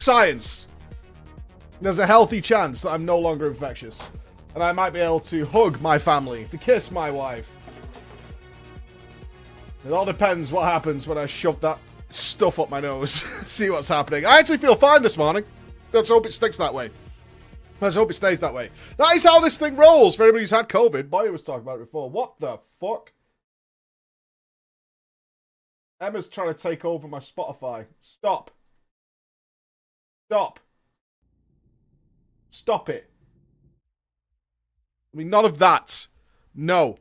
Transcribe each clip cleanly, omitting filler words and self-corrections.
Science. There's a healthy chance that I'm no longer infectious. And I might be able to hug my family, to kiss my wife. It all depends what happens when I shove that stuff up my nose. See what's happening. I actually feel fine this morning. Let's hope it sticks that way. Let's hope it stays that way. That is how this thing rolls for anybody who's had COVID. Boy was talking about it before. What the fuck? Emma's trying to take over my Spotify. Stop. Stop. Stop it. I mean, none of that. No.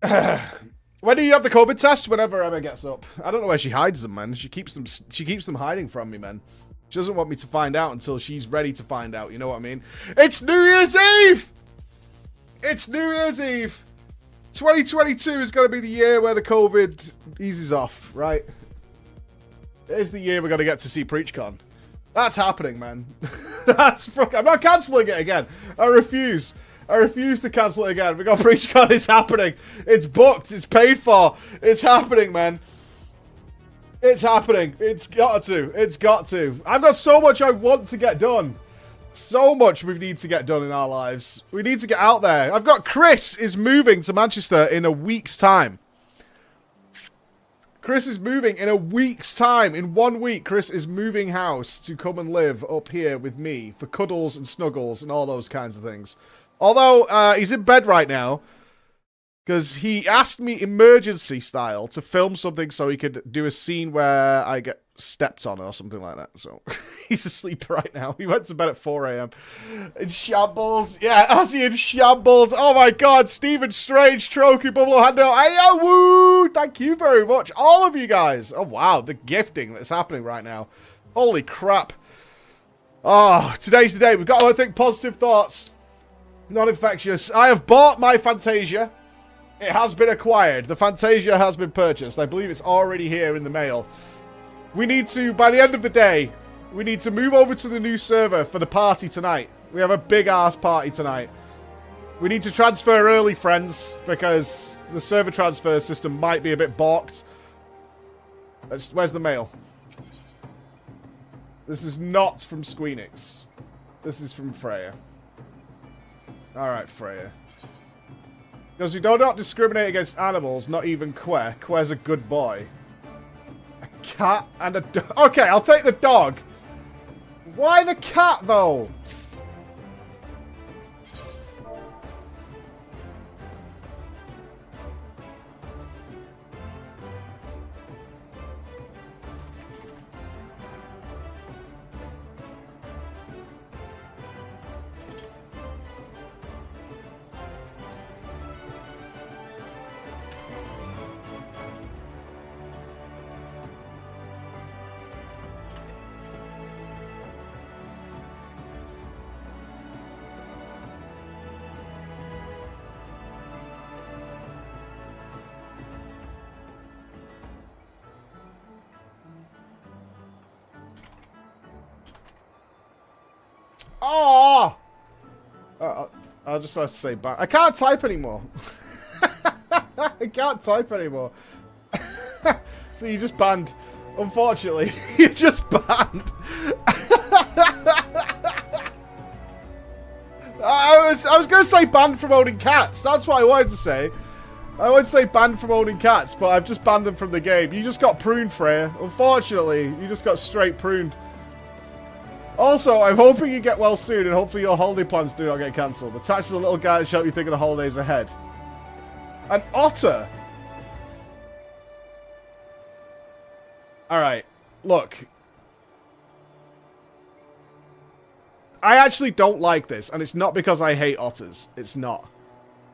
When do you have the COVID test? Whenever Emma gets up. I don't know where she hides them, man. She keeps them hiding from me, man. She doesn't want me to find out until she's ready to find out. You know what I mean? It's New Year's Eve! It's New Year's Eve! 2022 is going to be the year where the COVID eases off, right? It is the year we're going to get to see PreachCon. That's happening, man. I'm not cancelling it again. I refuse. I refuse to cancel it again. We got PreachCon. It's happening. It's booked. It's paid for. It's happening, man. It's happening. It's got to. It's got to. I've got so much I want to get done. So much we need to get done in our lives. We need to get out there. I've got Chris is moving to Manchester in a week's time. Chris is moving in a week's time. In 1 week, Chris is moving house to come and live up here with me for cuddles and snuggles and all those kinds of things. Although, he's in bed right now because he asked me emergency style to film something so he could do a scene where I get stepped on or something like that. So he's asleep right now. He went to bed at 4 a.m. in shambles. Yeah, Azzy in shambles. Oh my god, Stephen Strange, Troku, Bubble Hando. Ayo, woo! Thank you very much. All of you guys. Oh wow, the gifting that's happening right now. Holy crap. Oh, today's the day. We've got to think positive thoughts. Not infectious. I have bought my Fantasia. It has been acquired. The Fantasia has been purchased. I believe it's already here in the mail. We need to, by the end of the day, we need to move over to the new server for the party tonight. We have a big-ass party tonight. We need to transfer early, friends, because the server transfer system might be a bit balked. Where's the mail? This is not from Squeenix. This is from Freya. Alright, Freya. Because we do not discriminate against animals, not even Quer. Quer's a good boy. A cat and a dog. Okay, I'll take the dog. Why the cat, though? Oh! I'll just have to say back. I can't type anymore. I can't type anymore. So you just banned. Unfortunately, you just banned. I was going to say banned from owning cats. That's what I wanted to say. I would say banned from owning cats, but I've just banned them from the game. You just got pruned, Freya. Unfortunately, you just got straight pruned. Also, I'm hoping you get well soon, and hopefully your holiday plans do not get cancelled. Attach to the little guy to help you think of the holidays ahead. An otter? Alright, look. I actually don't like this, and it's not because I hate otters. It's not.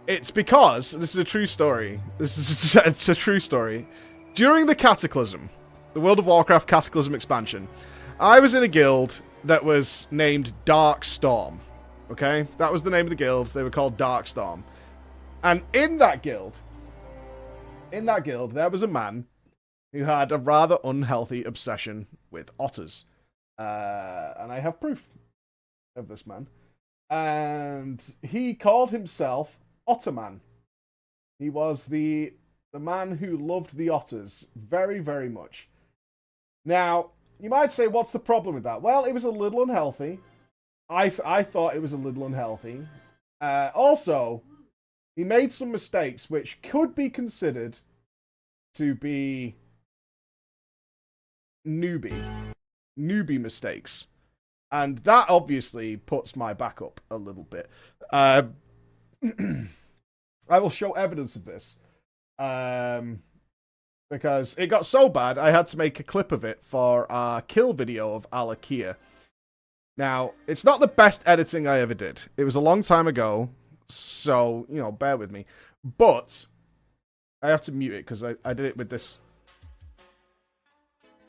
It's because, this is a true story. It's a true story. During the Cataclysm, the World of Warcraft Cataclysm expansion, I was in a guild that was named Dark Storm. Okay? That was the name of the guild. They were called Dark Storm. And in that guild, there was a man who had a rather unhealthy obsession with otters. And I have proof of this man. And he called himself Otterman. He was the man who loved the otters very, very much. Now, you might say, what's the problem with that? Well, it was a little unhealthy. I thought it was a little unhealthy. Also, he made some mistakes which could be considered to be newbie mistakes. And that obviously puts my back up a little bit. I will show evidence of this. Because it got so bad, I had to make a clip of it for our kill video of Alakia. Now, it's not the best editing I ever did. It was a long time ago, so, you know, bear with me. But I have to mute it because I did it with this.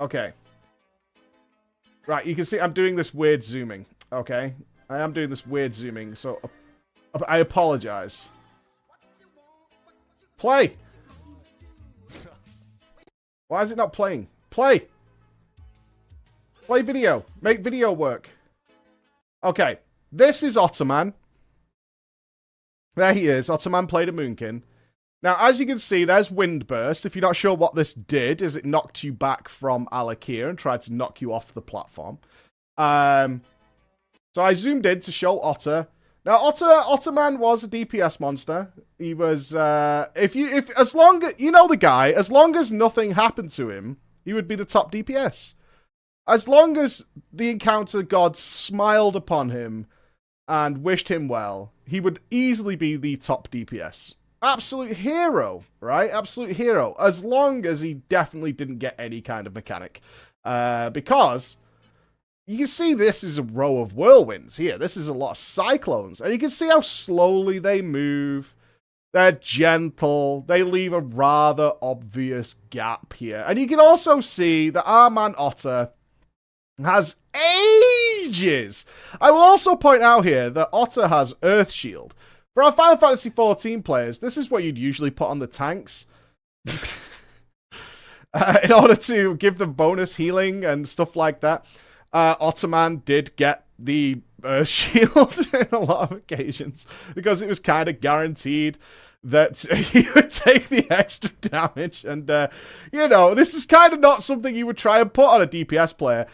Okay. Right, you can see I'm doing this weird zooming, okay? I am doing this weird zooming, so I apologize. Play! Why is it not playing? Play! Play video. Make video work. Okay, this is Ottoman. There he is. Ottoman played a Moonkin. Now, as you can see, there's Windburst. If you're not sure what this did, is it knocked you back from Alakia and tried to knock you off the platform. So I zoomed in to show Otter. Now, Ottoman was a DPS monster. He was, as long as, you know the guy, as long as nothing happened to him, he would be the top DPS. As long as the encounter god smiled upon him and wished him well, he would easily be the top DPS. Absolute hero, right? Absolute hero. As long as he definitely didn't get any kind of mechanic. Because you can see this is a row of whirlwinds here. This is a lot of cyclones. And you can see how slowly they move. They're gentle. They leave a rather obvious gap here. And you can also see that our man Otter has ages. I will also point out here that Otter has Earth Shield. For our Final Fantasy XIV players, this is what you'd usually put on the tanks. In order to give them bonus healing and stuff like that. Ottoman did get the shield in a lot of occasions because it was kind of guaranteed that he would take the extra damage. And, you know, this is kind of not something you would try and put on a DPS player.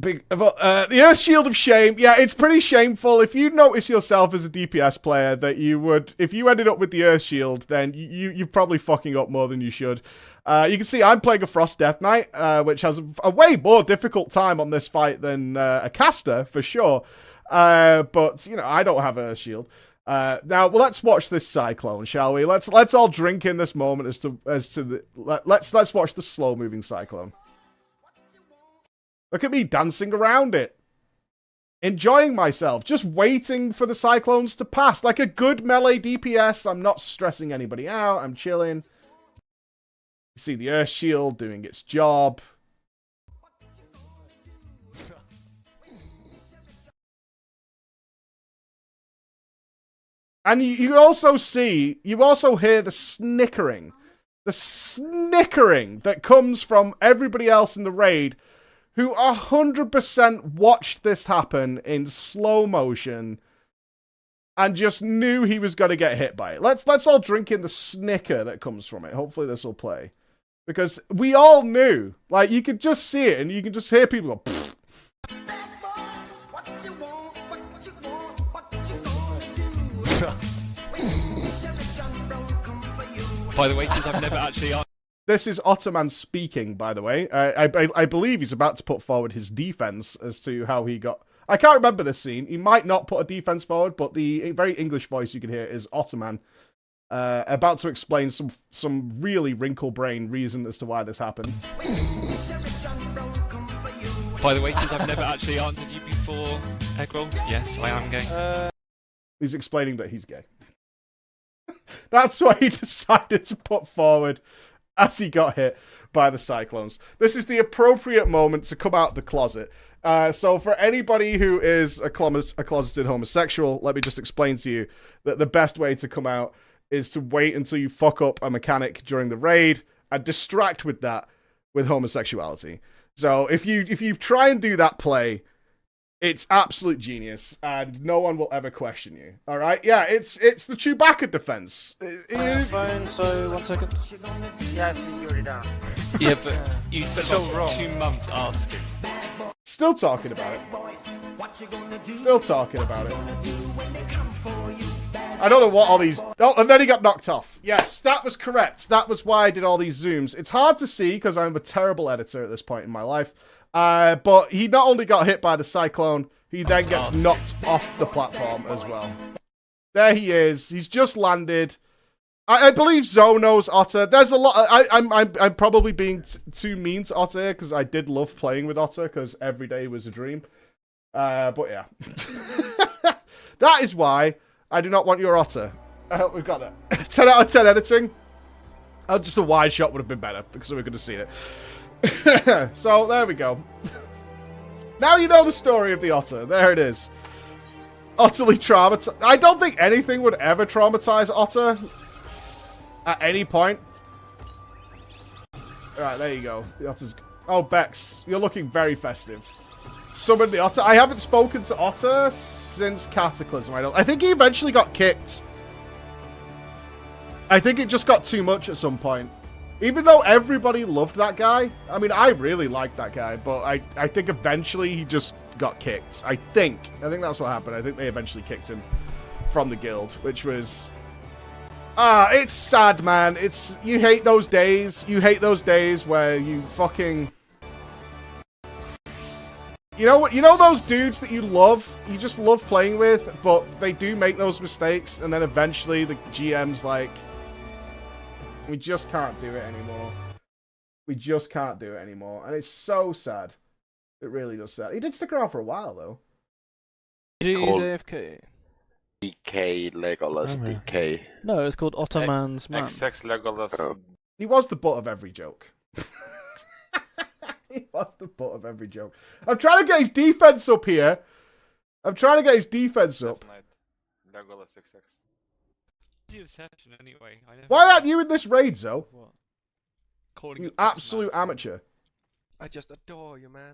The Earth Shield of Shame, yeah, it's pretty shameful. If you notice yourself as a DPS player that you would, if you ended up with the Earth Shield, then you're probably fucking up more than you should. You can see I'm playing a Frost Death Knight, which has a way more difficult time on this fight than a caster, for sure. But, you know, I don't have Earth Shield. Now, well, let's watch this cyclone, shall we? Let's all drink in this moment let's watch the slow-moving cyclone. Look at me dancing around it. Enjoying myself. Just waiting for the cyclones to pass. Like a good melee DPS. I'm not stressing anybody out. I'm chilling. You see the Earth Shield doing its job. And you also hear the snickering. The snickering that comes from everybody else in the raid who 100% watched this happen in slow motion and just knew he was going to get hit by it. Let's all drink in the snicker that comes from it. Hopefully this will play. Because we all knew. Like, you could just see it and you can just hear people go, pfft. By the way, since I've never actually... This is Ottoman speaking, by the way. I believe he's about to put forward his defense as to how he got... I can't remember this scene. He might not put a defense forward, but the very English voice you can hear is Ottoman about to explain some really wrinkle-brain reason as to why this happened. By the way, since I've never actually answered you before, Eggroll, yes, I am gay. He's explaining that he's gay. That's what he decided to put forward as he got hit by the cyclones. This is the appropriate moment to come out the closet. So for anybody who is a closeted homosexual, let me just explain to you that the best way to come out is to wait until you fuck up a mechanic during the raid and distract with that with homosexuality. So if you try and do that play, It's absolute genius, and no one will ever question you. All right? Yeah, it's the Chewbacca defense. Fine, so 1 second. Yeah, I think you're down. Yeah, but you spent So like wrong. 2 months asking. Still talking about it. Still talking about it. I don't know what all these... Oh, and then he got knocked off. Yes, that was correct. That was why I did all these zooms. It's hard to see because I'm a terrible editor at this point in my life. But he not only got hit by the cyclone, he then gets knocked off the platform as well. There he is. He's just landed. I believe Zoe knows Otter. There's a lot. I'm probably being too mean to Otter because I did love playing with Otter because every day was a dream. But yeah, that is why I do not want your Otter. I hope we've got that. 10 out of 10 editing. Oh, just a wide shot would have been better because we could have seen it. So there we go. Now you know the story of the Otter. There it is. Utterly traumatized. I don't think anything would ever traumatize Otter at any point. Alright, there you go. The Otter's... Oh, Bex, you're looking very festive. Summon the Otter. I haven't spoken to Otter since Cataclysm. I think he eventually got kicked. I think it just got too much at some point. Even though everybody loved that guy. I mean, I really liked that guy, but I think eventually he just got kicked. I think that's what happened. I think they eventually kicked him from the guild, which was... it's sad, man. You hate those days. You hate those days where you fucking... You know those dudes that you love? You just love playing with, but they do make those mistakes, and then eventually the GM's like... We just can't do it anymore. We just can't do it anymore. And it's so sad. It really does sad. He did stick around for a while, though. Did you use Called- AFK? DK, Legolas, DK. No, it's called Ottoman's Man. XX Legolas. Oh. He was the butt of every joke. He was the butt of every joke. I'm trying to get his defense up here. Legolas XX. The obsession anyway. I never... Why aren't you in this raid, Zoe? What? Calling You it absolute man. amateur. I just adore you, man.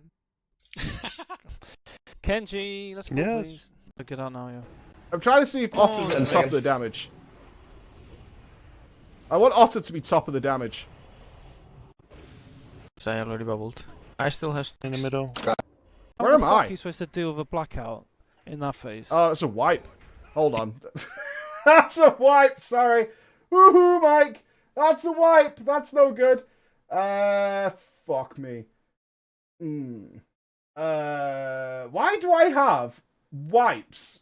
Kenji, let's go, Yes. please. Get out now, yeah. I'm trying to see if Otter's at the top of the damage. I want Otter to be top of the damage. So I already bubbled. I still have... In the middle. Where am How the fuck I? are you supposed to deal with a blackout in that phase? Oh, it's a wipe. Hold on. That's a wipe, sorry. Woohoo, Mike. That's a wipe. That's no good. Fuck me. Why do I have wipes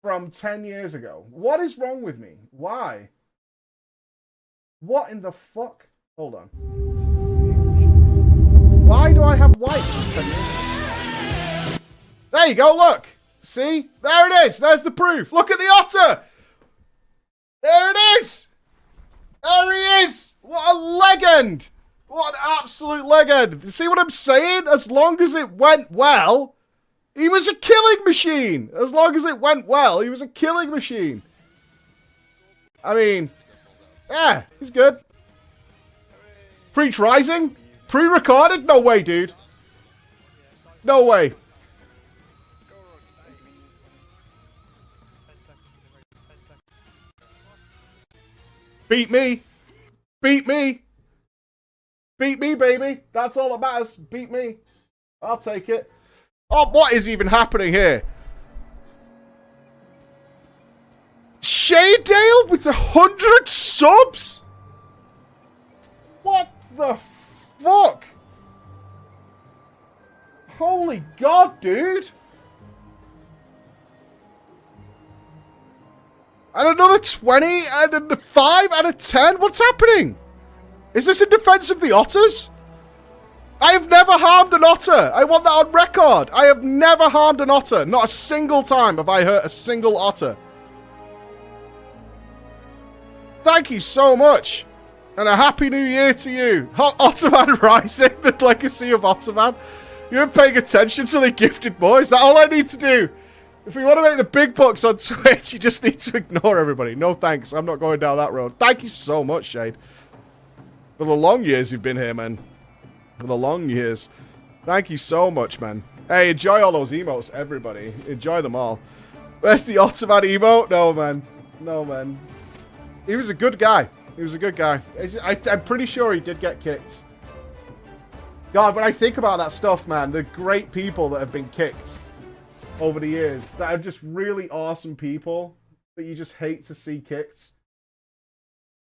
from 10 years ago? What is wrong with me? Why? What in the fuck? Hold on. Why do I have wipes from 10 years ago? There you go, look. See? There it is. There's the proof. Look at the Otter. There it is! There he is! What a legend! What an absolute legend! See what I'm saying? As long as it went well, he was a killing machine! As long as it went well, he was a killing machine! I mean, yeah, he's good. Preach Rising? Pre-recorded? No way, dude. No way. Beat me. Beat me. Beat me, baby. That's all that matters. Beat me. I'll take it. Oh, what is even happening here? Shadedale with 100 subs? What the fuck? Holy God, dude. And another 20, and a 5 out of 10? What's happening? Is this in defense of the Otters? I have never harmed an Otter. I want that on record. I have never harmed an Otter. Not a single time have I hurt a single Otter. Thank you so much. And a happy new year to you. Ottoman Rising, the legacy of Ottoman. You weren't paying attention to the gifted boy. Is that all I need to do? If we want to make the big bucks on Twitch, you just need to ignore everybody. No thanks. I'm not going down that road. Thank you so much, Shade. For the long years you've been here, man. For the long years. Thank you so much, man. Hey, enjoy all those emotes, everybody. Enjoy them all. Where's the Ottoman emote? No, man. No, man. He was a good guy. He was a good guy. I'm pretty sure he did get kicked. God, when I think about that stuff, man, the great people that have been kicked over the years, that are just really awesome people that you just hate to see kicked.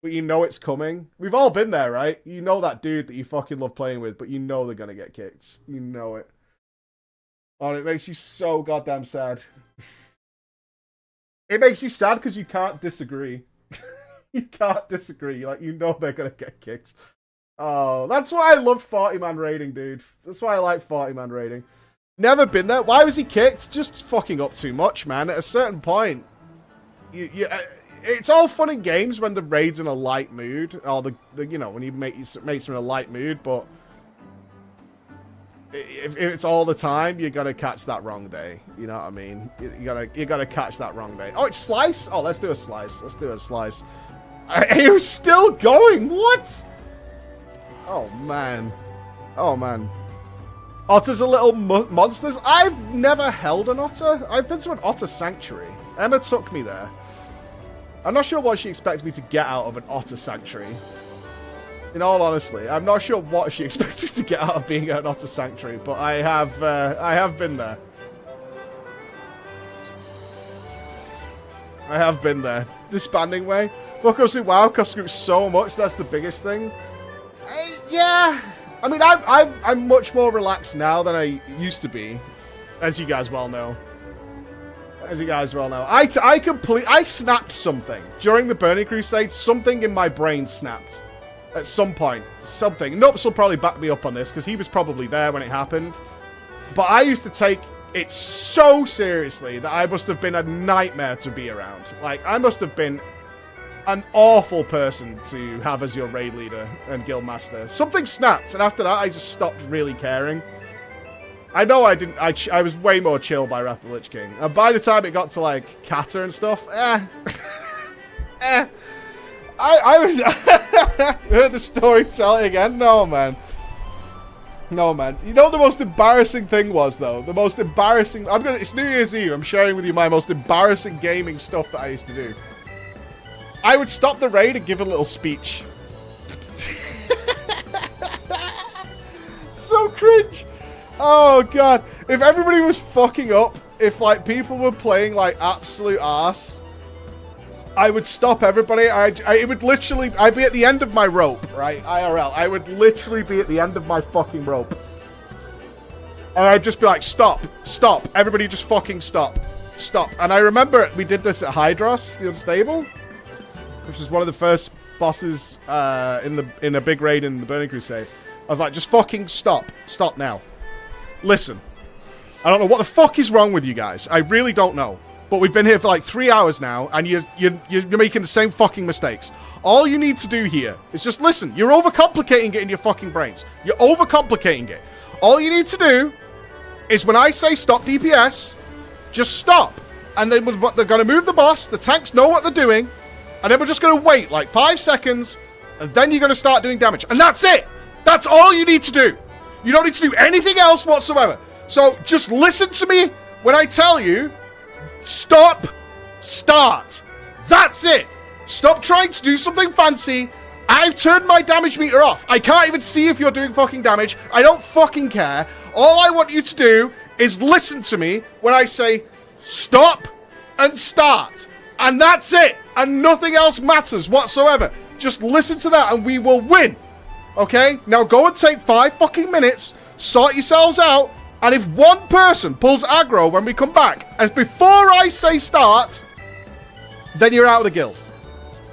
But you know it's coming. We've all been there, right? You know that dude that you fucking love playing with, but you know they're going to get kicked. You know it. Oh, it makes you so goddamn sad. It makes you sad because you can't disagree. You can't disagree. Like, you know they're going to get kicked. Oh, that's why I love 40-man raiding, dude. That's why I like 40-man raiding. Never been there. Why was he kicked? Just fucking up too much, man. At a certain point, it's all fun and games when the raid's in a light mood, or the you know, when you make your mates in a light mood, but if it's all the time, you're gonna catch that wrong day. You know what I mean? You gotta catch that wrong day. Oh, it's slice. Oh, let's do a slice. Let's do a slice. He was still going. What? Oh man. Oh man. Otters are little monsters. I've never held an otter. I've been to an otter sanctuary. Emma took me there. I'm not sure what she expects me to get out of an otter sanctuary. In all honesty, I'm not sure what she expected to get out of being at an otter sanctuary, but I have been there. I have been there. Disbanding way. Fuck us in WoW cost groups so much. That's the biggest thing. Yeah. I mean, I'm much more relaxed now than I used to be, as you guys well know. As you guys well know, I snapped something during the Burning Crusade. Something in my brain snapped at some point. Something. Nops will probably back me up on this because he was probably there when it happened. But I used to take it so seriously that I must have been a nightmare to be around. Like, I must have been an awful person to have as your raid leader and guild master. Something snapped, and after that, I just stopped really caring. I know I didn't. I was way more chill by Wrath of the Lich King, and by the time it got to like Kata and stuff, I was. Heard the story tell it again. No man. No man. You know what the most embarrassing thing was though? The most embarrassing. It's New Year's Eve. I'm sharing with you my most embarrassing gaming stuff that I used to do. I would stop the raid and give a little speech. So cringe. Oh god. If everybody was fucking up, if like people were playing like absolute arse, I would stop everybody. It would literally, I'd be at the end of my rope, right? IRL. I would literally be at the end of my fucking rope. And I'd just be like, stop, stop. Everybody just fucking stop. Stop. And I remember we did this at Hydros, the Unstable, which was one of the first bosses in a big raid in the Burning Crusade. I was like, just fucking stop. Stop now. Listen. I don't know what the fuck is wrong with you guys. I really don't know. But we've been here for like 3 hours now, and you're making the same fucking mistakes. All you need to do here is just listen. You're overcomplicating it in your fucking brains. You're overcomplicating it. All you need to do is when I say stop DPS, just stop. And then they're going to move the boss. The tanks know what they're doing. And then we're just going to wait like 5 seconds, and then you're going to start doing damage. And that's it. That's all you need to do. You don't need to do anything else whatsoever. So just listen to me when I tell you, stop, start. That's it. Stop trying to do something fancy. I've turned my damage meter off. I can't even see if you're doing fucking damage. I don't fucking care. All I want you to do is listen to me when I say stop and start. And that's it. And nothing else matters whatsoever. Just listen to that and we will win. Okay? Now go and take 5 fucking minutes, sort yourselves out, and if one person pulls aggro when we come back, and before I say start, then you're out of the guild.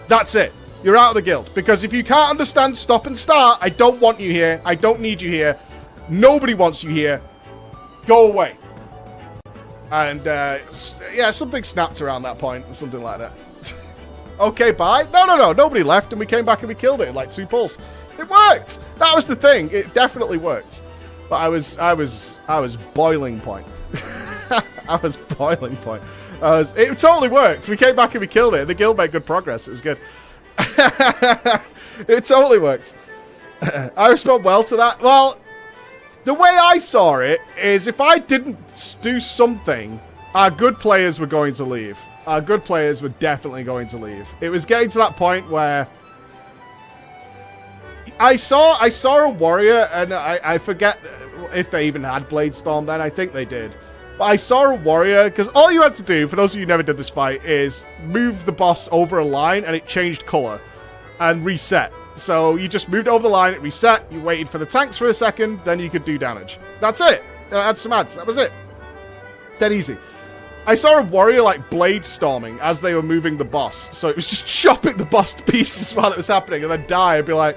That's it. You're out of the guild. Because if you can't understand stop and start, I don't want you here. I don't need you here. Nobody wants you here. Go away. And, yeah, something snapped around that point, something like that. Okay, bye. No. Nobody left, and we came back and we killed it in like 2 pulls. It worked. That was the thing. It definitely worked. But I was boiling point. I was boiling point. It totally worked. We came back and we killed it. The guild made good progress. It was good. It totally worked. I respond well to that. Well, The way I saw it is if I didn't do something, our good players were going to leave. Our good players were definitely going to leave. It was getting to that point where I saw a warrior, and I forget if they even had Blade Storm then. I think they did. But I saw a warrior, because all you had to do, for those of you who never did this fight, is move the boss over a line, and it changed color and reset. So you just moved over the line, it reset, you waited for the tanks for a second, then you could do damage. That's it. Add some ads. That was it. Dead easy. I saw a warrior, like, blade storming as they were moving the boss. So it was just chopping the boss to pieces while it was happening, and then die and be like,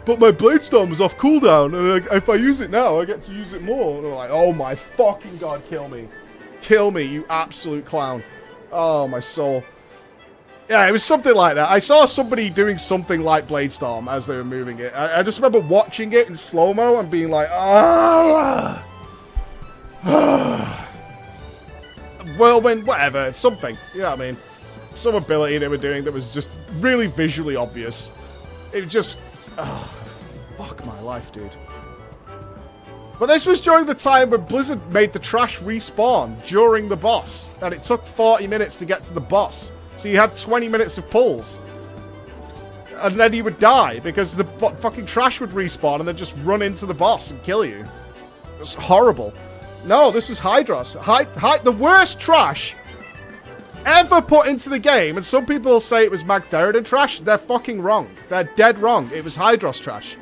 but my blade storm was off cooldown, and if I use it now, I get to use it more. And they're like, oh my fucking god, kill me. Kill me, you absolute clown. Oh, my soul. Yeah, it was something like that. I saw somebody doing something like Blade Storm as they were moving it. I just remember watching it in slow-mo and being like, ah, whirlwind, whatever, something. You know what I mean? Some ability they were doing that was just really visually obvious. It just, fuck my life, dude. But this was during the time when Blizzard made the trash respawn during the boss. And it took 40 minutes to get to the boss. So you had 20 minutes of pulls. And then you would die because the fucking trash would respawn and then just run into the boss and kill you. It was horrible. No, this was Hydros. The worst trash ever put into the game. And some people say it was Magtheridon trash. They're fucking wrong. They're dead wrong. It was Hydros trash.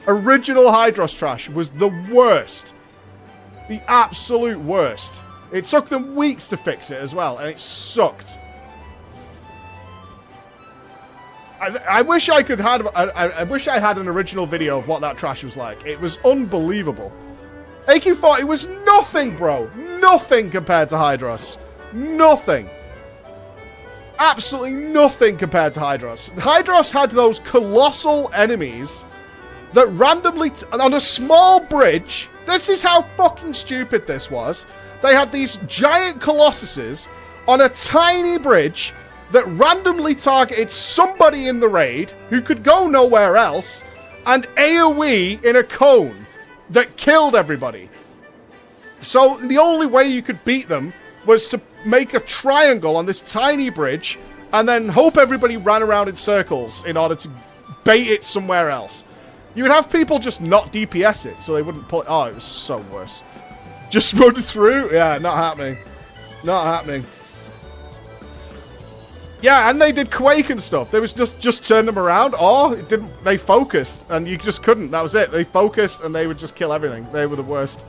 Original Hydros trash was the worst. The absolute worst. It took them weeks to fix it as well. And it sucked. I wish I could have. I wish I had an original video of what that trash was like. It was unbelievable. AQ40 was nothing, bro. Nothing compared to Hydros. Nothing. Absolutely nothing compared to Hydros. Hydros had those colossal enemies that randomly, on a small bridge. This is how fucking stupid this was. They had these giant colossuses on a tiny bridge that randomly targeted somebody in the raid who could go nowhere else, and AoE in a cone that killed everybody. So the only way you could beat them was to make a triangle on this tiny bridge and then hope everybody ran around in circles in order to bait it somewhere else. You would have people just not DPS it so they wouldn't pull it. Oh, it was so worse. Just run through? Yeah, not happening. Not happening. Yeah, and they did Quake and stuff. They was just turn them around, or it didn't. They focused, and you just couldn't. That was it. They focused, and they would just kill everything. They were the worst.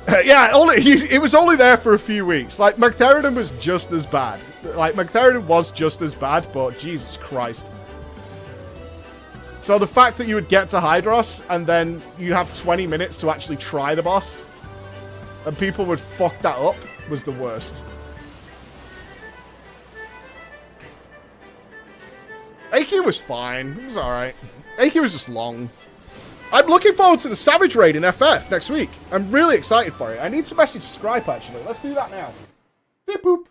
Yeah, it was only there for a few weeks. Like, Magtheridon was just as bad. Like, Magtheridon was just as bad, but Jesus Christ. So the fact that you would get to Hydros, and then you have 20 minutes to actually try the boss, and people would fuck that up, was the worst. AQ was fine. It was alright. AQ was just long. I'm looking forward to the Savage Raid in FF next week. I'm really excited for it. I need to message Scripe, actually. Let's do that now. Beep boop.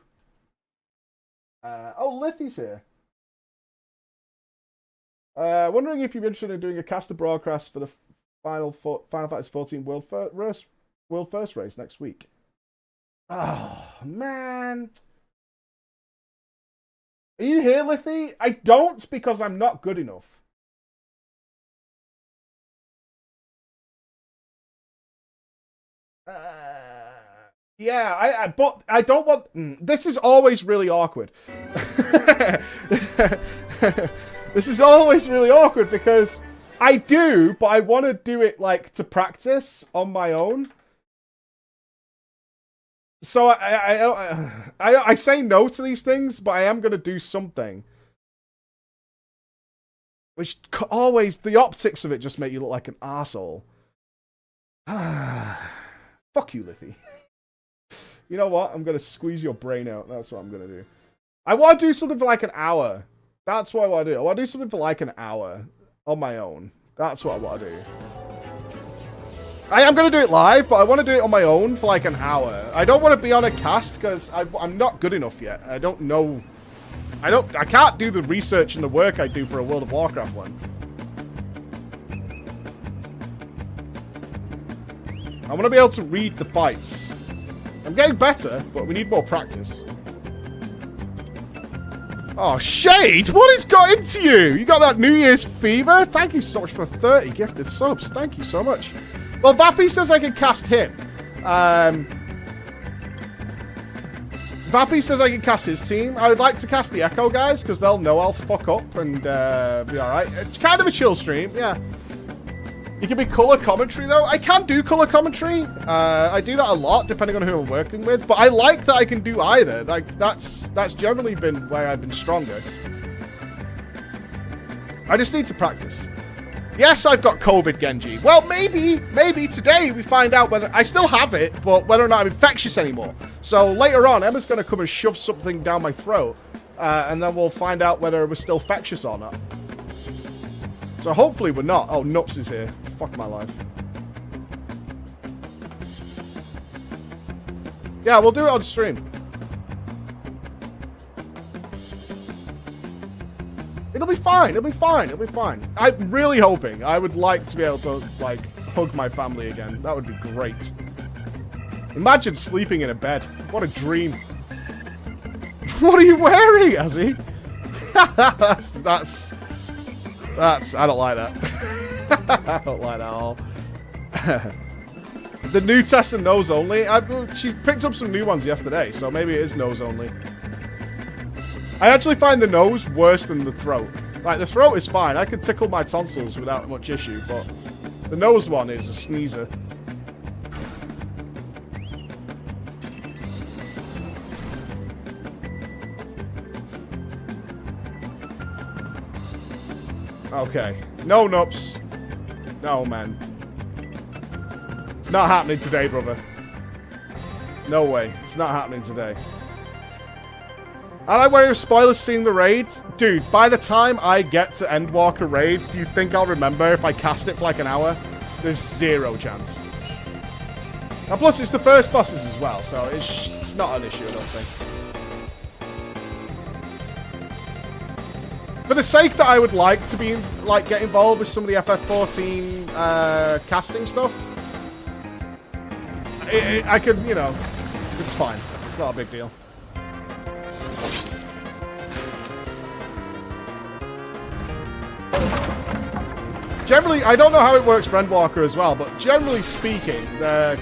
Oh, Lithy's here. Wondering if you're interested in doing a caster broadcast for the Final Fantasy 14 World First race next week. Oh, man. Are you here, Lithy? I don't, because I'm not good enough. Yeah, but I don't want... This is always really awkward. This is always really awkward because I do, but I want to do it, like, to practice on my own. So I say no to these things, but I am going to do something. Which always, the optics of it just make you look like an arsehole. Fuck you, Lithy. You know what? I'm going to squeeze your brain out. That's what I'm going to do. I want to do something for like an hour. That's what I want to do. I want to do something for like an hour on my own. That's what I want to do. I am going to do it live, but I want to do it on my own for like an hour. I don't want to be on a cast because I'm not good enough yet. I don't know. I can't do the research and the work I do for a World of Warcraft one. I want to be able to read the fights. I'm getting better, but we need more practice. Oh, Shade! What has got into you? You got that New Year's fever? Thank you so much for 30 gifted subs. Thank you so much. Well, Vappy says I can cast him. Vappy says I can cast his team. I would like to cast the Echo guys, because they'll know I'll fuck up and be alright. It's kind of a chill stream, yeah. You can be colour commentary, though. I can do colour commentary. I do that a lot, depending on who I'm working with. But I like that I can do either. Like, that's generally been where I've been strongest. I just need to practice. Yes, I've got COVID, Genji. Well, maybe today we find out whether... I still have it, but whether or not I'm infectious anymore. So later on, Emma's going to come and shove something down my throat. And then we'll find out whether we're still infectious or not. So hopefully we're not. Oh, Nups is here. Fuck my life. Yeah, we'll do it on stream. It'll be fine. It'll be fine. It'll be fine. I'm really hoping. I would like to be able to, like, hug my family again. That would be great. Imagine sleeping in a bed. What a dream. What are you wearing, Azzy? That's... I don't like that. I don't like that at all. The new test and nose only. She picked up some new ones yesterday, so maybe it is nose only. I actually find the nose worse than the throat. Like, the throat is fine. I can tickle my tonsils without much issue, but the nose one is a sneezer. Okay. No, Nups. No, man. It's not happening today, brother. No way. It's not happening today. I like where you're spoilers seeing the raids. Dude, by the time I get to Endwalker raids, do you think I'll remember if I cast it for like an hour? There's zero chance. And plus, it's the first bosses as well, so it's not an issue, I don't think. For the sake that I would like to be, like, get involved with some of the FF14 casting stuff, I could, you know, it's fine. It's not a big deal. Generally, I don't know how it works for Endwalker as well, but generally speaking, they're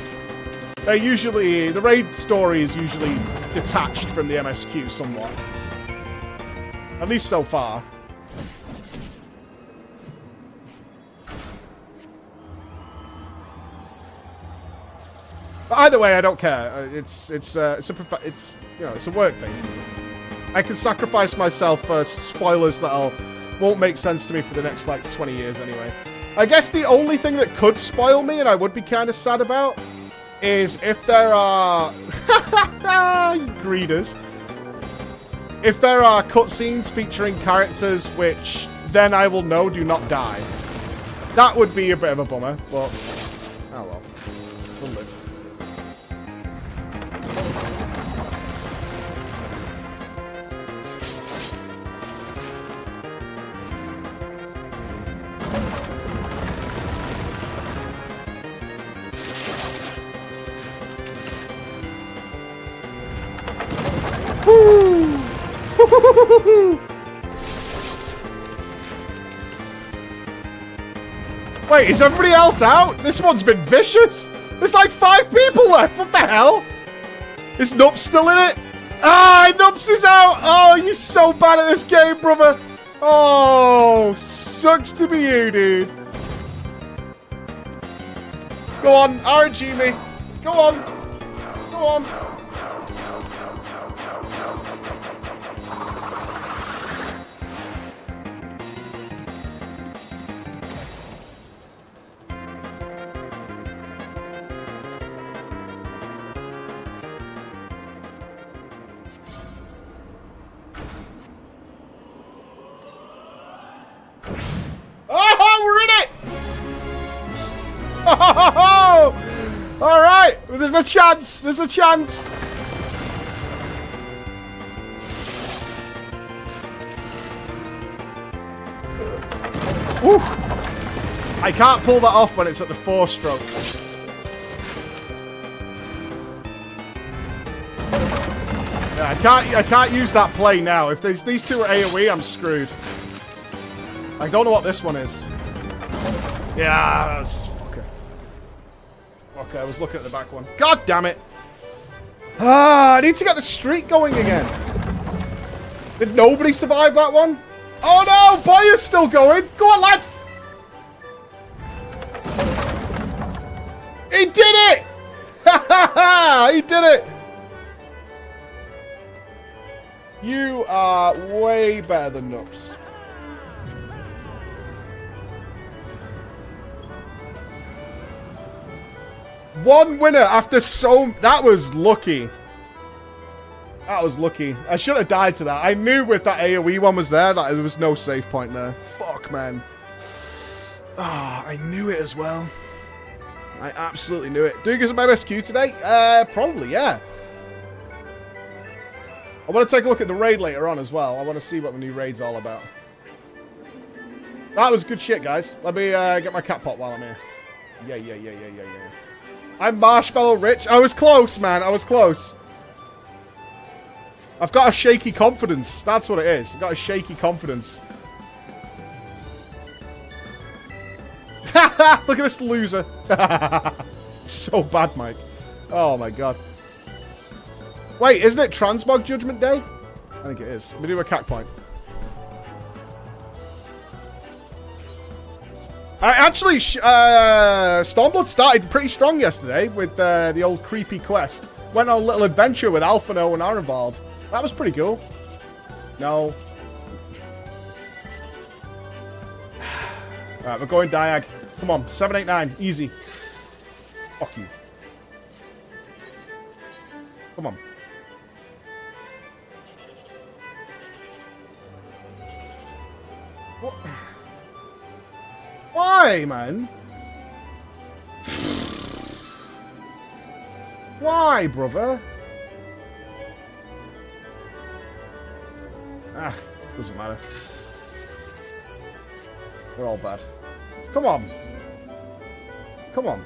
usually, the raid story is usually detached from the MSQ somewhat. At least so far. But either way, I don't care. It's you know, it's a work thing. I can sacrifice myself for spoilers that won't make sense to me for the next like 20 years anyway. I guess the only thing that could spoil me, and I would be kind of sad about, is if there are greeders. If there are cutscenes featuring characters which then I will know do not die. That would be a bit of a bummer, but oh well. We'll live. Wait, is everybody else out? This one's been vicious. There's like 5 people left. What the hell? Is Nups still in it? Ah, Nups is out. Oh, you're so bad at this game, brother. Oh, sucks to be you, dude. Go on, RNG me. Go on. Go on. Oh, all right, there's a chance. There's a chance. Ooh. I can't pull that off when it's at the 4-stroke. Yeah, I can't use that play now. If these two are AoE, I'm screwed. I don't know what this one is. Yeah, that's... Okay, I was looking at the back one. God damn it! Ah, I need to get the streak going again. Did nobody survive that one? Oh no! Boyer's still going! Go on, lad! He did it! Ha ha ha! He did it! You are way better than Noops. One winner after so... That was lucky. That was lucky. I should have died to that. I knew with that AoE one was there that there was no save point there. Fuck, man. Ah, I knew it as well. I absolutely knew it. Do you get my best queue today? Probably, yeah. I want to take a look at the raid later on as well. I want to see what the new raid's all about. That was good shit, guys. Let me get my cat pot while I'm here. Yeah. I'm Marshmallow Rich. I was close, man. I was close. I've got a shaky confidence. That's what it is. I've got a shaky confidence. Look at this loser. So bad, Mike. Oh, my God. Wait, isn't it Transmog Judgment Day? I think it is. Let me do a cat point. Actually, Stormblood started pretty strong yesterday with the old creepy quest. Went on a little adventure with Alphino and Arenvald. That was pretty cool. No. Alright, we're going Diag. Come on, 789, easy. Fuck you. Come on. What? Why, man? Why, brother? Ah, doesn't matter. We're all bad. Come on. Come on.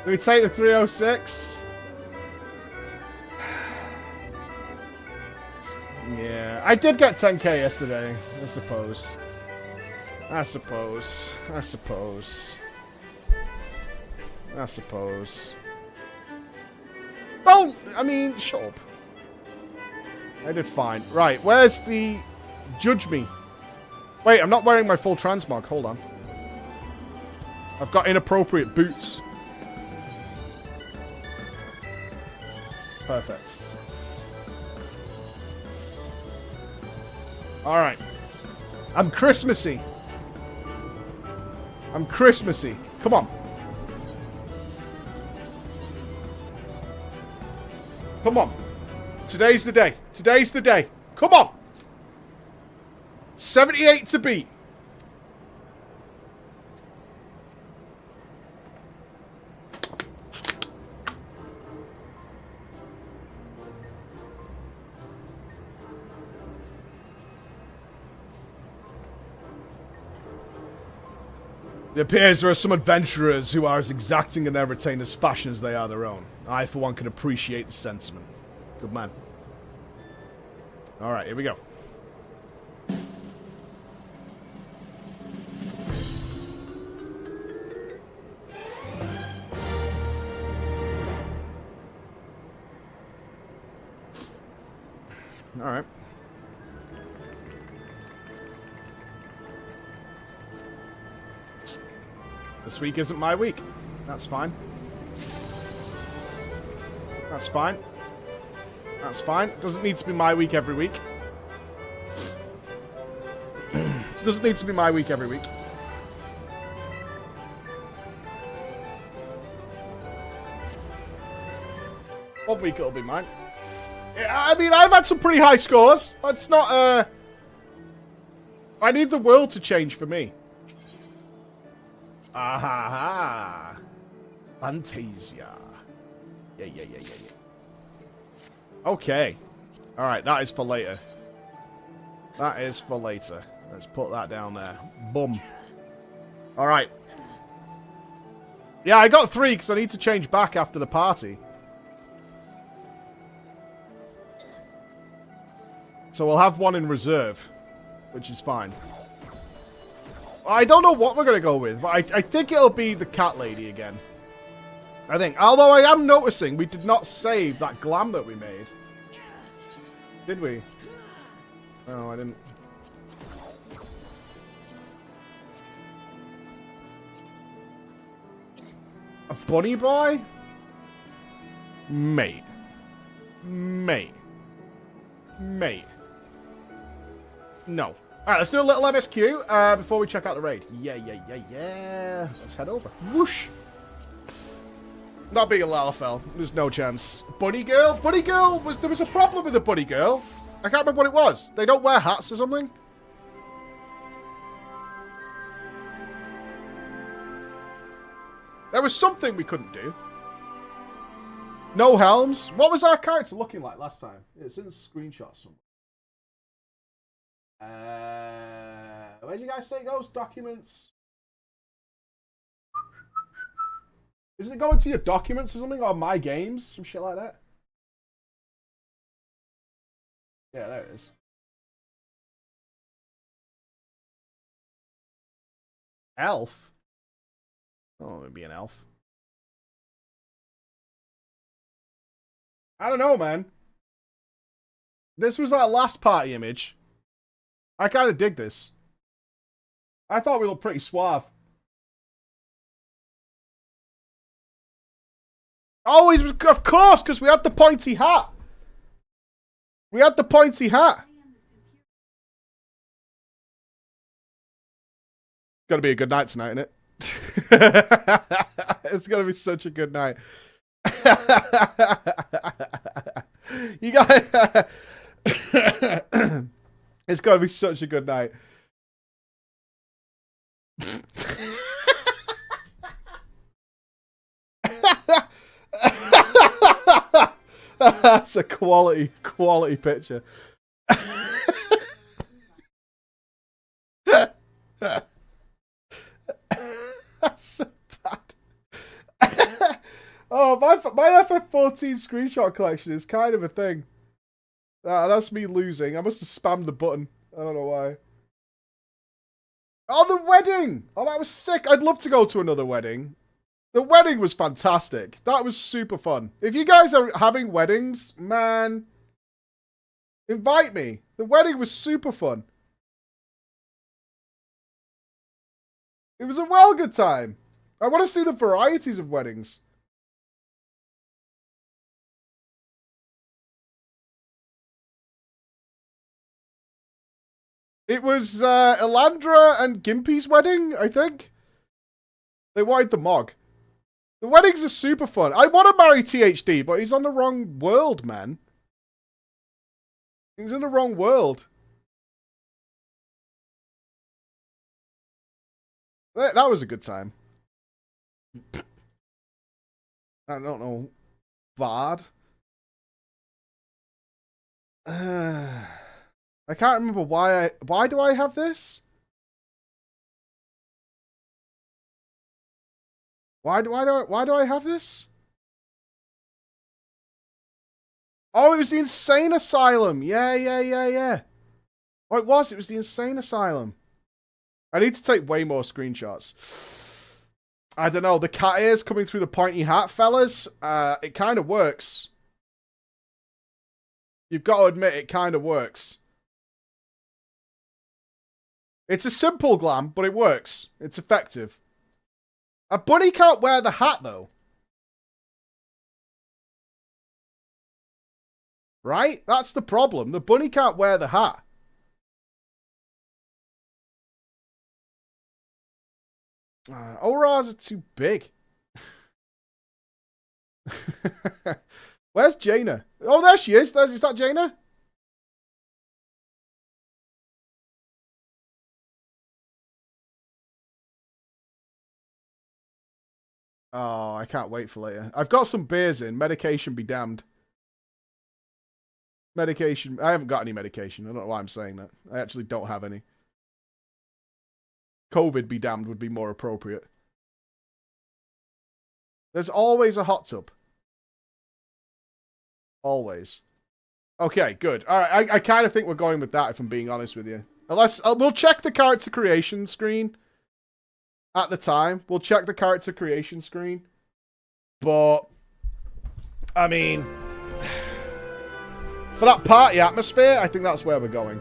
Do we take the 306? Yeah, I did get 10k yesterday, I suppose. I suppose. Well, I mean, shut up. I did fine. Right, where's the... Judge me. Wait, I'm not wearing my full transmog. Hold on. I've got inappropriate boots. Perfect. Alright. I'm Christmassy. Come on. Come on. Today's the day. Come on. 78 to beat. It appears there are some adventurers who are as exacting in their retainers' fashion as they are their own. I, for one, can appreciate the sentiment. Good man. Alright, here we go. Alright. This week isn't my week. That's fine. That's fine. That's fine. Doesn't need to be my week every week. Doesn't need to be my week every week. One week it'll be mine. I mean, I've had some pretty high scores. It's not, I need the world to change for me. Aha! Fantasia. Yeah. Okay. Alright, that is for later. Let's put that down there. Boom. Alright. Yeah, I got 3 because I need to change back after the party. So we'll have 1 in reserve, which is fine. I don't know what we're going to go with, but I think it'll be the cat lady again. I think. Although I am noticing we did not save that glam that we made. Did we? No, I didn't. A bunny boy? Mate. Mate. Mate. No. Alright, let's do a little MSQ before we check out the raid. Yeah. Let's head over. Whoosh. Not being a Lalafell. There's no chance. Bunny girl? Bunny girl? There was a problem with the bunny girl. I can't remember what it was. They don't wear hats or something? There was something we couldn't do. No helms. What was our character looking like last time? It's in the screenshot somewhere. Where did you guys say it goes? Documents. Isn't it going to your documents or something? Or my games? Some shit like that? Yeah, there it is. Elf? Oh, it'd be an elf. I don't know, man. This was our last party image. I kind of dig this. I thought we looked pretty suave. Oh, of course, because we had the pointy hat. We had the pointy hat. It's gonna be a good night tonight, isn't it? It's gonna be such a good night. You guys, it's gonna be such a good night. That's a quality picture. That's so bad. Oh, my FF14 screenshot collection is kind of a thing. That's me losing. I must have spammed the button. I don't know why. Oh, the wedding! Oh, that was sick. I'd love to go to another wedding. The wedding was fantastic. That was super fun. If you guys are having weddings, man, invite me. The wedding was super fun. It was a well good time. I want to see the varieties of weddings. It was Elandra and Gimpy's wedding, I think. They wanted the Mog. The weddings are super fun. I want to marry THD, but he's on the wrong world, man. He's in the wrong world. That was a good time. I don't know. Vard? I can't remember why do I have this? Why do I have this? Oh, it was the Insane Asylum. Yeah. Oh, it was the Insane Asylum. I need to take way more screenshots. I don't know. The cat ears coming through the pointy hat, fellas. It kind of works. You've got to admit, it kind of works. It's a simple glam, but it works. It's effective. A bunny can't wear the hat, though. Right? That's the problem. The bunny can't wear the hat. Auras are too big. Where's Jaina? Oh, there she is. Is that Jaina? Oh, I can't wait for later. I've got some beers in. Medication be damned. Medication. I haven't got any medication. I don't know why I'm saying that. I actually don't have any. COVID be damned would be more appropriate. There's always a hot tub. Always. Okay, good. All right, I kind of think we're going with that, if I'm being honest with you. Unless, we'll check the character creation screen at the time. We'll check the character creation screen. But, I mean, for that party atmosphere, I think that's where we're going.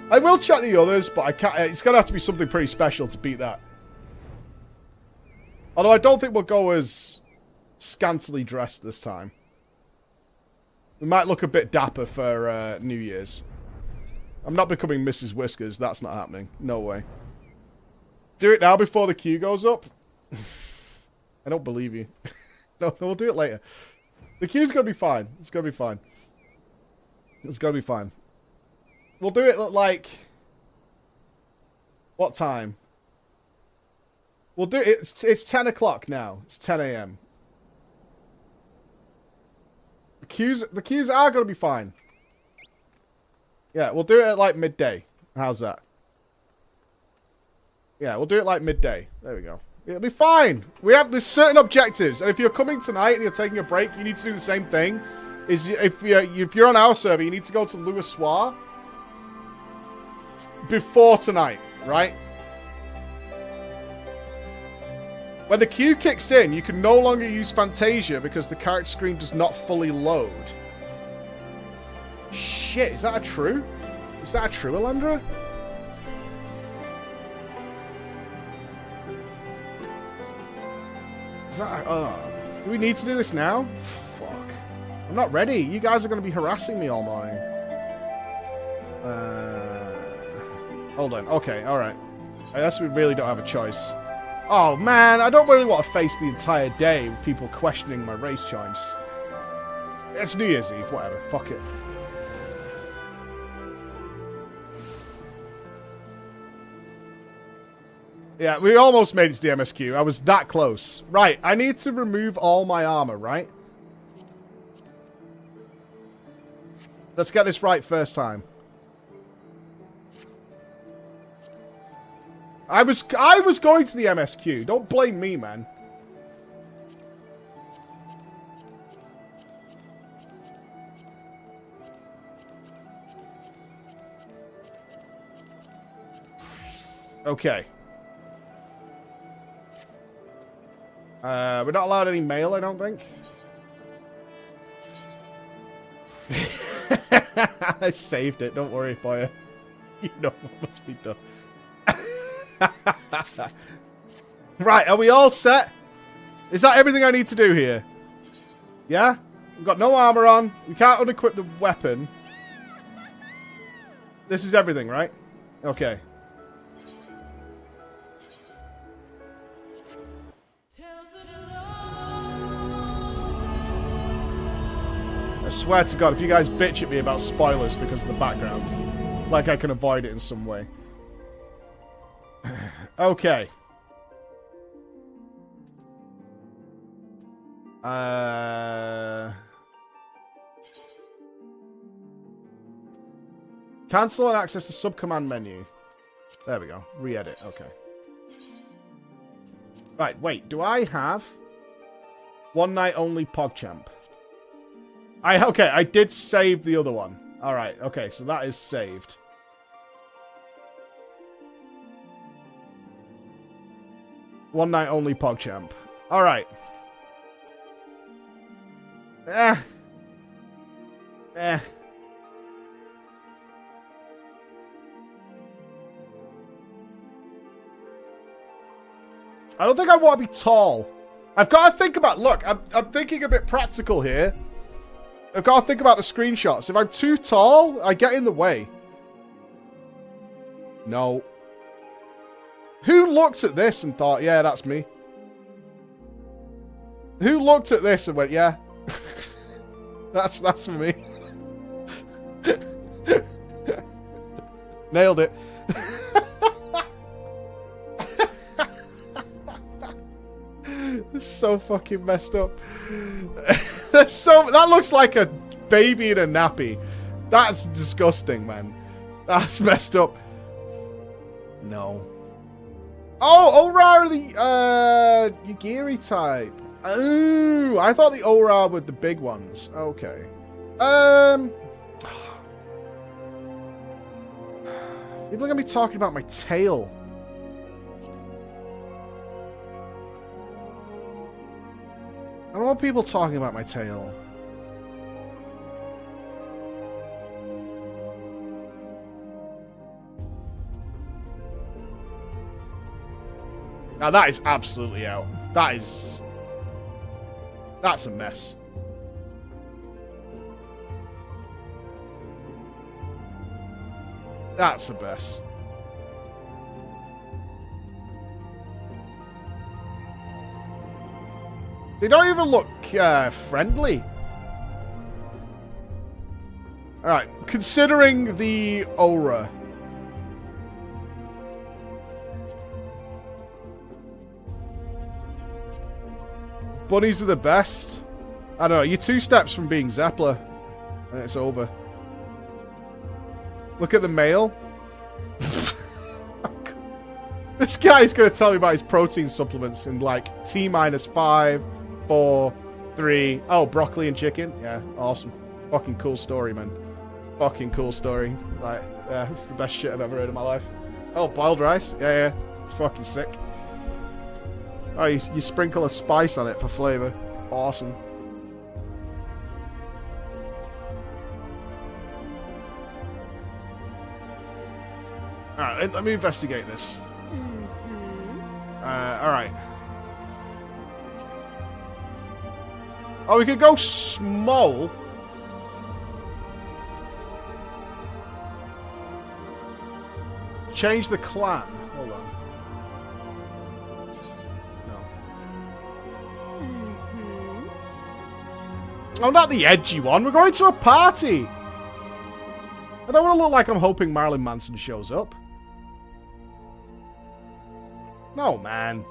I will check the others, but I can't. It's going to have to be something pretty special to beat that. Although I don't think we'll go as scantily dressed this time. We might look a bit dapper for New Year's. I'm not becoming Mrs. Whiskers. That's not happening. No way. Do it now before the queue goes up? I don't believe you. No, we'll do it later. The queue's going to be fine. It's going to be fine. It's going to be fine. We'll do it at like... What time? We'll do it... It's 10 o'clock now. It's 10 a.m. The queues are going to be fine. Yeah, we'll do it at like midday. How's that? Yeah, we'll do it like midday. There we go. It'll be fine. There's certain objectives, and if you're coming tonight and you're taking a break, you need to do the same thing. If you're on our server, you need to go to Louis Soir before tonight, right? When the queue kicks in, you can no longer use Fantasia because the character screen does not fully load. Shit, is that a true? Is that a true, Alandra? Is that... do we need to do this now? Fuck. I'm not ready. You guys are going to be harassing me all morning. Hold on. Okay, alright. I guess we really don't have a choice. Oh, man, I don't really want to face the entire day with people questioning my race choice. It's New Year's Eve, whatever. Fuck it. Yeah, we almost made it to the MSQ. I was that close. Right, I need to remove all my armor, right? Let's get this right first time. I was going to the MSQ. Don't blame me, man. Okay. We're not allowed any mail, I don't think. I saved it. Don't worry, boy. You know what must be done. Right, are we all set? Is that everything I need to do here? Yeah? We've got no armor on. We can't unequip the weapon. This is everything, right? Okay. I swear to God, if you guys bitch at me about spoilers because of the background, like I can avoid it in some way. Okay. Cancel and access the sub-command menu. There we go. Re-edit. Okay. Right, wait. Do I have one night only PogChamp? Okay, I did save the other one. Alright, okay, so that is saved. One night only PogChamp. Alright. I don't think I want to be tall. I've got to think about... Look, I'm thinking a bit practical here. I've got to think about the screenshots. If I'm too tall, I get in the way. No. Who looked at this and thought, yeah, that's me? Who looked at this and went, yeah, that's for me? Nailed it. It's so fucking messed up. That looks like a baby in a nappy. That's disgusting, man. That's messed up. No. Oh, Aura, the Yagiri type. Oh, I thought the Aura were the big ones. Okay. People are gonna be talking about my tail. I don't want people talking about my tail. Now that is absolutely out. That's a mess. That's the best. They don't even look friendly. Alright, considering the aura. Bunnies are the best. I don't know, you're 2 steps from being Zeppler. And it's over. Look at the male. This guy's going to tell me about his protein supplements in like T-5, 4, 3. Oh, broccoli and chicken. Yeah, awesome. Fucking cool story, man. Fucking cool story. Like, yeah, it's the best shit I've ever heard in my life. Oh, boiled rice. Yeah. It's fucking sick. Oh, you sprinkle a spice on it for flavor. Awesome. Alright, let me investigate this. Alright. Oh, we could go small. Change the clan. Hold on. No. Oh, not the edgy one. We're going to a party. I don't want to look like I'm hoping Marilyn Manson shows up. No, man.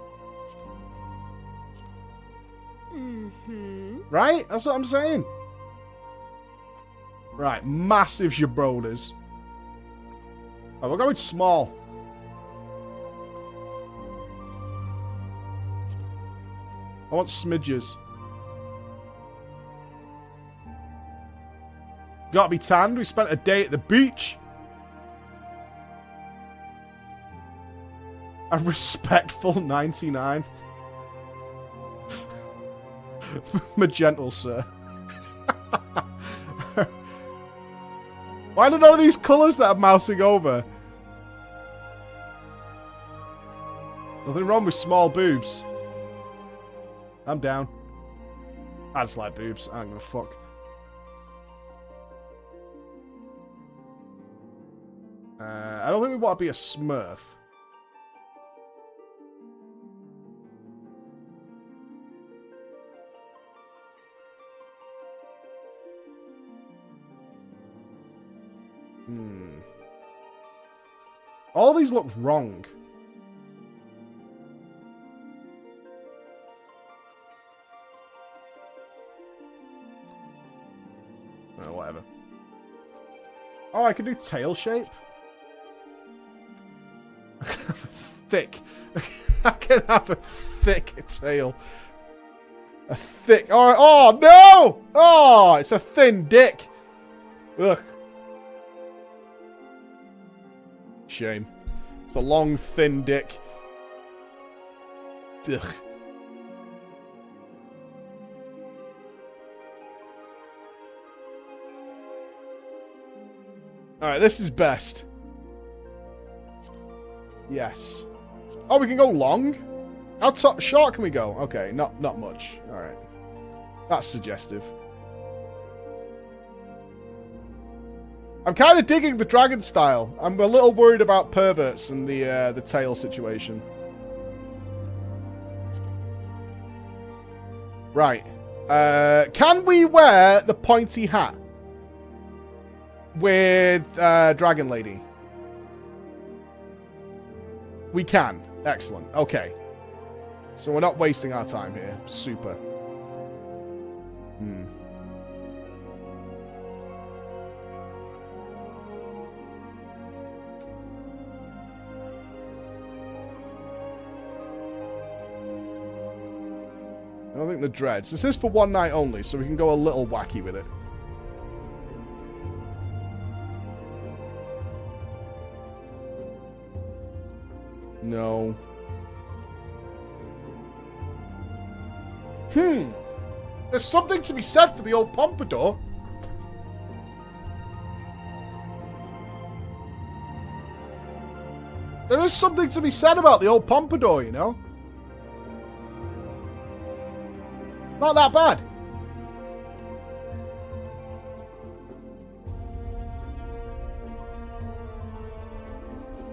Right? That's what I'm saying. Right, massive jabrolas. Oh, we're going small. I want smidges. Gotta be tanned. We spent a day at the beach. A respectful 99. Magental, sir. Why do none of these colours that I'm mousing over? Nothing wrong with small boobs. I'm down. I just like boobs. I don't give a fuck. I don't think we want to be a smurf. All these look wrong. Oh, whatever. Oh, I can do tail shape? Thick. I can have a thick tail. A thick... Alright. Oh, no! Oh, it's a thin dick. Ugh. Shame. It's a long, thin dick. Ugh. Alright, this is best. Yes. Oh, we can go long? How short can we go? Okay, not much. Alright. That's suggestive. I'm kind of digging the dragon style. I'm a little worried about perverts and the tail situation. Right. Can we wear the pointy hat with Dragon Lady? We can. Excellent. Okay. So we're not wasting our time here. Super. don't think the dreads. This is for one night only, so we can go a little wacky with it. No. There's something to be said for the old pompadour. There is something to be said about the old pompadour, you know? Not that bad.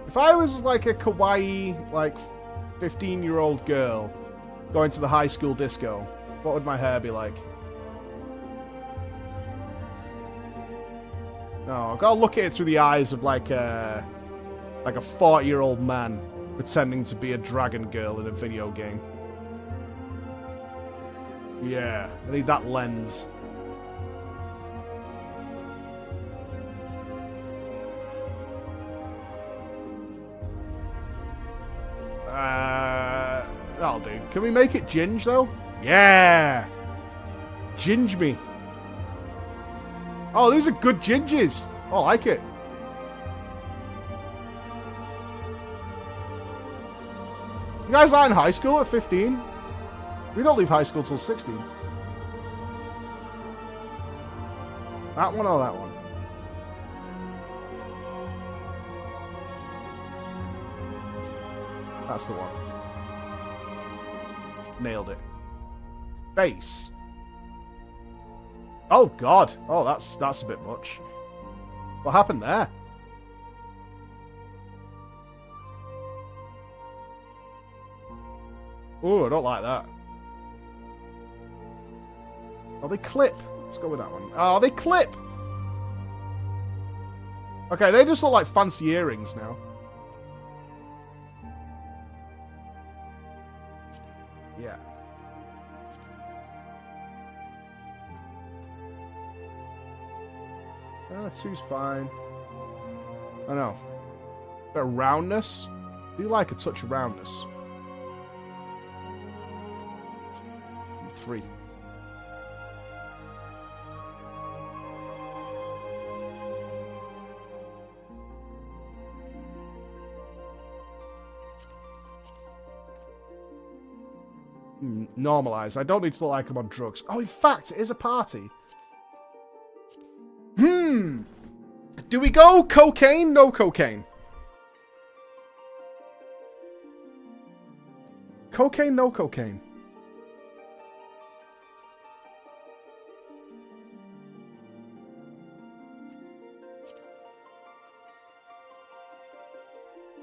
If I was like a kawaii, like 15-year-old girl going to the high school disco, what would my hair be like? No, I've got to look at it through the eyes of like a 40-year-old man pretending to be a dragon girl in a video game. Yeah, I need that lens. That'll do. Can we make it ginge, though? Yeah! Ginge me. Oh, these are good ginges. I like it. You guys aren't in high school at 15? We don't leave high school till 16. That one or that one? That's the one. Nailed it. Base. Oh god. Oh, that's a bit much. What happened there? Oh, I don't like that. Oh, they clip. Let's go with that one. Oh, they clip. Okay, they just look like fancy earrings now. Yeah. Two's fine. I know. Bit of roundness. I do like a touch of roundness. 3. Normalize. I don't need to look like I'm on drugs. Oh, in fact, it is a party. Do we go cocaine? No cocaine. Cocaine, no cocaine.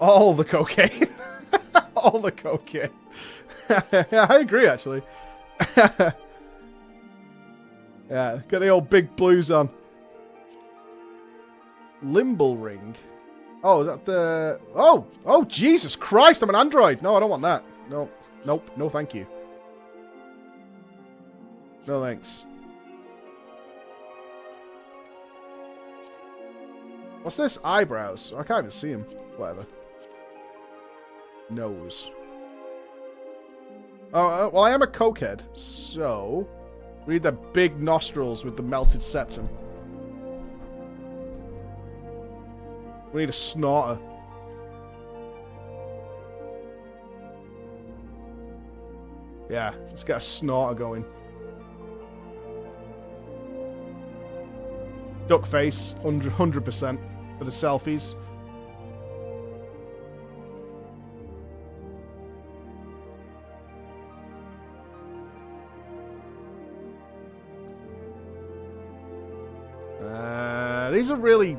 All the cocaine. All the cocaine. I agree, actually. Yeah, get the old big blues on. Limble ring. Oh, is that the... Oh, Jesus Christ, I'm an android. No, I don't want that. No, nope, no thank you. No thanks. What's this? Eyebrows. I can't even see them. Whatever. Nose. Oh, well, I am a cokehead, so... we need the big nostrils with the melted septum. We need a snorter. Yeah, let's get a snorter going. Duck face, 100% for the selfies. These are really...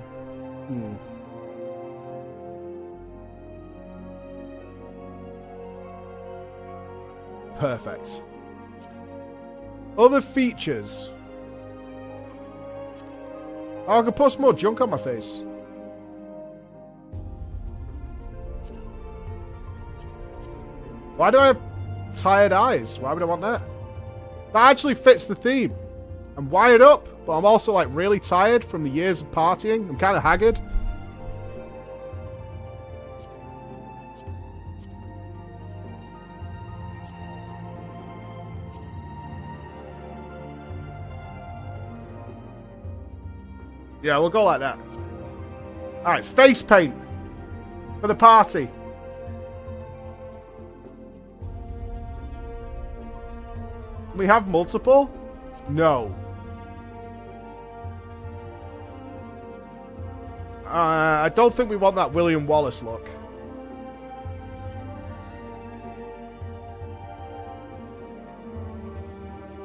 Perfect. Other features. Oh, I could put some more junk on my face. Why do I have tired eyes? Why would I want that? That actually fits the theme. I'm wired up, but I'm also like really tired from the years of partying. I'm kind of haggard. Yeah, we'll go like that. Alright, face paint. For the party. We have multiple? No. I don't think we want that William Wallace look.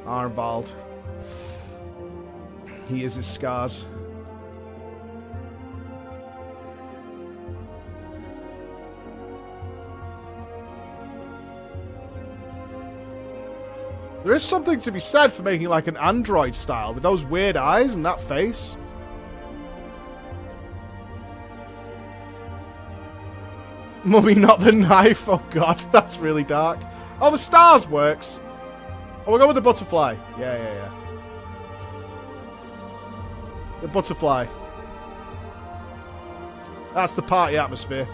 Arnvald. He is his scars. There is something to be said for making like an android style with those weird eyes and that face. Mummy, not the knife. Oh god, that's really dark. Oh, the stars works. Oh, we'll go with the butterfly. Yeah. The butterfly. That's the party atmosphere.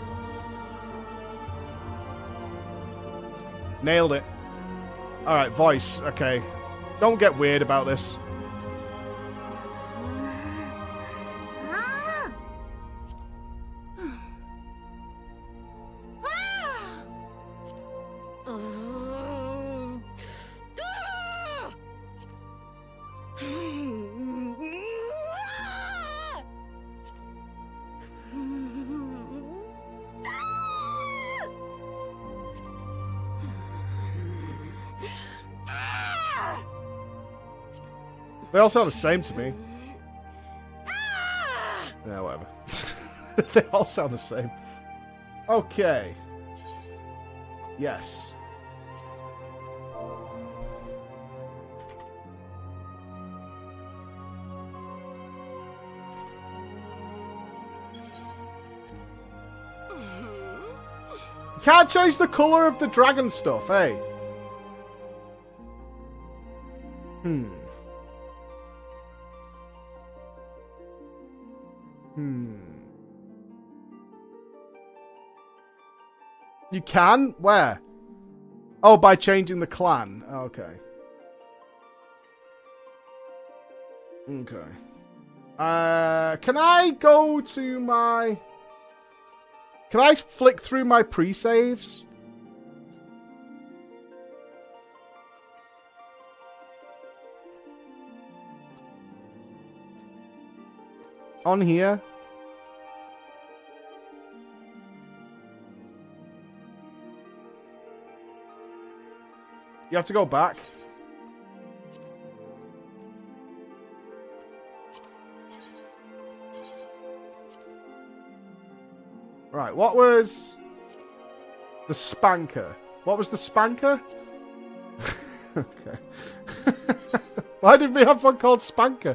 Nailed it. Alright, voice. Okay. Don't get weird about this. They all sound the same to me. Yeah, whatever. They all sound the same. Okay. Yes. You can't change the colour of the dragon stuff, eh? You can? Where? Oh, by changing the clan. Okay. Okay. Can I go to my... Can I flick through my pre-saves? On here? You have to go back. Right, what was the spanker? What was the spanker? Okay. Why did we have one called Spanker?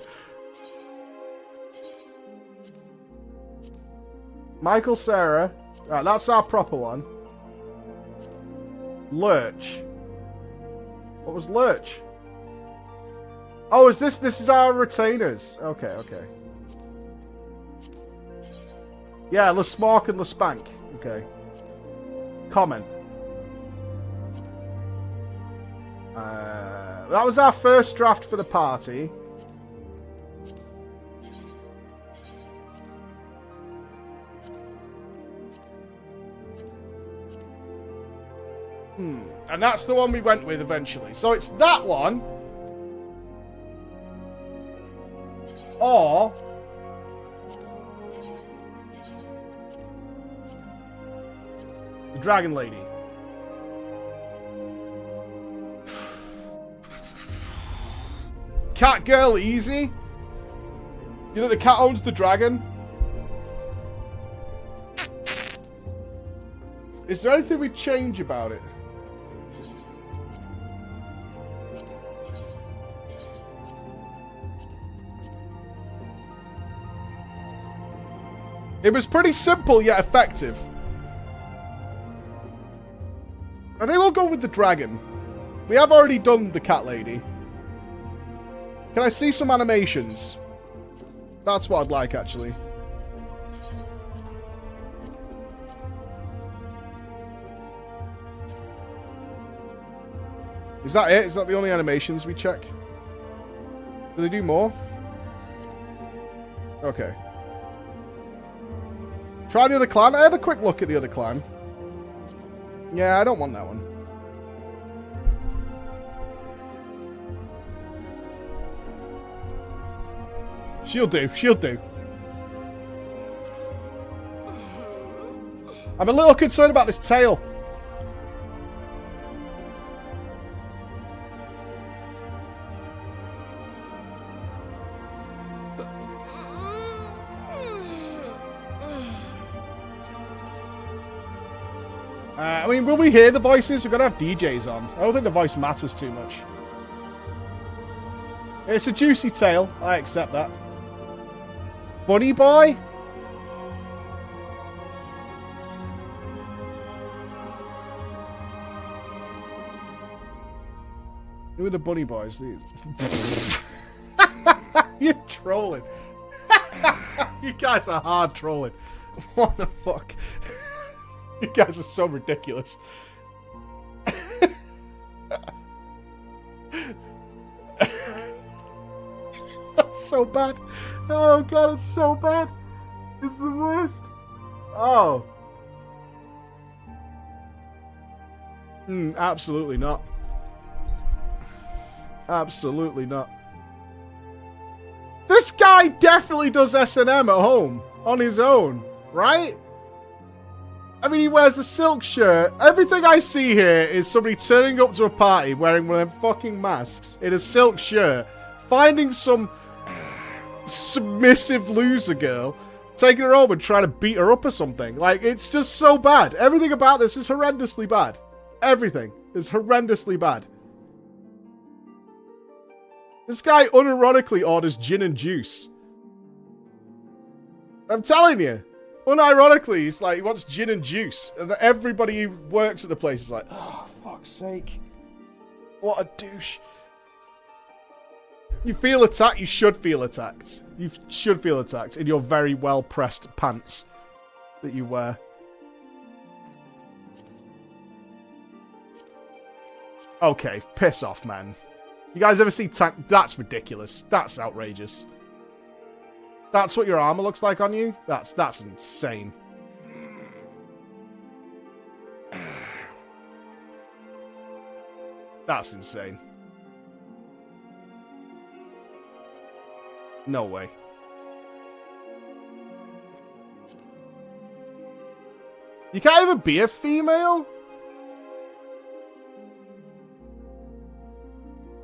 Michael Sarah. Right, that's our proper one. Lurch. What was Lurch? Oh, is this is our retainers. Okay, okay. Yeah, LeSmark and LeSpank. Okay. Comment. That was our first draft for the party. And that's the one we went with eventually. So it's that one. Or... the Dragon Lady. Cat Girl easy. You know the cat owns the dragon. Is there anything we change about it? It was pretty simple yet effective. I think we'll go with the dragon. We have already done the cat lady. Can I see some animations? That's what I'd like, actually. Is that it? Is that the only animations we check? Do they do more? Okay. Try the other clan. I had a quick look at the other clan. Yeah, I don't want that one. She'll do. She'll do. I'm a little concerned about this tail. I mean, will we hear the voices? We're going to have DJs on. I don't think the voice matters too much. It's a juicy tail. I accept that. Bunny boy? Who are the bunny boys? These. You're trolling. You guys are hard trolling. What the fuck? You guys are so ridiculous. That's so bad. Oh god, it's so bad. It's the worst. Oh. Absolutely not. Absolutely not. This guy definitely does S&M at home. On his own. Right? I mean, he wears a silk shirt. Everything I see here is somebody turning up to a party wearing one of them fucking masks in a silk shirt, finding some submissive loser girl, taking her home and trying to beat her up or something. Like, it's just so bad. Everything about this is horrendously bad. Everything is horrendously bad. This guy unironically orders gin and juice. I'm telling you. Unironically, he's like, he wants gin and juice. And everybody who works at the place is like, oh, fuck's sake. What a douche. You feel attacked, you should feel attacked. You should feel attacked in your very well-pressed pants that you wear. Okay, piss off, man. You guys ever see tank? That's ridiculous. That's outrageous. That's what your armor looks like on you? That's insane. That's insane. No way. You can't even be a female?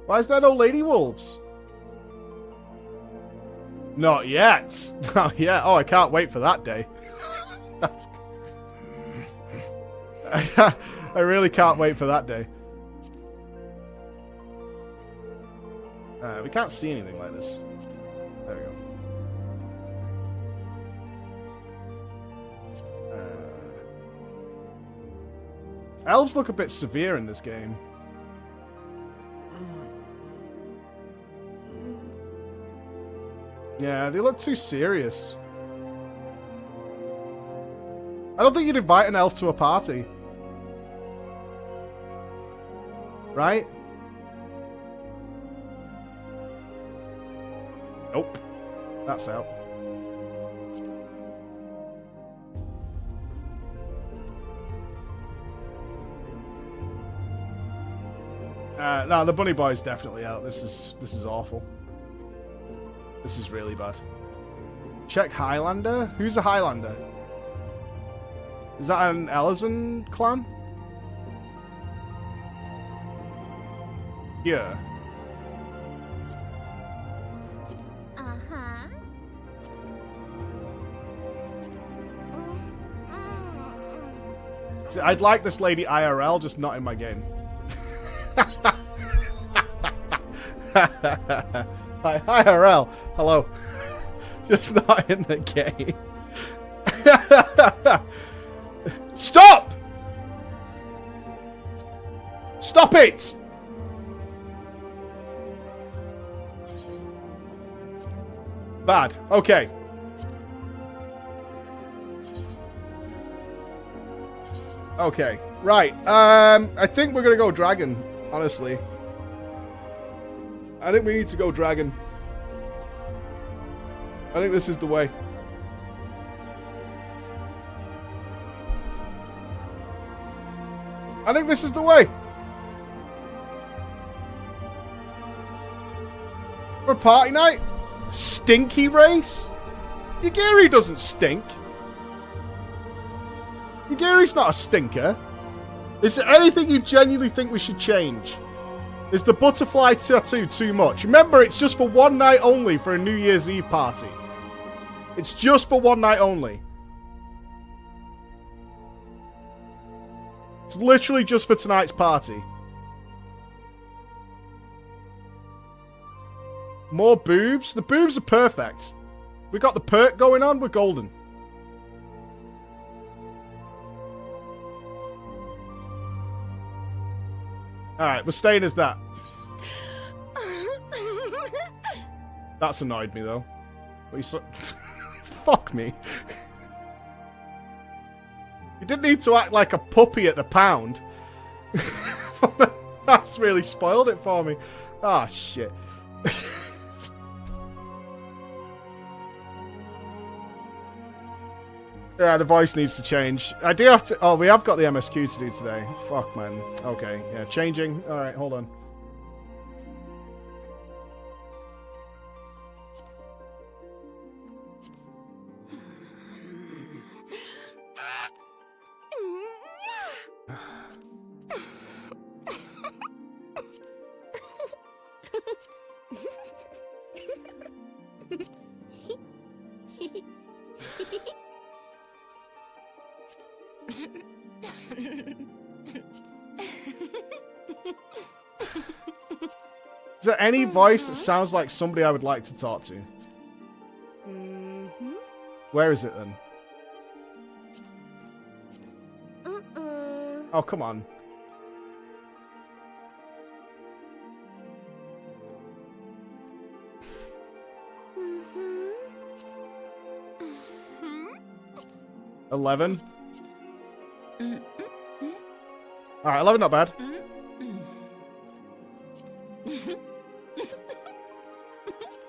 Why is there no lady wolves? Not yet. Not yet. Oh, I can't wait for that day. That's... I really can't wait for that day. We can't see anything like this. There we go. Elves look a bit severe in this game. Yeah, they look too serious. I don't think you'd invite an elf to a party. Right? Nope. That's out. No, the bunny boy's definitely out. This is awful. This is really bad. Check Highlander? Who's a Highlander? Is that an Ellison clan? Yeah. Uh-huh. See, I'd like this lady IRL, just not in my game. Hi, IRL. Hello. Just not in the game. Stop! Stop it! Bad. Okay. Okay. Right. I think we're gonna go dragon, honestly. I think we need to go dragon. I think this is the way. I think this is the way. For a party night? Stinky race? Yagiri doesn't stink. Yagiri's not a stinker. Is there anything you genuinely think we should change? Is the butterfly tattoo too much? Remember, it's just for one night only for a New Year's Eve party. It's just for one night only. It's literally just for tonight's party. More boobs? The boobs are perfect. We got the perk going on, we're golden. Alright, we're staying as that. That's annoyed me, though. But he's so... Fuck me. You didn't need to act like a puppy at the pound. That's really spoiled it for me. Ah, shit. Yeah, the voice needs to change. I do have to... Oh, we have got the MSQ to do today. Fuck, man. Okay, yeah, changing. Alright, hold on. Is there any voice that sounds like somebody I would like to talk to? Where is it then? Oh, come on. Mm-hmm. 11. Alright, 11 not bad.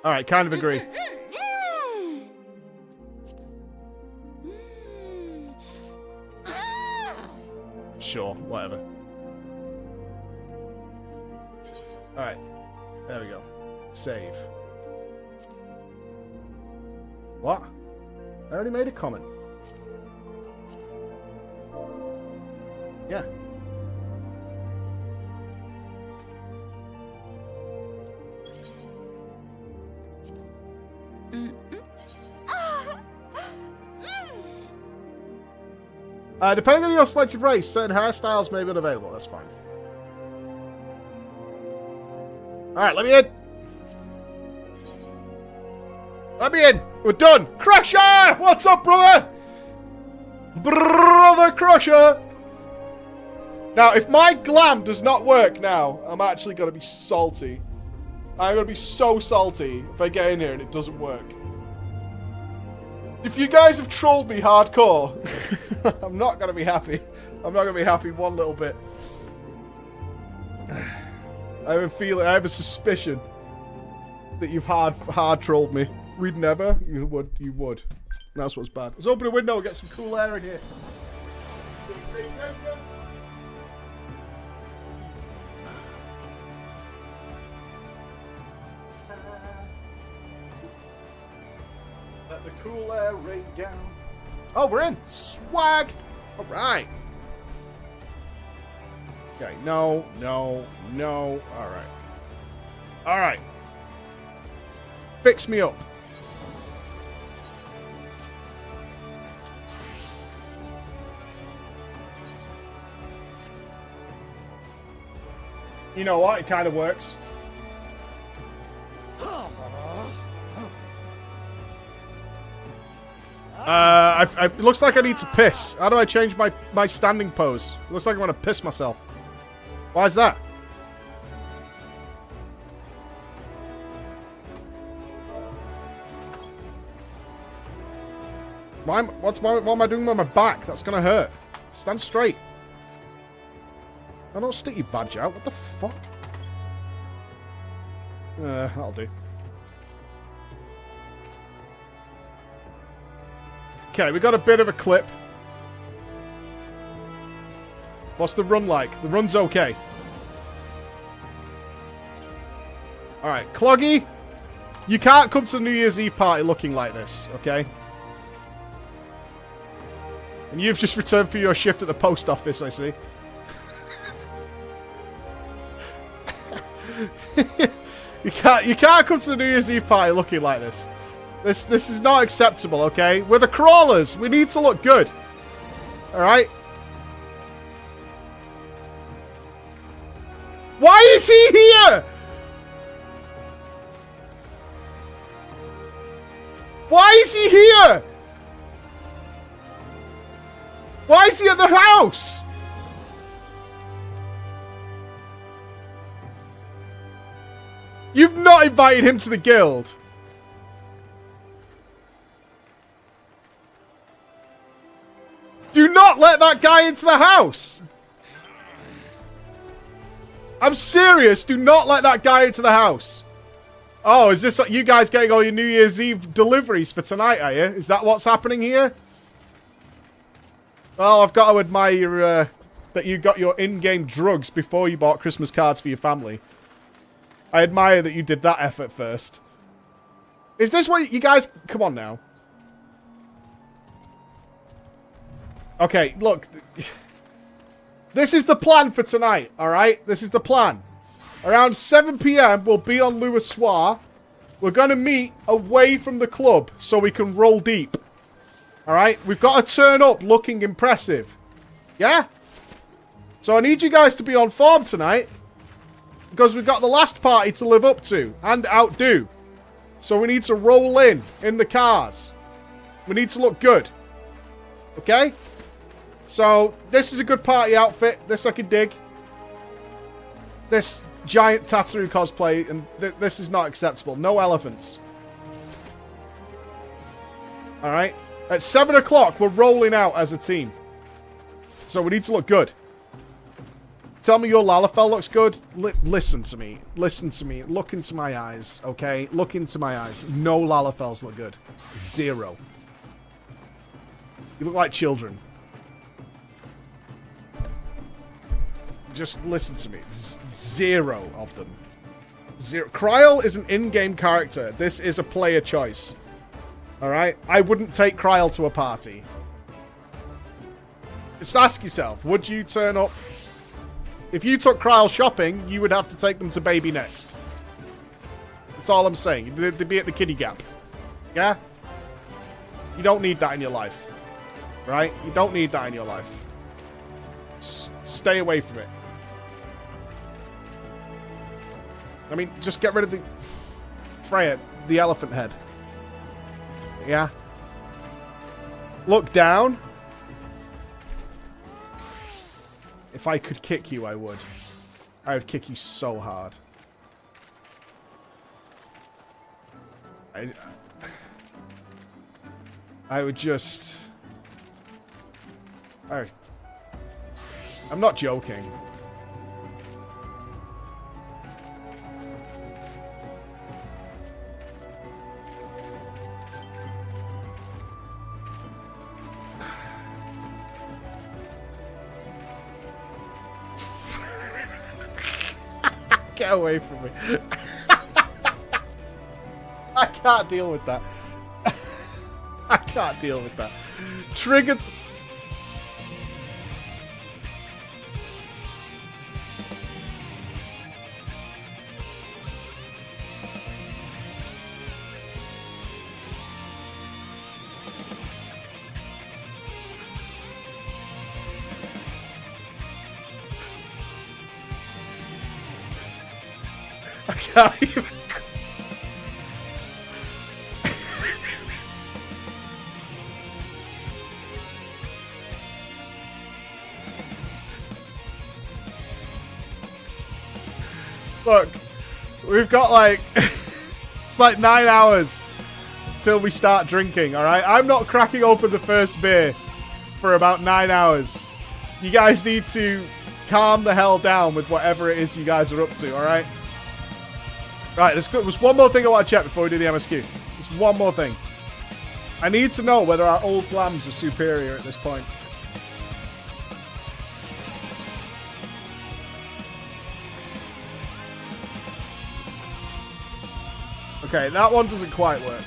Alright, kind of agree. Sure, whatever. Alright, there we go. Save. What? I already made a comment. Yeah. Depending on your selected race, certain hairstyles may be unavailable. That's fine. Alright, let me in. Let me in. We're done. Crusher! What's up, brother? Brother Crusher! Now, if my glam does not work now, I'm actually going to be salty. I'm going to be so salty if I get in here and it doesn't work. If you guys have trolled me hardcore, I'm not going to be happy. I'm not going to be happy one little bit. I have a feeling, I have a suspicion that you've hard trolled me. We'd never. You would. You would. That's what's bad. Let's open a window and get some cool air in here. Let the cool air rain down. Oh, we're in. Swag. All right. Okay. No. No. No. All right. All right. Fix me up. You know what? It kind of works. It looks like I need to piss. How do I change my standing pose? It looks like I want to piss myself. Why is that? What am I doing with my back? That's gonna hurt. Stand straight. I don't stick your badge out. What the fuck? That'll do. Okay, we got a bit of a clip. What's the run like? The run's okay. Alright, Cloggy, you can't come to the New Year's Eve party looking like this, okay? And you've just returned for your shift at the post office, I see. You can't come to the New Year's Eve party looking like this. This is not acceptable, okay? We're the crawlers. We need to look good. Alright? Why is he here? Why is he here? Why is he at the house? You've not invited him to the guild. Do not let that guy into the house. I'm serious. Do not let that guy into the house. Oh, is this you guys getting all your New Year's Eve deliveries for tonight, are you? Is that what's happening here? Well, I've got to admire that you got your in-game drugs before you bought Christmas cards for your family. I admire that you did that effort first. Is this what you guys... Come on now. Okay, look. This is the plan for tonight, alright? This is the plan. Around 7 PM, we'll be on Louisoix. We're going to meet away from the club so we can roll deep. Alright? We've got to turn up looking impressive. Yeah? So I need you guys to be on form tonight. Because we've got the last party to live up to and outdo. So we need to roll in the cars. We need to look good. Okay? So this is a good party outfit. This I can dig. This giant tattoo cosplay, and this is not acceptable. No elephants. Alright? At 7 o'clock, we're rolling out as a team. So we need to look good. Tell me your Lalafell looks good. Listen to me. Listen to me. Look into my eyes, okay? Look into my eyes. No Lalafells look good. Zero. You look like children. Just listen to me. Zero of them. Zero. Kryl is an in-game character. This is a player choice. Alright? I wouldn't take Kryl to a party. Just ask yourself, would you turn up... If you took Kryl shopping, you would have to take them to Baby Next. That's all I'm saying. They'd be at the kiddie gap. Yeah? You don't need that in your life. Right? You don't need that in your life. Stay away from it. I mean, just get rid of the... Freya, the elephant head. Yeah? Look down. If I could kick you, I would. I would kick you so hard. I would just... I'm not joking. Get away from me. I can't deal with that. I can't deal with that. Triggered... I can't even... Look, we've got like... it's like 9 hours till we start drinking, alright? I'm not cracking open the first beer for about 9 hours. You guys need to calm the hell down with whatever it is you guys are up to, alright? Right, there's one more thing I want to check before we do the MSQ. Just one more thing. I need to know whether our old glams are superior at this point. Okay, that one doesn't quite work.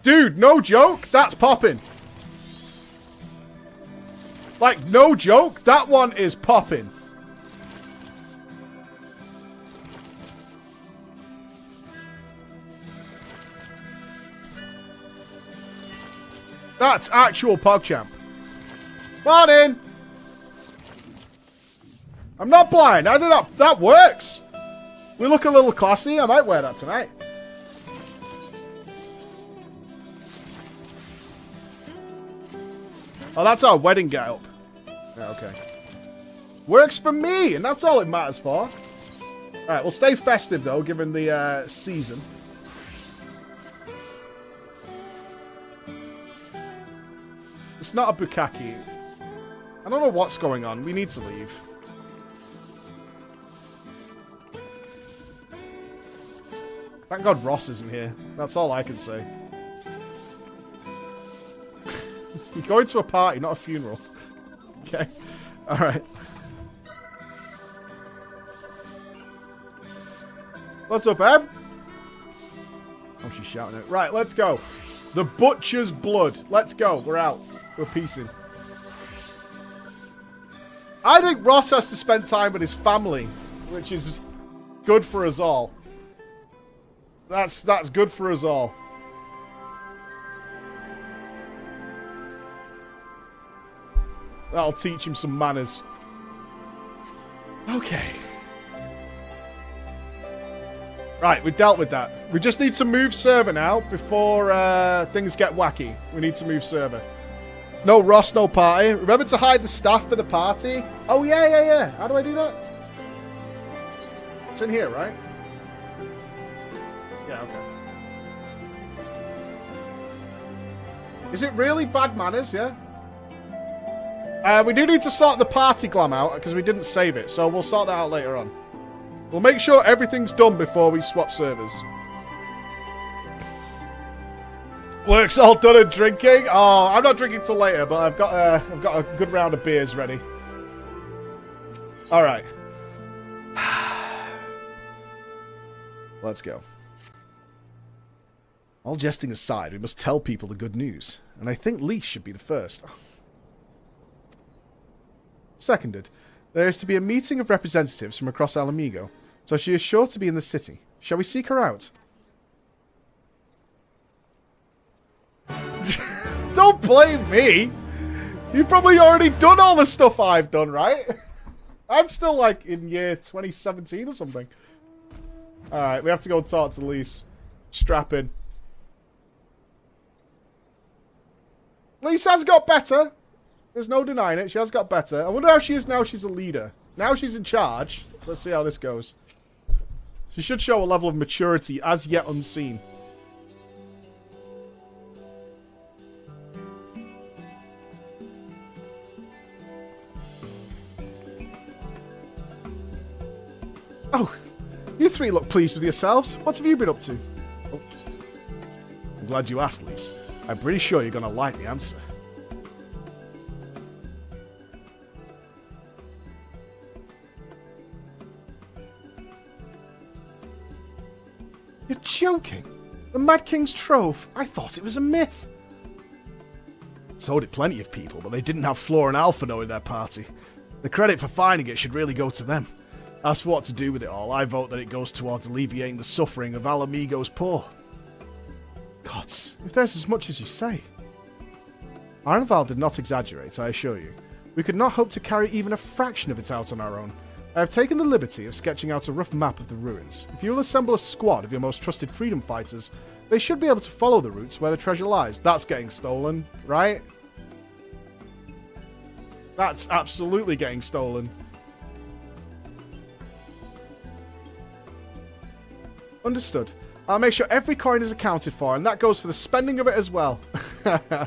Dude, no joke, that's popping. Like, no joke, that one is popping. That's actual PogChamp. Morning! I'm not blind, I did not. That works. We look a little classy, I might wear that tonight. Oh, that's our wedding get up. Yeah, okay. Works for me, and that's all it matters for. Alright, we'll stay festive, though, given the season. It's not a bukkake. I don't know what's going on. We need to leave. Thank God Ross isn't here. That's all I can say. You're going to a party, not a funeral. Okay. Alright. What's up, Eb? Oh, she's shouting it. Right, let's go. The Butcher's Blood. Let's go. We're out. We're peacing. I think Ross has to spend time with his family, which is good for us all. That's good for us all. That'll teach him some manners. Okay. Right, we dealt with that. We just need to move server now before things get wacky. We need to move server. No Ross, no party. Remember to hide the staff for the party. Oh, yeah. How do I do that? It's in here, right? Yeah, okay. Is it really bad manners, yeah? We do need to sort the party glam out, because we didn't save it, so we'll sort that out later on. We'll make sure everything's done before we swap servers. Work's all done and drinking? Oh, I'm not drinking till later, but I've got a good round of beers ready. Alright. Let's go. All jesting aside, we must tell people the good news. And I think Lise should be the first. Seconded. There is to be a meeting of representatives from across Alamigo, so she is sure to be in the city. Shall we seek her out? Don't blame me! You've probably already done all the stuff I've done, right? I'm still like in year 2017 or something. Alright, we have to go talk to Lise. Strap in. Lise has got better. There's no denying it. She has got better. I wonder how she is now she's a leader. Now she's in charge. Let's see how this goes. She should show a level of maturity as yet unseen. Oh, you three look pleased with yourselves. What have you been up to? Oh. I'm glad you asked, Lise. I'm pretty sure you're going to like the answer. You're joking? The Mad King's Trove? I thought it was a myth. So did plenty of people, but they didn't have Flora and Alphino in their party. The credit for finding it should really go to them. As for what to do with it all, I vote that it goes towards alleviating the suffering of Alamigo's poor. Gods, if there's as much as you say. Arnval did not exaggerate, I assure you. We could not hope to carry even a fraction of it out on our own. I have taken the liberty of sketching out a rough map of the ruins. If you will assemble a squad of your most trusted freedom fighters, they should be able to follow the routes where the treasure lies. That's getting stolen, right? That's absolutely getting stolen. Understood. I'll make sure every coin is accounted for, and that goes for the spending of it as well.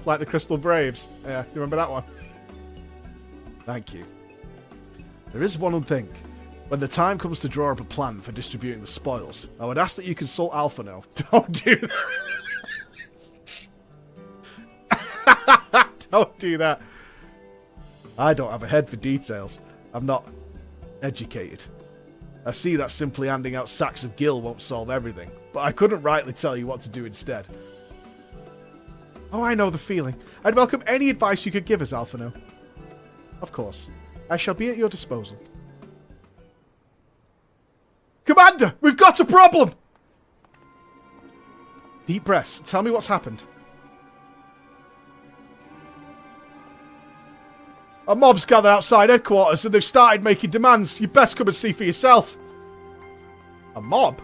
Like the Crystal Braves. Yeah, you remember that one? Thank you. There is one thing. When the time comes to draw up a plan for distributing the spoils, I would ask that you consult Alpha now. Don't do that. Don't do that. I don't have a head for details. I'm not educated. I see that simply handing out sacks of gill won't solve everything, but I couldn't rightly tell you what to do instead. Oh, I know the feeling. I'd welcome any advice you could give us, Alphino. Of course. I shall be at your disposal. Commander, we've got a problem! Deep breaths. Tell me what's happened. A mob's gathered outside headquarters and they've started making demands. You best come and see for yourself. A mob?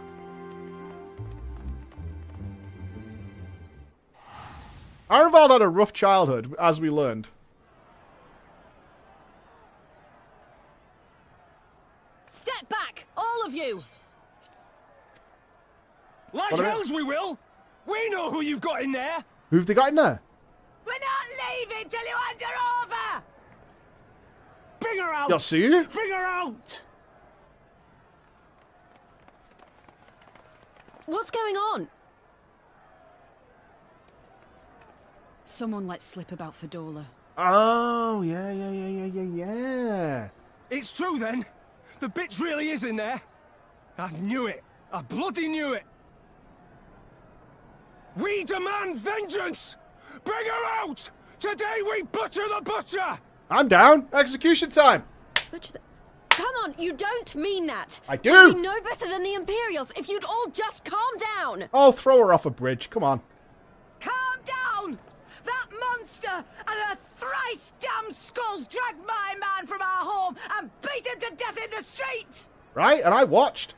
Arenvald had a rough childhood, as we learned. Step back, all of you! Like hells we will! We know who you've got in there! Who've they got in there? We're not leaving till you hand her over! Bring her out! Yasu? Bring her out! What's going on? Someone let slip about Fedorla. Oh, yeah. It's true then! The bitch really is in there! I knew it! I bloody knew it! We demand vengeance! Bring her out! Today we butcher the butcher! I'm down. Execution time. Come on, you don't mean that! I do! We know better than the Imperials if you'd all just calm down! Oh, throw her off a bridge. Come on. Calm down! That monster and her thrice damned skulls dragged my man from our home and beat him to death in the street! Right, and I watched.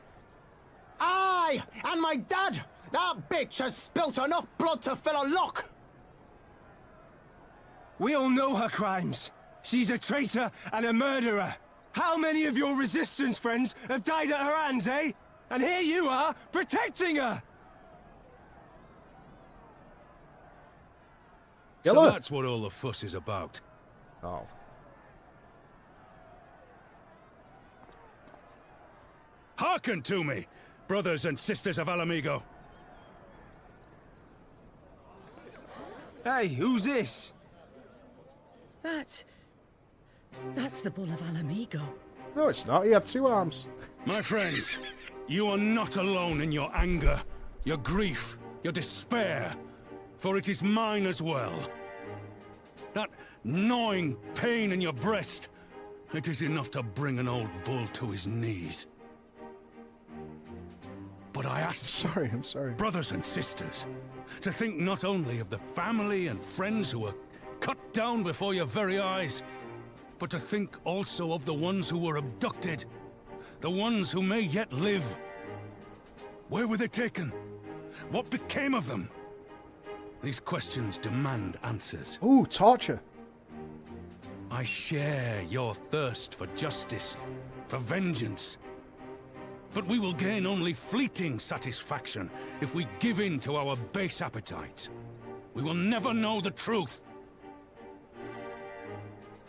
Aye! And my dad! That bitch has spilt enough blood to fill a lock! We all know her crimes. She's a traitor and a murderer. How many of your resistance friends have died at her hands, eh? And here you are, protecting her! Kill So her. that's what all the fuss is about. Oh. Hearken to me, brothers and sisters of Alamigo. Hey, who's this? That's the Bull of Alamigo. No, it's not. He had two arms. My friends, you are not alone in your anger, your grief, your despair, for it is mine as well. That gnawing pain in your breast, it is enough to bring an old bull to his knees. But I ask you, I'm sorry. brothers and sisters, to think not only of the family and friends who were cut down before your very eyes, but to think also of the ones who were abducted, the ones who may yet live. Where were they taken? What became of them? These questions demand answers. Ooh, torture. I share your thirst for justice, for vengeance. But we will gain only fleeting satisfaction if we give in to our base appetites. We will never know the truth.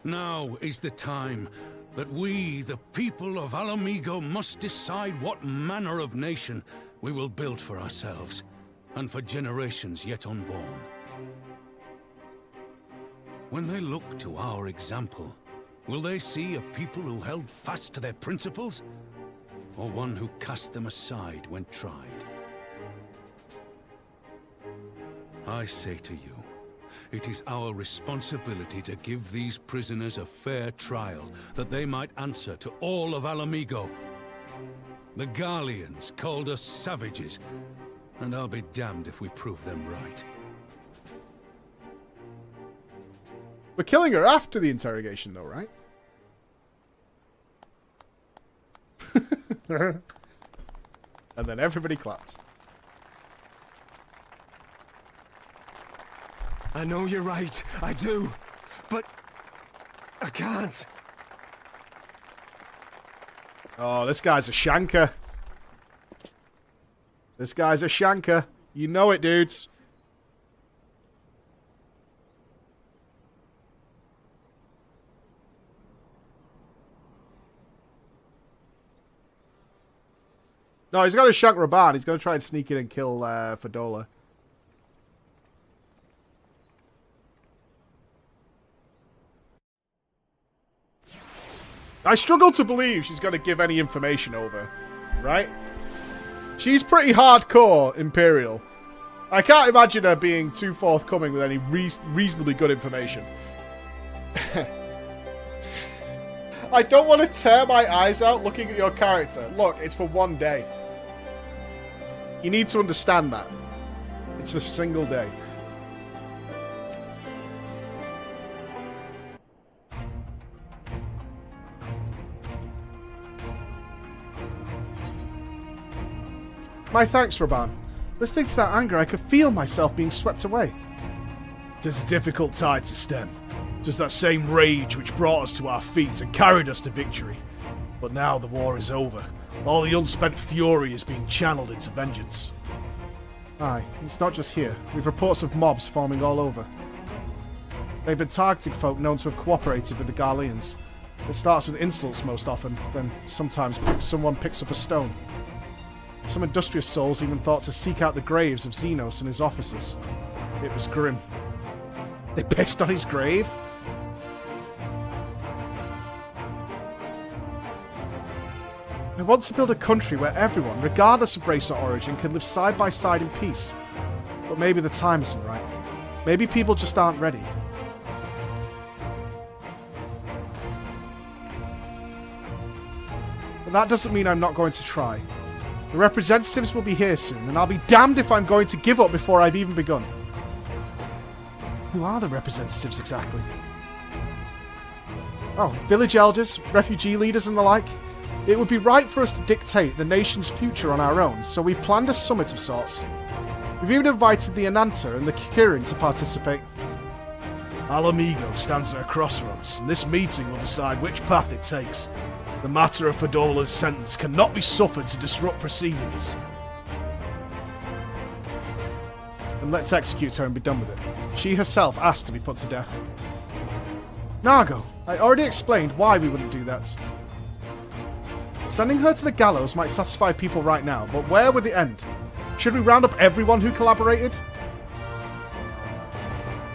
Now is the time that we, the people of Alamigo, must decide what manner of nation we will build for ourselves, and for generations yet unborn. When they look to our example, will they see a people who held fast to their principles, or one who cast them aside when tried? I say to you, it is our responsibility to give these prisoners a fair trial, that they might answer to all of Alamigo. The Garleans called us savages, and I'll be damned if we prove them right. We're killing her after the interrogation, though, right? And then everybody clapped. I know you're right, I do. But I can't. Oh, this guy's a shanker. This guy's a shanker. You know it, dudes. No, he's going to shank Raban. He's going to try and sneak in and kill Fadola. I struggle to believe she's going to give any information over, right? She's pretty hardcore Imperial. I can't imagine her being too forthcoming with any reasonably good information. I don't want to tear my eyes out looking at your character. Look, it's for one day. You need to understand that. It's for a single day. My thanks, Raban. Listening to that anger, I could feel myself being swept away. It is a difficult tide to stem. Just that same rage which brought us to our feet and carried us to victory. But now the war is over. All the unspent fury is being channeled into vengeance. Aye, it's not just here. We've reports of mobs forming all over. They've been targeting folk known to have cooperated with the Garleans. It starts with insults most often, then sometimes someone picks up a stone. Some industrious souls even thought to seek out the graves of Xenos and his officers. It was grim. They pissed on his grave? I want to build a country where everyone, regardless of race or origin, can live side by side in peace. But maybe the time isn't right. Maybe people just aren't ready. But that doesn't mean I'm not going to try. The representatives will be here soon, and I'll be damned if I'm going to give up before I've even begun. Who are the representatives exactly? Oh, village elders, refugee leaders and the like. It would be right for us to dictate the nation's future on our own, so we've planned a summit of sorts. We've even invited the Ananta and the Kirin to participate. Alamigo stands at a crossroads, and this meeting will decide which path it takes. The matter of Fadola's sentence cannot be suffered to disrupt proceedings. And let's execute her and be done with it. She herself asked to be put to death. Nargo, I already explained why we wouldn't do that. Sending her to the gallows might satisfy people right now, but where would it end? Should we round up everyone who collaborated?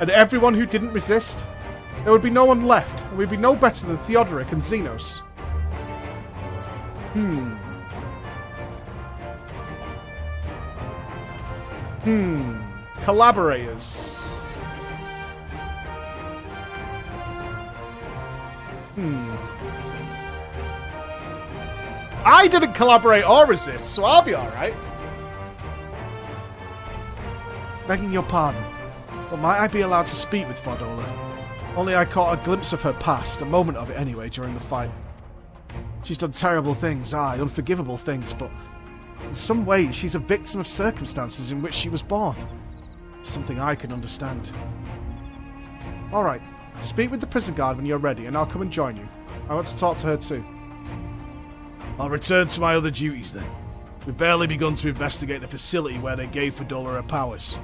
And everyone who didn't resist? There would be no one left, and we'd be no better than Theodoric and Xenos. Collaborators. I didn't collaborate or resist, so I'll be alright. Begging your pardon, but might I be allowed to speak with Fadola? Only I caught a glimpse of her past, a moment of it anyway, during the fight. She's done terrible things, aye, unforgivable things, but in some ways she's a victim of circumstances in which she was born. Something I can understand. Alright, speak with the prison guard when you're ready, and I'll come and join you. I want to talk to her too. I'll return to my other duties then. We've barely begun to investigate the facility where they gave Fadola her powers.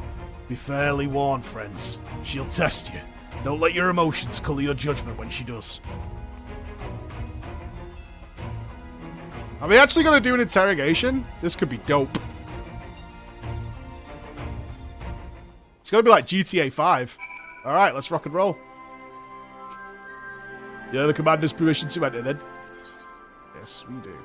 Be fairly warned, friends. She'll test you. Don't let your emotions colour your judgment when she does. Are we actually going to do an interrogation? This could be dope. It's going to be like GTA 5. Alright, let's rock and roll. You have the commander's permission to enter then? Yes, we do.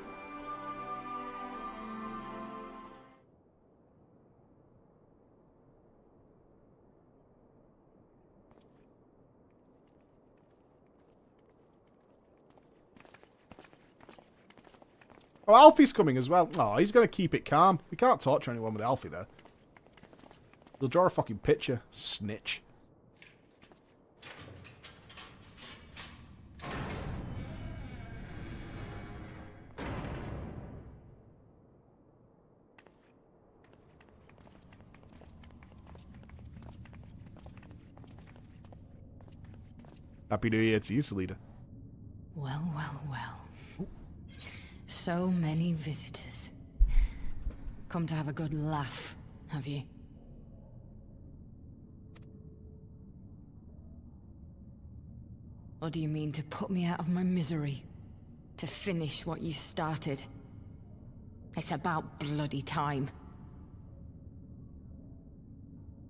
Oh, Alfie's coming as well. Oh, he's going to keep it calm. We can't torture anyone with Alfie there. They'll draw a fucking picture. Snitch. Happy New Year to you, Salida. Well, well, well. So many visitors. Come to have a good laugh, have you? Or do you mean to put me out of my misery? To finish what you started? It's about bloody time.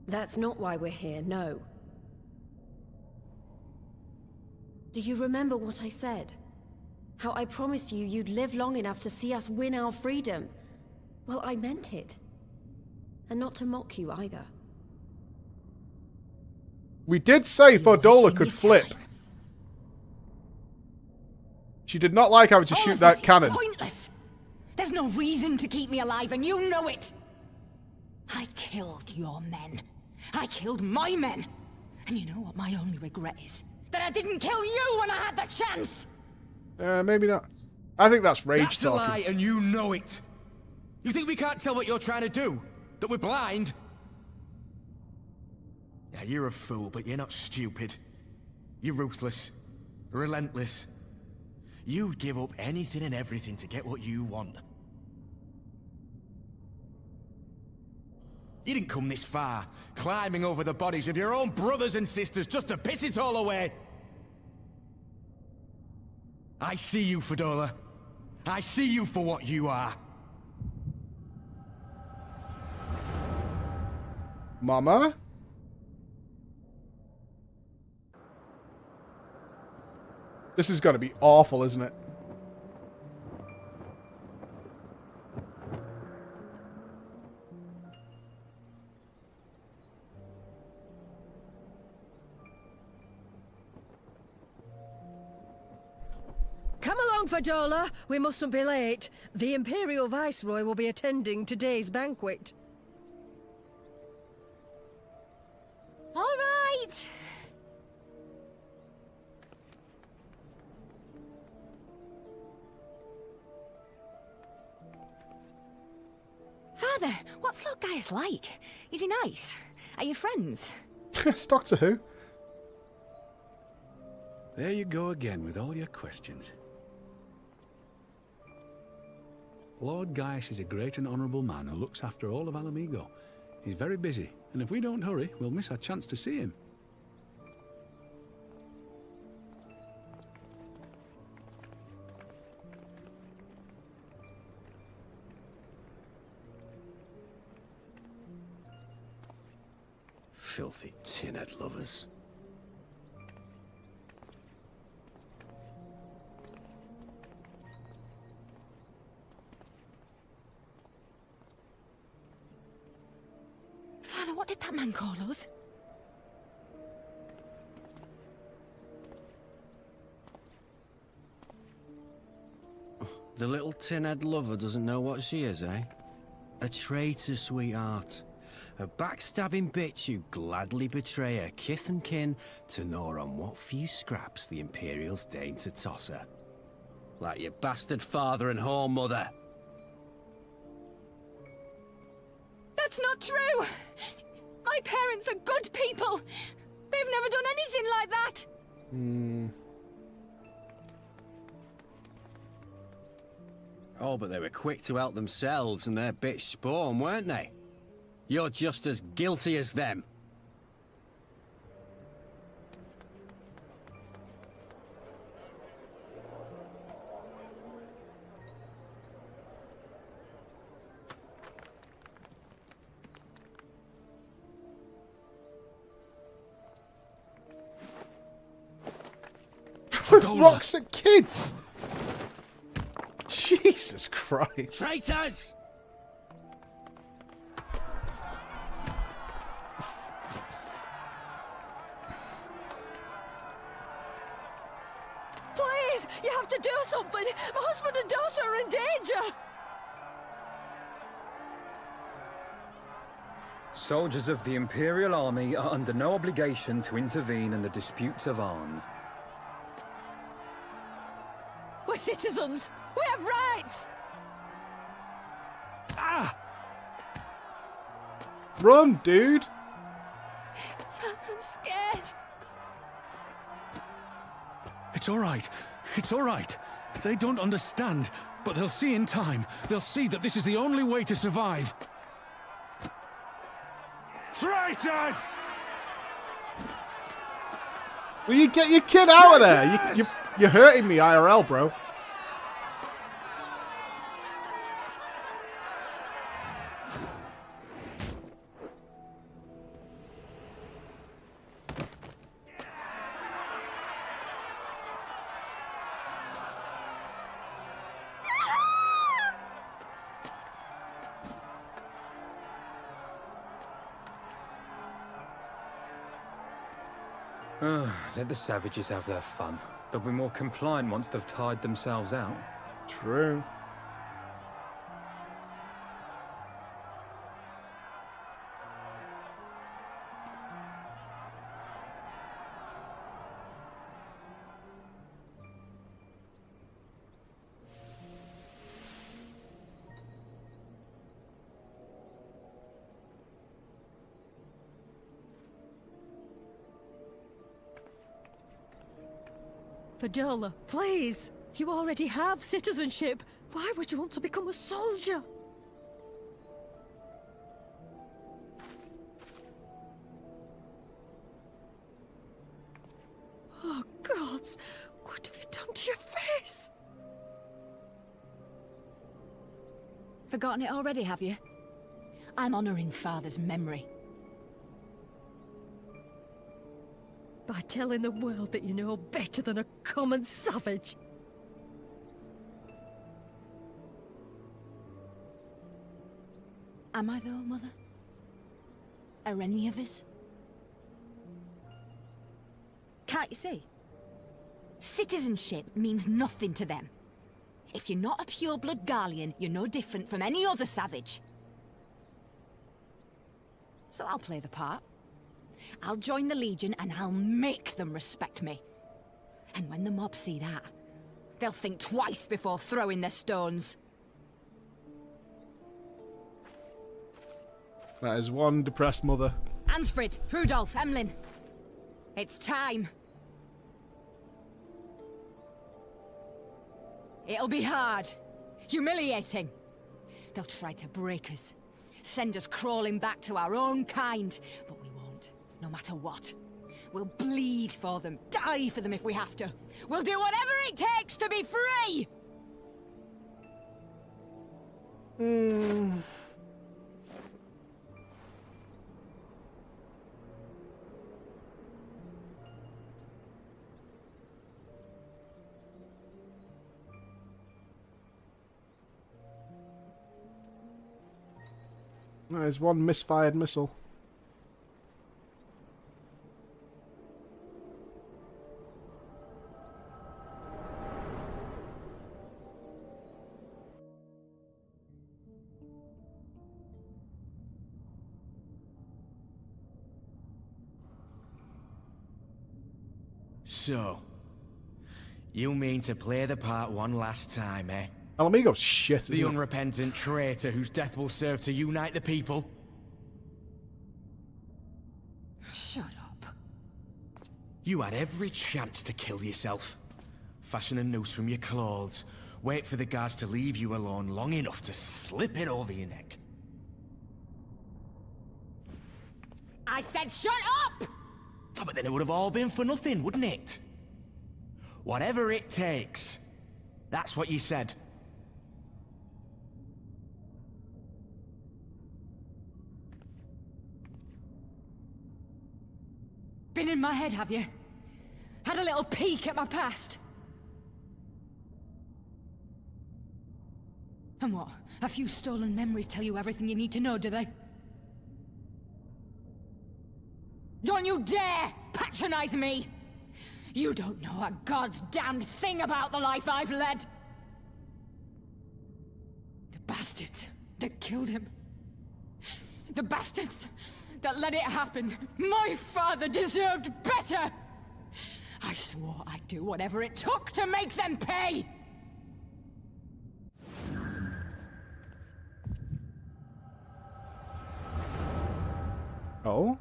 That's not why we're here, no. Do you remember what I said? How I promised you you'd live long enough to see us win our freedom? Well, I meant it. And not to mock you either. We did say Fordola could flip. She did not like having to shoot that cannon. Pointless. There's no reason to keep me alive, and you know it. I killed your men. I killed my men. And you know what my only regret is? That I didn't kill you when I had the chance. Maybe not. I think that's rage That's talking. a lie, and you know it. You think we can't tell what you're trying to do? That we're blind? Yeah, you're a fool, but you're not stupid. You're ruthless. Relentless. You'd give up anything and everything to get what you want. You didn't come this far, climbing over the bodies of your own brothers and sisters just to piss it all away. I see you, Fordola. I see you for what you are. Mama? This is going to be awful, isn't it? Come along, Fordola. We mustn't be late. The Imperial Viceroy will be attending today's banquet. All right. Father, what's Slogaius like? Is he nice? Are you friends? It's Doctor Who. There you go again with all your questions. Lord Gaius is a great and honourable man who looks after all of Alamigo. He's very busy, and if we don't hurry, we'll miss our chance to see him. Filthy tin-head lovers. Father, what did that man call us? The little tin-head lover doesn't know what she is, eh? A traitor, sweetheart. A backstabbing bitch who gladly betray her kith and kin to gnaw on what few scraps the Imperials deign to toss her. Like your bastard father and whore mother. That's not true! My parents are good people! They've never done anything like that! Oh, but they were quick to help themselves and their bitch spawn, weren't they? You're just as guilty as them. Rocks at kids! Jesus Christ. Traitors! Please, you have to do something. My husband and daughter are in danger. Soldiers of the Imperial Army are under no obligation to intervene in the disputes of Arn. We're citizens. We have rights. Ah! Run, dude! Father, I'm scared. It's all right. It's all right. They don't understand, but they'll see in time. They'll see that this is the only way to survive. Traitors! Will you get your kid out of there? You're hurting me, IRL, bro. Let the savages have their fun. They'll be more compliant once they've tired themselves out. True. Vidola, please! You already have citizenship. Why would you want to become a soldier? Oh, gods! What have you done to your face? Forgotten it already, have you? I'm honoring Father's memory. By telling the world that you know better than a common savage. Am I though, Mother? Are any of us? Can't you see? Citizenship means nothing to them. If you're not a pure-blood Garlean, you're no different from any other savage. So I'll play the part. I'll join the Legion and I'll make them respect me. And when the mob see that, they'll think twice before throwing their stones. That is one depressed mother. Ansfrid, Rudolph, Emlyn. It's time. It'll be hard. Humiliating. They'll try to break us. Send us crawling back to our own kind. But we won't, no matter what. We'll bleed for them, die for them if we have to. We'll do whatever it takes to be free! There's one misfired missile. So, you mean to play the part one last time, eh? Alamigo's shit, The isn't it? unrepentant traitor whose death will serve to unite the people? Shut up. You had every chance to kill yourself. Fashion a noose from your clothes. Wait for the guards to leave you alone long enough to slip it over your neck. I said shut up! Oh, but then it would have all been for nothing, wouldn't it? Whatever it takes. That's what you said. Been in my head, have you? Had a little peek at my past? And what? A few stolen memories tell you everything you need to know, do they? Don't you dare patronize me! You don't know a god's damned thing about the life I've led! The bastards that killed him. The bastards that let it happen. My father deserved better! I swore I'd do whatever it took to make them pay! Oh?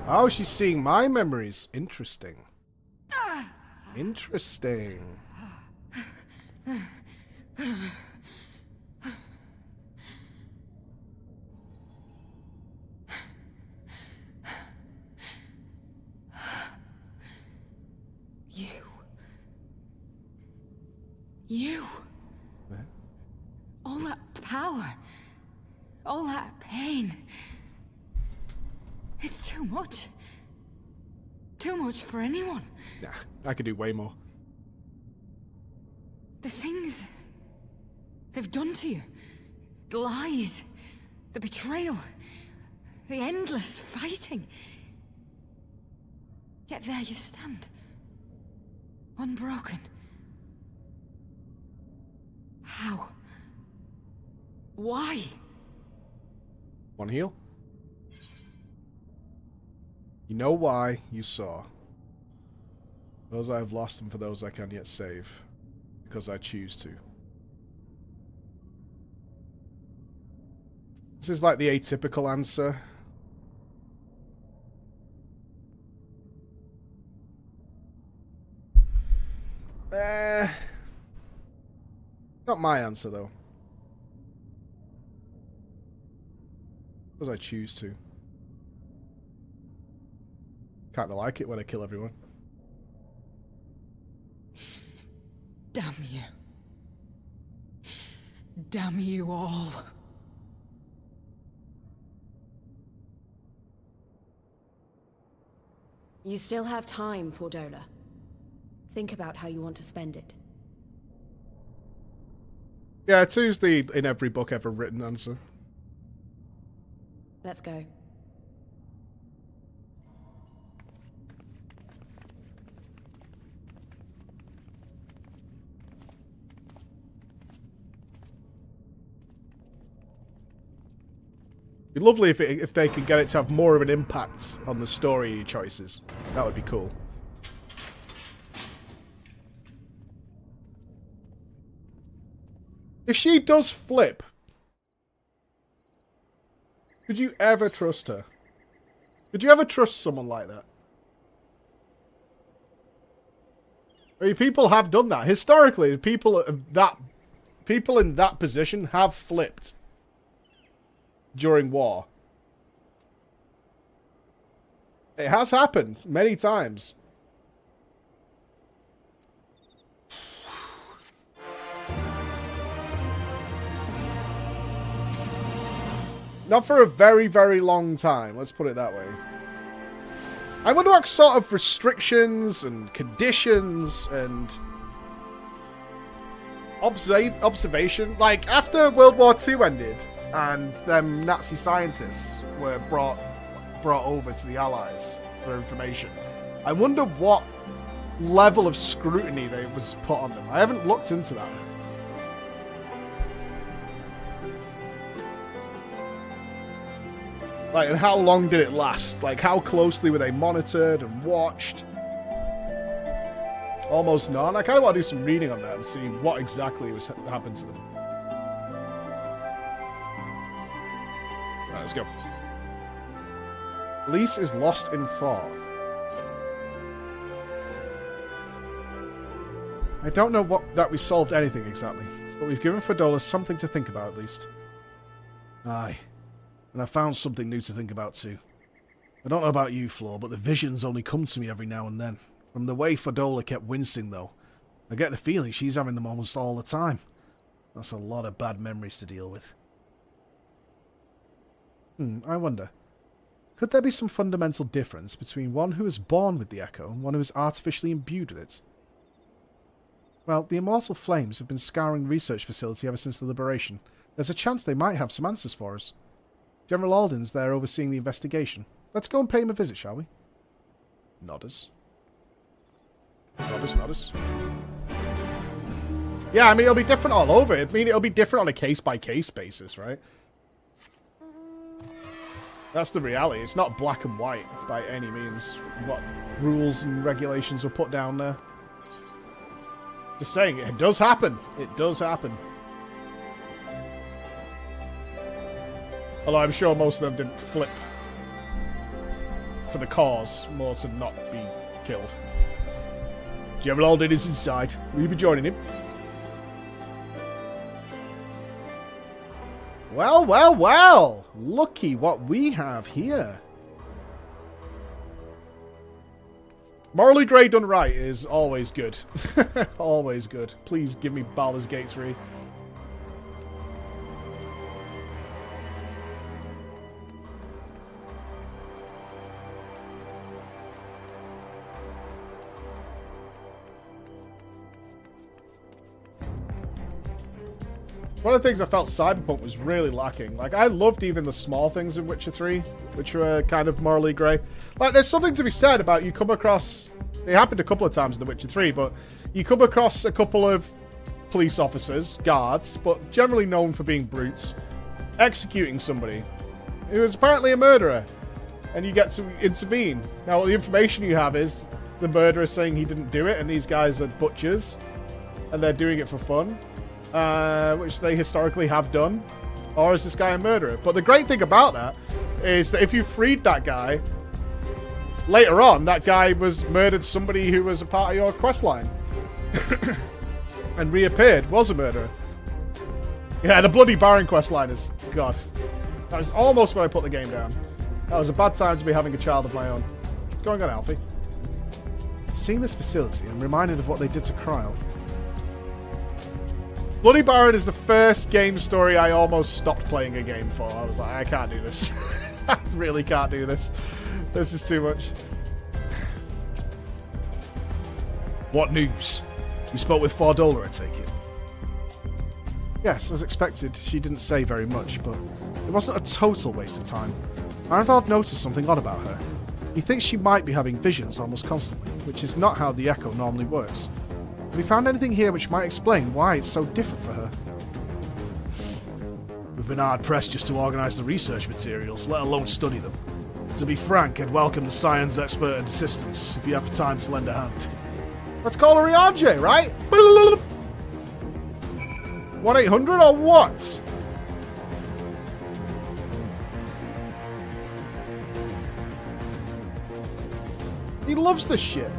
Oh, she's seeing my memories. Interesting. Interesting. You. All that power. All that pain. It's too much. Too much for anyone. Nah, I could do way more. The things they've done to you. lies, the betrayal, the endless fighting. Yet there you stand, unbroken. How? Why? One heal. You know why you saw. Those I have lost and for those I can yet save. Because I choose to. This is like the atypical answer. Not my answer though. Because I choose to. Kinda like it when I kill everyone. Damn you. Damn you all. You still have time, Fordola. Think about how you want to spend it. Yeah, two's the in every book ever written answer. Let's go. It'd be lovely if they could get it to have more of an impact on the story choices. That would be cool. If she does flip, could you ever trust her? Could you ever trust someone like that? I mean, people have done that. Historically, people in that position have flipped during war. It has happened many times. Not for a very, very long time, let's put it that way. I wonder what sort of restrictions and conditions and observation, like after World War II ended and them Nazi scientists were brought over to the Allies for information. I wonder what level of scrutiny they was put on them. I haven't looked into that. Like, and how long did it last? Like, how closely were they monitored and watched? Almost none. I kind of want to do some reading on that and see what exactly was happened to them. Alright, let's go. Elise is lost in thought. I don't know that we solved anything exactly, but we've given Fordola something to think about at least. Aye. And I found something new to think about too. I don't know about you, Flo, but the visions only come to me every now and then. From the way Fordola kept wincing, though, I get the feeling she's having them almost all the time. That's a lot of bad memories to deal with. I wonder. Could there be some fundamental difference between one who is born with the Echo and one who is artificially imbued with it? Well, the Immortal Flames have been scouring the research facility ever since the Liberation. There's a chance they might have some answers for us. General Alden's there overseeing the investigation. Let's go and pay him a visit, shall we? Nodders. Nodders. Yeah, I mean, it'll be different all over. I mean, it'll be different on a case-by-case basis, right? That's the reality. It's not black and white by any means. What rules and regulations were put down there. Just saying, it does happen. It does happen. Although I'm sure most of them didn't flip for the cause, more to not be killed. General Alden is inside. Will you be joining him? Well, well, well! Looky what we have here. Morally grey done right is always good. Always good. Please give me Baldur's Gate 3. One of the things I felt Cyberpunk was really lacking. Like, I loved even the small things in Witcher 3, which were kind of morally grey. Like, there's something to be said about you come across... It happened a couple of times in The Witcher 3, but you come across a couple of police officers, guards, but generally known for being brutes, executing somebody who is apparently a murderer, and you get to intervene. Now, the information you have is the murderer saying he didn't do it, and these guys are butchers, and they're doing it for fun, which they historically have done. Or is this guy a murderer? But the great thing about that is that if you freed that guy, later on, that guy murdered somebody who was a part of your quest line. And reappeared, was a murderer. Yeah, the Bloody Baron quest line is... God. That was almost when I put the game down. That was a bad time to be having a child of my own. What's going on, Alfie? Seeing this facility, I'm reminded of what they did to Kryl. Bloody Baron is the first game story I almost stopped playing a game for. I was like, I can't do this. I really can't do this. This is too much. What news? You spoke with Fordola, I take it? Yes, as expected, she didn't say very much, but it wasn't a total waste of time. Ironvald noticed something odd about her. He thinks she might be having visions almost constantly, which is not how the Echo normally works. Have you found anything here which might explain why it's so different for her? We've been hard-pressed just to organise the research materials, let alone study them. To be frank, I'd welcome the science expert and assistance, if you have time to lend a hand. Let's call her Rianje, right? 1-800 or what? He loves this shit.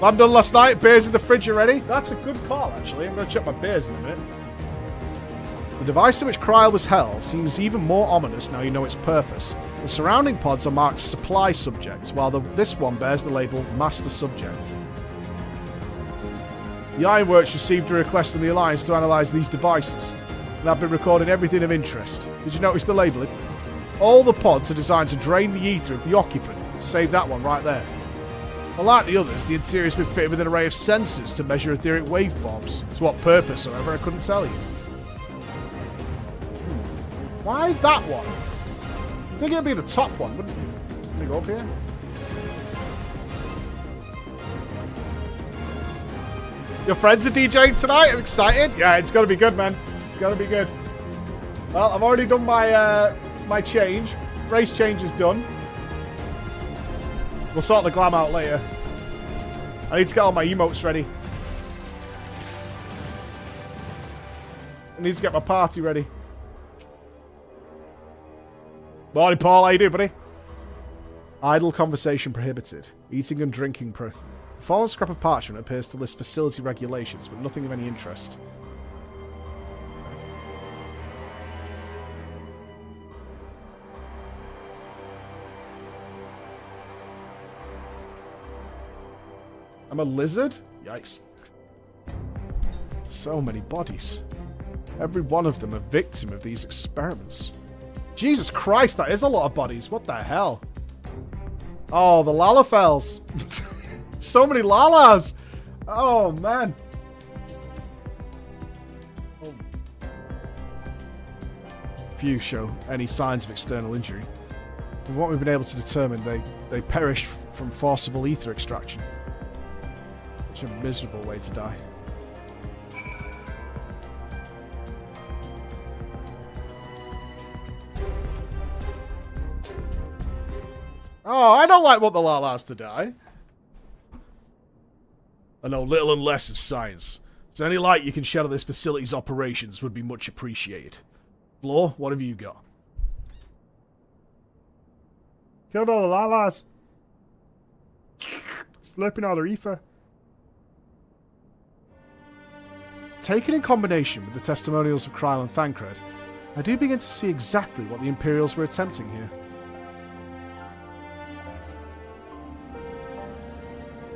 I'm done last night. Beers in the fridge already. That's a good call, actually. I'm going to check my beers in a minute. The device in which Kryl was held seems even more ominous now you know its purpose. The surrounding pods are marked Supply Subject, while this one bears the label Master Subject. The Ironworks received a request from the Alliance to analyse these devices, and I've been recording everything of interest. Did you notice the labelling? All the pods are designed to drain the ether of the occupant. Save that one right there. Unlike the others, the interior has been fitted with an array of sensors to measure etheric waveforms. To what purpose, however, I couldn't tell you. Why that one? I think it'd be the top one, wouldn't it? Let me go up here. Your friends are DJing tonight? I'm excited. Yeah, it's gonna be good, man. It's gonna be good. Well, I've already done my my change. Race change is done. We'll sort the glam out later. I need to get all my emotes ready. I need to get my party ready. Morning, Paul. How you doing, buddy? Idle conversation prohibited. Eating and drinking A fallen scrap of parchment appears to list facility regulations, but nothing of any interest. I'm a lizard? Yikes. So many bodies. Every one of them a victim of these experiments. Jesus Christ, that is a lot of bodies. What the hell? Oh, the Lalafels. So many Lalas. Oh, man. Oh. Few show any signs of external injury. From what we've been able to determine, they perish from forcible ether extraction. Such a miserable way to die. Oh, I don't like what the Lalas to die. I know little and less of science, so any light you can shed on this facility's operations would be much appreciated. Blore, what have you got? Killed all the Lalas. Slurping all their ether. Taken in combination with the testimonials of Kryl and Thancred, I do begin to see exactly what the Imperials were attempting here.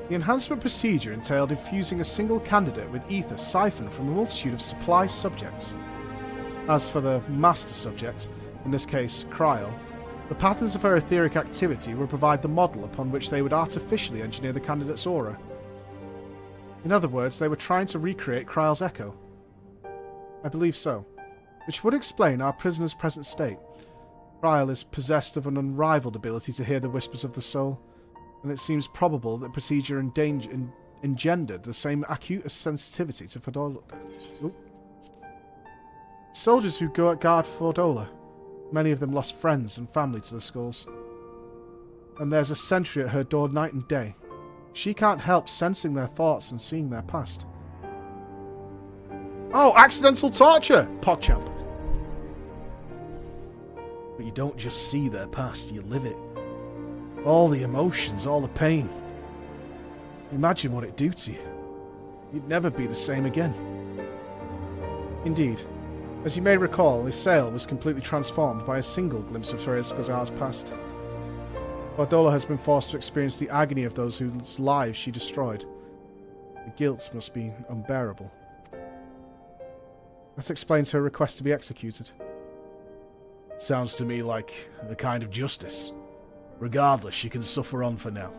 The enhancement procedure entailed infusing a single candidate with ether siphoned from a multitude of supply subjects. As for the master subject, in this case Kryl, the patterns of her etheric activity would provide the model upon which they would artificially engineer the candidate's aura. In other words, they were trying to recreate Kryle's echo. I believe so. Which would explain our prisoner's present state. Kryle is possessed of an unrivaled ability to hear the whispers of the soul, and it seems probable that procedure engendered the same acute sensitivity to Fordola. Soldiers who go at guard Fordola, many of them lost friends and family to the skulls. And there's a sentry at her door night and day. She can't help sensing their thoughts and seeing their past. Oh, accidental torture! PogChamp. But you don't just see their past, you live it. All the emotions, all the pain. Imagine what it'd do to you. You'd never be the same again. Indeed. As you may recall, Isael was completely transformed by a single glimpse of Thérèse past. Fordola has been forced to experience the agony of those whose lives she destroyed. The guilt must be unbearable. That explains her request to be executed. Sounds to me like a kind of justice. Regardless, she can suffer on for now.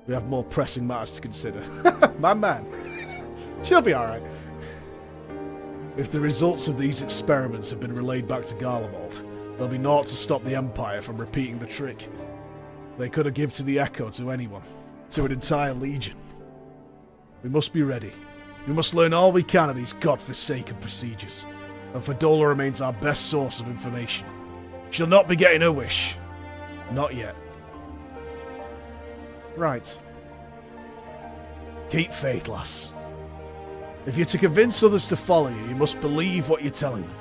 We have more pressing matters to consider. My man. She'll be alright. If the results of these experiments have been relayed back to Garlemald, there'll be naught to stop the Empire from repeating the trick. They could have given to the Echo to anyone, to an entire legion. We must be ready. We must learn all we can of these godforsaken procedures, and Fordola remains our best source of information. She'll not be getting her wish. Not yet. Right. Keep faith, lass. If you're to convince others to follow you, you must believe what you're telling them.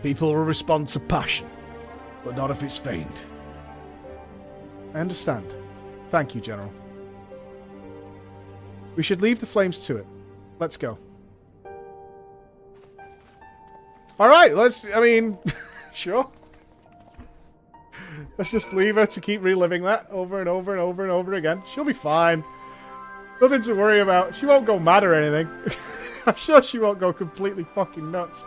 People will respond to passion, but not if it's feigned. I understand. Thank you, General. We should leave the flames to it. Let's go. Alright, sure. Let's just leave her to keep reliving that over and over and over and over again. She'll be fine. Nothing to worry about. She won't go mad or anything. I'm sure she won't go completely fucking nuts.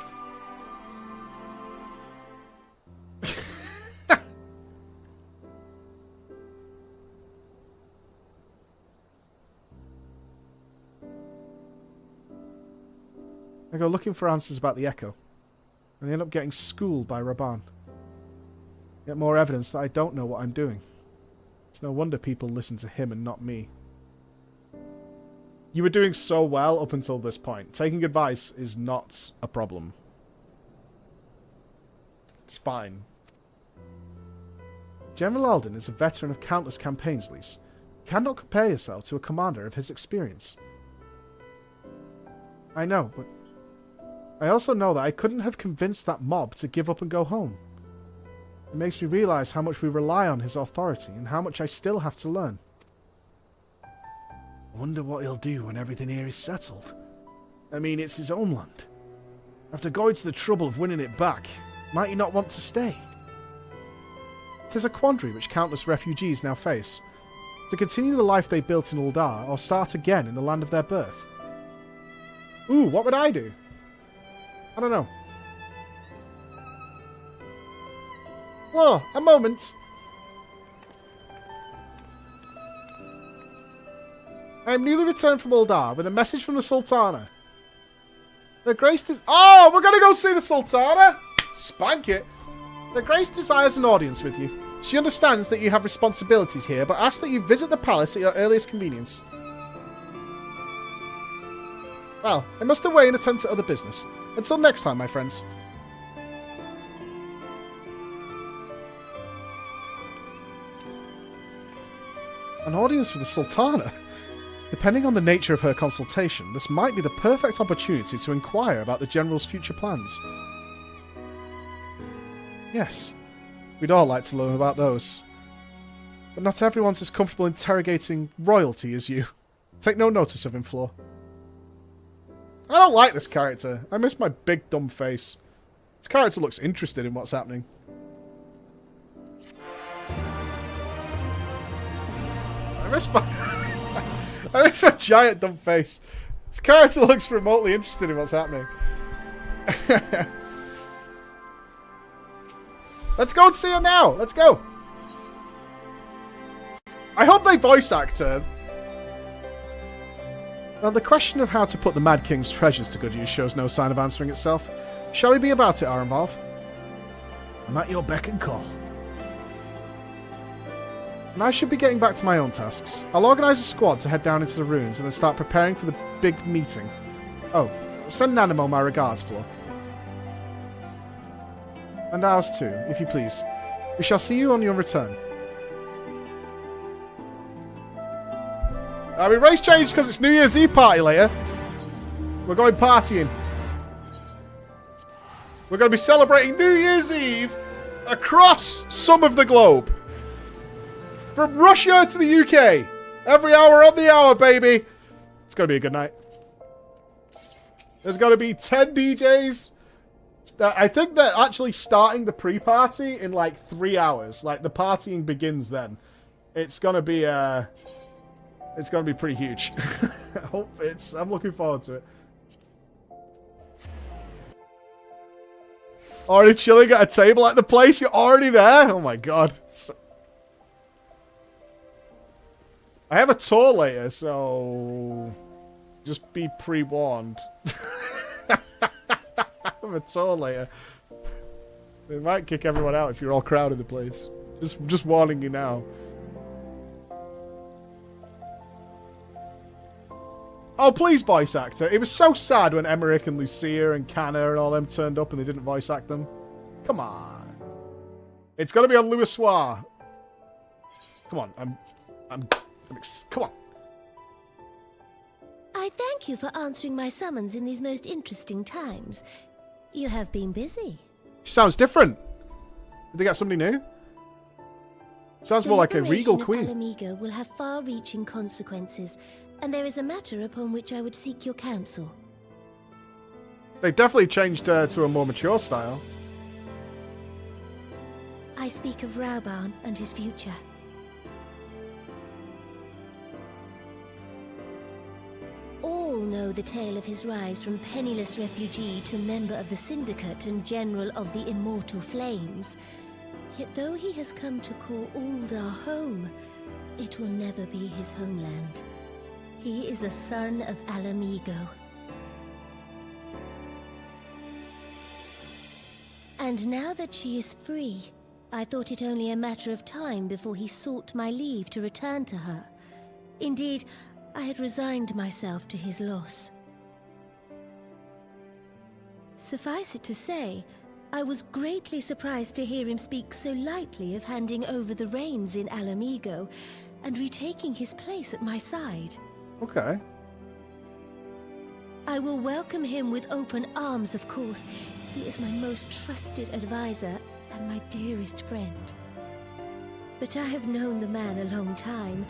I go looking for answers about the Echo, and I end up getting schooled by Raban. Yet more evidence that I don't know what I'm doing. It's no wonder people listen to him and not me. You were doing so well up until this point. Taking advice is not a problem. It's fine. General Alden is a veteran of countless campaigns, Lise. You cannot compare yourself to a commander of his experience. I know, but I also know that I couldn't have convinced that mob to give up and go home. It makes me realize how much we rely on his authority and how much I still have to learn. I wonder what he'll do when everything here is settled. I mean, it's his own land. After going to the trouble of winning it back, might he not want to stay? It is a quandary which countless refugees now face. To continue the life they built in Uldar, or start again in the land of their birth. Ooh, what would I do? I don't know. Whoa, a moment. I am newly returned from Uldar with a message from the Sultana. Their Grace Oh, we're gonna go see the Sultana! Spank it! Their Grace desires an audience with you. She understands that you have responsibilities here, but asks that you visit the palace at your earliest convenience. Well, I must away and attend to other business. Until next time, my friends. An audience with the Sultana? Depending on the nature of her consultation, this might be the perfect opportunity to inquire about the General's future plans. Yes, we'd all like to learn about those. But not everyone's as comfortable interrogating royalty as you. Take no notice of him, Floor. I don't like this character. I miss my big dumb face. This character looks interested in what's happening. I miss my giant dumb face. This character looks remotely interested in what's happening. Let's go and see her now. Let's go. I hope they voice act her. Now, the question of how to put the Mad King's treasures to good use shows no sign of answering itself. Shall we be about it, Arenvald? I'm at your beck and call. And I should be getting back to my own tasks. I'll organise a squad to head down into the ruins and then start preparing for the big meeting. Oh, send Nanimo my regards, Flo. And ours too, if you please. We shall see you on your return. I mean, race change because it's New Year's Eve party later. We're going partying. We're going to be celebrating New Year's Eve across some of the globe. From Russia to the UK. Every hour on the hour, baby. It's going to be a good night. There's going to be 10 DJs. I think they're actually starting the pre-party in like 3 hours. Like, the partying begins then. It's going to be... It's going to be pretty huge. I'm looking forward to it. Already chilling at a table at the place? You're already there? Oh my god. I have a tour later, so... Just be pre-warned. I have a tour later. They might kick everyone out if you're all crowded the place. Just warning you now. Oh, please voice actor. It was so sad when Emmerich and Lucia and Canna and all them turned up and they didn't voice act them. Come on. It's got to be on Louis Soir. Come on. Come on. I thank you for answering my summons in these most interesting times. You have been busy. She sounds different. Did they get somebody new? Sounds more like a regal queen. The liberation of Alamigo will have far-reaching consequences, and there is a matter upon which I would seek your counsel. They've definitely changed to a more mature style. I speak of Rauban and his future. All know the tale of his rise from penniless refugee to member of the Syndicate and General of the Immortal Flames. Yet though he has come to call Uldar home, it will never be his homeland. He is a son of Alamigo. And now that she is free, I thought it only a matter of time before he sought my leave to return to her. Indeed, I had resigned myself to his loss. Suffice it to say, I was greatly surprised to hear him speak so lightly of handing over the reins in Alamigo and retaking his place at my side. Okay. I will welcome him with open arms, of course. He is my most trusted advisor and my dearest friend. But I have known the man a long time,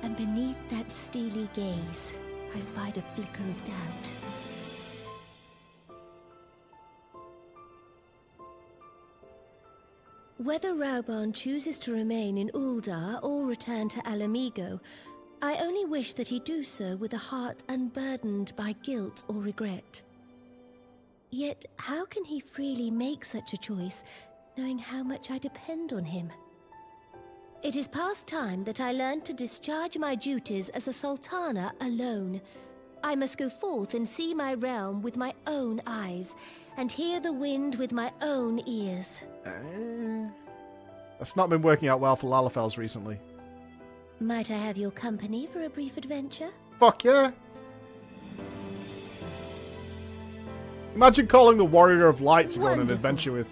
and beneath that steely gaze, I spied a flicker of doubt. Whether Rauban chooses to remain in Uldar or return to Alamigo, I only wish that he do so with a heart unburdened by guilt or regret. Yet, how can he freely make such a choice, knowing how much I depend on him? It is past time that I learned to discharge my duties as a sultana alone. I must go forth and see my realm with my own eyes, and hear the wind with my own ears. That's not been working out well for Lalafels recently. Might I have your company for a brief adventure? Fuck yeah. Imagine calling the Warrior of Light to go on an adventure with.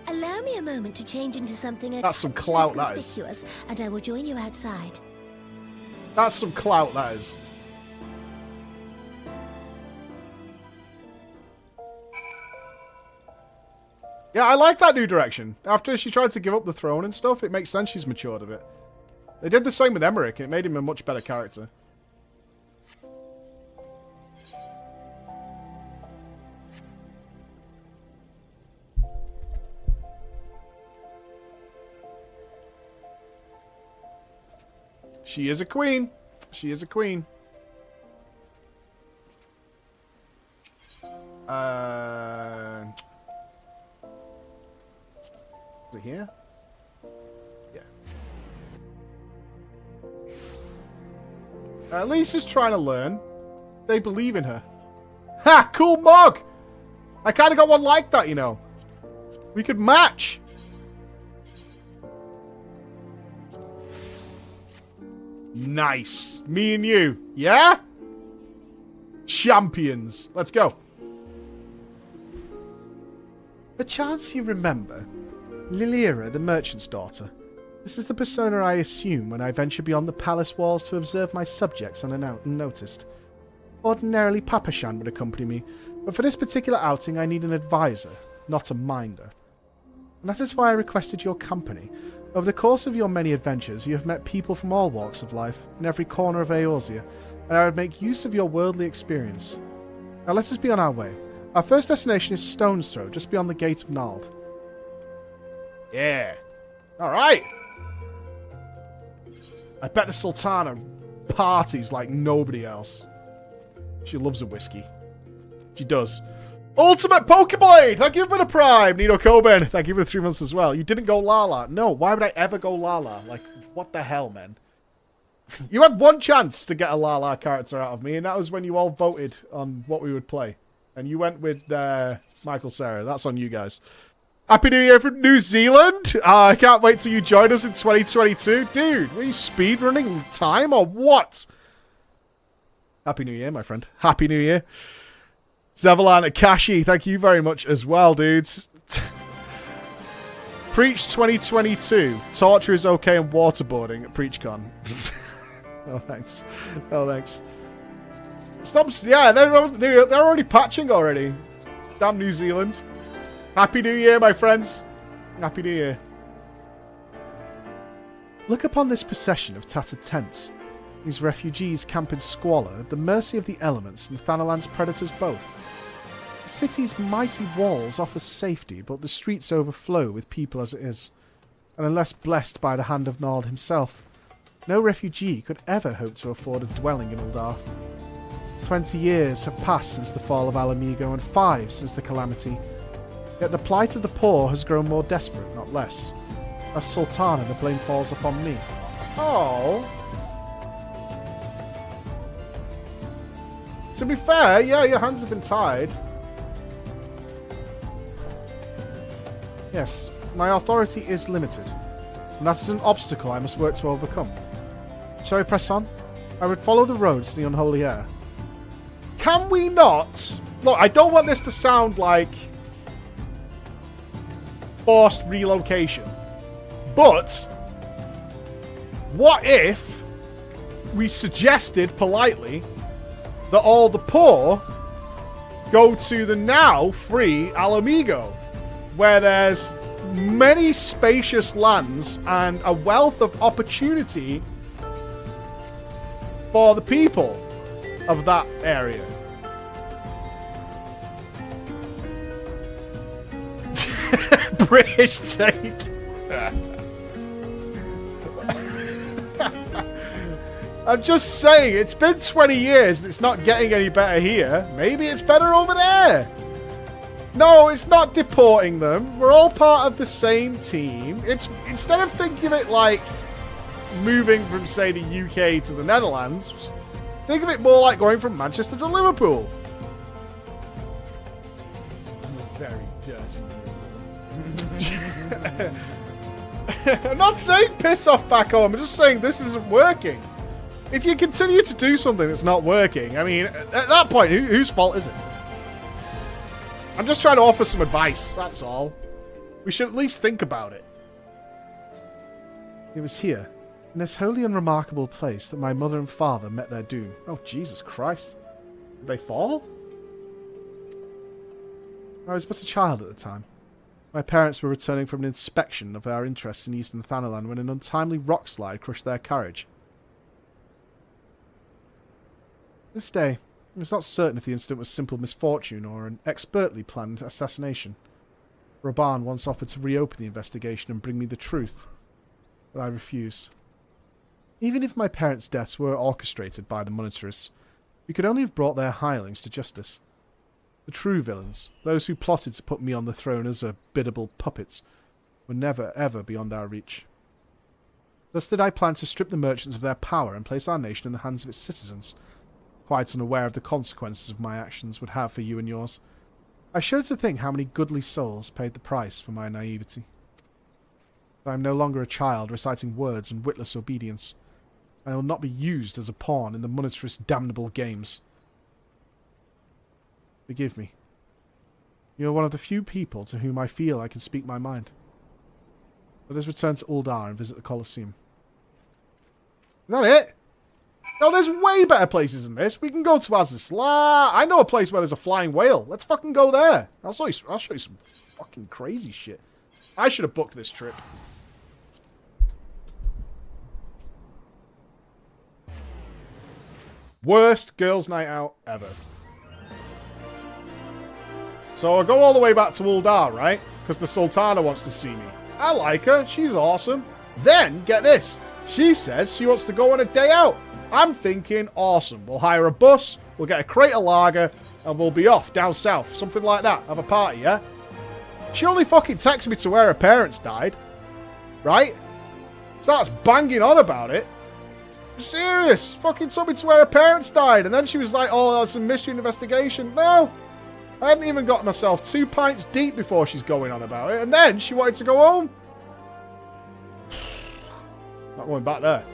Allow me a moment to change into something That's some clout, less that is. conspicuous, and I will join you outside. That's some clout, that is. Yeah, I like that new direction. After she tried to give up the throne and stuff, it makes sense she's matured a bit. They did the same with Emmerich, and it made him a much better character. She is a queen. She is a queen. Is it here? Yeah. At least she's trying to learn. They believe in her. Ha! Cool mug! I kind of got one like that, you know. We could match. Nice. Me and you. Yeah? Champions. Let's go. Perchance you remember Lilira, the merchant's daughter. This is the persona I assume when I venture beyond the palace walls to observe my subjects unnoticed. Ordinarily, Papashan would accompany me, but for this particular outing I need an advisor, not a minder. And that is why I requested your company. Over the course of your many adventures, you have met people from all walks of life, in every corner of Eorzea, and I would make use of your worldly experience. Now let us be on our way. Our first destination is Stone's Throw, just beyond the Gate of Nald. Yeah. Alright. I bet the Sultana parties like nobody else. She loves a whiskey. She does. Ultimate Pokeblade! Thank you for the Prime! Nino Coben, thank you for the 3 months as well. You didn't go Lala. No, why would I ever go Lala? Like, what the hell, man? You had one chance to get a Lala character out of me, and that was when you all voted on what we would play. And you went with Michael Cera. That's on you guys. Happy New Year from New Zealand! I can't wait till you join us in 2022. Dude, were you speedrunning time or what? Happy New Year, my friend. Happy New Year. Zevalan Akashi, thank you very much as well, dudes. Preach 2022. Torture is okay and waterboarding at PreachCon. Oh, thanks. Oh, thanks. Stop. Yeah, they're already patching already. Damn New Zealand. Happy New Year, my friends. Happy New Year. Look upon this procession of tattered tents. These refugees camp in squalor at the mercy of the elements and Thanalan's predators both. The city's mighty walls offer safety, but the streets overflow with people as it is. And unless blessed by the hand of Nald himself, no refugee could ever hope to afford a dwelling in Uldar. 20 years have passed since the fall of Alamigo and 5 since the calamity. Yet the plight of the poor has grown more desperate, not less. As Sultana, the blame falls upon me. Oh. To be fair, yeah, your hands have been tied. Yes, my authority is limited, and that is an obstacle I must work to overcome. Shall we press on? I would follow the roads to the unholy air. Can we not? Look, I don't want this to sound like forced relocation, but what if we suggested politely that all the poor go to the now free Alamigo, where there's many spacious lands and a wealth of opportunity for the people of that area. British take. I'm just saying, it's been 20 years and it's not getting any better here. Maybe it's better over there. No, it's not deporting them. We're all part of the same team. It's instead of thinking of it like moving from, say, the UK to the Netherlands, think of it more like going from Manchester to Liverpool. Very dirty. I'm not saying piss off back home. I'm just saying this isn't working. If you continue to do something that's not working, I mean, at that point, whose fault is it? I'm just trying to offer some advice, that's all. We should at least think about it. It was here, in this holy and remarkable place, that my mother and father met their doom. Oh, Jesus Christ. Did they fall? I was but a child at the time. My parents were returning from an inspection of our interests in Eastern Thanalan when an untimely rock slide crushed their carriage. This day, it's not certain if the incident was simple misfortune or an expertly planned assassination. Raban once offered to reopen the investigation and bring me the truth, but I refused. Even if my parents' deaths were orchestrated by the monetarists, we could only have brought their hirelings to justice. The true villains, those who plotted to put me on the throne as a biddable puppet, were never ever beyond our reach. Thus did I plan to strip the merchants of their power and place our nation in the hands of its citizens, quite unaware of the consequences of my actions would have for you and yours. I shudder to think how many goodly souls paid the price for my naivety. I am no longer a child reciting words in witless obedience. I will not be used as a pawn in the monetarist damnable games. Forgive me. You are one of the few people to whom I feel I can speak my mind. Let us return to Uldar and visit the Colosseum. Is that it? No, there's way better places than this. We can go to Azizla. I know a place where there's a flying whale. Let's fucking go there. I'll show you some fucking crazy shit. I should have booked this trip. Worst girls' night out ever. So I'll go all the way back to Uldar, right? Because the Sultana wants to see me. I like her. She's awesome. Then, get this. She says she wants to go on a day out. I'm thinking, awesome. We'll hire a bus, we'll get a crate of lager, and we'll be off down south. Something like that. Have a party, yeah? She only fucking texted me to where her parents died. Right? Starts banging on about it. I'm serious. Fucking told me to where her parents died. And then she was like, oh, that's a mystery investigation. No. I hadn't even got myself 2 pints deep before she's going on about it. And then she wanted to go home. Not going back there.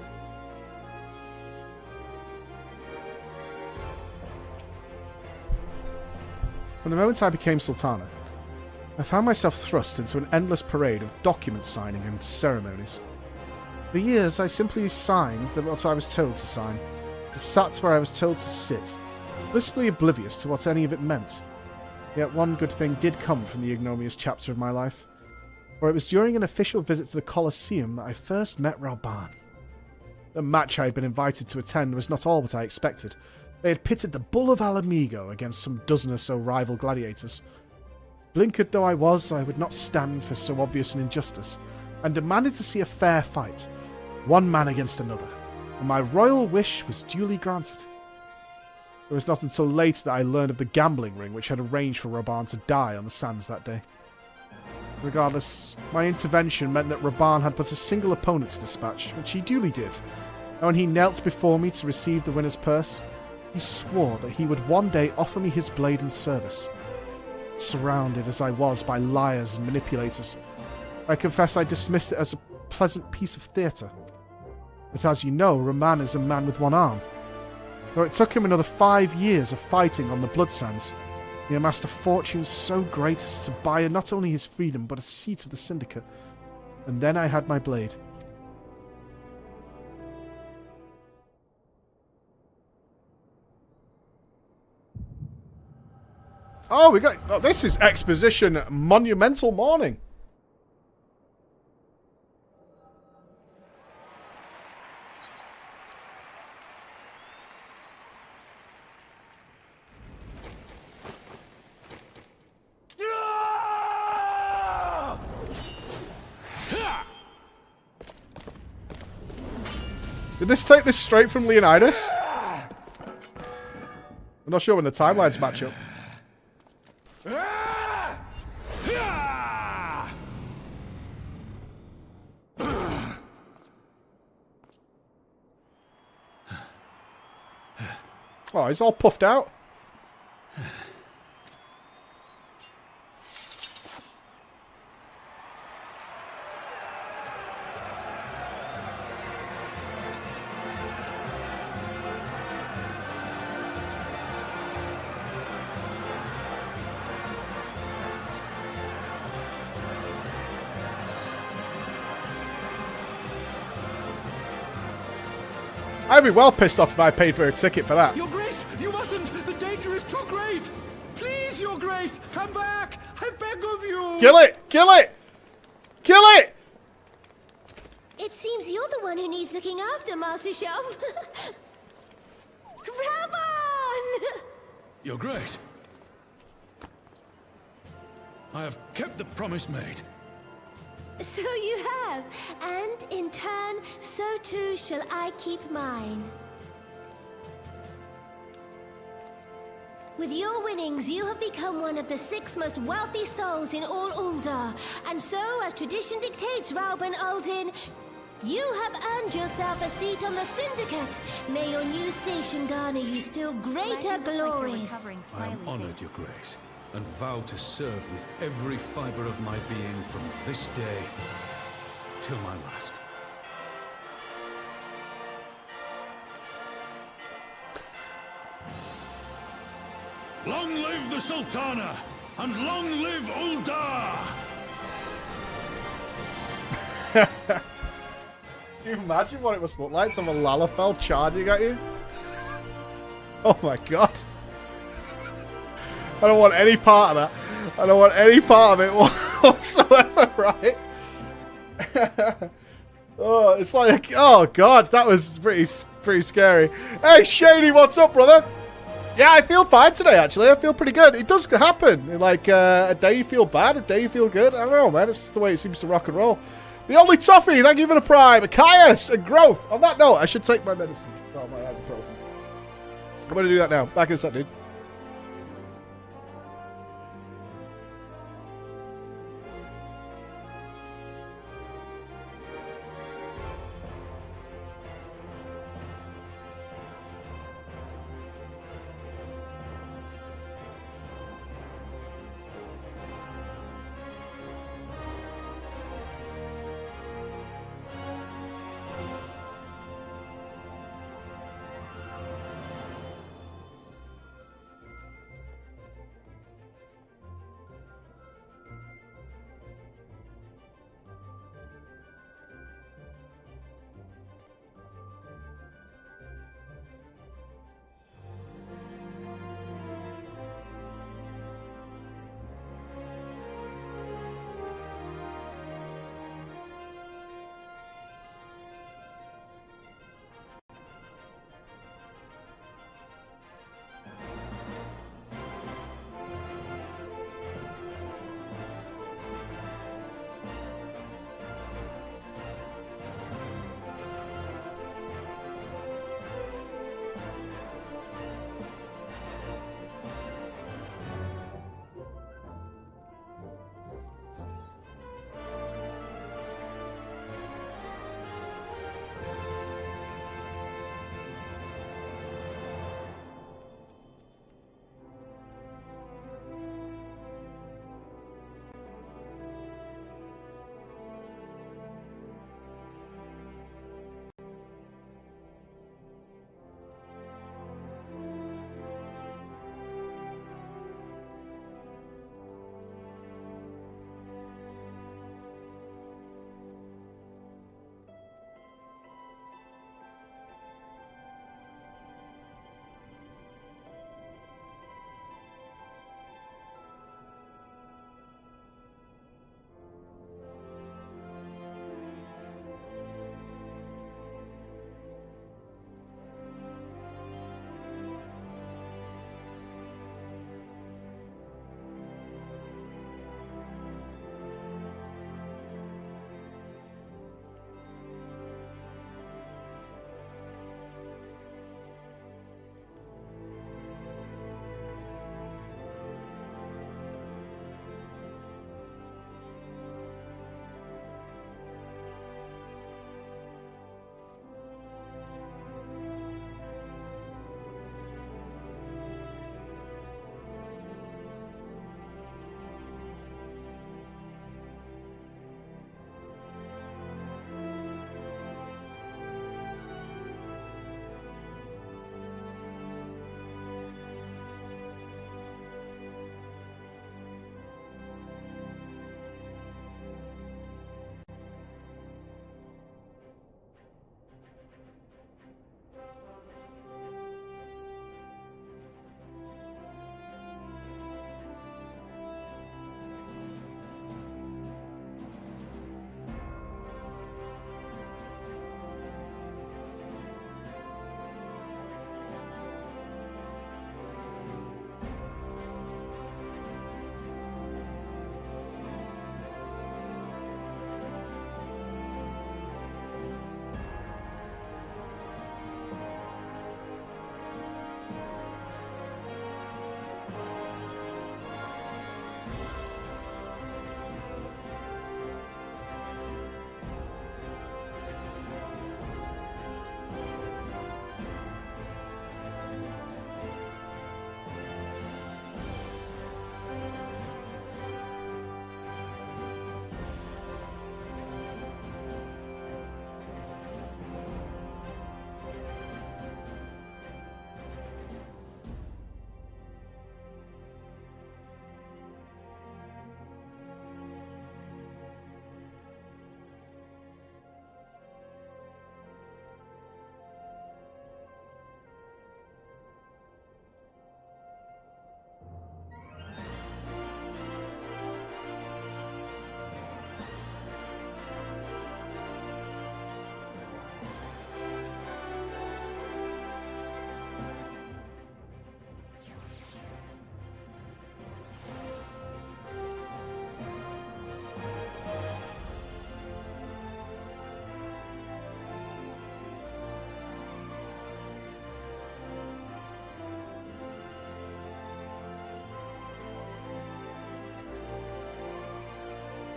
From the moment I became Sultana, I found myself thrust into an endless parade of document signing and ceremonies. For years, I simply signed what I was told to sign, and sat where I was told to sit, blissfully oblivious to what any of it meant. Yet one good thing did come from the ignominious chapter of my life, for it was during an official visit to the Colosseum that I first met Rauban. The match I had been invited to attend was not all what I expected. They had pitted the Bull of Alamigo against some dozen or so rival gladiators. Blinkered though I was, I would not stand for so obvious an injustice, and demanded to see a fair fight, one man against another, and my royal wish was duly granted. It was not until later that I learned of the gambling ring which had arranged for Rauban to die on the sands that day. Regardless, my intervention meant that Rauban had but a single opponent to dispatch, which he duly did, and when he knelt before me to receive the winner's purse, he swore that he would one day offer me his blade in service. Surrounded as I was by liars and manipulators, I confess I dismissed it as a pleasant piece of theatre. But as you know, Rahman is a man with one arm. Though it took him another 5 years of fighting on the blood sands, he amassed a fortune so great as to buy not only his freedom but a seat of the syndicate. And then I had my blade. Oh, we got... Oh, this is exposition monumental morning. Did this take this straight from Leonidas? I'm not sure when the timelines match up. Oh, he's all puffed out. I'd be well pissed off if I paid for a ticket for that. Your Grace, you mustn't! The danger is too great! Please, Your Grace, come back! I beg of you! Kill it! Kill it! Kill it! It seems you're the one who needs looking after, Master Chef. Raban! Your Grace, I have kept the promise made. So you have, and in turn, so too shall I keep mine. With your winnings, you have become one of the 6 most wealthy souls in all Uldar, and so, as tradition dictates, Rauban Aldin, You have earned yourself a seat on the Syndicate. May your new station garner you still greater glories. I am honored, Your Grace, and vow to serve with every fiber of my being from this day till my last. Long live the Sultana, and long live Uldar! Can you imagine what it must look like to have a Lalafell charging at you? Oh my god. I don't want any part of that. I don't want any part of it whatsoever, right? Oh, it's like, oh god, that was pretty scary. Hey, Shady, what's up, brother? Yeah, I feel fine today, actually. I feel pretty good. It does happen. Like, a day you feel bad, a day you feel good. I don't know, man. It's the way it seems to rock and roll. The only toffee, thank you for the prime. Caius and growth. On that note, I should take my medicine. Oh, my ibuprofen. I'm going to do that now. Back in a sec, dude.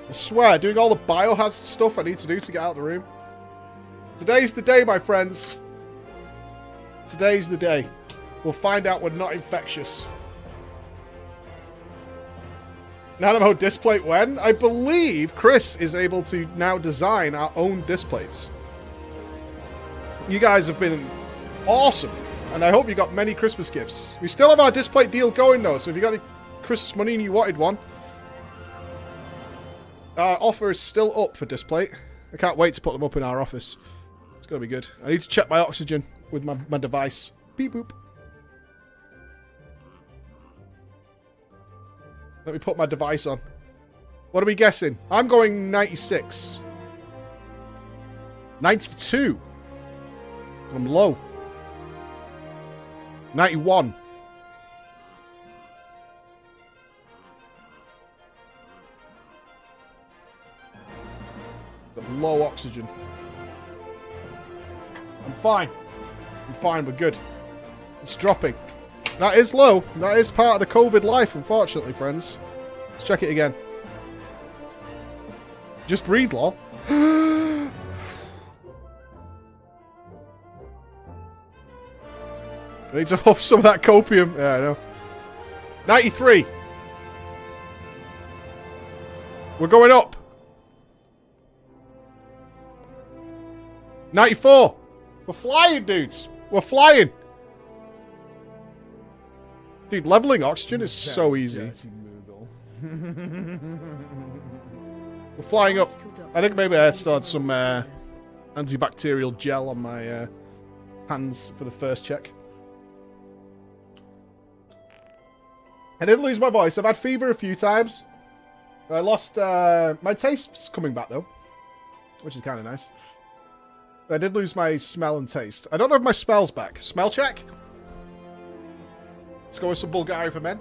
I swear, doing all the biohazard stuff I need to do to get out of the room. Today's the day, my friends. Today's the day. We'll find out we're not infectious. Nano displate when? I believe Chris is able to now design our own displates. You guys have been awesome. And I hope you got many Christmas gifts. We still have our displate deal going though, so if you got any Christmas money and you wanted one, our offer is still up for displate. I can't wait to put them up in our office. It's going to be good. I need to check my oxygen with my device. Beep boop. Let me put my device on. What are we guessing? I'm going 96. 92. I'm low. 91. Got low oxygen. I'm fine. I'm fine, we're good. It's dropping. That is low. That is part of the COVID life, unfortunately, friends. Let's check it again. Just breathe, lol. I need to huff some of that copium. Yeah, I know. 93. We're going up. 94. We're flying, dudes. We're flying. Dude, leveling oxygen is so easy. We're flying up. I think maybe I still had some antibacterial gel on my hands for the first check. I didn't lose my voice. I've had fever a few times. I lost... my taste's coming back, though. Which is kind of nice. I did lose my smell and taste. I don't know if my smell's back. Smell check? Let's go with some Bulgari for men.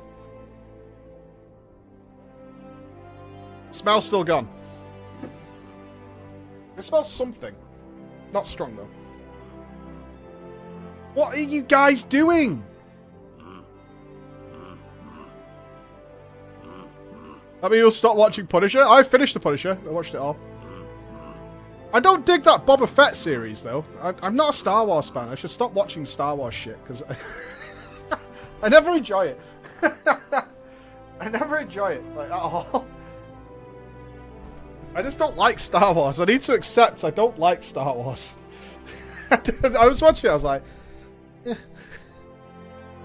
Smell's still gone. It smells something. Not strong, though. What are you guys doing? I mean, you'll stop watching Punisher? I finished the Punisher. I watched it all. I don't dig that Boba Fett series, though. I'm not a Star Wars fan. I should stop watching Star Wars shit, because... I never enjoy it. I never enjoy it, like, at all. I just don't like Star Wars. I need to accept I don't like Star Wars. I was watching it, I was like...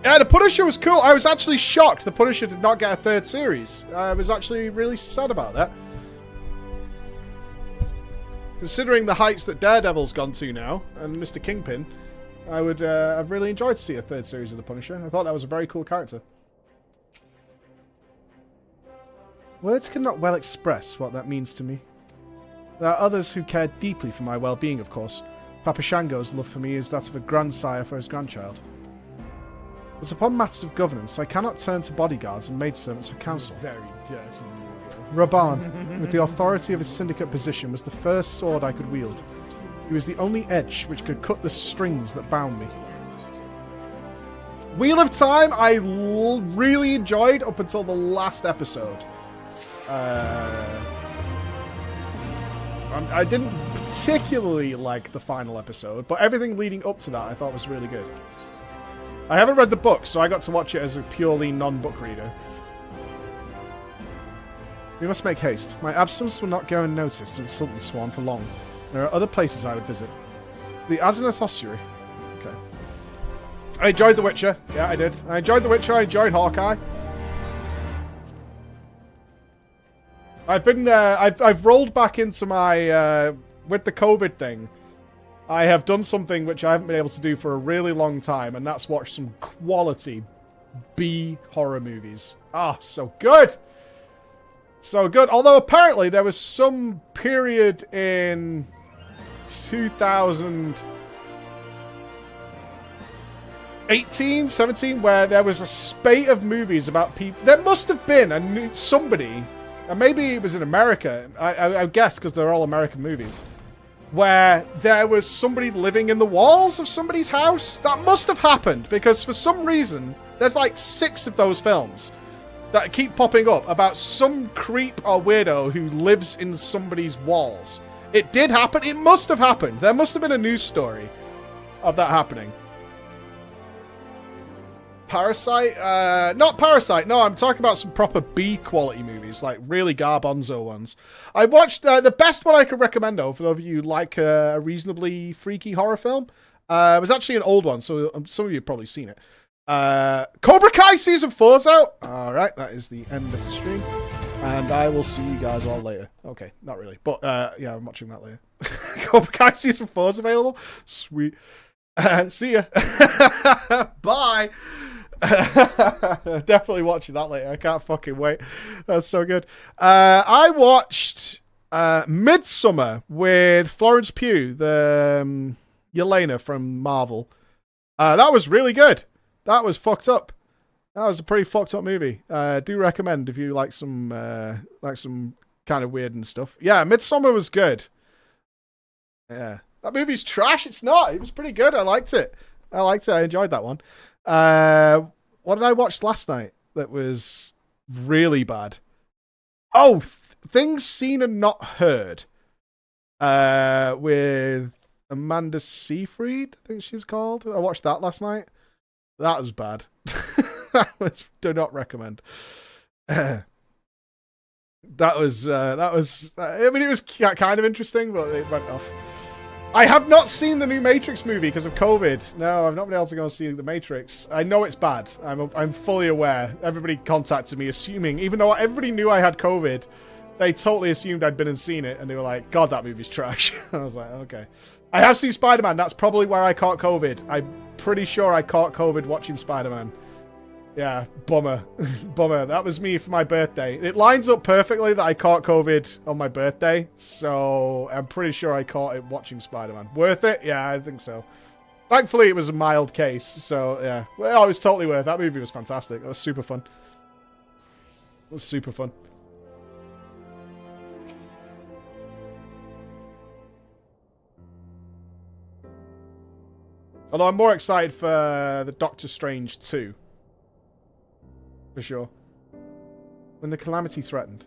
Yeah, the Punisher was cool. I was actually shocked the Punisher did not get a third series. I was actually really sad about that. Considering the heights that Daredevil's gone to now, and Mr. Kingpin... I've really enjoyed to see a third series of The Punisher. I thought that was a very cool character. Words cannot well express what that means to me. There are others who care deeply for my well-being, of course. Papa Shango's love for me is that of a grandsire for his grandchild. But upon matters of governance, I cannot turn to bodyguards and maidservants for counsel. Very dirty. Raban, with the authority of his syndicate position, was the first sword I could wield. He was the only edge which could cut the strings that bound me. Wheel of Time, I really enjoyed up until the last episode. I didn't particularly like the final episode, but everything leading up to that I thought was really good. I haven't read the book, so I got to watch it as a purely non-book reader. We must make haste. My absence will not go unnoticed with the Sultan Swan for long. There are other places I would visit. The Azeroth Ossuary. Okay. I enjoyed The Witcher. Yeah, I did. I enjoyed The Witcher. I enjoyed Hawkeye. I've been... I've rolled back into my... with the COVID thing, I have done something which I haven't been able to do for a really long time, and that's watch some quality B horror movies. Ah, so good! So good. Although apparently there was some period in 2018, 17, where there was a spate of movies about people. There must have been somebody, and maybe it was in America, I guess because they're all American movies, where there was somebody living in the walls of somebody's house. That must have happened, because for some reason, there's like 6 of those films. that keep popping up about some creep or weirdo who lives in somebody's walls. It did happen. It must have happened. There must have been a news story of that happening. Parasite? Not Parasite. No, I'm talking about some proper B quality movies, like really garbanzo ones. I watched the best one I could recommend, though, for those of you who like a reasonably freaky horror film. It was actually an old one, so some of you have probably seen it. Cobra Kai Season 4's out. Alright, that is the end of the stream. And I will see you guys all later. Okay, not really. But, yeah, I'm watching that later. Cobra Kai Season 4's available. Sweet. See ya. Bye. Definitely watching that later. I can't fucking wait. That's so good. I watched Midsummer with Florence Pugh, the Yelena from Marvel. That was really good. That was fucked up. That was a pretty fucked up movie. Do recommend if you like some kind of weird and stuff. Yeah, Midsummer was good. Yeah. That movie's trash. It's not. It was pretty good. I liked it. I enjoyed that one. What did I watch last night that was really bad? Oh, Things Seen and Not Heard. With Amanda Seyfried, I think she's called. I watched that last night. That was bad. Do not recommend. That was. I mean, it was kind of interesting, but it went off. I have not seen the new Matrix movie because of COVID. No, I've not been able to go and see the Matrix. I know it's bad. I'm fully aware. Everybody contacted me assuming, even though everybody knew I had COVID, they totally assumed I'd been and seen it, and they were like, God, that movie's trash. I was like, okay. I have seen Spider-Man. That's probably where I caught COVID. I'm pretty sure I caught COVID watching Spider-Man. Yeah, bummer. Bummer. That was me for my birthday. It lines up perfectly that I caught COVID on my birthday, so I'm pretty sure I caught it watching Spider-Man. Worth it? Yeah, I think so. Thankfully, it was a mild case, so yeah. Well, it was totally worth it. That movie was fantastic. It was super fun. It was super fun. Although I'm more excited for the Doctor Strange 2. For sure. When the calamity threatened,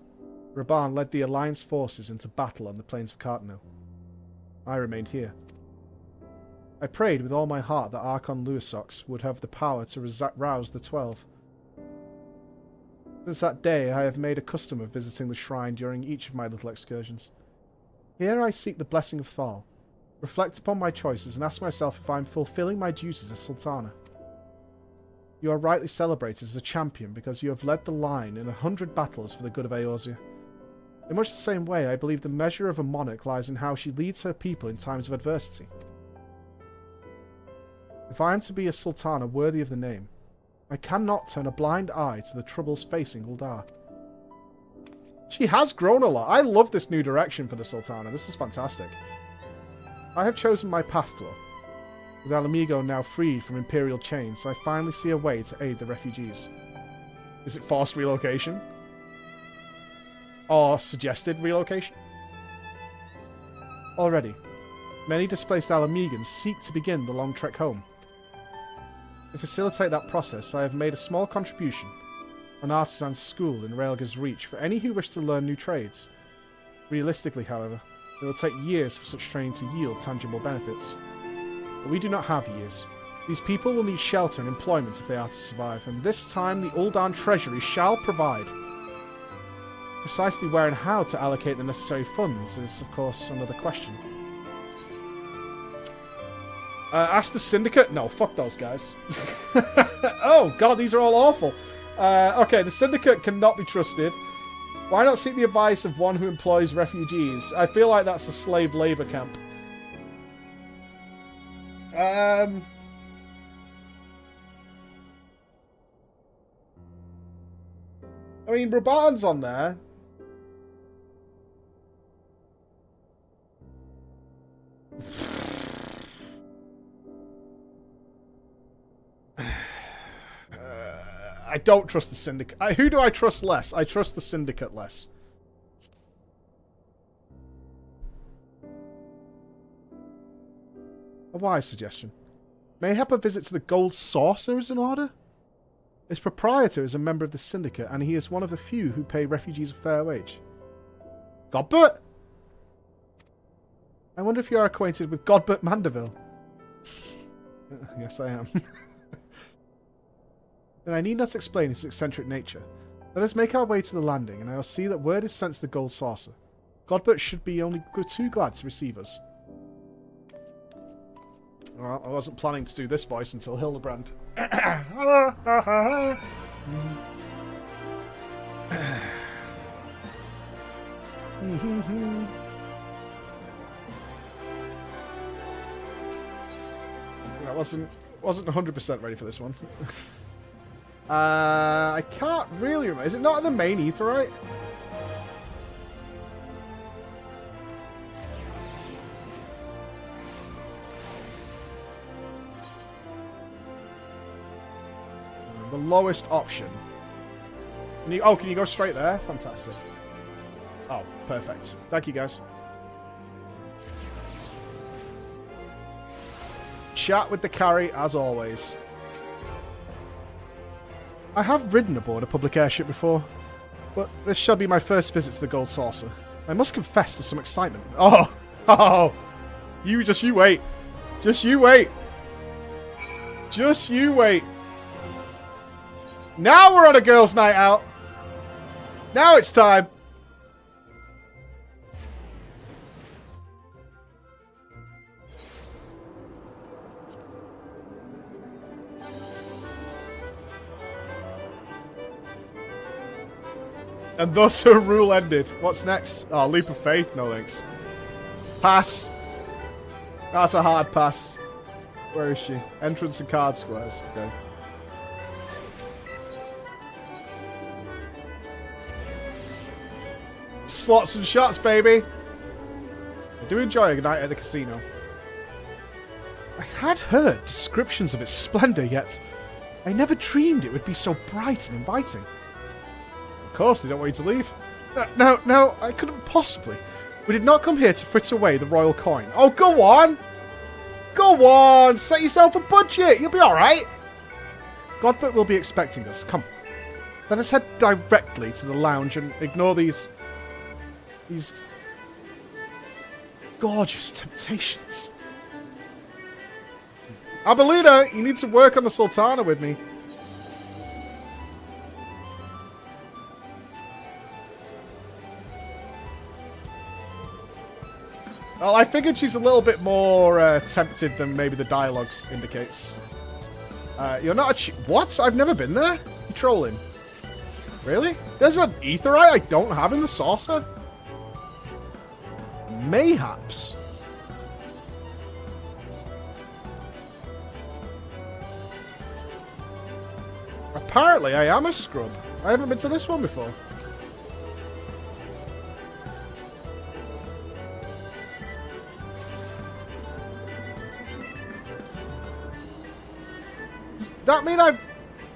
Raban led the Alliance forces into battle on the plains of Cartano. I remained here. I prayed with all my heart that Archon Luisox would have the power to rouse the 12. Since that day, I have made a custom of visiting the shrine during each of my little excursions. Here I seek the blessing of Thal, reflect upon my choices, and ask myself if I am fulfilling my duties as Sultana. You are rightly celebrated as a champion because you have led the line in 100 battles for the good of Eorzea. In much the same way, I believe the measure of a monarch lies in how she leads her people in times of adversity. If I am to be a Sultana worthy of the name, I cannot turn a blind eye to the troubles facing Uldar. She has grown a lot. I love this new direction for the Sultana. This is fantastic. I have chosen my path flow. With Alamigo now freed from Imperial chains, I finally see a way to aid the refugees. Is it forced relocation? Or suggested relocation? Already, many displaced Alamegans seek to begin the long trek home. To facilitate that process, I have made a small contribution, an artisan's school in Raelga's Reach for any who wish to learn new trades. Realistically, however, it will take years for such training to yield tangible benefits. But we do not have years. These people will need shelter and employment if they are to survive, and this time the Uldan Treasury shall provide. Precisely where and how to allocate the necessary funds is, of course, another question. Ask the Syndicate? No, fuck those guys. Oh, God, these are all awful. Okay, the Syndicate cannot be trusted. Why not seek the advice of one who employs refugees? I feel like that's a slave labour camp. I mean, Braban's on there. I don't trust the Syndicate. Who do I trust less? I trust the Syndicate less. A wise suggestion. Mayhap a visit to the Gold Saucer is in order? Its proprietor is a member of the syndicate, and he is one of the few who pay refugees a fair wage. Godbert? I wonder if you are acquainted with Godbert Mandeville. Yes, I am. Then I need not explain his eccentric nature. Let us make our way to the landing, and I will see that word is sent to the Gold Saucer. Godbert should be only too glad to receive us. Well, I wasn't planning to do this voice until Hildebrand. That wasn't 100% ready for this one. I can't really remember. Is it not in the main Aetheryte? The lowest option. Can you go straight there? Fantastic. Oh, perfect. Thank you, guys. Chat with the carry, as always. I have ridden aboard a public airship before, but this shall be my first visit to the Gold Saucer. I must confess to some excitement. Oh! Oh! You wait. Just you wait. Just you wait. Now we're on a girls' night out. Now it's time. And thus her rule ended. What's next? Oh, leap of faith? No thanks. Pass. That's a hard pass. Where is she? Entrance and card squares. Okay. Slots and shots, baby. I do enjoy a night at the casino. I had heard descriptions of its splendor, yet I never dreamed it would be so bright and inviting. Of course, they don't want you to leave. No, I couldn't possibly. We did not come here to frit away the royal coin. Oh, go on! Go on! Set yourself a budget! You'll be alright! Godbert will be expecting us. Come. Let us head directly to the lounge and ignore these gorgeous temptations. Abelina, you need to work on the Sultana with me. Well, I figured she's a little bit more tempted than maybe the dialogue indicates. You're not a what? I've never been there? You're trolling. Really? There's an Aetheryte I don't have in the saucer? Mayhaps. Apparently I am a scrub. I haven't been to this one before. Does that mean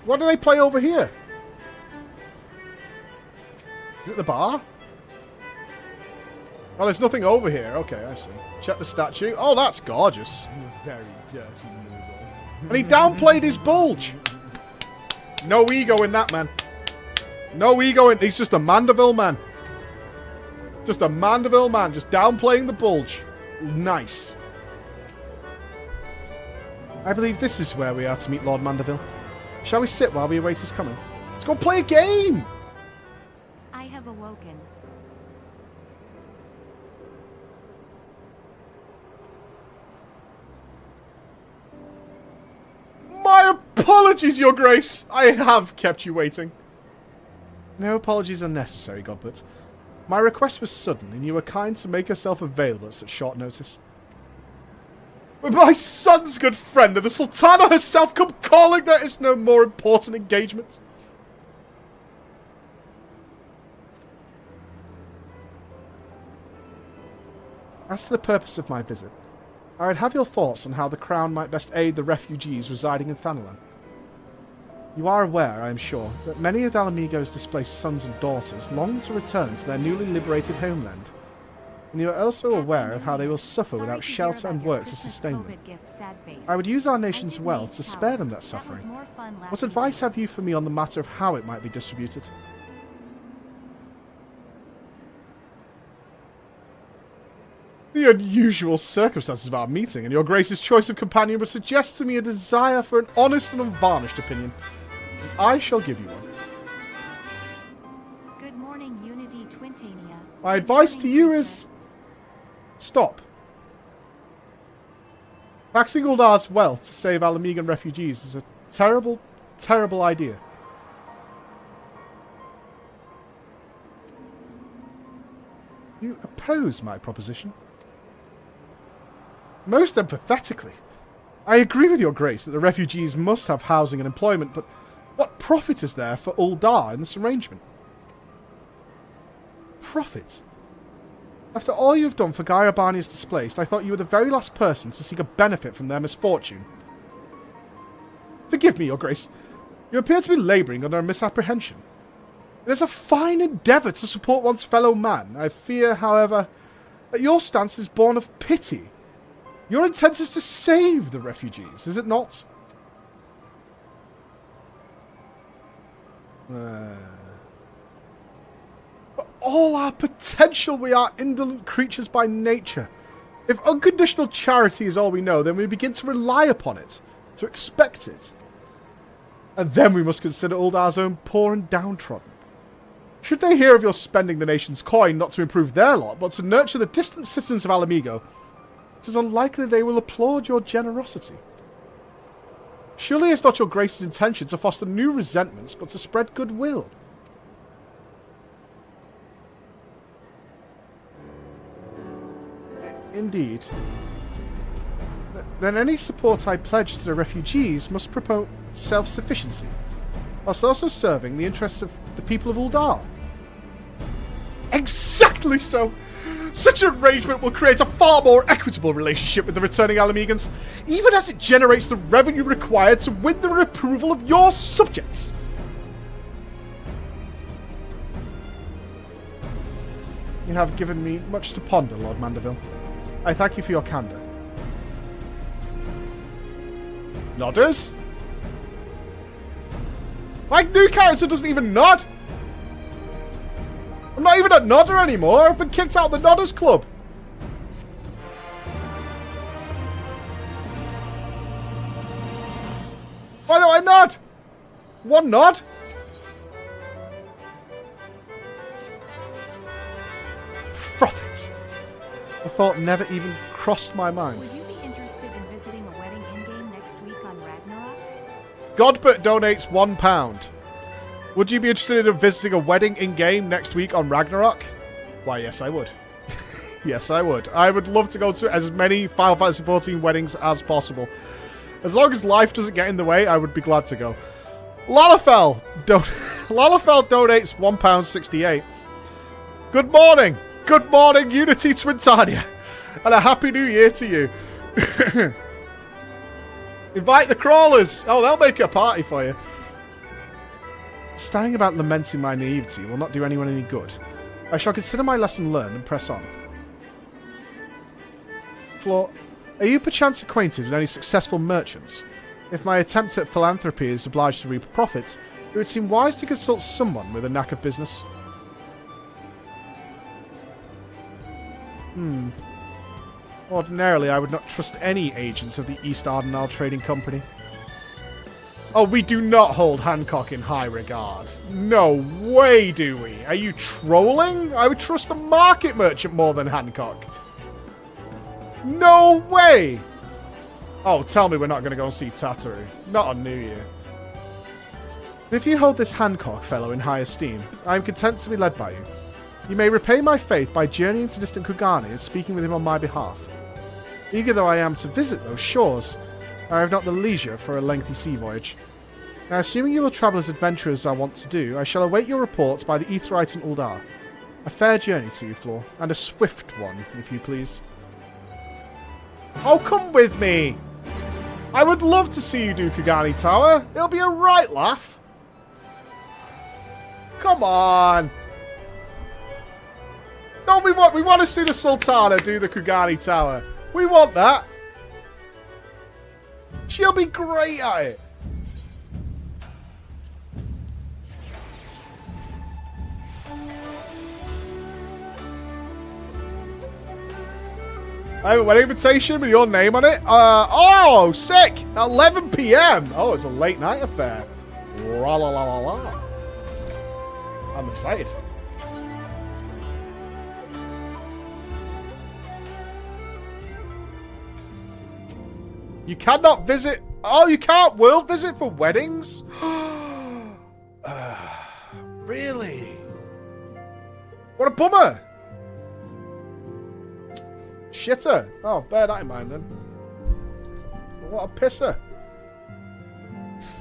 what do they play over here? Is it the bar? Oh, there's nothing over here. Okay, I see. Check the statue. Oh, that's gorgeous. Very dirty And he downplayed his bulge. No ego in that, man. No ego in... He's just a Mandeville man. Just a Mandeville man. Just downplaying the bulge. Nice. I believe this is where we are to meet Lord Mandeville. Shall we sit while we await his coming? Let's go play a game! I have awoken. My apologies, Your Grace! I have kept you waiting. No apologies are necessary, Godbert. My request was sudden, and you were kind to make yourself available at such short notice. But my son's good friend and the Sultana herself come calling, there is no more important engagement. As to the purpose of my visit, I would have your thoughts on how the Crown might best aid the refugees residing in Thanalan. You are aware, I am sure, that many of Alamigo's displaced sons and daughters long to return to their newly liberated homeland. And you are also aware of how they will suffer without shelter and work to sustain them. I would use our nation's wealth to spare them that suffering. What advice have you for me on the matter of how it might be distributed? The unusual circumstances of our meeting and your Grace's choice of companion would suggest to me a desire for an honest and unvarnished opinion. And I shall give you one. Good morning, Unity Twintania. My advice to you is... stop. Taxing Uldar's wealth to save Alamegan refugees is a terrible, terrible idea. You oppose my proposition? Most empathetically. I agree with your Grace that the refugees must have housing and employment, but what profit is there for Uldar in this arrangement? Profit? After all you have done for Gaiabani's displaced, I thought you were the very last person to seek a benefit from their misfortune. Forgive me, your Grace. You appear to be labouring under a misapprehension. It is a fine endeavour to support one's fellow man. I fear, however, that your stance is born of pity. Your intent is to save the refugees, is it not? For all our potential, we are indolent creatures by nature. If unconditional charity is all we know, then we begin to rely upon it, to expect it. And then we must consider Uldar's own poor and downtrodden. Should they hear of your spending the nation's coin not to improve their lot, but to nurture the distant citizens of Alamigo, it is unlikely they will applaud your generosity. Surely it's not your Grace's intention to foster new resentments, but to spread goodwill. Indeed. Then any support I pledge to the refugees must promote self-sufficiency, whilst also serving the interests of the people of Uldar. Exactly so! Such an arrangement will create a far more equitable relationship with the returning Alamegans, even as it generates the revenue required to win the approval of your subjects. You have given me much to ponder, Lord Mandeville. I thank you for your candour. Nodders? My new character doesn't even nod! I'm not even a nodder anymore. I've been kicked out of the Nodders Club. Why don't I nod? One nod? Profit. The thought never even crossed my mind. Would you be interested in visiting a wedding in-game next week on Ragnarok? Godbert donates £1. Would you be interested in visiting a wedding in-game next week on Ragnarok? Why, yes, I would. Yes, I would. I would love to go to as many Final Fantasy XIV weddings as possible. As long as life doesn't get in the way, I would be glad to go. Lalafell donates £1.68. Good morning! Good morning, Unity Twintania! And a Happy New Year to you. Invite the crawlers! Oh, they'll make a party for you. Standing about lamenting my naivety will not do anyone any good. I shall consider my lesson learned and press on. Floor, are you perchance acquainted with any successful merchants? If my attempt at philanthropy is obliged to reap profits, it would seem wise to consult someone with a knack of business. Ordinarily, I would not trust any agents of the East Ardenal Trading Company. Oh, we do not hold Hancock in high regard. No way do we. Are you trolling? I would trust the market merchant more than Hancock. No way! Oh, tell me we're not going to go and see Tataru. Not on New Year. If you hold this Hancock fellow in high esteem, I am content to be led by you. You may repay my faith by journeying to distant Kugani and speaking with him on my behalf. Eager though I am to visit those shores, I have not the leisure for a lengthy sea voyage. Now, assuming you will travel as adventurers as I want to do, I shall await your reports by the Aetheryte and Uldar. A fair journey to you, Floor, and a swift one, if you please. Oh, come with me! I would love to see you do Kugani Tower. It'll be a right laugh. Come on! Don't we want to see the Sultana do the Kugani Tower. We want that. She'll be great at it. I have a wedding invitation with your name on it. Oh, sick! 11 p.m. Oh, it's a late night affair. La la la la la. I'm excited. You cannot visit. Oh, you can't world visit for weddings? Really? What a bummer. Shitter. Oh, bear that in mind then. What a pisser.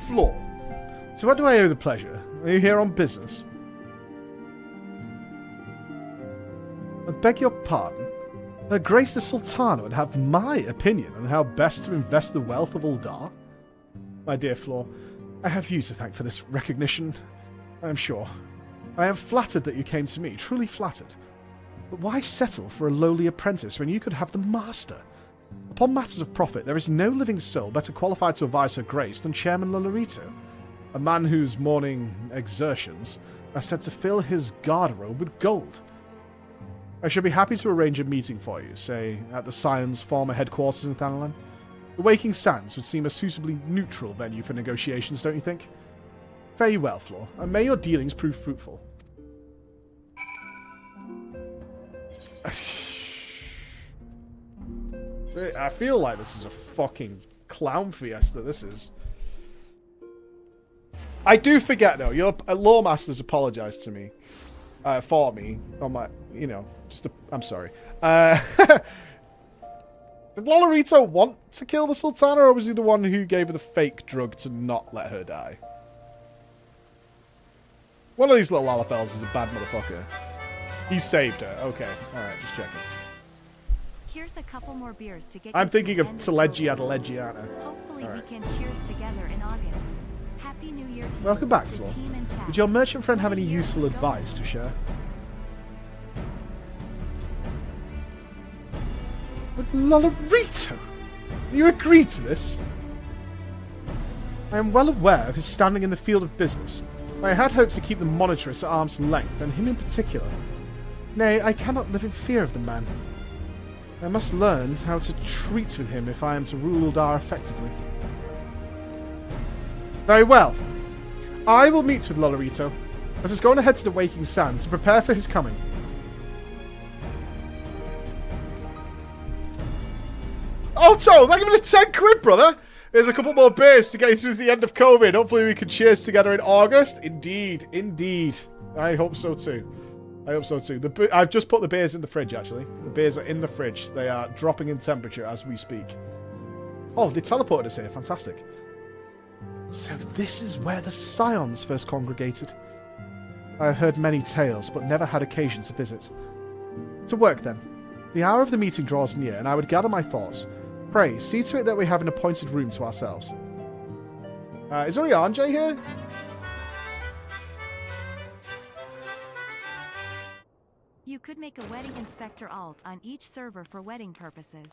Floor. So what do I owe the pleasure? Are you here on business? I beg your pardon? Her Grace the Sultana would have my opinion on how best to invest the wealth of Uldar? My dear Flor, I have you to thank for this recognition, I am sure. I am flattered that you came to me, truly flattered. But why settle for a lowly apprentice when you could have the master? Upon matters of profit, there is no living soul better qualified to advise Her Grace than Chairman Lolorito, a man whose morning exertions are said to fill his garderobe with gold. I should be happy to arrange a meeting for you, say, at the Scion's former headquarters in Thanalan. The Waking Sands would seem a suitably neutral venue for negotiations, don't you think? Fare you well, Flor, and may your dealings prove fruitful. I feel like this is a fucking clown fiesta, this is. I do forget, though, your Lawmasters apologized to me. For me. On my, you know, I'm sorry. Did Lolorito want to kill the Sultana, or was he the one who gave her the fake drug to not let her die? One of these little Lalafels is a bad motherfucker. He saved her. Okay. Alright, just checking. Here's a couple more beers to get. I'm thinking of Telegiata Legiana. Hopefully we can cheers together in August. Happy New Year to you, Welcome back, the Flor. team and chat. Would your merchant friend have any useful advice to share? With Lolorito? You agree to this? I am well aware of his standing in the field of business. I had hoped to keep the monitress at arm's length, and him in particular. Nay, I cannot live in fear of the man. I must learn how to treat with him if I am to rule Uldar effectively. Very well. I will meet with Lolorito. Let us go on ahead to the Waking Sands to prepare for his coming. Otto, thank you for the 10 quid, brother. There's a couple more beers to get you through to the end of COVID. Hopefully we can cheers together in August. Indeed, indeed. I hope so too. I hope so too. I've just put the beers in the fridge, actually. The beers are in the fridge. They are dropping in temperature as we speak. Oh, they teleported us here. Fantastic. So this is where the Scions first congregated. I have heard many tales, but never had occasion to visit. To work, then. The hour of the meeting draws near, and I would gather my thoughts. Pray, see to it that we have an appointed room to ourselves. Is Orianjay here? You could make a wedding inspector alt on each server for wedding purposes.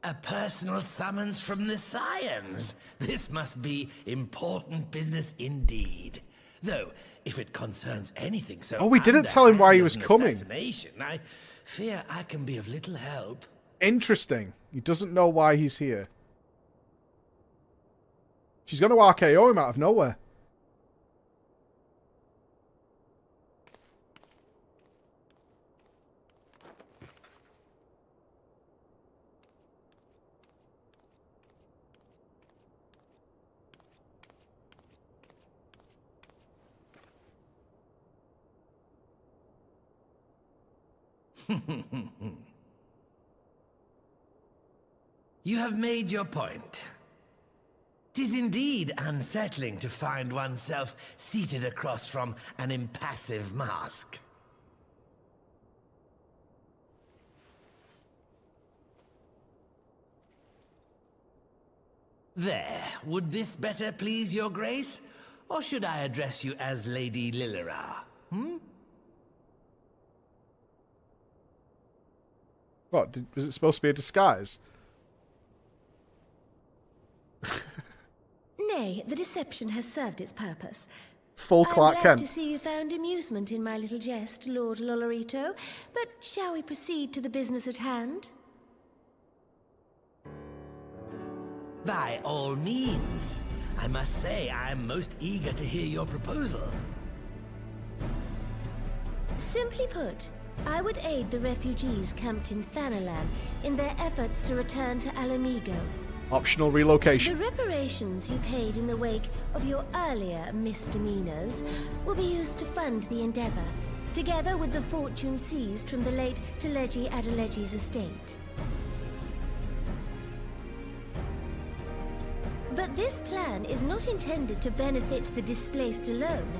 A personal summons from the Scions. This must be important business indeed. Though, if it concerns anything so Oh, we didn't tell him why he was underhand coming. as an assassination, I fear I can be of little help. Interesting. He doesn't know why he's here. She's going to RKO him out of nowhere. You have made your point. 'Tis indeed unsettling to find oneself seated across from an impassive mask. There, would this better please your grace? Or should I address you as Lady Lilira? What? Was it supposed to be a disguise? Nay, the deception has served its purpose. Full Clark I'm glad Kent. to see you found amusement in my little jest, Lord Lolorito. But shall we proceed to the business at hand? By all means. I must say, I'm most eager to hear your proposal. Simply put, I would aid the refugees camped in Thanalan in their efforts to return to Alamigo. Optional relocation. The reparations you paid in the wake of your earlier misdemeanors will be used to fund the endeavor, together with the fortune seized from the late Teleji Adeleji's estate. But this plan is not intended to benefit the displaced alone.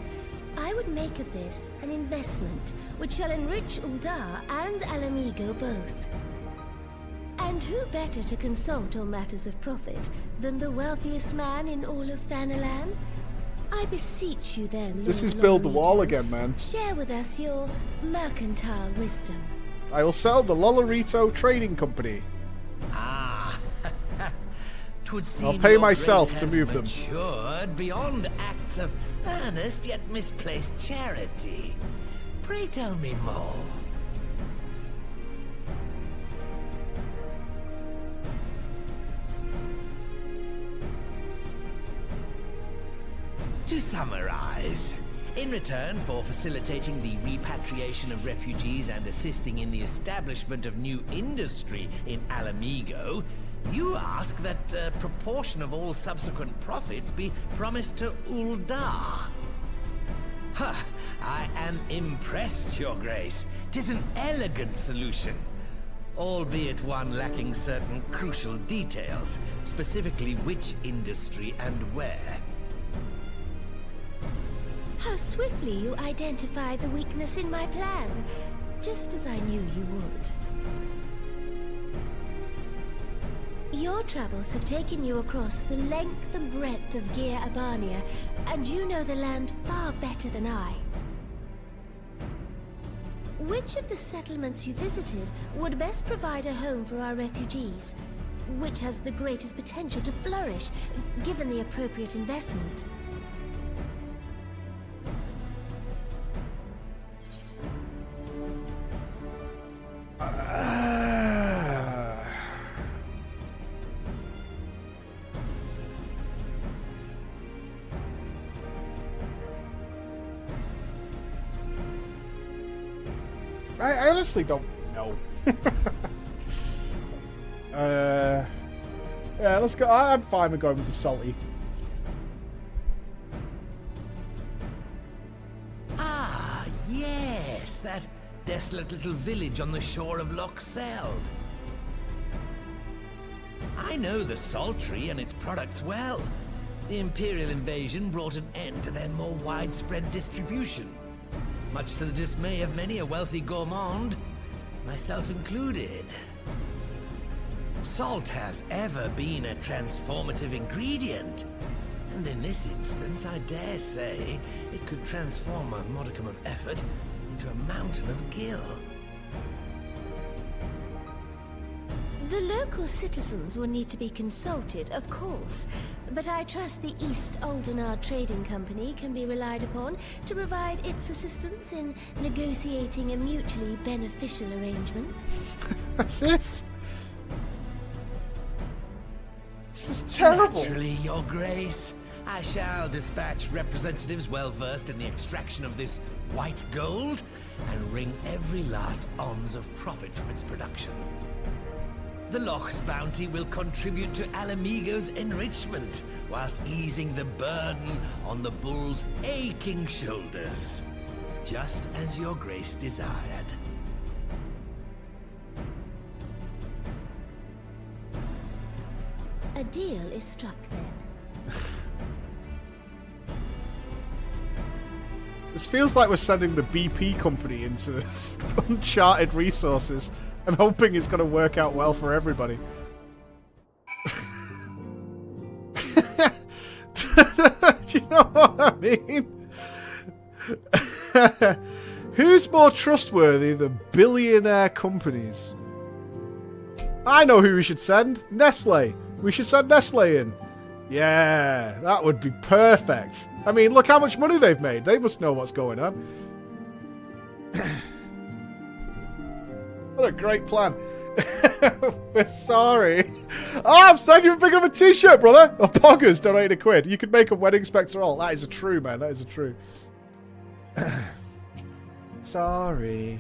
I would make of this an investment which shall enrich Uldar and Alamigo both. And who better to consult on matters of profit than the wealthiest man in all of Thanalan? I beseech you then, This Lord is build the Lolorito, wall again, man. share with us your mercantile wisdom. I will sell the Lolorito Trading Company. Ah, 'twould seem I'll pay your myself grace to has move them. matured beyond acts of earnest yet misplaced charity. Pray tell me more. To summarize, in return for facilitating the repatriation of refugees and assisting in the establishment of new industry in Alamigo, you ask that a proportion of all subsequent profits be promised to Uldar. Huh, I am impressed, Your Grace. 'Tis an elegant solution, albeit one lacking certain crucial details, specifically which industry and where. How swiftly you identify the weakness in my plan, just as I knew you would. Your travels have taken you across the length and breadth of Gir Abania, and you know the land far better than I. Which of the settlements you visited would best provide a home for our refugees? Which has the greatest potential to flourish, given the appropriate investment? I honestly don't know. Yeah, let's go. I'm fine with going with the salty. Ah, yes, that desolate little village on the shore of Loch Seld. I know the Saltry and its products well. The Imperial invasion brought an end to their more widespread distribution, much to the dismay of many a wealthy gourmand, myself included. Salt has ever been a transformative ingredient, and in this instance, I dare say, it could transform a modicum of effort into a mountain of gil. The local citizens will need to be consulted, of course, but I trust the East Aldenar Trading Company can be relied upon to provide its assistance in negotiating a mutually beneficial arrangement. As if. This is terrible. Naturally, Your Grace. I shall dispatch representatives well versed in the extraction of this white gold and wring every last ounce of profit from its production. The Loch's bounty will contribute to Alamigo's enrichment, whilst easing the burden on the bull's aching shoulders, just as Your Grace desired. A deal is struck then. This feels like we're sending the BP company into uncharted resources and hoping it's going to work out well for everybody. Do you know what I mean? Who's more trustworthy than billionaire companies? I know who we should send. Nestle. We should send Nestle in. Yeah, that would be perfect. I mean, look how much money they've made. They must know what's going on. What a great plan. We're sorry. Oh, thank you for picking up a t-shirt, brother. Oh, Poggers donated £1. You could make a wedding spectre all. That is a true, man. That is a true. Sorry.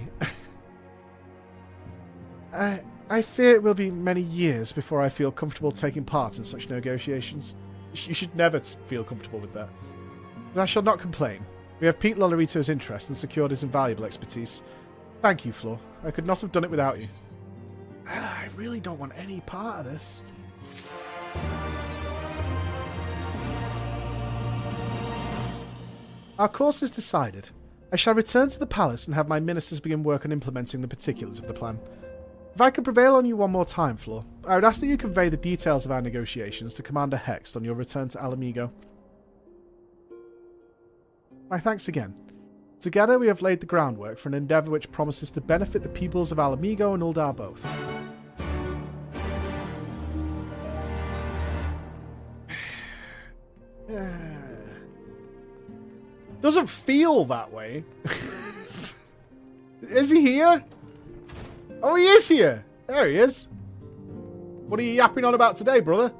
I fear it will be many years before I feel comfortable taking part in such negotiations. You should never feel comfortable with that. But I shall not complain. We have piqued Lolorito's interest and secured his invaluable expertise. Thank you, Flor. I could not have done it without you. I really don't want any part of this. Our course is decided. I shall return to the palace and have my ministers begin work on implementing the particulars of the plan. If I could prevail on you one more time, Flor, I would ask that you convey the details of our negotiations to Commander Hext on your return to Alamigo. My thanks again. Together we have laid the groundwork for an endeavour which promises to benefit the peoples of Alamigo and Uldar both. Doesn't feel that way. Is he here? Oh, he is here. There he is. What are you yapping on about today, brother?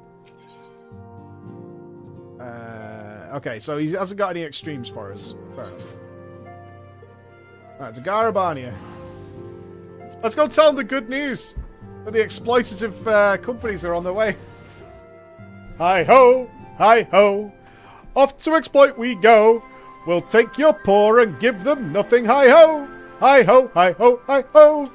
Okay, so he hasn't got any extremes for us. Fair enough. Alright, Zagarabania. Let's go tell them the good news. That the exploitative companies are on their way. Hi-ho, hi-ho. Off to exploit we go. We'll take your poor and give them nothing. Hi-ho, hi-ho, hi-ho, hi-ho.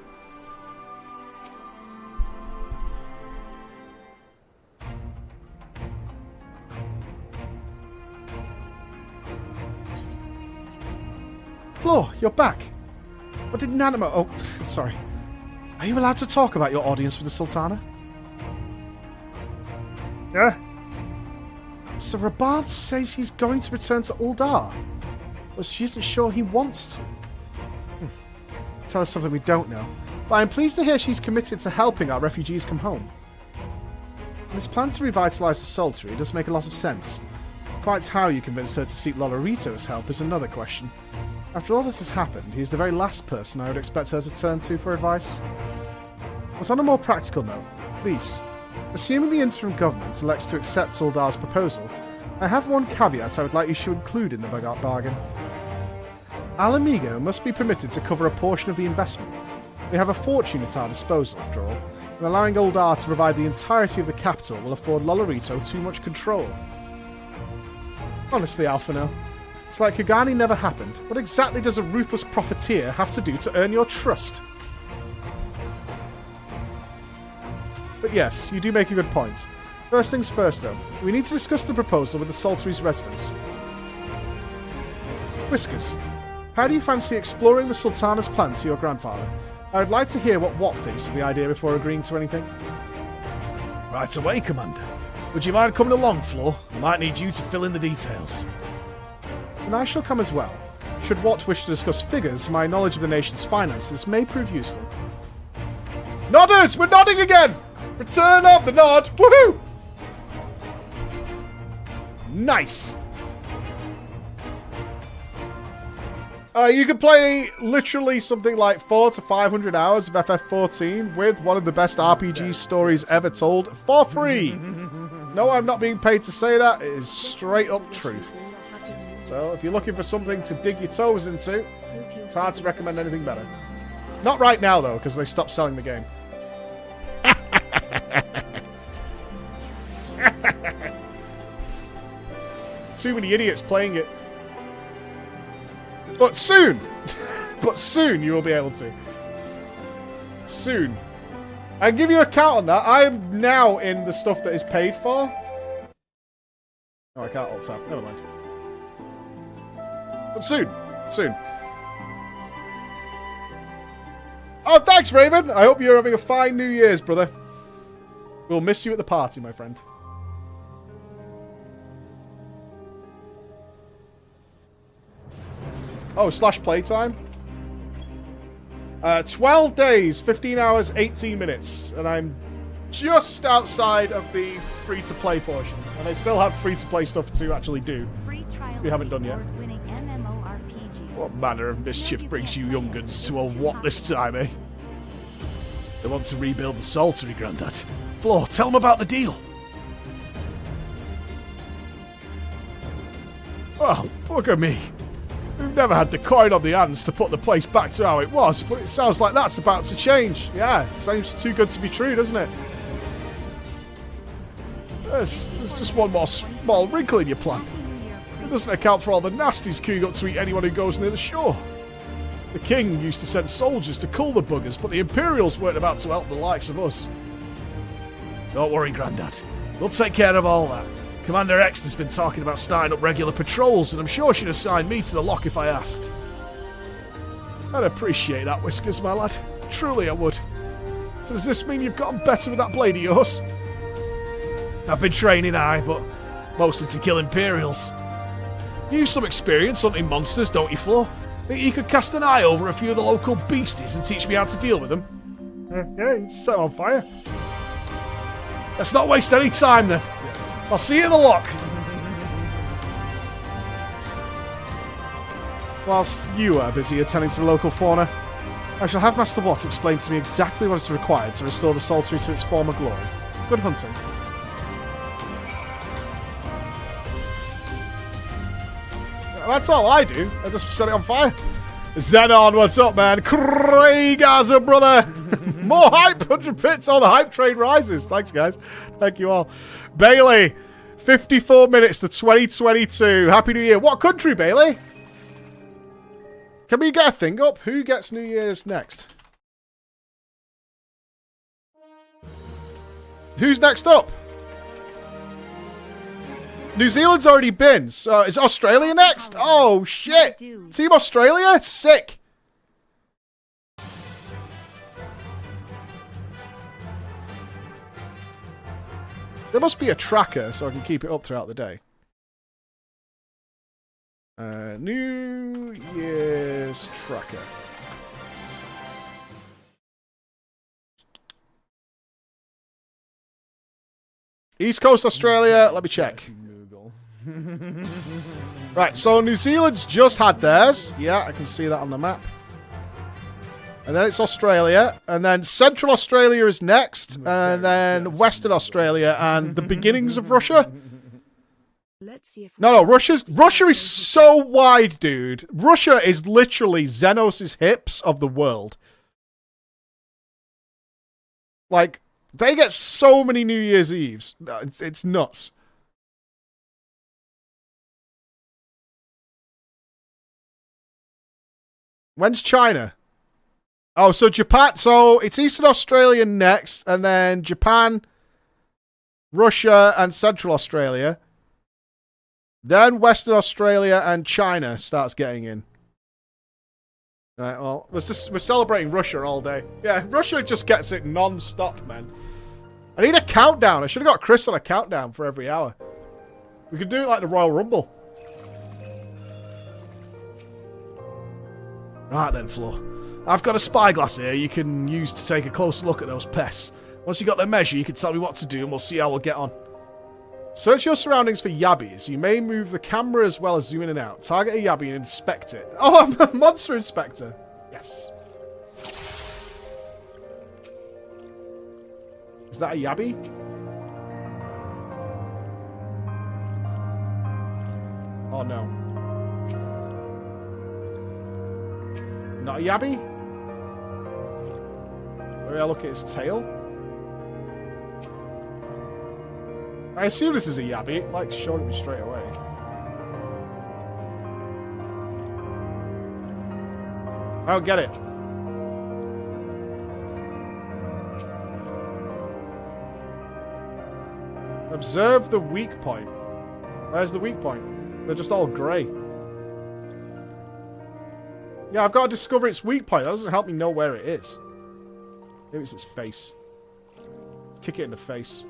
Flor, you're back. What did Nanimo... Oh, sorry. Are you allowed to talk about your audience with the Sultana? Yeah? So Rabat says he's going to return to Uldar. But she isn't sure he wants to. Tell us something we don't know. But I'm pleased to hear she's committed to helping our refugees come home. This plan to revitalise the Sultry does make a lot of sense. Quite how you convinced her to seek Lolorito's help is another question. After all that has happened, he is the very last person I would expect her to turn to for advice. But on a more practical note, please, assuming the interim government elects to accept Uldar's proposal, I have one caveat I would like you to include in the bargain. Alamigo must be permitted to cover a portion of the investment. We have a fortune at our disposal, after all, and allowing Uldar to provide the entirety of the capital will afford Lolorito too much control. Honestly, Alphino, it's like Kugani never happened. What exactly does a ruthless profiteer have to do to earn your trust? But yes, you do make a good point. First things first, though. We need to discuss the proposal with the Sultry's residents. Whiskers, how do you fancy exploring the Sultana's plan to your grandfather? I would like to hear what Watt thinks of the idea before agreeing to anything. Right away, Commander. Would you mind coming along, Flor? I might need you to fill in the details. And I shall come as well. Should Watt wish to discuss figures, my knowledge of the nation's finances may prove useful. Nodders! We're nodding again! Return of the nod! Woohoo! Nice! You could play literally something like 400 to 500 hours of FF14 with one of the best RPG stories ever told for free. No, I'm not being paid to say that. It is straight up truth. So if you're looking for something to dig your toes into, it's hard to recommend anything better. Not right now, though, because they stopped selling the game. Too many idiots playing it. But soon! But soon you will be able to. Soon. I'll give you a count on that. I am now in the stuff that is paid for. Oh, I can't alt tab. Never mind. But soon. Soon. Oh, thanks, Raven! I hope you're having a fine New Year's, brother. We'll miss you at the party, my friend. Oh, slash playtime? 12 days, 15 hours, 18 minutes. And I'm just outside of the free-to-play portion. And they still have free-to-play stuff to actually do. Free trial We haven't done yet. award-winning MMORPG. What manner of mischief brings you young'uns to a what this time, eh? They want to rebuild the Saltery, Grandad. Flo, tell them about the deal. Well, bugger me. We've never had the coin on the hands to put the place back to how it was, but it sounds like that's about to change. Yeah, seems too good to be true, doesn't it? There's just one more small wrinkle in your plan. It doesn't account for all the nasties queuing up to eat anyone who goes near the shore. The king used to send soldiers to cull the buggers, but the Imperials weren't about to help the likes of us. Don't worry, Grandad. We'll take care of all that. Commander X has been talking about starting up regular patrols, and I'm sure she'd assign me to the lock if I asked. I'd appreciate that, Whiskers, my lad. Truly I would. So does this mean you've gotten better with that blade of yours? I've been training, aye, but mostly to kill Imperials. You've some experience hunting monsters, don't you, Flo? Think you could cast an eye over a few of the local beasties and teach me how to deal with them? Yeah, it's set on fire. Let's not waste any time then. I'll see you in the lock. Whilst you are busy attending to the local fauna, I shall have Master Watt explain to me exactly what is required to restore the Saltery to its former glory. Good hunting. That's all I do. I just set it on fire. Xenon, what's up, man? Craig Gaza, brother. More hype, 100 bits. Oh, the hype train rises. Thanks, guys. Thank you all. Bailey, 54 minutes to 2022. Happy New Year. What country, Bailey? Can we get a thing up? Who gets New Year's next? Who's next up? New Zealand's already been, so is Australia next? Oh, shit. Team Australia? Sick. There must be a tracker so I can keep it up throughout the day. New Year's tracker. East Coast Australia, let me check. Right, so New Zealand's just had theirs. Yeah, I can see that on the map. And then it's Australia, and then Central Australia is next, and then Western Australia, and the beginnings of Russia. No, Russia is so wide, dude. Russia is literally Xenos' hips of the world. Like, they get so many New Year's Eves. It's nuts. When's China? Oh, so Japan. So it's Eastern Australia next, and then Japan, Russia, and Central Australia. Then Western Australia and China starts getting in. Right, well, we're celebrating Russia all day. Yeah, Russia just gets it non-stop, man. I need a countdown. I should have got Chris on a countdown for every hour. We could do it like the Royal Rumble. Right then, Flo. I've got a spyglass here you can use to take a closer look at those pests. Once you got their measure, you can tell me what to do and we'll see how we'll get on. Search your surroundings for yabbies. You may move the camera as well as zoom in and out. Target a yabby and inspect it. Oh, I'm a monster inspector. Yes. Is that a yabby? Oh no. Not a yabby? Maybe I'll look at his tail. I assume this is a yabby. It like showed me straight away. I don't get it. Observe the weak point. Where's the weak point? They're just all grey. Yeah, I've got to discover its weak point. That doesn't help me know where it is. Maybe it's its face. Kick it in the face.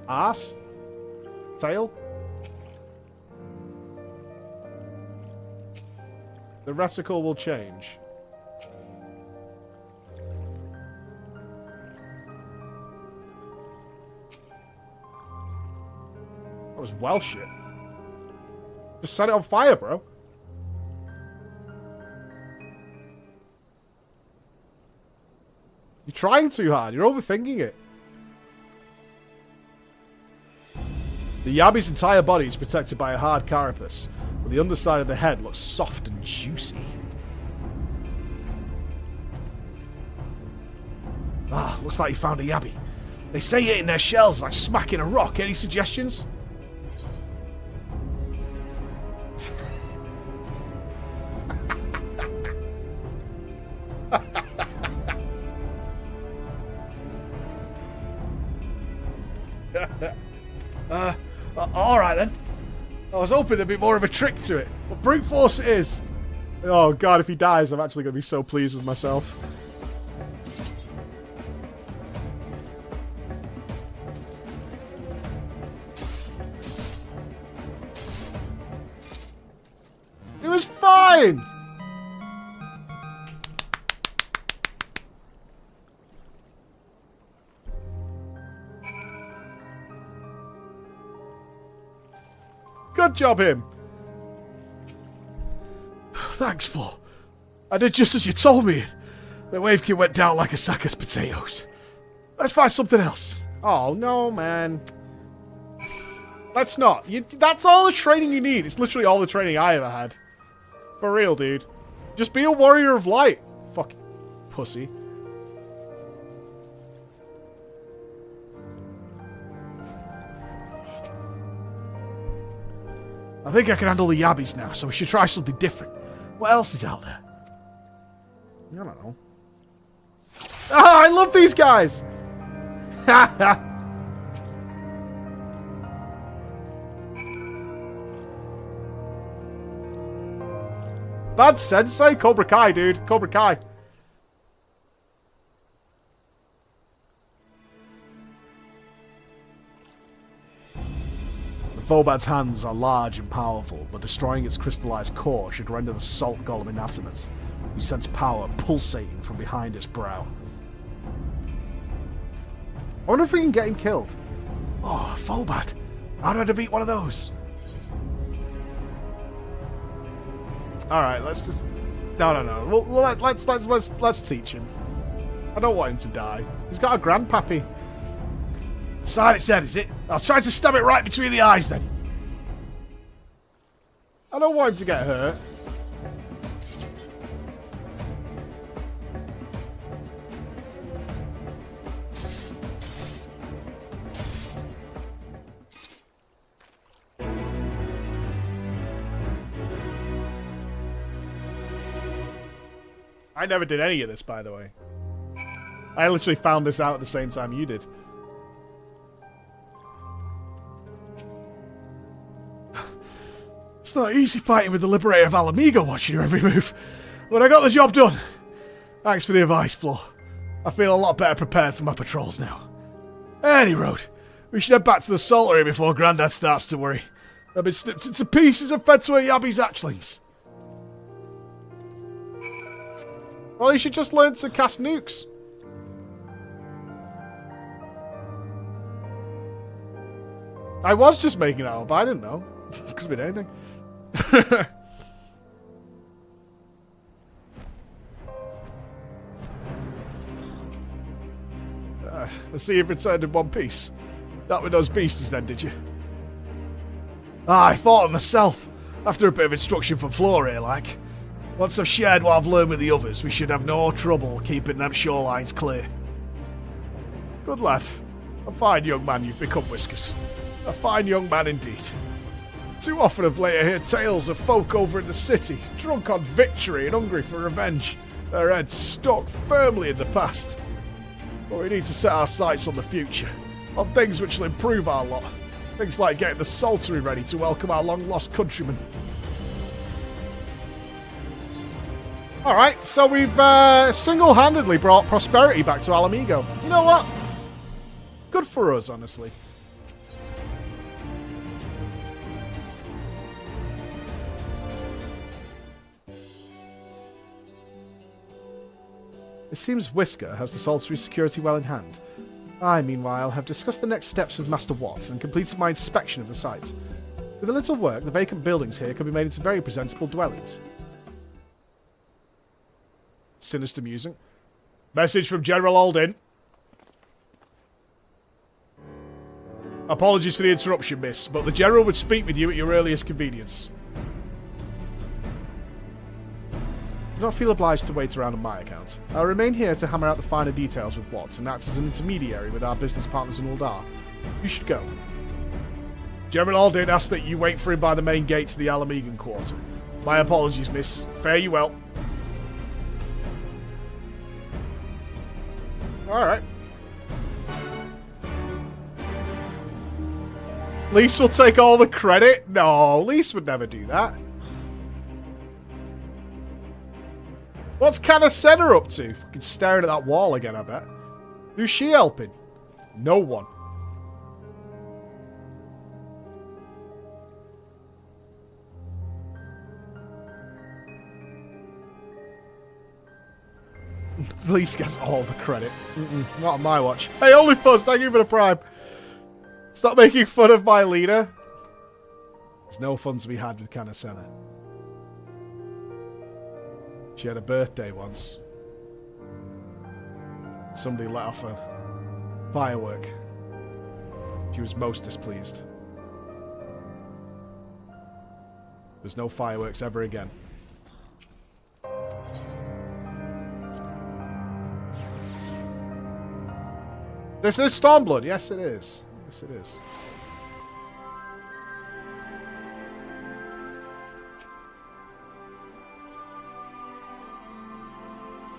Ass? Tail? The reticle will change. That was well shit. Just set it on fire, bro. You're trying too hard. You're overthinking it. The Yabi's entire body is protected by a hard carapace, but the underside of the head looks soft and juicy. Ah, looks like you found a Yabi. They say eating their shells is like smacking a rock. Any suggestions? Alright then. I was hoping there'd be more of a trick to it, but brute force it is. Oh god, if he dies, I'm actually going to be so pleased with myself. It was fine! Good job, him. Thanks, Flo. I did just as you told me. The Wavekin went down like a sack of potatoes. Let's find something else. Oh, no, man. Let's not. That's all the training you need. It's literally all the training I ever had. For real, dude. Just be a warrior of light. Fucking pussy. I think I can handle the Yabbies now, so we should try something different. What else is out there? I don't know. Ah, I love these guys! Bad sensei? Cobra Kai, dude. Cobra Kai. Vobad's hands are large and powerful, but destroying its crystallized core should render the salt golem inanimate. You sense power pulsating from behind its brow. I wonder if we can get him killed. Oh, Vobad. How do I defeat one of those? Alright, let's just... I don't know. Well, let's teach him. I don't want him to die. He's got a grandpappy. Slide its head, is it? I'll try to stab it right between the eyes then. I don't want him to get hurt. I never did any of this, by the way. I literally found this out at the same time you did. It's not easy fighting with the Liberator of Alamigo watching your every move, but I got the job done. Thanks for the advice, Flo. I feel a lot better prepared for my patrols now. Any road, we should head back to the saltery before Grandad starts to worry. They've been snipped into pieces and fed to a Yabby's hatchlings. Well, you should just learn to cast nukes. I was just making it up, but I didn't know. Could have been anything. I see you've returned in one piece. That with those beasties then, did you? I fought them myself, after a bit of instruction from Flora here, like. Once I've shared what I've learned with the others, we should have no trouble keeping them shorelines clear. Good lad. A fine young man you've become, Whiskers. A fine young man indeed. Too often of late I hear tales of folk over in the city, drunk on victory and hungry for revenge, their heads stuck firmly in the past. But we need to set our sights on the future, on things which will improve our lot. Things like getting the saltery ready to welcome our long-lost countrymen. Alright, so we've single-handedly brought prosperity back to Alamigo. You know what? Good for us, honestly. It seems Whisker has the Salisbury security well in hand. I, meanwhile, have discussed the next steps with Master Watt and completed my inspection of the site. With a little work, the vacant buildings here could be made into very presentable dwellings. Sinister musing. Message from General Alden. Apologies for the interruption, miss, but the General would speak with you at your earliest convenience. I do not feel obliged to wait around on my account. I'll remain here to hammer out the finer details with Watt and act as an intermediary with our business partners in Uldar. You should go. General Alden asked that you wait for him by the main gate to the Alamegan quarter. My apologies, miss. Fare you well. Alright. Lise will take all the credit? No, Lise would never do that. What's Canacena up to? Fucking staring at that wall again, I bet. Who's she helping? No one. Lise gets all the credit. Not on my watch. Hey, OnlyFuzz, thank you for the prime. Stop making fun of my leader. There's no fun to be had with Canacena. She had a birthday once. Somebody let off a firework. She was most displeased. There's no fireworks ever again. This is Stormblood. Yes, it is. Yes, it is.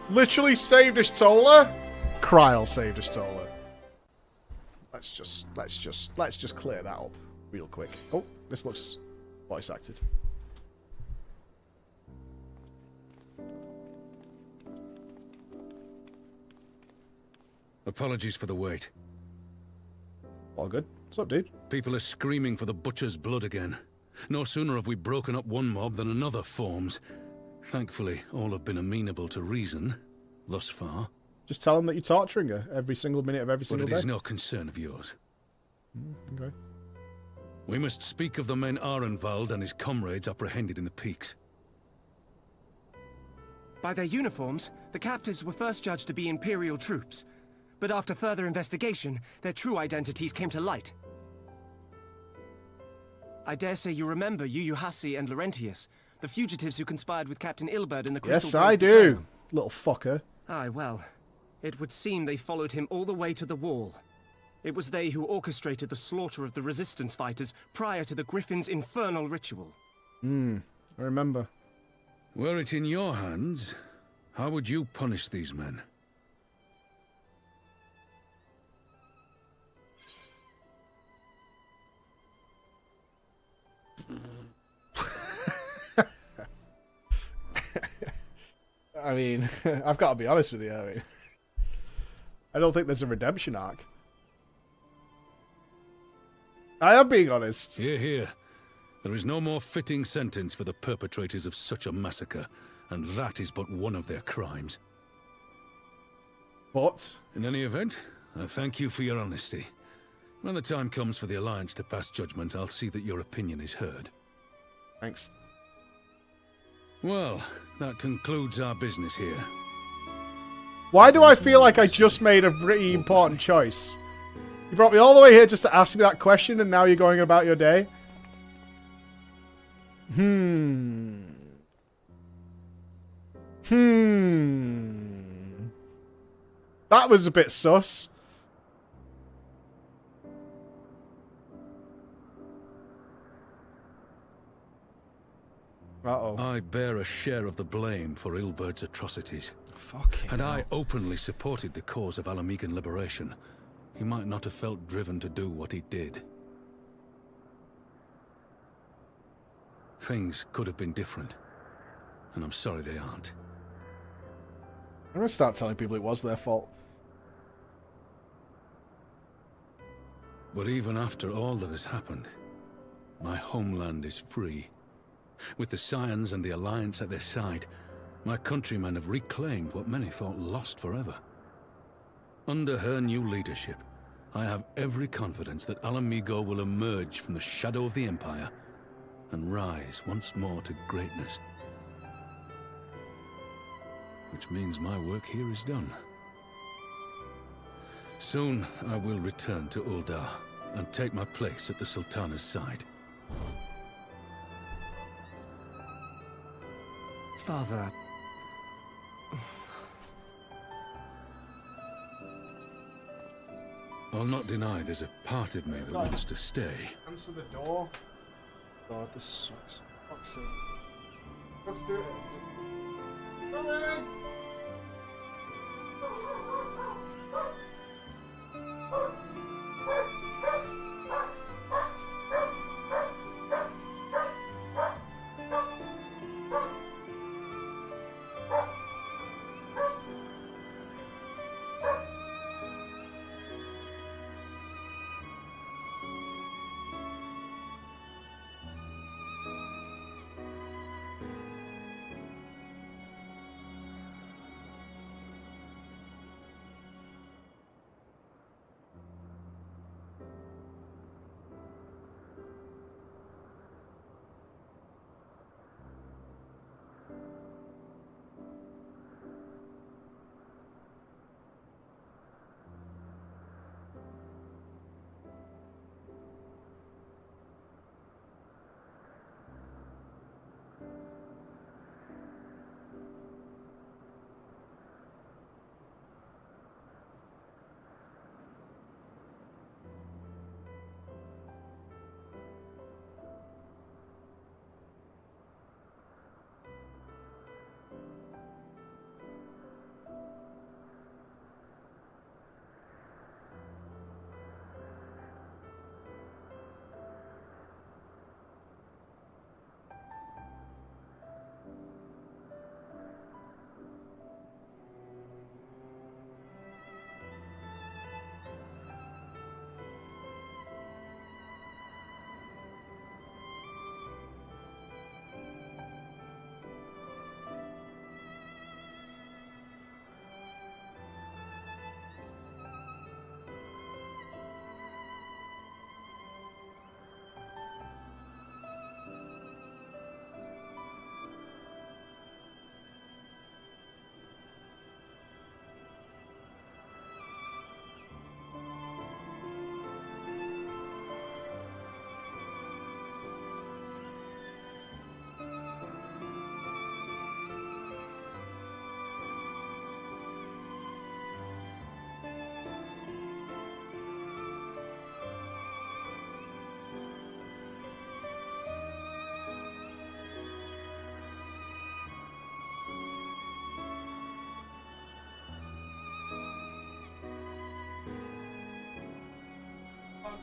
Literally saved Ishtola? Kryl saved Ishtola. Let's just clear that up real quick. Oh, this looks voice acted. Apologies for the wait. All good. What's up, dude? People are screaming for the butcher's blood again. No sooner have we broken up one mob than another forms. Thankfully, all have been amenable to reason, thus far. Just tell them that you're torturing her every single minute of every single day. But it is no concern of yours. Okay. We must speak of the men Arenvald and his comrades apprehended in the peaks. By their uniforms, the captives were first judged to be Imperial troops. But after further investigation, their true identities came to light. I dare say you remember Yuyuhasi and Laurentius, the fugitives who conspired with Captain Ilberd in the Crystal Yes, I do, little fucker. Aye, well, it would seem they followed him all the way to the wall. It was they who orchestrated the slaughter of the Resistance fighters prior to the Griffin's infernal ritual. I remember. Were it in your hands, how would you punish these men? I mean, I've got to be honest with you. I don't think there's a redemption arc. I am being honest. Hear, hear. There is no more fitting sentence for the perpetrators of such a massacre, and that is but one of their crimes. But? In any event, I thank you for your honesty. When the time comes for the Alliance to pass judgment, I'll see that your opinion is heard. Thanks. Well, that concludes our business here. Why do I feel like I just made a pretty important choice? You brought me all the way here just to ask me that question, and now you're going about your day? That was a bit sus. Uh-oh. I bear a share of the blame for Ilberd's atrocities. Fucking Had I openly supported the cause of Alamegan liberation, he might not have felt driven to do what he did. Things could have been different, and I'm sorry they aren't. I'm gonna start telling people it was their fault. But even after all that has happened, my homeland is free. With the Scions and the Alliance at their side, My countrymen have reclaimed what many thought lost forever. Under her new leadership, I have every confidence that Alamigo will emerge from the shadow of the Empire and rise once more to greatness. Which means my work here is done. Soon I will return to Uldar and take my place at the Sultana's side. Father... I'll not deny there's a part of me that wants to stay. Answer the door. God, this sucks. Fuck's sake. Let's do it. Come in!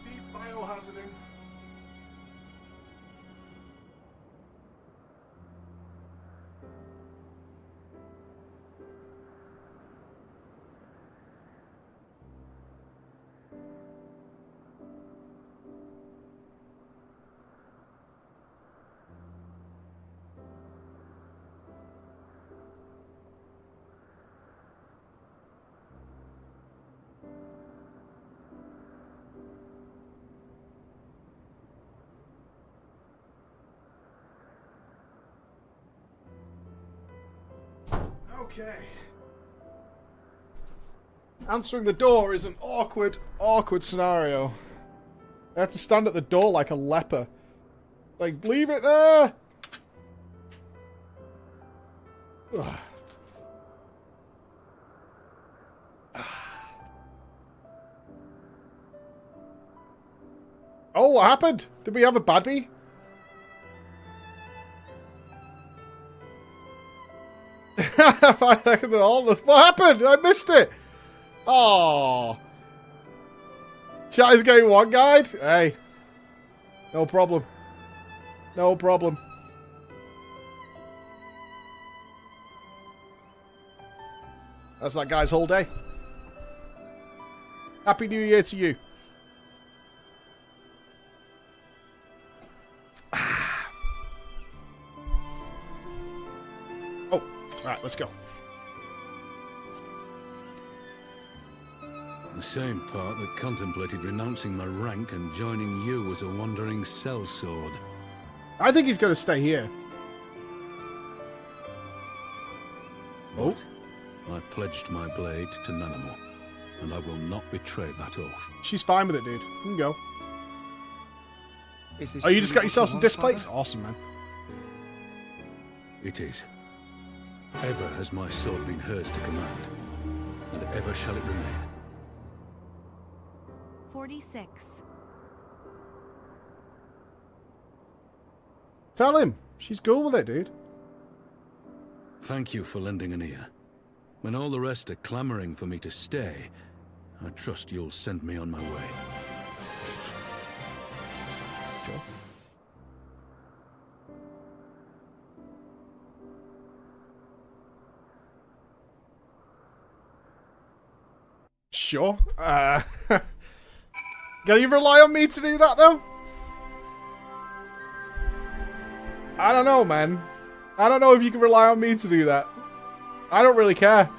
Deep biohazarding. Okay. Answering the door is an awkward, awkward scenario. I have to stand at the door like a leper. Like, leave it there! Ugh. Oh, what happened? Did we have a baddie? What happened? I missed it. Oh, chat is getting one guide. Hey, no problem. No problem. That's that guy's whole day. Happy New Year to you. Oh, right. let's go. The same part that contemplated renouncing my rank and joining you as a wandering sellsword. I think he's going to stay here. Oh? I pledged my blade to Nanamo, and I will not betray that oath. She's fine with it, dude. You can go. Is this Oh, you just got truly yourself what some you disc want, plates? Father? Awesome, man. It is. Ever has my sword been hers to command, and ever shall it remain. 46. Tell him. She's cool with it, dude. Thank you for lending an ear. When all the rest are clamoring for me to stay, I trust you'll send me on my way. Sure. Sure. Can you rely on me to do that, though? I don't know, man. I don't know if you can rely on me to do that. I don't really care.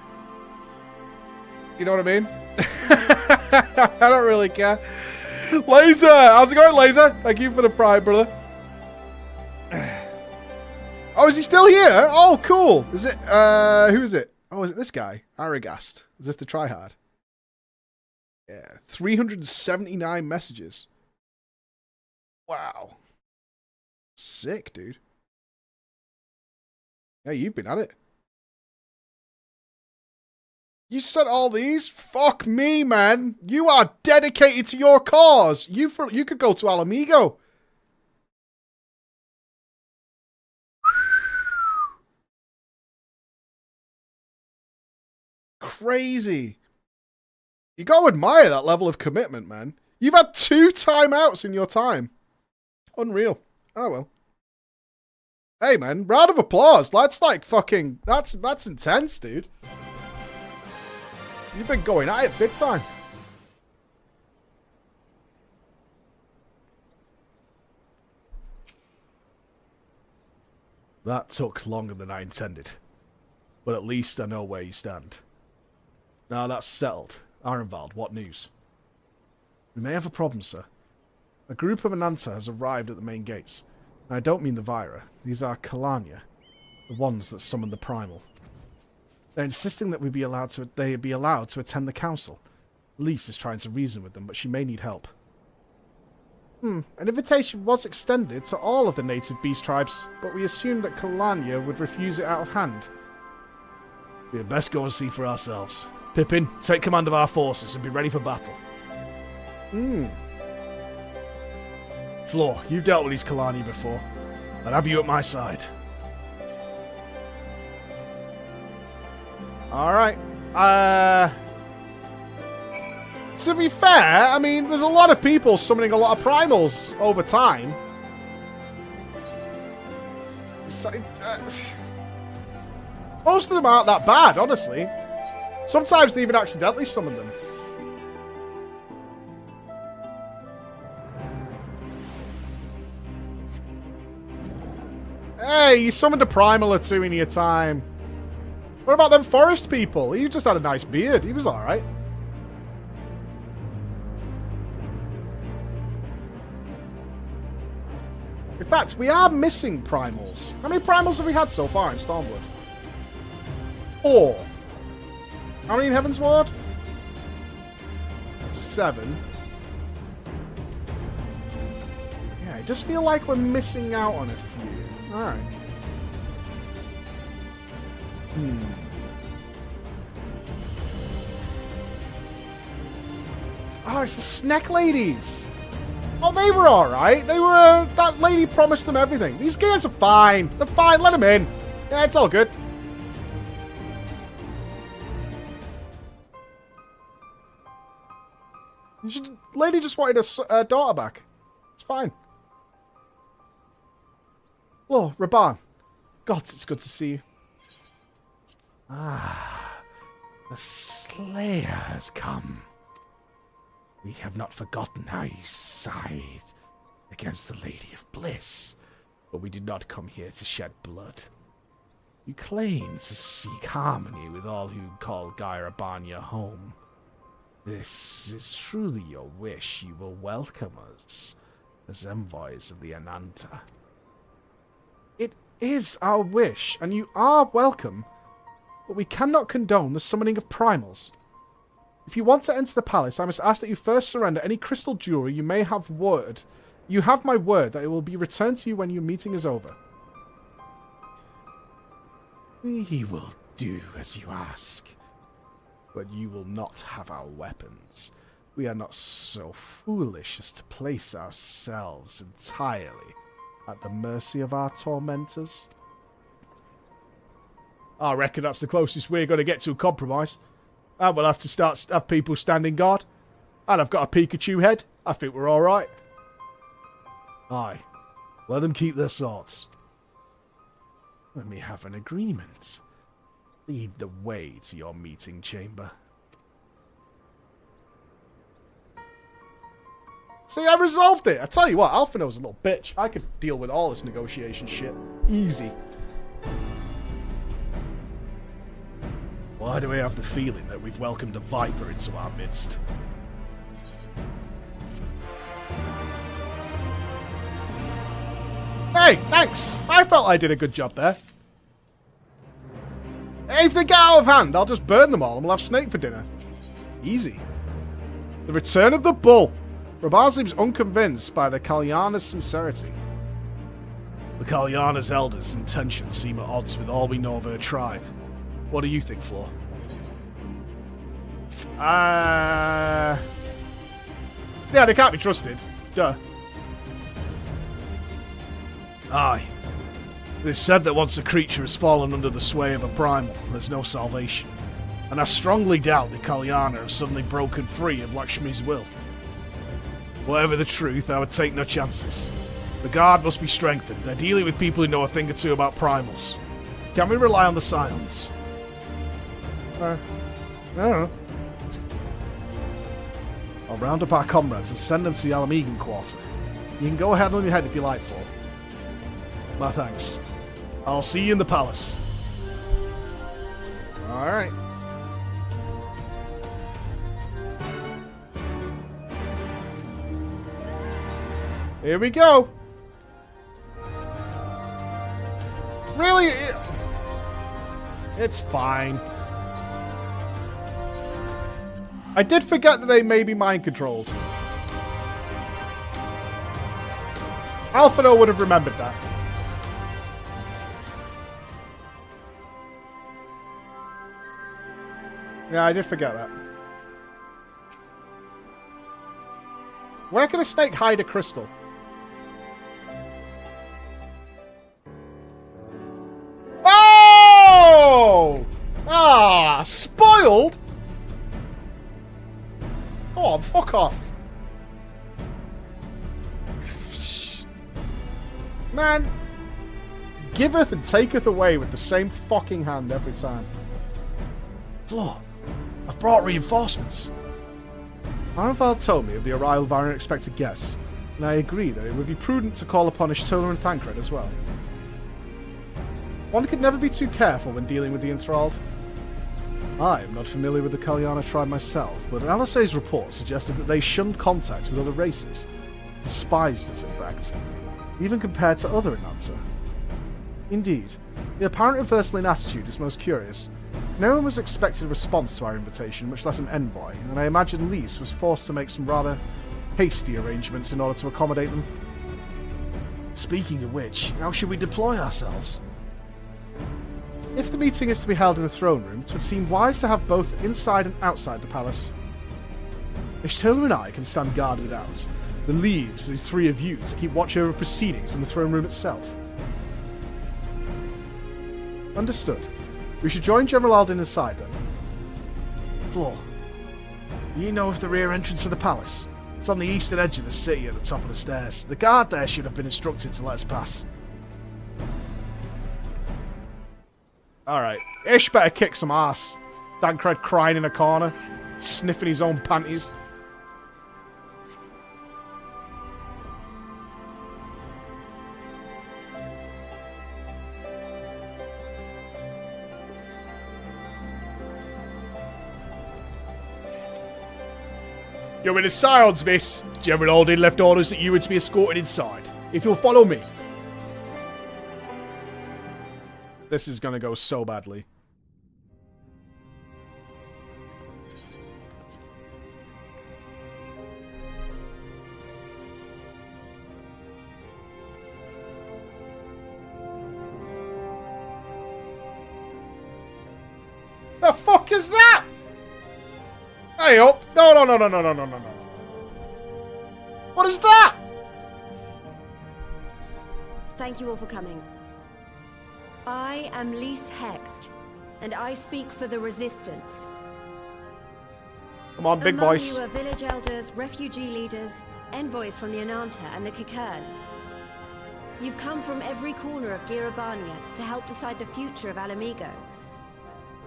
You know what I mean? I don't really care. Laser! How's it going, Laser? Thank you for the pride, brother. Oh, is he still here? Oh, cool. Is it, who is it? Oh, is it this guy? Aragast. Is this the tryhard? Yeah, 379 messages. Wow. Sick, dude. Yeah, you've been at it. You sent all these? Fuck me, man. You are dedicated to your cause. You could go to Alamigo. Crazy. You gotta admire that level of commitment, man. You've had 2 timeouts in your time. Unreal. Oh well. Hey, man, round of applause. That's like fucking... That's intense, dude. You've been going at it big time. That took longer than I intended. But at least I know where you stand. Now that's settled. Arenvald, what news? We may have a problem, sir. A group of Ananta has arrived at the main gates. And I don't mean the Vira. These are Kalanya, the ones that summoned the Primal. They're insisting that they be allowed to attend the council. Lise is trying to reason with them, but she may need help. An invitation was extended to all of the native beast tribes, but we assumed that Kalanya would refuse it out of hand. We had best go and see for ourselves. Pippin, take command of our forces and be ready for battle. Floor, you've dealt with these Kalani before. I'd have you at my side. Alright. To be fair, I mean, there's a lot of people summoning a lot of primals over time. Most of them aren't that bad, honestly. Sometimes they even accidentally summon them. Hey, you summoned a primal or 2 in your time. What about them forest people? He just had a nice beard. He was alright. In fact, we are missing primals. How many primals have we had so far in Stormwood? 4. How many in Heaven's Ward? 7. Yeah, I just feel like we're missing out on a few. Alright. Oh, it's the snack ladies. Oh, they were alright. They were... That lady promised them everything. These guys are fine. They're fine. Let them in. Yeah, it's all good. Lady just wanted her daughter back. It's fine. Hello, Raban. God, it's good to see you. Ah, the Slayer has come. We have not forgotten how you sighed against the Lady of Bliss, but we did not come here to shed blood. You claim to seek harmony with all who call Gairabanya home. This is truly your wish. You will welcome us as envoys of the Ananta. It is our wish, and you are welcome, but we cannot condone the summoning of primals. If you want to enter the palace, I must ask that you first surrender any crystal jewelry you may have word. You have my word that it will be returned to you when your meeting is over. We will do as you ask, but you will not have our weapons. We are not so foolish as to place ourselves entirely at the mercy of our tormentors. I reckon that's the closest we're going to get to a compromise. And we'll have to have people standing guard. And I've got a Pikachu head. I think we're alright. Aye. Let them keep their swords. Let me have an agreement. Lead the way to your meeting chamber. See, I resolved it. I tell you what, Alphino's a little bitch. I could deal with all this negotiation shit. Easy. Why do we have the feeling that we've welcomed a viper into our midst? Hey, thanks! I felt I did a good job there. Hey, if they get out of hand, I'll just burn them all and we'll have snake for dinner. Easy. The return of the bull. Rabar seems unconvinced by the Kalyana's sincerity. The Kalyana's elders' intentions seem at odds with all we know of her tribe. What do you think, Floor? Yeah, they can't be trusted. Duh. Aye. It is said that once a creature has fallen under the sway of a primal, there's no salvation. And I strongly doubt the Kalyana have suddenly broken free of Lakshmi's will. Whatever the truth, I would take no chances. The guard must be strengthened, ideally with people who know a thing or two about primals. Can we rely on the Scions? I don't know. I'll round up our comrades and send them to the Alamegan quarter. You can go ahead on your head if you like, Flo. My thanks. I'll see you in the palace. Alright. Here we go. Really? It's fine. I did forget that they may be mind-controlled. Alphino would have remembered that. Yeah, I did forget that. Where can a snake hide a crystal? Oh! Ah, spoiled? Oh, fuck off. Man, giveth and taketh away with the same fucking hand every time. Flo, I've brought reinforcements. Aranval told me of the arrival of our unexpected guests, and I agree that it would be prudent to call upon Ishtola and Thancred as well. One could never be too careful when dealing with the enthralled. I am not familiar with the Kalyana tribe myself, but Alisay's report suggested that they shunned contact with other races. Despised it, in fact. Even compared to other Ananta. Indeed, the apparent reversal in attitude is most curious. No one was expected a response to our invitation, much less an envoy, and I imagine Lise was forced to make some rather hasty arrangements in order to accommodate them. Speaking of which, how should we deploy ourselves? If the meeting is to be held in the throne room, it would seem wise to have both inside and outside the palace. Ishtola and I can stand guard without. The leaves these three of you to keep watch over proceedings in the throne room itself. Understood. We should join General Aldin inside then. Floor, do you know of the rear entrance to the palace? It's on the eastern edge of the city at the top of the stairs. The guard there should have been instructed to let us pass. Alright, Ish better kick some ass. Thancred crying in a corner, sniffing his own panties. You're in the Scions, miss. General Aldin left orders that you were to be escorted inside. If you'll follow me. This is gonna go so badly. The fuck is that? Hey up! No. What is that? Thank you all for coming. I am Lise Hext, and I speak for the Resistance. Come on, big voice. Among you are village elders, refugee leaders, envoys from the Ananta and the Kikern. You've come from every corner of Girabania to help decide the future of Alamigo.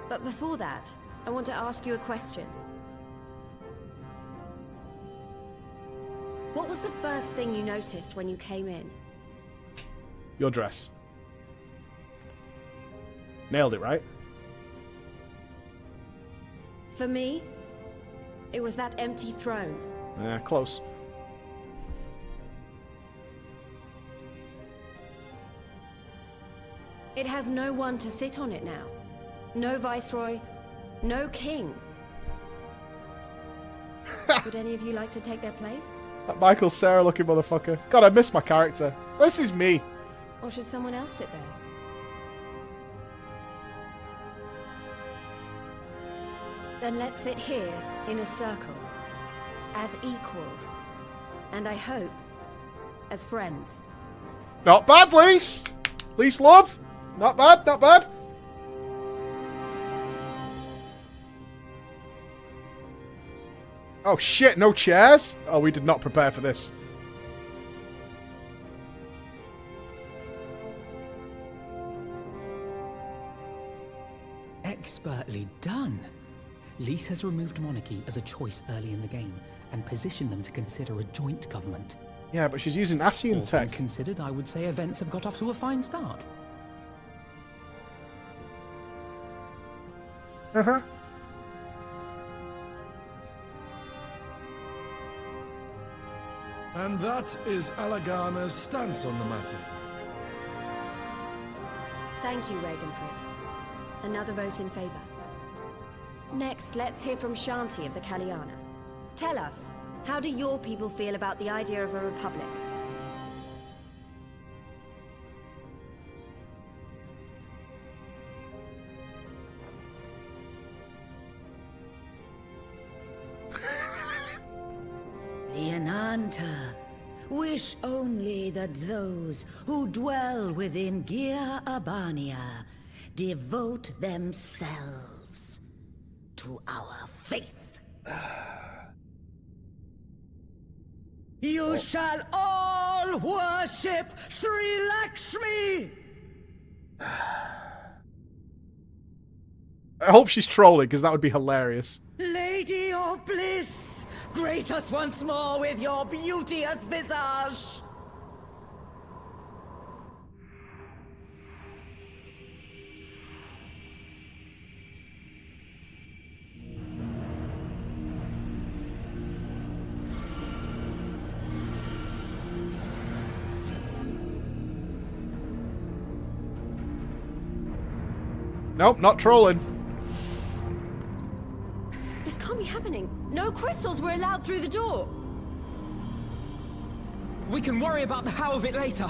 But before that, I want to ask you a question. What was the first thing you noticed when you came in? Your dress. Nailed it, right? For me, it was that empty throne. Yeah, close. It has no one to sit on it now. No viceroy, no king. Would any of you like to take their place? That Michael Cera looking motherfucker. God, I miss my character. This is me. Or should someone else sit there? Then let's sit here in a circle, as equals, and I hope, as friends. Not bad, Lise. Lise love. Not bad, not bad. Oh shit, no chairs? Oh, we did not prepare for this. Expertly done. Lise has removed monarchy as a choice early in the game and positioned them to consider a joint government. Yeah, but she's using Asian All tech. things considered, I would say events have got off to a fine start. Uh-huh. And that is Alagana's stance on the matter. Thank you, Ragenford. Another vote in favor. Next, let's hear from Shanti of the Kalyana. Tell us, how do your people feel about the idea of a republic? The Ananta wish only that those who dwell within Gir Abania devote themselves to our faith. You shall all worship Sri Lakshmi! I hope she's trolling, because that would be hilarious. Lady of Bliss, grace us once more with your beauteous visage! Nope, not trolling. This can't be happening. No crystals were allowed through the door. We can worry about the how of it later.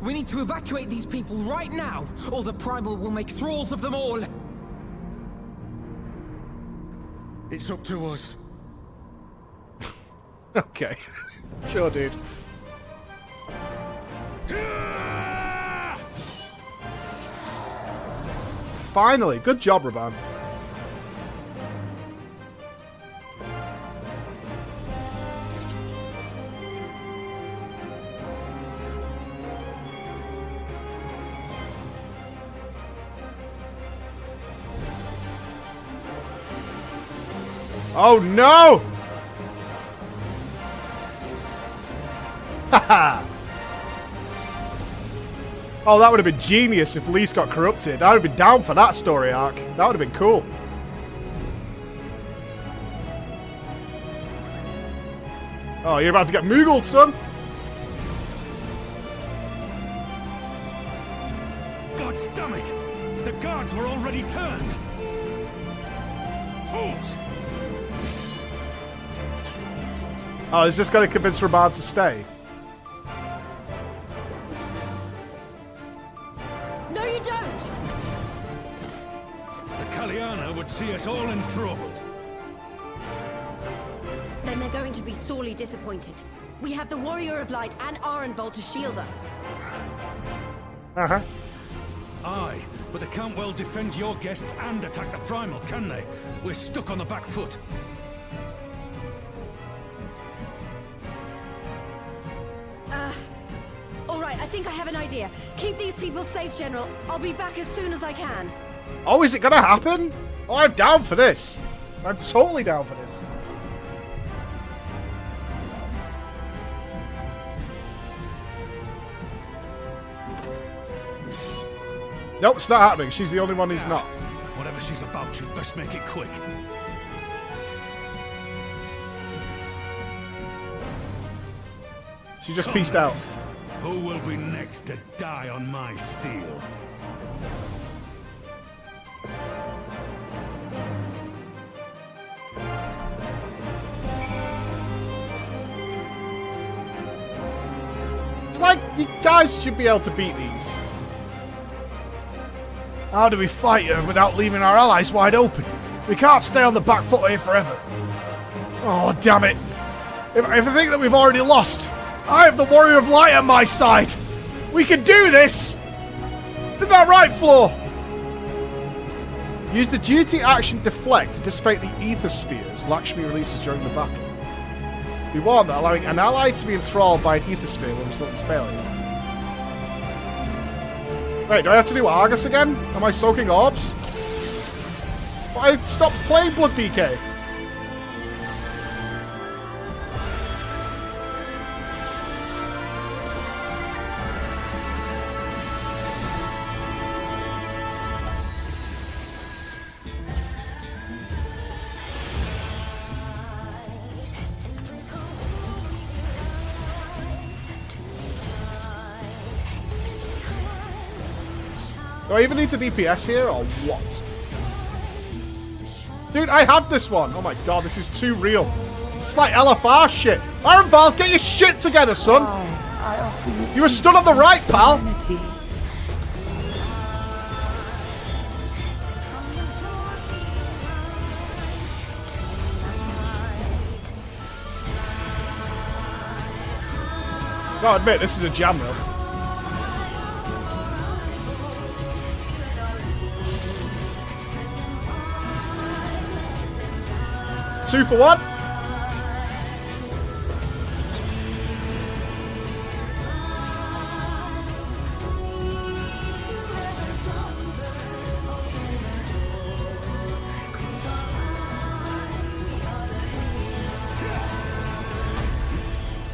We need to evacuate these people right now, or the Primal will make thralls of them all. It's up to us. Okay. Sure, dude. Finally, good job, Raban. Oh no! Haha! Oh, that would have been genius if Lise got corrupted. I would have been down for that story arc. That would have been cool. Oh, you're about to get moogled, son. God damn it! The guards were already turned! Fools! Oh, is this going to convince Raban to stay? No, you don't! The Kalyana would see us all enthralled. Then they're going to be sorely disappointed. We have the Warrior of Light and Arenvold to shield us. Uh-huh. Aye, but they can't well defend your guests and attack the Primal, can they? We're stuck on the back foot. Alright, I think I have an idea. Keep these people safe, General. I'll be back as soon as I can. Oh, is it going to happen? Oh, I'm down for this. I'm totally down for this. Nope, it's not happening. She's the only one who's not. Whatever she's about, she'd best make it quick. She just pieced out. Who will be next to die on my steel? It's like you guys should be able to beat these. How do we fight her without leaving our allies wide open? We can't stay on the back foot here forever. Oh, damn it. If I think that we've already lost, I have the Warrior of Light on my side. We can do this. Isn't that right, Floor? Use the duty action deflect to dissipate the ether spheres Lakshmi releases during the battle. Be warned that allowing an ally to be enthralled by an ether sphere will result in failure. Wait, do I have to do Argus again? Am I soaking orbs? But I stopped playing Blood DK. Do I even need to DPS here, or what? Dude, I have this one! Oh my god, this is too real. It's like LFR shit. Arenvold, get your shit together, son! You were stood on the right, pal! Gotta admit, this is a jam, though. Two for one.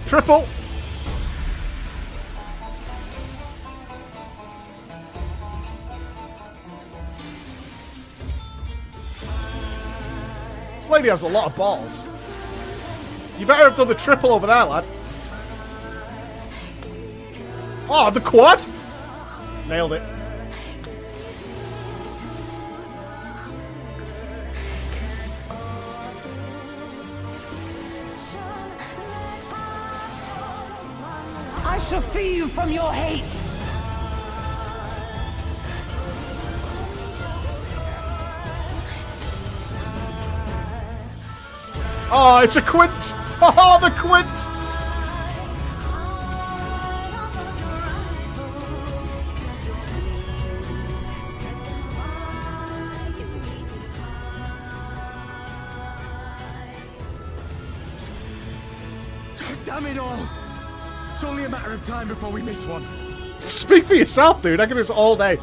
Triple. This lady has a lot of balls. You better have done the triple over there, lad. Oh, the quad! Nailed it. I shall free you from your hate. Oh, it's a quint! Oh, the quint! Damn it all! It's only a matter of time before we miss one. Speak for yourself, dude. I can do this all day.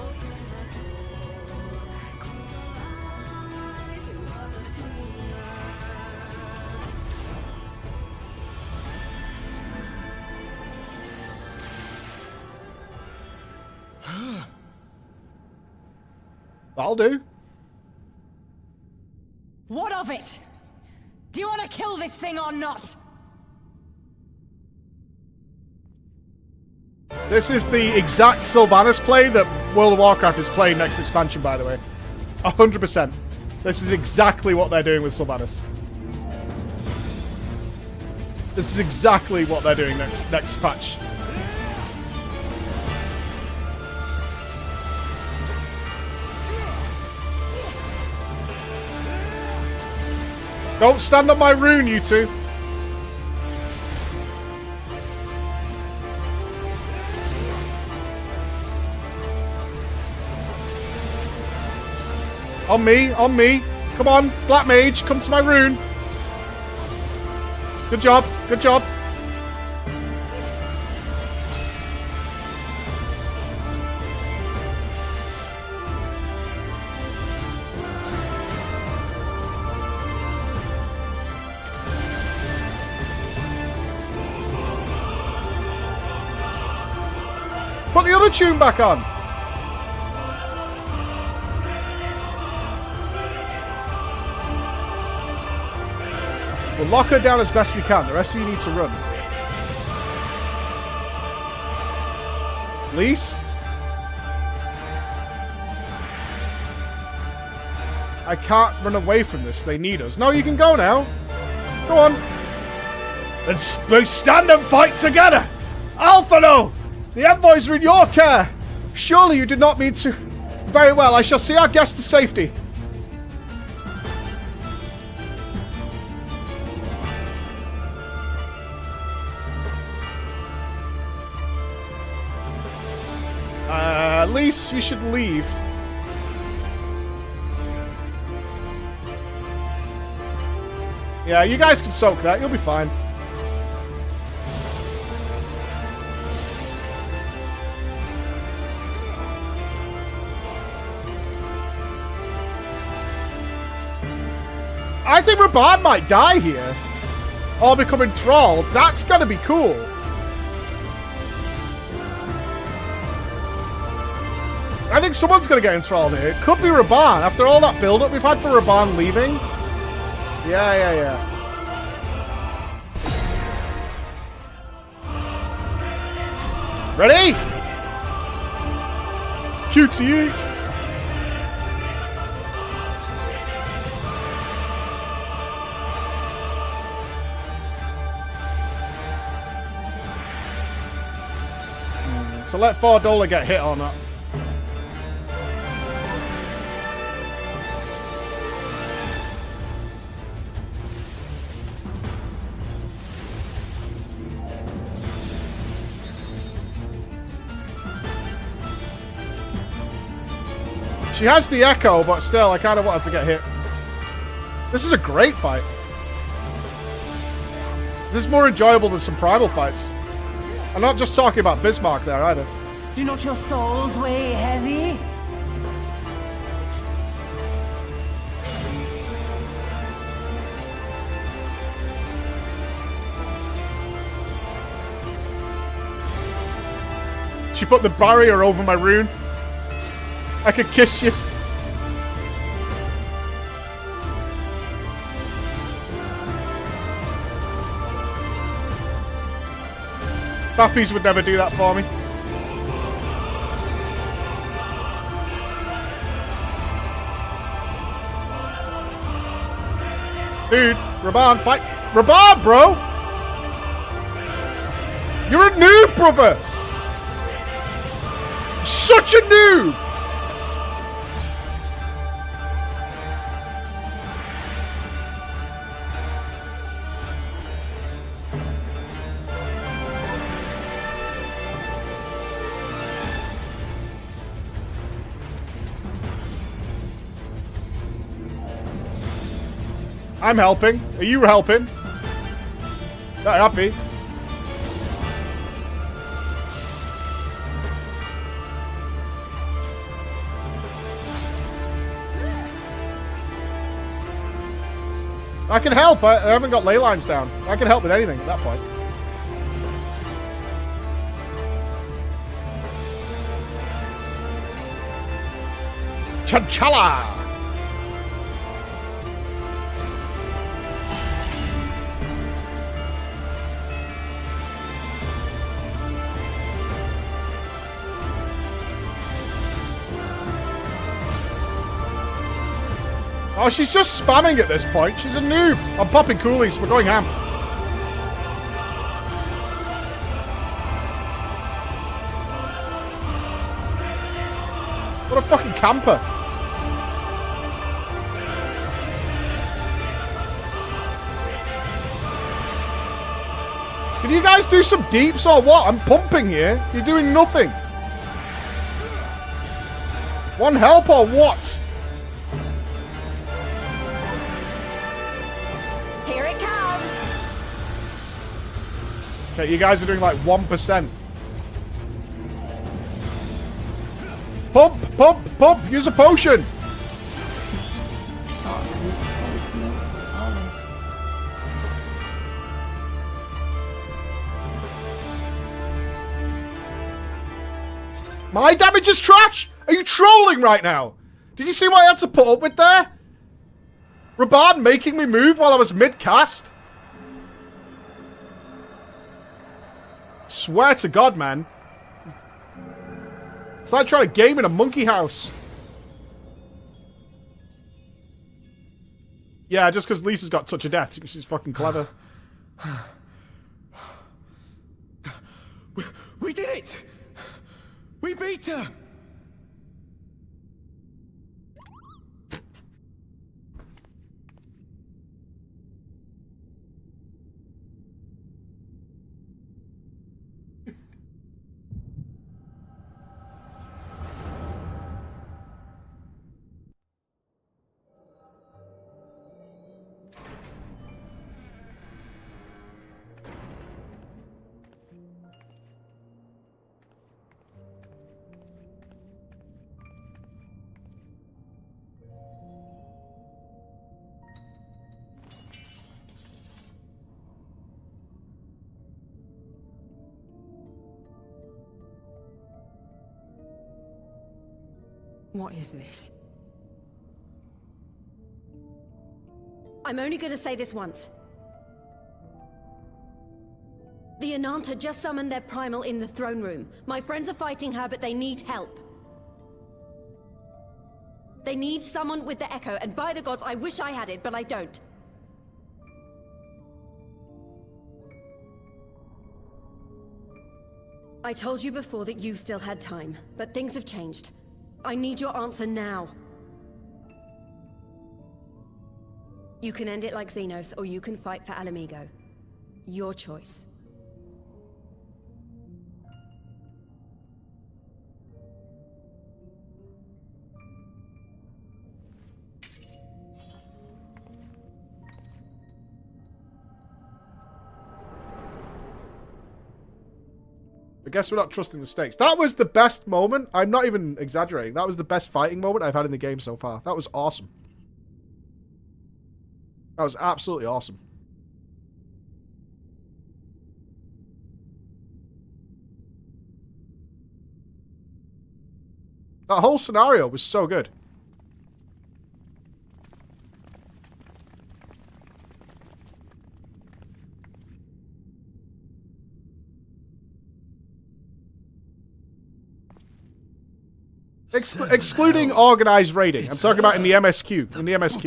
That'll do. What of it? Do you want to kill this thing or not? This is the exact Sylvanas play that World of Warcraft is playing next expansion, by the way. 100%. This is exactly what they're doing with Sylvanas. This is exactly what they're doing next patch. Don't stand on my rune, you two. On me, on me. Come on, Black Mage, come to my rune. Good job, good job. Put the other tune back on. We'll lock her down as best we can. The rest of you need to run. Lise? I can't run away from this. They need us. No, you can go now. Go on. Let's stand and fight together. Alphano! The envoys are in your care. Surely you did not mean to. Very well. I shall see our guest to safety. Lise, you should leave. Yeah, you guys can soak that. You'll be fine. I think Raban might die here. Or become enthralled. That's gonna be cool. I think someone's going to get enthralled here. It could be Raban. After all that build-up we've had for Raban leaving. Yeah. Ready? QTE. So let Fardola get hit on that. She has the echo, but still, I kind of want her to get hit. This is a great fight. This is more enjoyable than some primal fights. I'm not just talking about Bismarck there, either. Do not your souls weigh heavy? She put the barrier over my rune. I could kiss you. Bappies would never do that for me. Dude, Raban, fight. Raban, bro! You're a noob, brother! Such a noob! I'm helping. Are you helping? Not happy. I can help. I haven't got ley lines down. I can help with anything at that point. Chanchala! Oh, she's just spamming at this point. She's a noob. I'm popping coolies. We're going ham. What a fucking camper. Can you guys do some deeps or what? I'm pumping here. You're doing nothing. One help or what? Here it comes. Okay, you guys are doing like 1%. Pump, pump, pump. Use a potion. My damage is trash! Are you trolling right now? Did you see what I had to put up with there? Raban making me move while I was mid-cast? Swear to God, man. It's like trying to game in a monkey house. Yeah, just because Lisa's got touch of death. She's fucking clever. We did it! We beat her! What is this? I'm only going to say this once. The Ananta just summoned their primal in the throne room. My friends are fighting her, but they need help. They need someone with the Echo, and by the gods, I wish I had it, but I don't. I told you before that you still had time, but things have changed. I need your answer now. You can end it like Xenos, or you can fight for Alamigo. Your choice. I guess we're not trusting the stakes. That was the best moment. I'm not even exaggerating. That was the best fighting moment I've had in the game so far. That was awesome. That was absolutely awesome. That whole scenario was so good. Excluding organized raiding. I'm talking about in the MSQ. In the MSQ.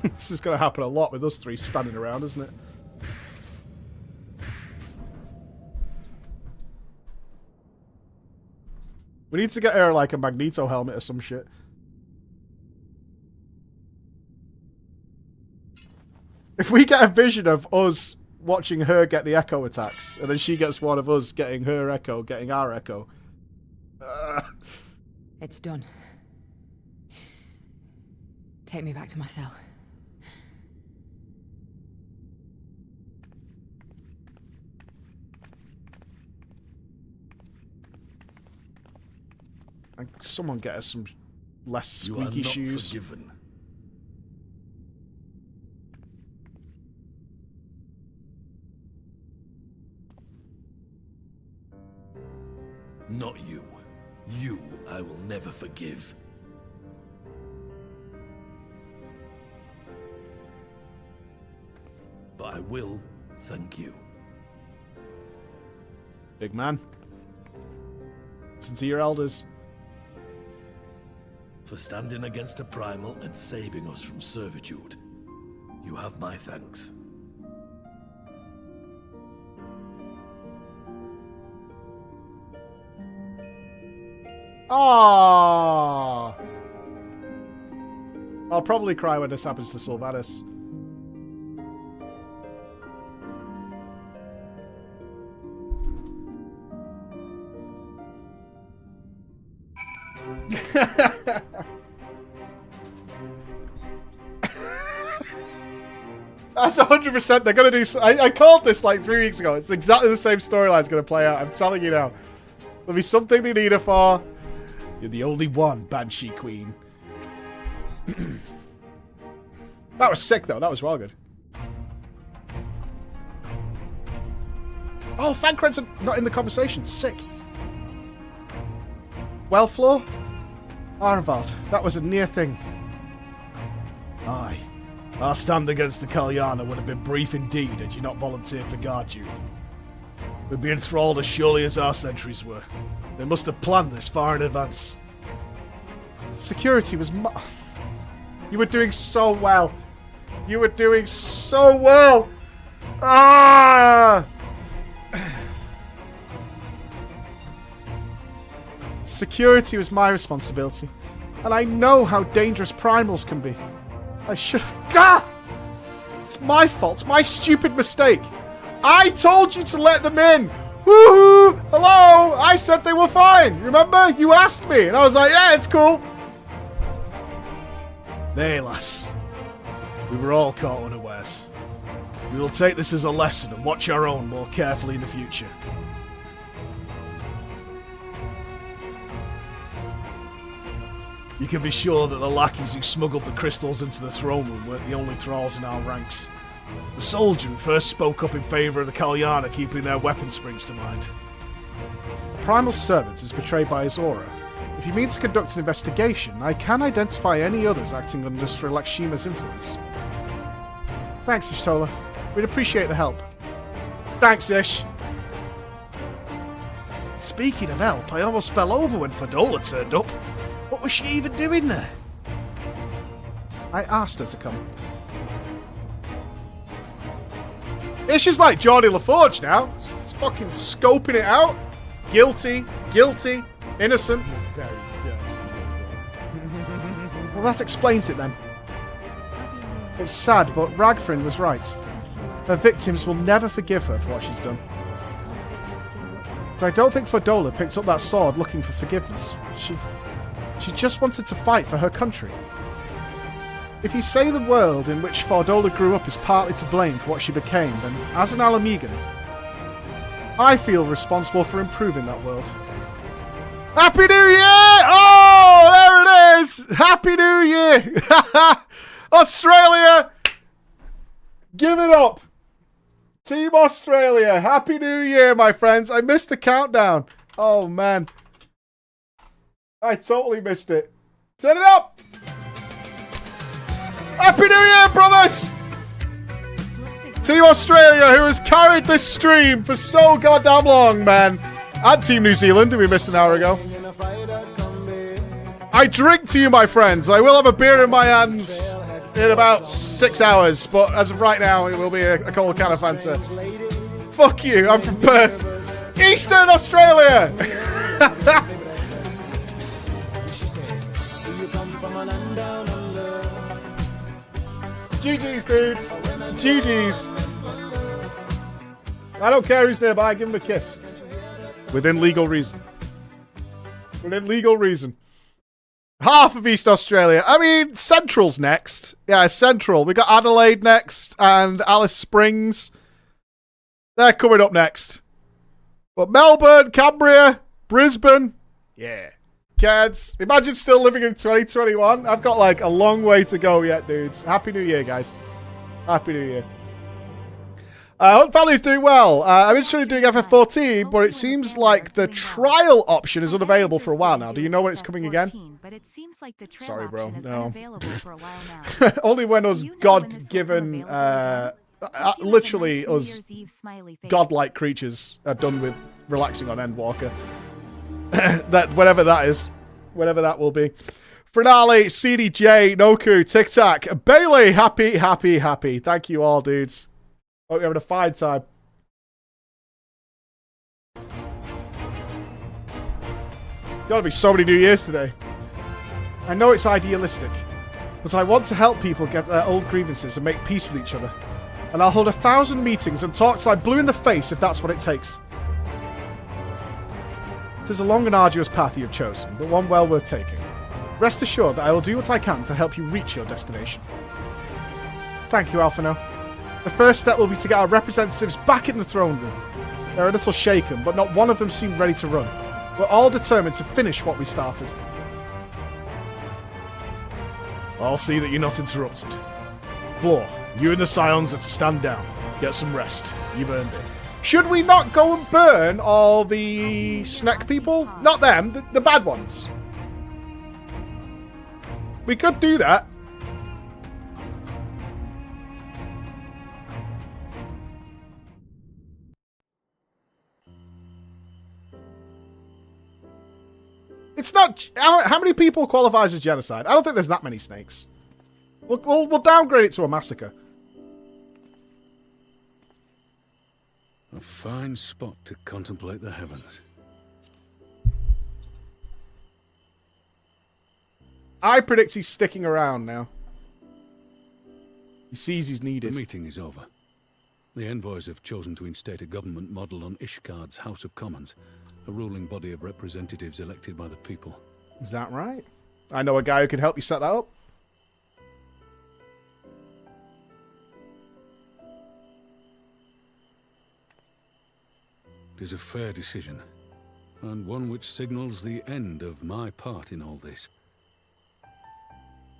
This is going to happen a lot with us three standing around, isn't it? We need to get her like a Magneto helmet or some shit. If we get a vision of us watching her get the Echo attacks, and then she gets one of us getting her Echo, getting our Echo. It's done. Take me back to my cell. And someone get us some less squeaky you are not shoes. Forgiven. Not you. You I will never forgive. But I will thank you. Big man. Listen to your elders. For standing against a primal and saving us from servitude. You have my thanks. Ah, I'll probably cry when this happens to Sylvanas. That's 100%. They're gonna do. I called this like 3 weeks ago. It's exactly the same storyline's gonna play out. I'm telling you now. There'll be something they need her for. You're the only one, Banshee Queen. That was sick though. That was well good. Oh, Thancred's not in the conversation. Sick. Well, Floor? Arnvald, that was a near thing. Aye. Our stand against the Kalyana would have been brief indeed had you not volunteered for guard duty. We'd be enthralled as surely as our sentries were. They must have planned this far in advance. Security was You were doing so well. You were doing so well. Ah! Security was my responsibility. And I know how dangerous primals can be. I should have... Gah! It's my fault. It's my stupid mistake. I told you to let them in. Woohoo! Hello! I said they were fine. Remember? You asked me. And I was like, yeah, it's cool. Nay, lass. We were all caught unawares. We will take this as a lesson and watch our own more carefully in the future. You can be sure that the lackeys who smuggled the crystals into the throne room weren't the only thralls in our ranks. The soldier who first spoke up in favour of the Kalyana keeping their weapon springs to mind. The primal servant is betrayed by his aura. If you mean to conduct an investigation, I can identify any others acting under Sri Lakshima's influence. Thanks, Ishtola. We'd appreciate the help. Thanks, Ish. Speaking of help, I almost fell over when Fadola turned up. What was she even doing there? I asked her to come. Ish is like Geordie LaForge now. He's fucking scoping it out. Guilty, guilty, innocent. Very dirty. Well, that explains it then. It's sad, but Ragfrin was right. Her victims will never forgive her for what she's done. So I don't think Fadola picked up that sword looking for forgiveness. She just wanted to fight for her country. If you say the world in which Fadola grew up is partly to blame for what she became, then as an Alamegan, I feel responsible for improving that world. Happy New Year! Oh, there it is! Happy New Year! Australia! Give it up! Team Australia! Happy New Year, my friends! I missed the countdown. Oh, man. I totally missed it. Turn it up! Happy New Year, brothers! Team Australia, who has carried this stream for so goddamn long, man. And Team New Zealand, who we missed an hour ago. I drink to you, my friends. I will have a beer in my hands in about 6 hours, but as of right now, it will be a cold can of Fanta. Fuck you, I'm from Perth. Eastern Australia! GG's, dudes. GG's. I don't care who's nearby, give him a kiss. Within legal reason. Within legal reason. Half of East Australia. I mean, Central's next. Yeah, Central. We got Adelaide next and Alice Springs. They're coming up next. But Melbourne, Cambria, Brisbane. Yeah. Kids, imagine still living in 2021. I've got like a long way to go yet, dudes. Happy New Year, guys. Happy New Year. Hunt Family's doing well. I'm interested in doing FF14, but it seems like the trial option is unavailable for a while now. Do you know when it's coming again? Sorry, bro. No. Only when us God-given, literally us godlike creatures are done with relaxing on Endwalker. That whatever that is, whatever that will be. Finale, CDJ, Noku, Tic Tac, Bailey, happy. Thank you all, dudes. Hope you're having a fine time. Gotta be so many New Years today. I know it's idealistic, but I want to help people get their old grievances and make peace with each other. And I'll hold 1,000 meetings and talk till I'm blue in the face if that's what it takes. It is a long and arduous path you have chosen, but one well worth taking. Rest assured that I will do what I can to help you reach your destination. Thank you, Alphino. The first step will be to get our representatives back in the throne room. They're a little shaken, but not one of them seemed ready to run. We're all determined to finish what we started. I'll see that you're not interrupted. Floor, you and the Scions are to stand down. Get some rest. You've earned it. Should we not go and burn all the snack people? Not them, the bad ones. We could do that. It's not... How many people qualifies as genocide? I don't think there's that many snakes. We'll downgrade it to a massacre. A fine spot to contemplate the heavens. I predict he's sticking around now. He sees he's needed. The meeting is over. The envoys have chosen to instate a government model on Ishgard's House of Commons, a ruling body of representatives elected by the people. Is that right? I know a guy who can help you set that up. It is a fair decision, and one which signals the end of my part in all this.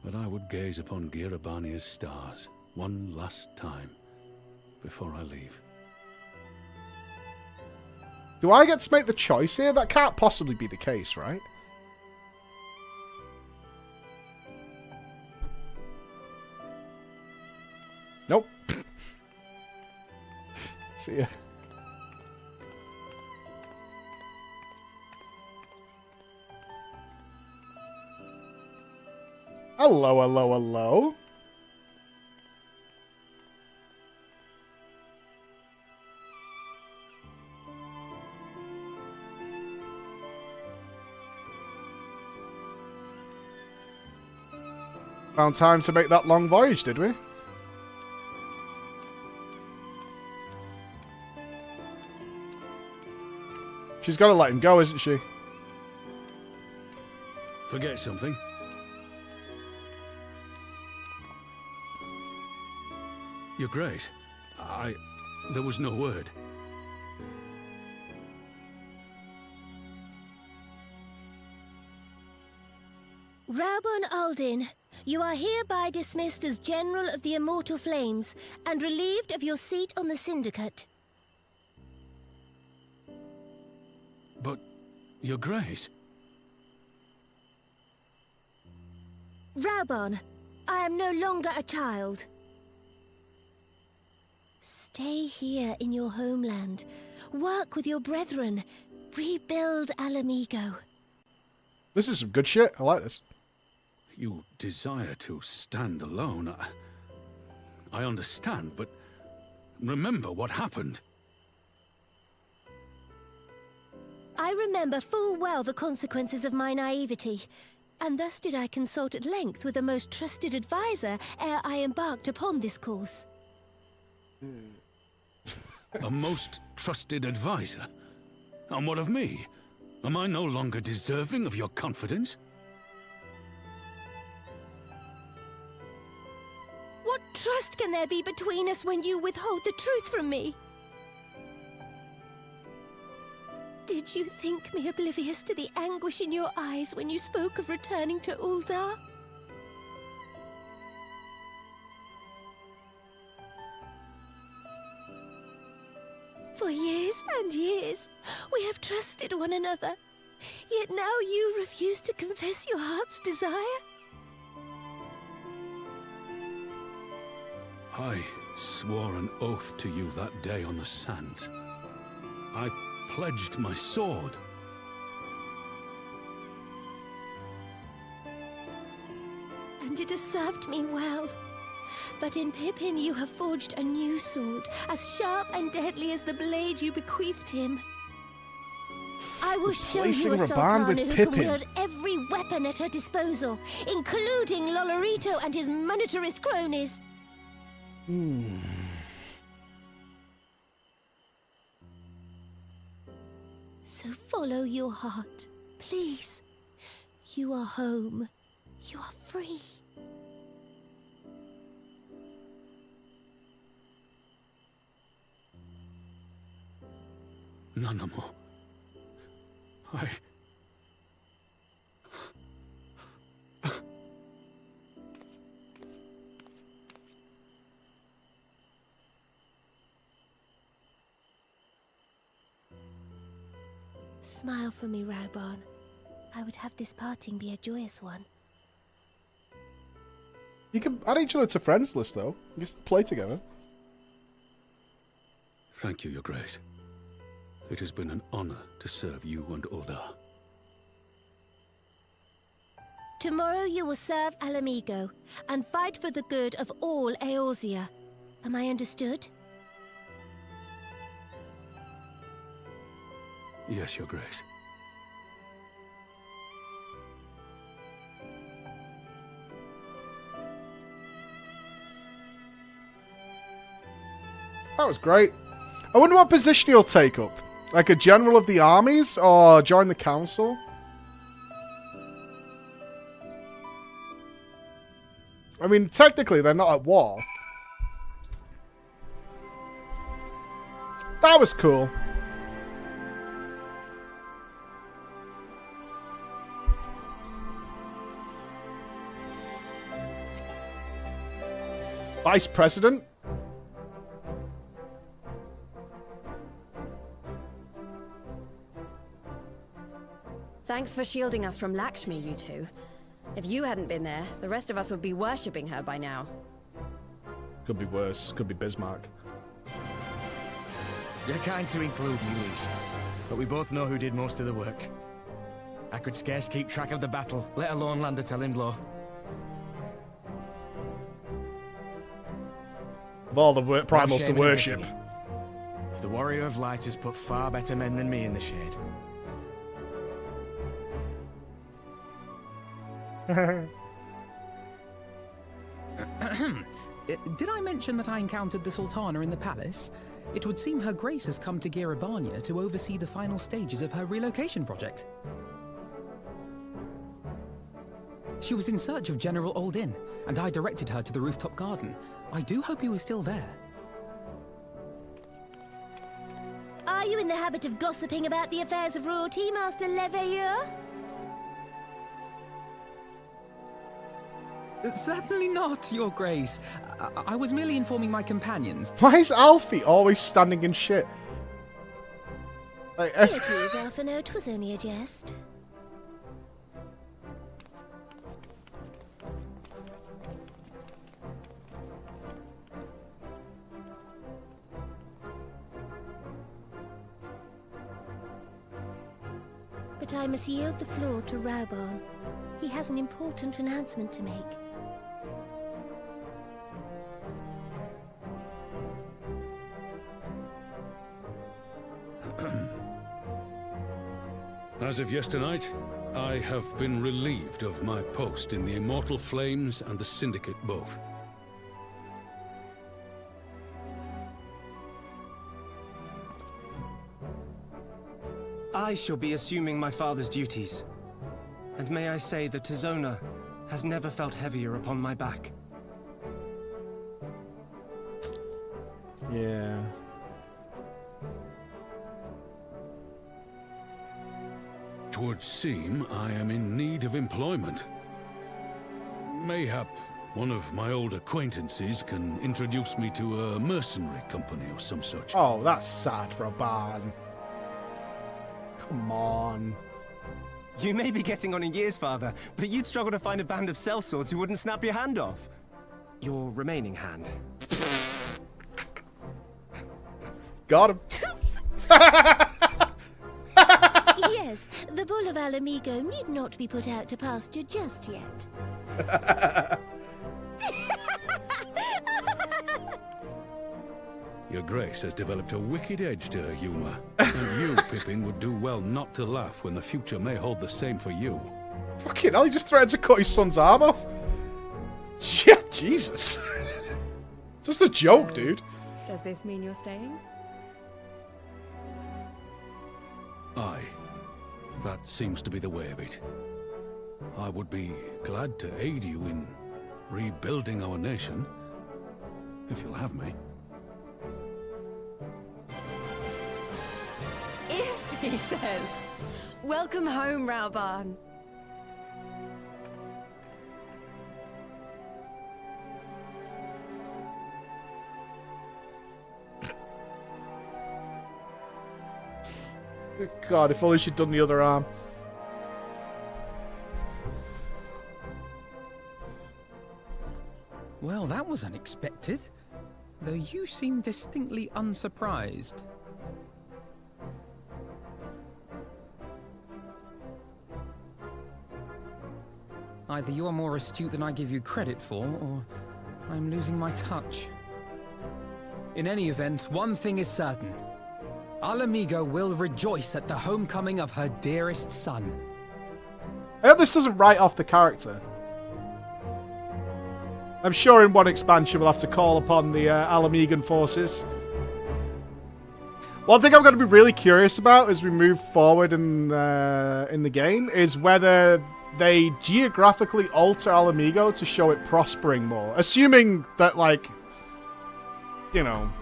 But I would gaze upon Girabania's stars one last time before I leave. Do I get to make the choice here? That can't possibly be the case, right? Nope. See ya. Hello. Found time to make that long voyage, did we? She's got to let him go, isn't she? Forget something? Your Grace, there was no word. Raubon Aldin, you are hereby dismissed as General of the Immortal Flames and relieved of your seat on the Syndicate. But, Your Grace... Raubon, I am no longer a child. Stay here in your homeland. Work with your brethren. Rebuild Alamigo. This is some good shit. I like this. You desire to stand alone. I understand, but remember what happened. I remember full well the consequences of my naivety, and thus did I consult at length with a most trusted advisor ere I embarked upon this course. A most trusted advisor? And what of me? Am I no longer deserving of your confidence? What trust can there be between us when you withhold the truth from me? Did you think me oblivious to the anguish in your eyes when you spoke of returning to Uldar? For years and years, we have trusted one another. Yet now you refuse to confess your heart's desire? I swore an oath to you that day on the sands. I pledged my sword. And it has served me well. But in Pippin you have forged a new sword, as sharp and deadly as the blade you bequeathed him. I will show you a Sultana who can wield every weapon at her disposal, including Lolorito and his monetarist cronies. So follow your heart, please. You are home. You are free. Nanamo. Smile for me, Raubon. I would have this parting be a joyous one. You can add each other to friends list, though. You can play together. Thank you, Your Grace. It has been an honor to serve you and Ul'dah. Tomorrow you will serve Alamigo and fight for the good of all Eorzea. Am I understood? Yes, Your Grace. That was great. I wonder what position he'll take up. Like a general of the armies, or join the council? I mean, technically, they're not at war. That was cool. Vice President? Thanks for shielding us from Lakshmi, you two. If you hadn't been there, the rest of us would be worshipping her by now. Could be worse. Could be Bismarck. You're kind to include me, Lise. But we both know who did most of the work. I could scarce keep track of the battle, let alone land a telling blow. Of all the primals to worship. The Warrior of Light has put far better men than me in the shade. Did I mention that I encountered the Sultana in the palace? It would seem Her Grace has come to Girabania to oversee the final stages of her relocation project. She was in search of General Oldin, and I directed her to the rooftop garden. I do hope he was still there. Are you in the habit of gossiping about the affairs of royalty, Master Leveilleur? Certainly not, Your Grace. I was merely informing my companions. Why is Alfie always standing in shit? Like, It is, Alphino. 'Twas only a jest. But I must yield the floor to Raubon. He has an important announcement to make. As of yesternight, I have been relieved of my post in the Immortal Flames and the Syndicate both. I shall be assuming my father's duties. And may I say that Tizona has never felt heavier upon my back. Yeah. Twould seem I am in need of employment. Mayhap One of my old acquaintances can introduce me to a mercenary company or some such. Oh, that's sad, Raban. Come on. You may be getting on in years, Father, but you'd struggle to find a band of sellswords who wouldn't snap your hand off. Your remaining hand. Got him. Yes, the bull of Alamigo need not be put out to pasture just yet. Your Grace has developed a wicked edge to her humor. And you, Pippin, would do well not to laugh when the future may hold the same for you. Fucking hell, he just threatened to cut his son's arm off. Yeah, Jesus. Just a joke, dude. Does this mean you're staying? Aye. That seems to be the way of it. I would be glad to aid you in rebuilding our nation, if you'll have me. If, he says. Welcome home, Rauban. God, if only she'd done the other arm. Well, that was unexpected. Though you seem distinctly unsurprised. Either you are more astute than I give you credit for, or I'm losing my touch. In any event, one thing is certain. Alamigo will rejoice at the homecoming of her dearest son. I hope this doesn't write off the character. I'm sure in one expansion we'll have to call upon the Alamigan forces. One thing I'm going to be really curious about as we move forward in the game is whether they geographically alter Alamigo to show it prospering more. Assuming that, like, you know,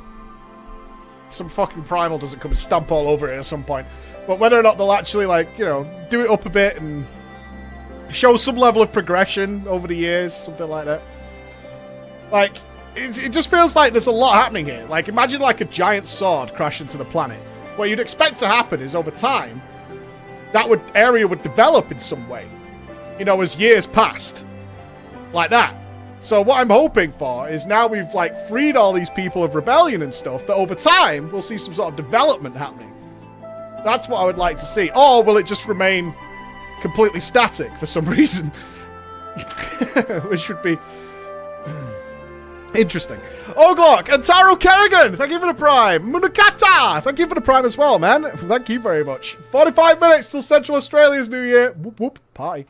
some fucking primal doesn't come and stamp all over it at some point. But whether or not they'll actually, like, you know, do it up a bit and show some level of progression over the years, something like that. Like, it just feels like there's a lot happening here. Like, imagine, like, a giant sword crash into the planet. What you'd expect to happen is, over time, that area would develop in some way. You know, as years passed. Like that. So what I'm hoping for is now we've, like, freed all these people of rebellion and stuff, that over time, we'll see some sort of development happening. That's what I would like to see. Or will it just remain completely static for some reason? Which would be interesting. Oglock and Taro Kerrigan, thank you for the prime. Munakata, thank you for the prime as well, man. Thank you very much. 45 minutes till Central Australia's New Year. Whoop whoop, party.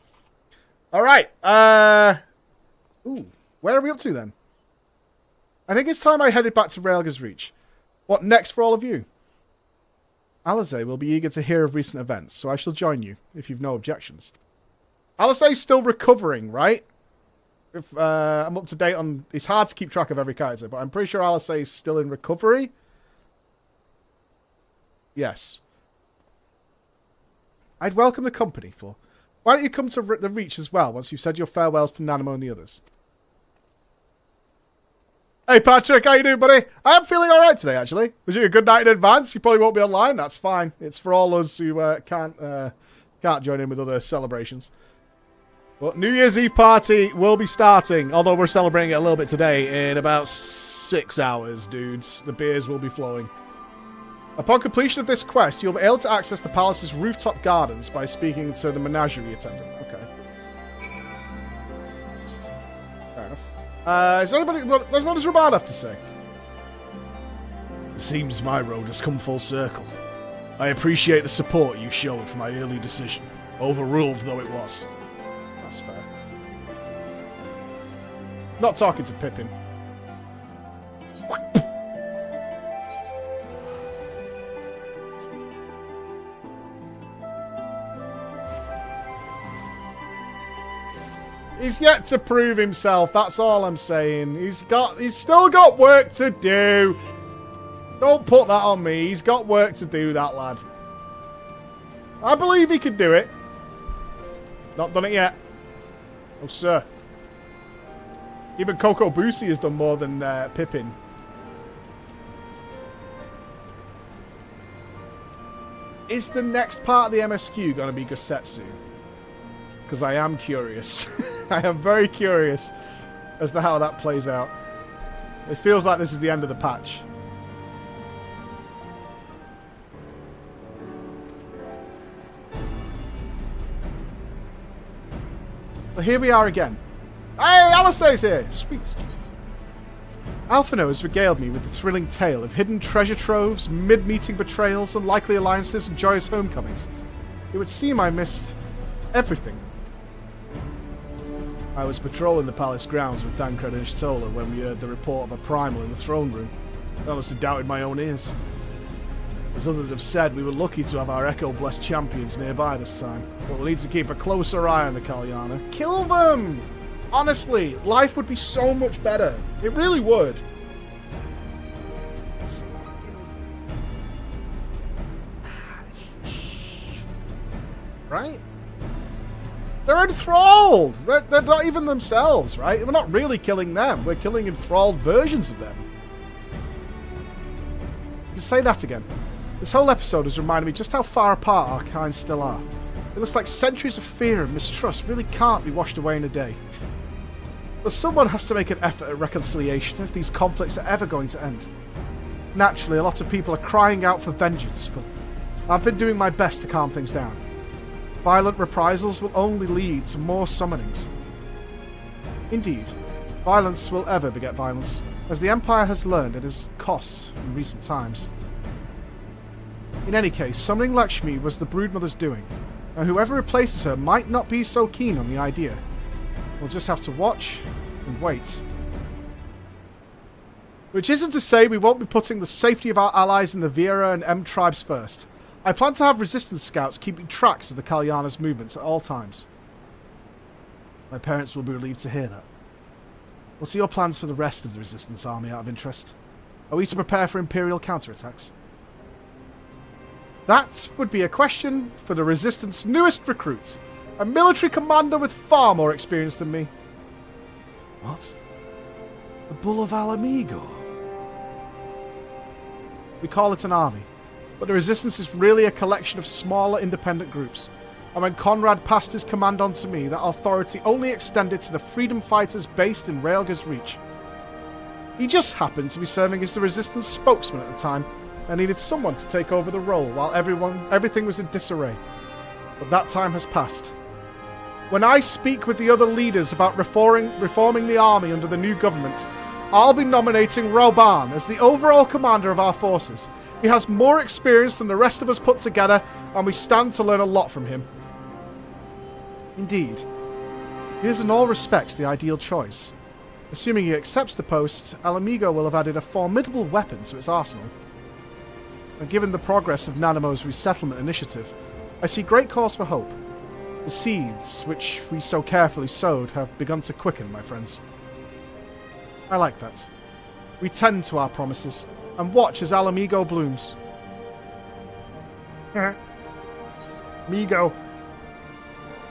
Alright, ooh, where are we up to then? I think it's time I headed back to Raelga's Reach. What next for all of you? Alisaie will be eager to hear of recent events, so I shall join you, if you've no objections. Alisaie's still recovering, right? If I'm up to date on... It's hard to keep track of every character, but I'm pretty sure Alisaie is still in recovery. Yes. I'd welcome the company, Flo. Why don't you come to the Reach as well, once you've said your farewells to Nanamo and the others? Hey Patrick, how you doing, buddy? I am feeling alright today, actually. Was you a good night in advance? You probably won't be online, that's fine. It's for all us who can't join in with other celebrations. But New Year's Eve party will be starting, although we're celebrating it a little bit today, in about 6 hours, dudes. The beers will be flowing. Upon completion of this quest, you'll be able to access the palace's rooftop gardens by speaking to the menagerie attendant. Okay. Fair enough. Is there anybody... What does Raban have to say? It seems my road has come full circle. I appreciate the support you showed for my early decision, overruled though it was. That's fair. Not talking to Pippin. He's yet to prove himself, that's all I'm saying. He's still got work to do. Don't put that on me. He's got work to do, that lad. I believe he could do it. Not done it yet. Oh, sir. Even Coco Boosie has done more than Pippin. Is the next part of the MSQ going to be Gosetsu? Because I am curious. I am very curious as to how that plays out. It feels like this is the end of the patch. But here we are again. Hey, Alistair's here! Sweet. Alphino has regaled me with the thrilling tale of hidden treasure troves, mid-meeting betrayals, unlikely alliances, and joyous homecomings. It would seem I missed everything. I was patrolling the palace grounds with Dankred and Ishtola when we heard the report of a primal in the throne room. I honestly doubted my own ears. As others have said, we were lucky to have our Echo-blessed champions nearby this time, but we'll need to keep a closer eye on the Kalyana. Kill them! Honestly, life would be so much better. It really would. Right? They're enthralled! They're not even themselves, right? We're not really killing them. We're killing enthralled versions of them. Just say that again. This whole episode has reminded me just how far apart our kinds still are. It looks like centuries of fear and mistrust really can't be washed away in a day. But someone has to make an effort at reconciliation if these conflicts are ever going to end. Naturally, a lot of people are crying out for vengeance, but I've been doing my best to calm things down. Violent reprisals will only lead to more summonings. Indeed, violence will ever beget violence, as the Empire has learned it has costs in recent times. In any case, summoning Lakshmi was the Broodmother's doing, and whoever replaces her might not be so keen on the idea. We'll just have to watch and wait. Which isn't to say we won't be putting the safety of our allies in the Viera and M tribes first. I plan to have resistance scouts keeping tracks of the Kalyana's movements at all times. My parents will be relieved to hear that. What's your plans for the rest of the resistance army out of interest? Are we to prepare for Imperial counterattacks? That would be a question for the resistance newest recruit. A military commander with far more experience than me. What? The Bull of Alamigo? We call it an army, but the resistance is really a collection of smaller independent groups. And when Conrad passed his command on to me, that authority only extended to the freedom fighters based in Raelga's reach. He just happened to be serving as the resistance spokesman at the time, and needed someone to take over the role while everything was in disarray. But that time has passed. When I speak with the other leaders about reforming the army under the new government, I'll be nominating Roban as the overall commander of our forces. He has more experience than the rest of us put together, and we stand to learn a lot from him. Indeed, he is in all respects the ideal choice. Assuming he accepts the post, Alamigo will have added a formidable weapon to its arsenal. And given the progress of Nanamo's resettlement initiative, I see great cause for hope. The seeds, which we so carefully sowed, have begun to quicken, my friends. I like that. We tend to our promises, and watch as Alamigo blooms. Migo.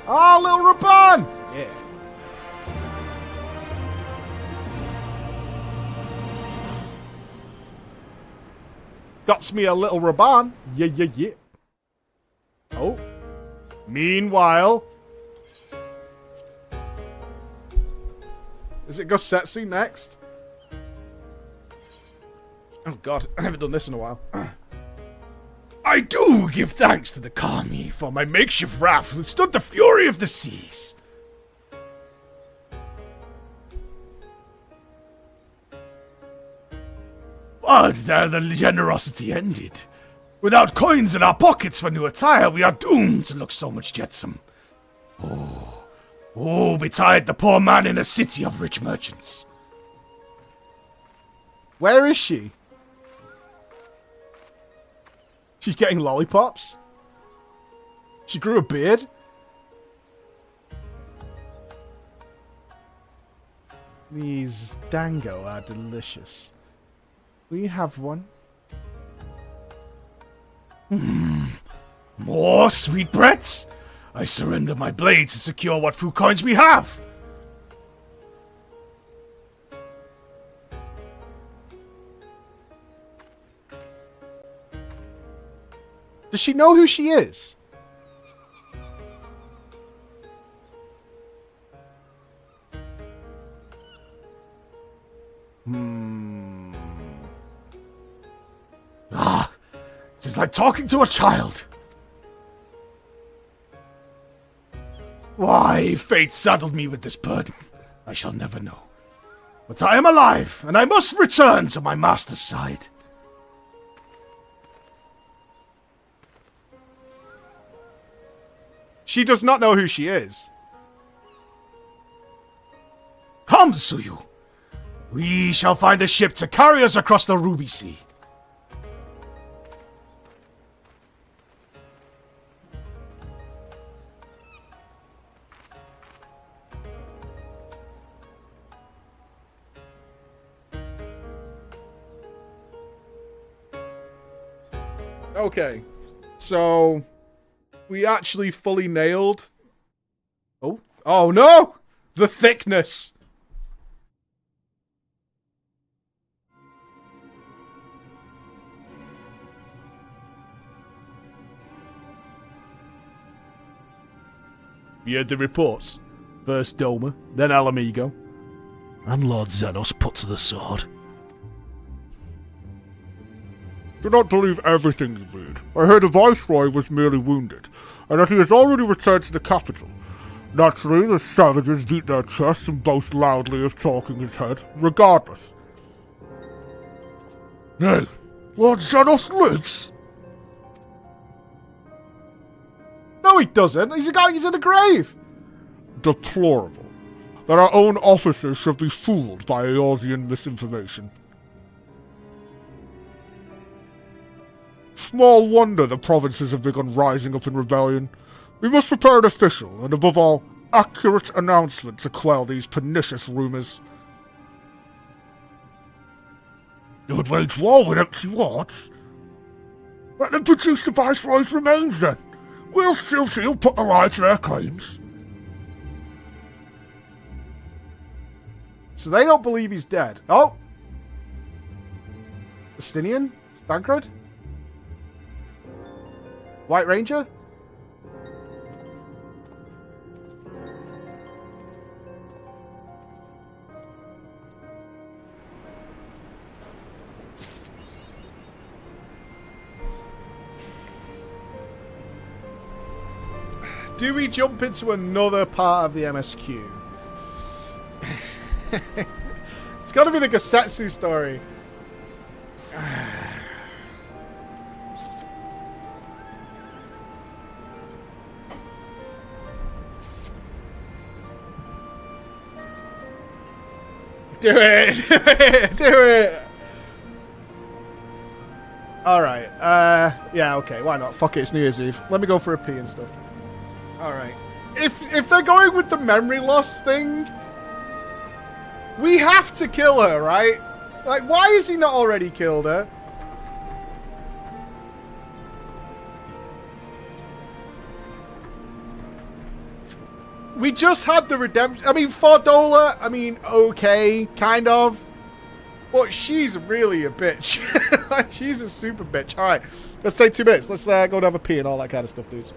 Ah, little Raban! Yeah. Got me a little Raban. Yeah, yeah, yeah. Oh. Meanwhile. Is it Gosetsu next? Oh god, I haven't done this in a while. I do give thanks to the Kami for my makeshift raft withstood the fury of the seas. But there the generosity ended. Without coins in our pockets for new attire, we are doomed to look so much jetsam. Oh, betide the poor man in a city of rich merchants. Where is she? She's getting lollipops? She grew a beard? These dango are delicious. Will you have one? More sweetbreads? I surrender my blade to secure what few coins we have. Does she know who she is? It is like talking to a child. Why fate saddled me with this burden, I shall never know. But I am alive, and I must return to my master's side. She does not know who she is. Come, Suyu. We shall find a ship to carry us across the Ruby Sea. Okay, so we actually fully nailed. Oh no! The thickness. You heard the reports. First Doma, then Alamigo. And Lord Xenos put to the sword. Do not believe everything you read. I heard the Viceroy was merely wounded, and that he has already returned to the capital. Naturally, the savages beat their chests and boast loudly of talking his head, regardless. Nay, Lord Xenos lives! No, he doesn't. He's in a grave. Deplorable. That our own officers should be fooled by Eorzean misinformation. Small wonder the provinces have begun rising up in rebellion. We must prepare an official, and above all, accurate announcement to quell these pernicious rumours. You would wage war with empty words? Let them produce the Viceroy's remains then. Will Silsil put the lie to their claims? So they don't believe he's dead. Oh! Estinian? Bankroyd? White Ranger? Do we jump into another part of the MSQ? It's got to be the Gasetsu story. Do it! Do it! Alright, yeah, okay, why not? Fuck it, it's New Year's Eve. Let me go for a pee and stuff. Alright. If they're going with the memory loss thing, we have to kill her, right? Like, why has he not already killed her? We just had the redemption. I mean, Fordola, I mean, okay, kind of. But she's really a bitch. She's a super bitch. Alright, let's take 2 minutes. Let's go and have a pee and all that kind of stuff, dudes.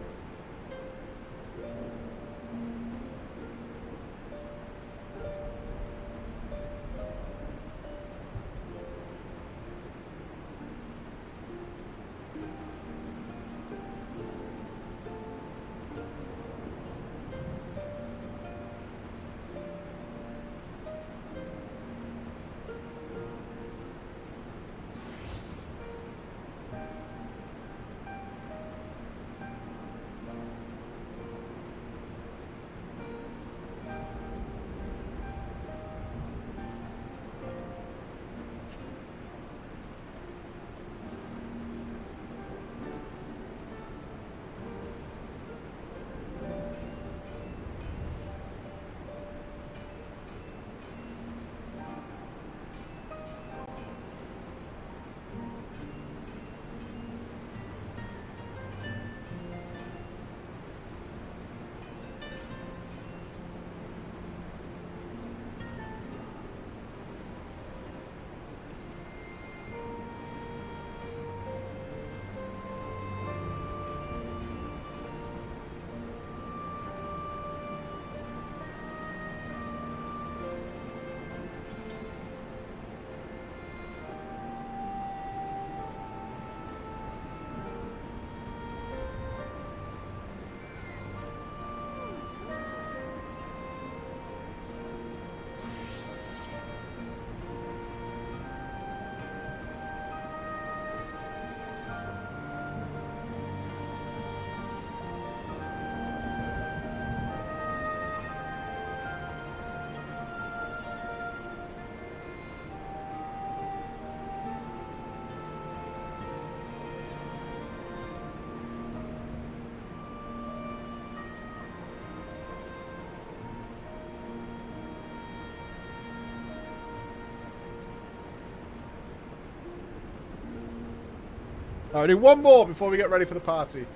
Alright, do one more before we get ready for the party.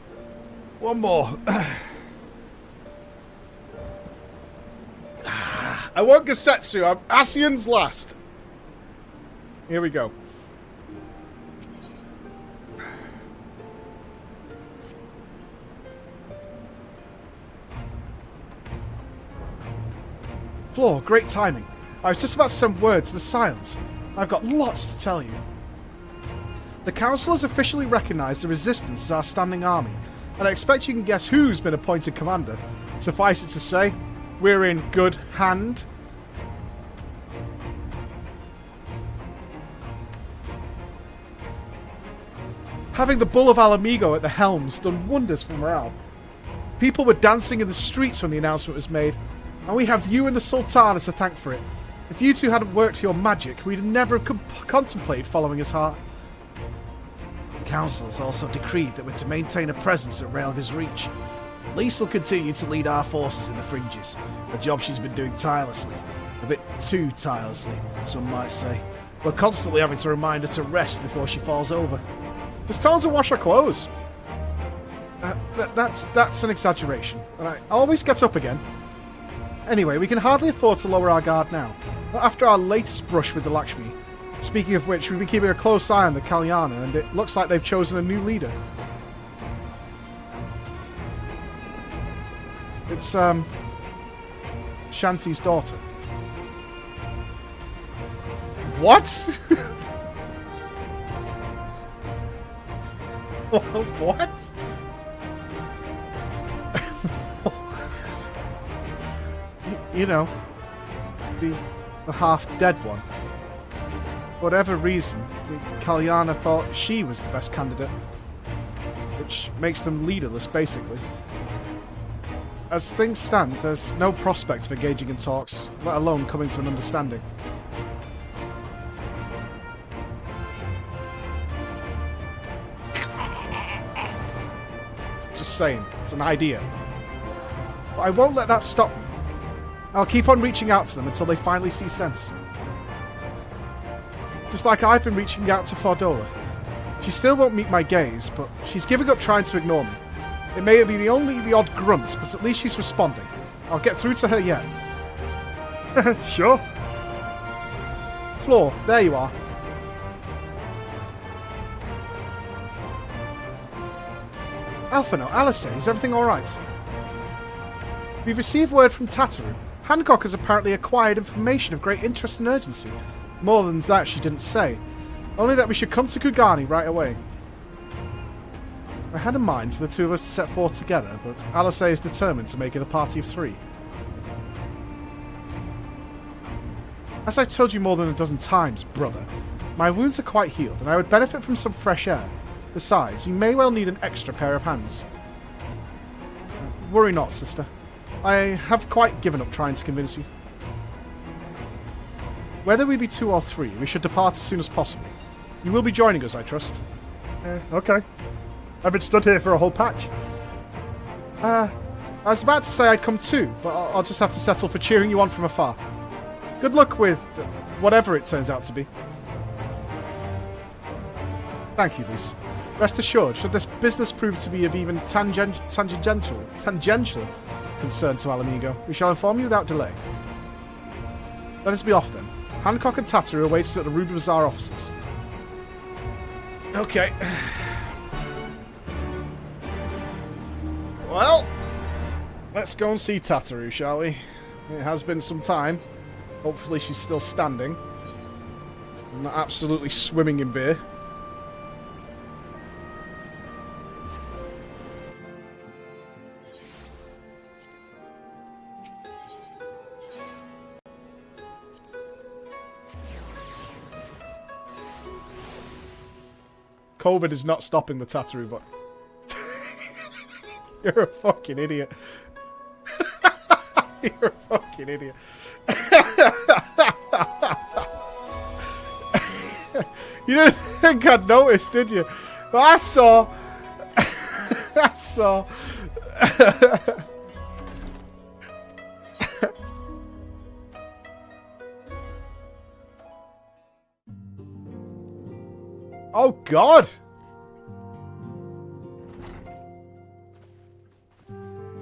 One more. I want Gasetsu. I'm Asian's last. Here we go. Floor, great timing. I was just about to send word to the Silence. I've got lots to tell you. The Council has officially recognised the Resistance as our standing army, and I expect you can guess who's been appointed commander. Suffice it to say, we're in good hand. Having the Bull of Alamigo at the helm's done wonders for morale. People were dancing in the streets when the announcement was made, and we have you and the Sultana to thank for it. If you two hadn't worked your magic, we'd never have contemplated following his heart. The Council has also decreed that we're to maintain a presence at Raelga's Reach. Lise will continue to lead our forces in the fringes, a job she's been doing tirelessly. A bit too tirelessly, some might say. We're constantly having to remind her to rest before she falls over. Just tell her to wash her clothes. That's an exaggeration, and I always get up again. Anyway, we can hardly afford to lower our guard now, not after our latest brush with the Lakshmi. Speaking of which, we've been keeping a close eye on the Kalyana, and it looks like they've chosen a new leader. It's, Shanti's daughter. What? What? You know, the half-dead one. For whatever reason, the Kalyana thought she was the best candidate, which makes them leaderless, basically. As things stand, there's no prospect of engaging in talks, let alone coming to an understanding. Just saying, it's an idea. But I won't let that stop me. I'll keep on reaching out to them until they finally see sense. Just like I've been reaching out to Fordola. She still won't meet my gaze, but she's giving up trying to ignore me. It may be only the odd grunts, but at least she's responding. I'll get through to her yet. Sure. Floor, there you are. Alphino, Alice, is everything alright? We've received word from Tataru. Hancock has apparently acquired information of great interest and urgency. More than that she didn't say. Only that we should come to Kugani right away. I had in mind for the two of us to set forth together, but Alice is determined to make it a party of three. As I've told you more than a dozen times, brother, my wounds are quite healed, and I would benefit from some fresh air. Besides, you may well need an extra pair of hands. Worry not, sister. I have quite given up trying to convince you. Whether we be two or three, we should depart as soon as possible. You will be joining us, I trust. Okay. I've been stood here for a whole patch. I was about to say I'd come too, but I'll just have to settle for cheering you on from afar. Good luck with whatever it turns out to be. Thank you, Lise. Rest assured, should this business prove to be of even tangential concern to Alamigo, we shall inform you without delay. Let us be off then. Hancock and Tataru await us at the Ruby Bazaar offices. Okay. Well, let's go and see Tataru, shall we? It has been some time. Hopefully she's still standing. I'm not absolutely swimming in beer. COVID is not stopping the Tataru, but you're a fucking idiot. You're a fucking idiot. You didn't think I'd noticed, did you? But I saw. I saw. Oh God!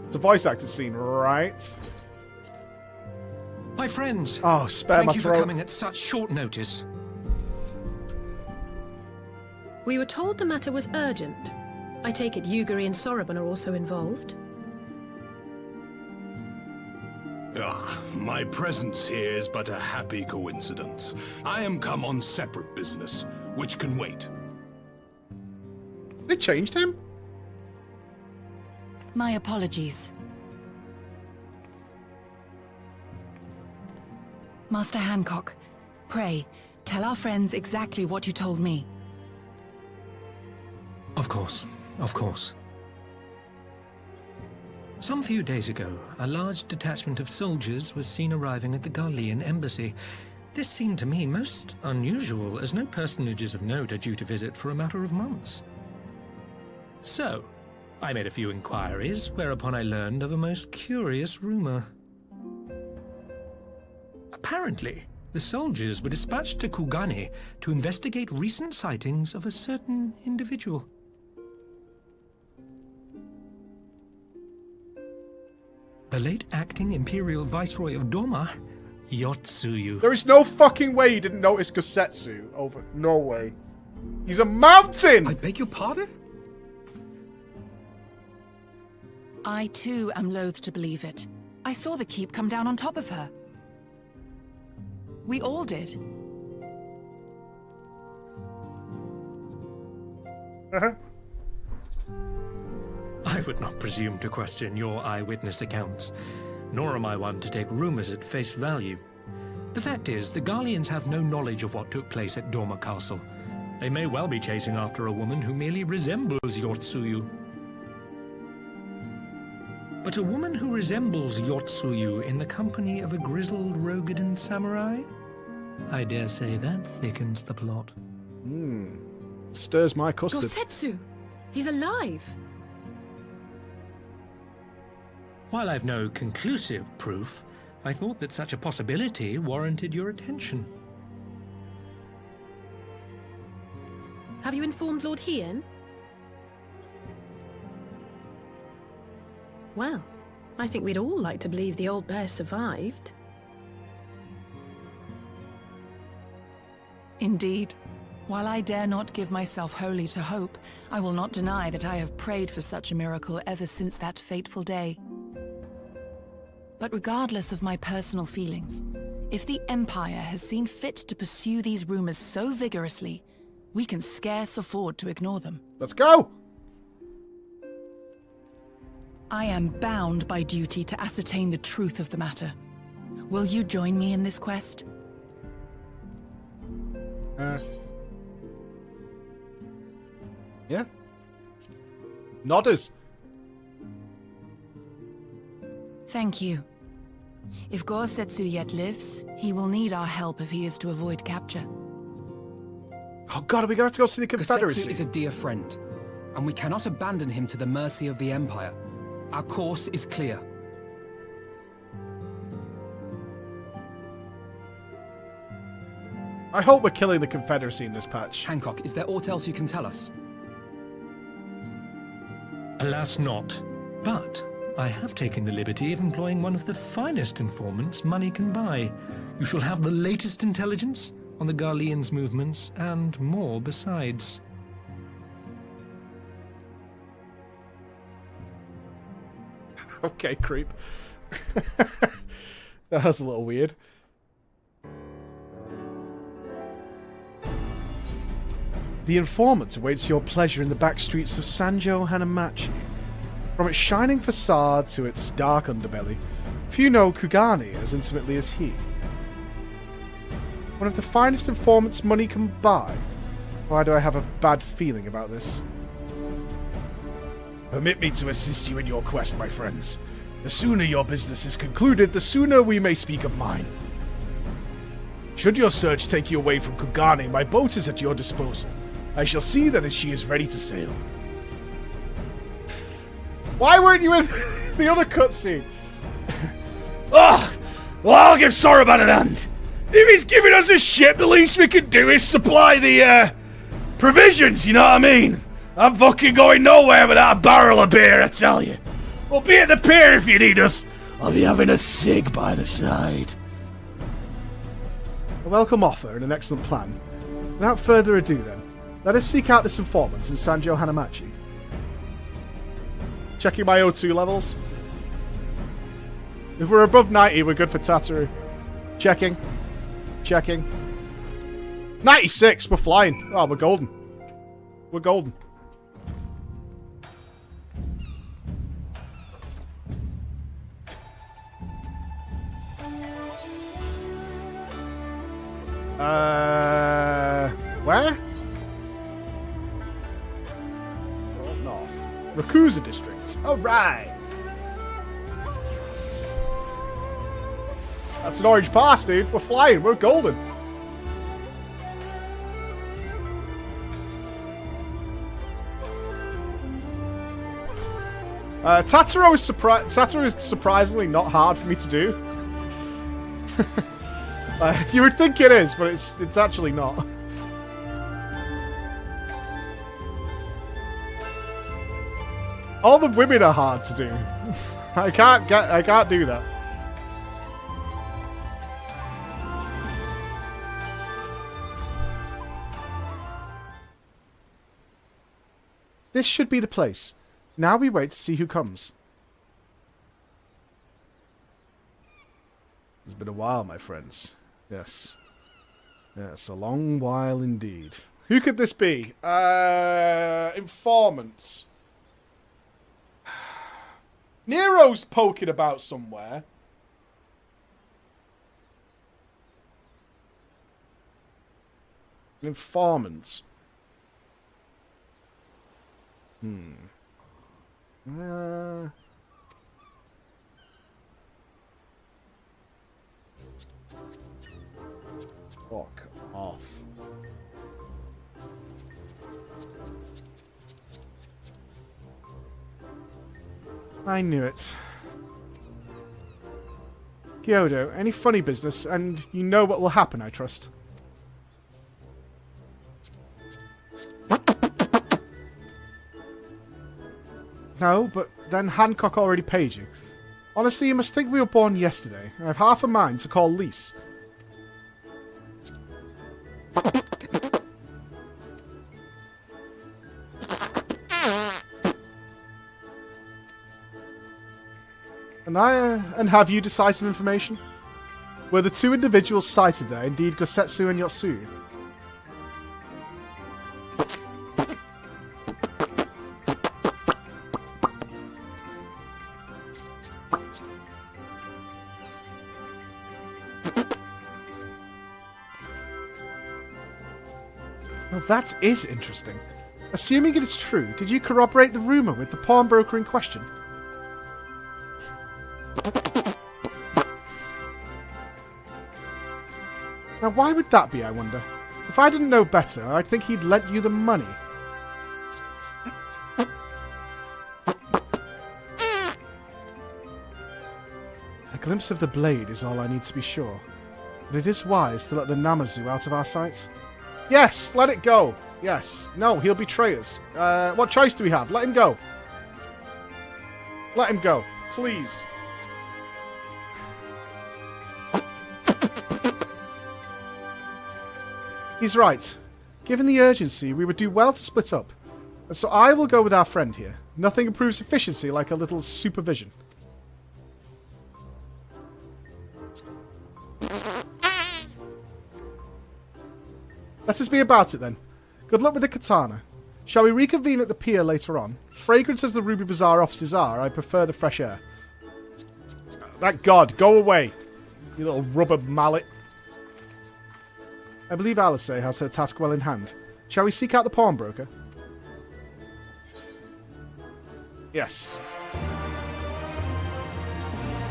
It's a voice acted scene, right? My friends. Oh, spare my Thank you throat. for coming at such short notice. We were told the matter was urgent. I take it Yugiri and Soroban are also involved? My presence here is but a happy coincidence. I am come on separate business, which can wait. They changed him? My apologies. Master Hancock, pray, tell our friends exactly what you told me. Of course, of course. Some few days ago, a large detachment of soldiers was seen arriving at the Garlean embassy. This seemed to me most unusual, as no personages of note are due to visit for a matter of months. So, I made a few inquiries, whereupon I learned of a most curious rumor. Apparently, the soldiers were dispatched to Kugane to investigate recent sightings of a certain individual. The late acting Imperial Viceroy of Doma, Yotsuyu. There is no fucking way you didn't notice Gosetsu over. No way. He's a mountain! I beg your pardon? I too am loath to believe it. I saw the keep come down on top of her. We all did. I would not presume to question your eyewitness accounts, nor am I one to take rumors at face value. The fact is, the Garleans have no knowledge of what took place at Doma Castle. They may well be chasing after a woman who merely resembles Yotsuyu. But a woman who resembles Yotsuyu in the company of a grizzled Rogadan samurai? I dare say that thickens the plot. Stirs my custard. Gosetsu! He's alive! While I've no conclusive proof, I thought that such a possibility warranted your attention. Have you informed Lord Hien? Well, I think we'd all like to believe the old bear survived. Indeed. While I dare not give myself wholly to hope, I will not deny that I have prayed for such a miracle ever since that fateful day. But regardless of my personal feelings, if the Empire has seen fit to pursue these rumors so vigorously, we can scarce afford to ignore them. Let's go! I am bound by duty to ascertain the truth of the matter. Will you join me in this quest? Yeah. Nodders. Thank you. If Gosetsu yet lives, he will need our help if he is to avoid capture. Oh god, are we going to have to go see the Confederacy? Gosetsu is a dear friend, and we cannot abandon him to the mercy of the Empire. Our course is clear. I hope we're killing the Confederacy in this patch. Hancock, is there aught else you can tell us? Alas not, but I have taken the liberty of employing one of the finest informants money can buy. You shall have the latest intelligence on the Garleans' movements, and more besides. Okay, creep. That was a little weird. The informant awaits your pleasure in the back streets of Sanjo Hanamachi. From its shining facade to its dark underbelly, few know Kugane as intimately as he. One of the finest informants money can buy. Why do I have a bad feeling about this? Permit me to assist you in your quest, my friends. The sooner your business is concluded, the sooner we may speak of mine. Should your search take you away from Kugane, my boat is at your disposal. I shall see that she is ready to sail. Why weren't you in the other cutscene? Well, I'll give Soroban an hand. If he's giving us a ship, the least we can do is supply the, provisions, you know what I mean? I'm fucking going nowhere without a barrel of beer, I tell you. We'll be at the pier if you need us. I'll be having a cig by the side. A welcome offer and an excellent plan. Without further ado then, let us seek out this informant in Sanjo Hanamachi. Checking my O2 levels. If we're above 90, we're good for Tataru. Checking. Checking. 96, we're flying. Oh, we're golden. We're golden. Where? Oh, north. Rakusa district. Alright. That's an orange pass, dude. We're flying. We're golden. Tataru is surprisingly not hard for me to do. You would think it is, but it's actually not. All the women are hard to do. I can't do that. This should be the place. Now we wait to see who comes. It's been a while, my friends. Yes. Yes, a long while indeed. Who could this be? Informant. Nero's poking about somewhere. An informant. Fuck off. I knew it. Kyoto, any funny business, and you know what will happen, I trust. No, but then Hancock already paid you. Honestly, you must think we were born yesterday. I have half a mind to call Lise. And have you decisive information? Were the two individuals cited there indeed Gosetsu and Yotsuyu? Well, that is interesting. Assuming it is true, did you corroborate the rumor with the pawnbroker in question? Now, why would that be, I wonder? If I didn't know better, I'd think he'd lent you the money. A glimpse of the blade is all I need to be sure. But it is wise to let the Namazu out of our sight. Yes, let it go. Yes. No, he'll betray us. What choice do we have? Let him go. Let him go. Please. He's right. Given the urgency, we would do well to split up. And so I will go with our friend here. Nothing improves efficiency like a little supervision. Let us be about it then. Good luck with the katana. Shall we reconvene at the pier later on? Fragrant as the Ruby Bazaar offices are, I prefer the fresh air. That god, go away. You little rubber mallet. I believe Alice has her task well in hand. Shall we seek out the pawnbroker? Yes.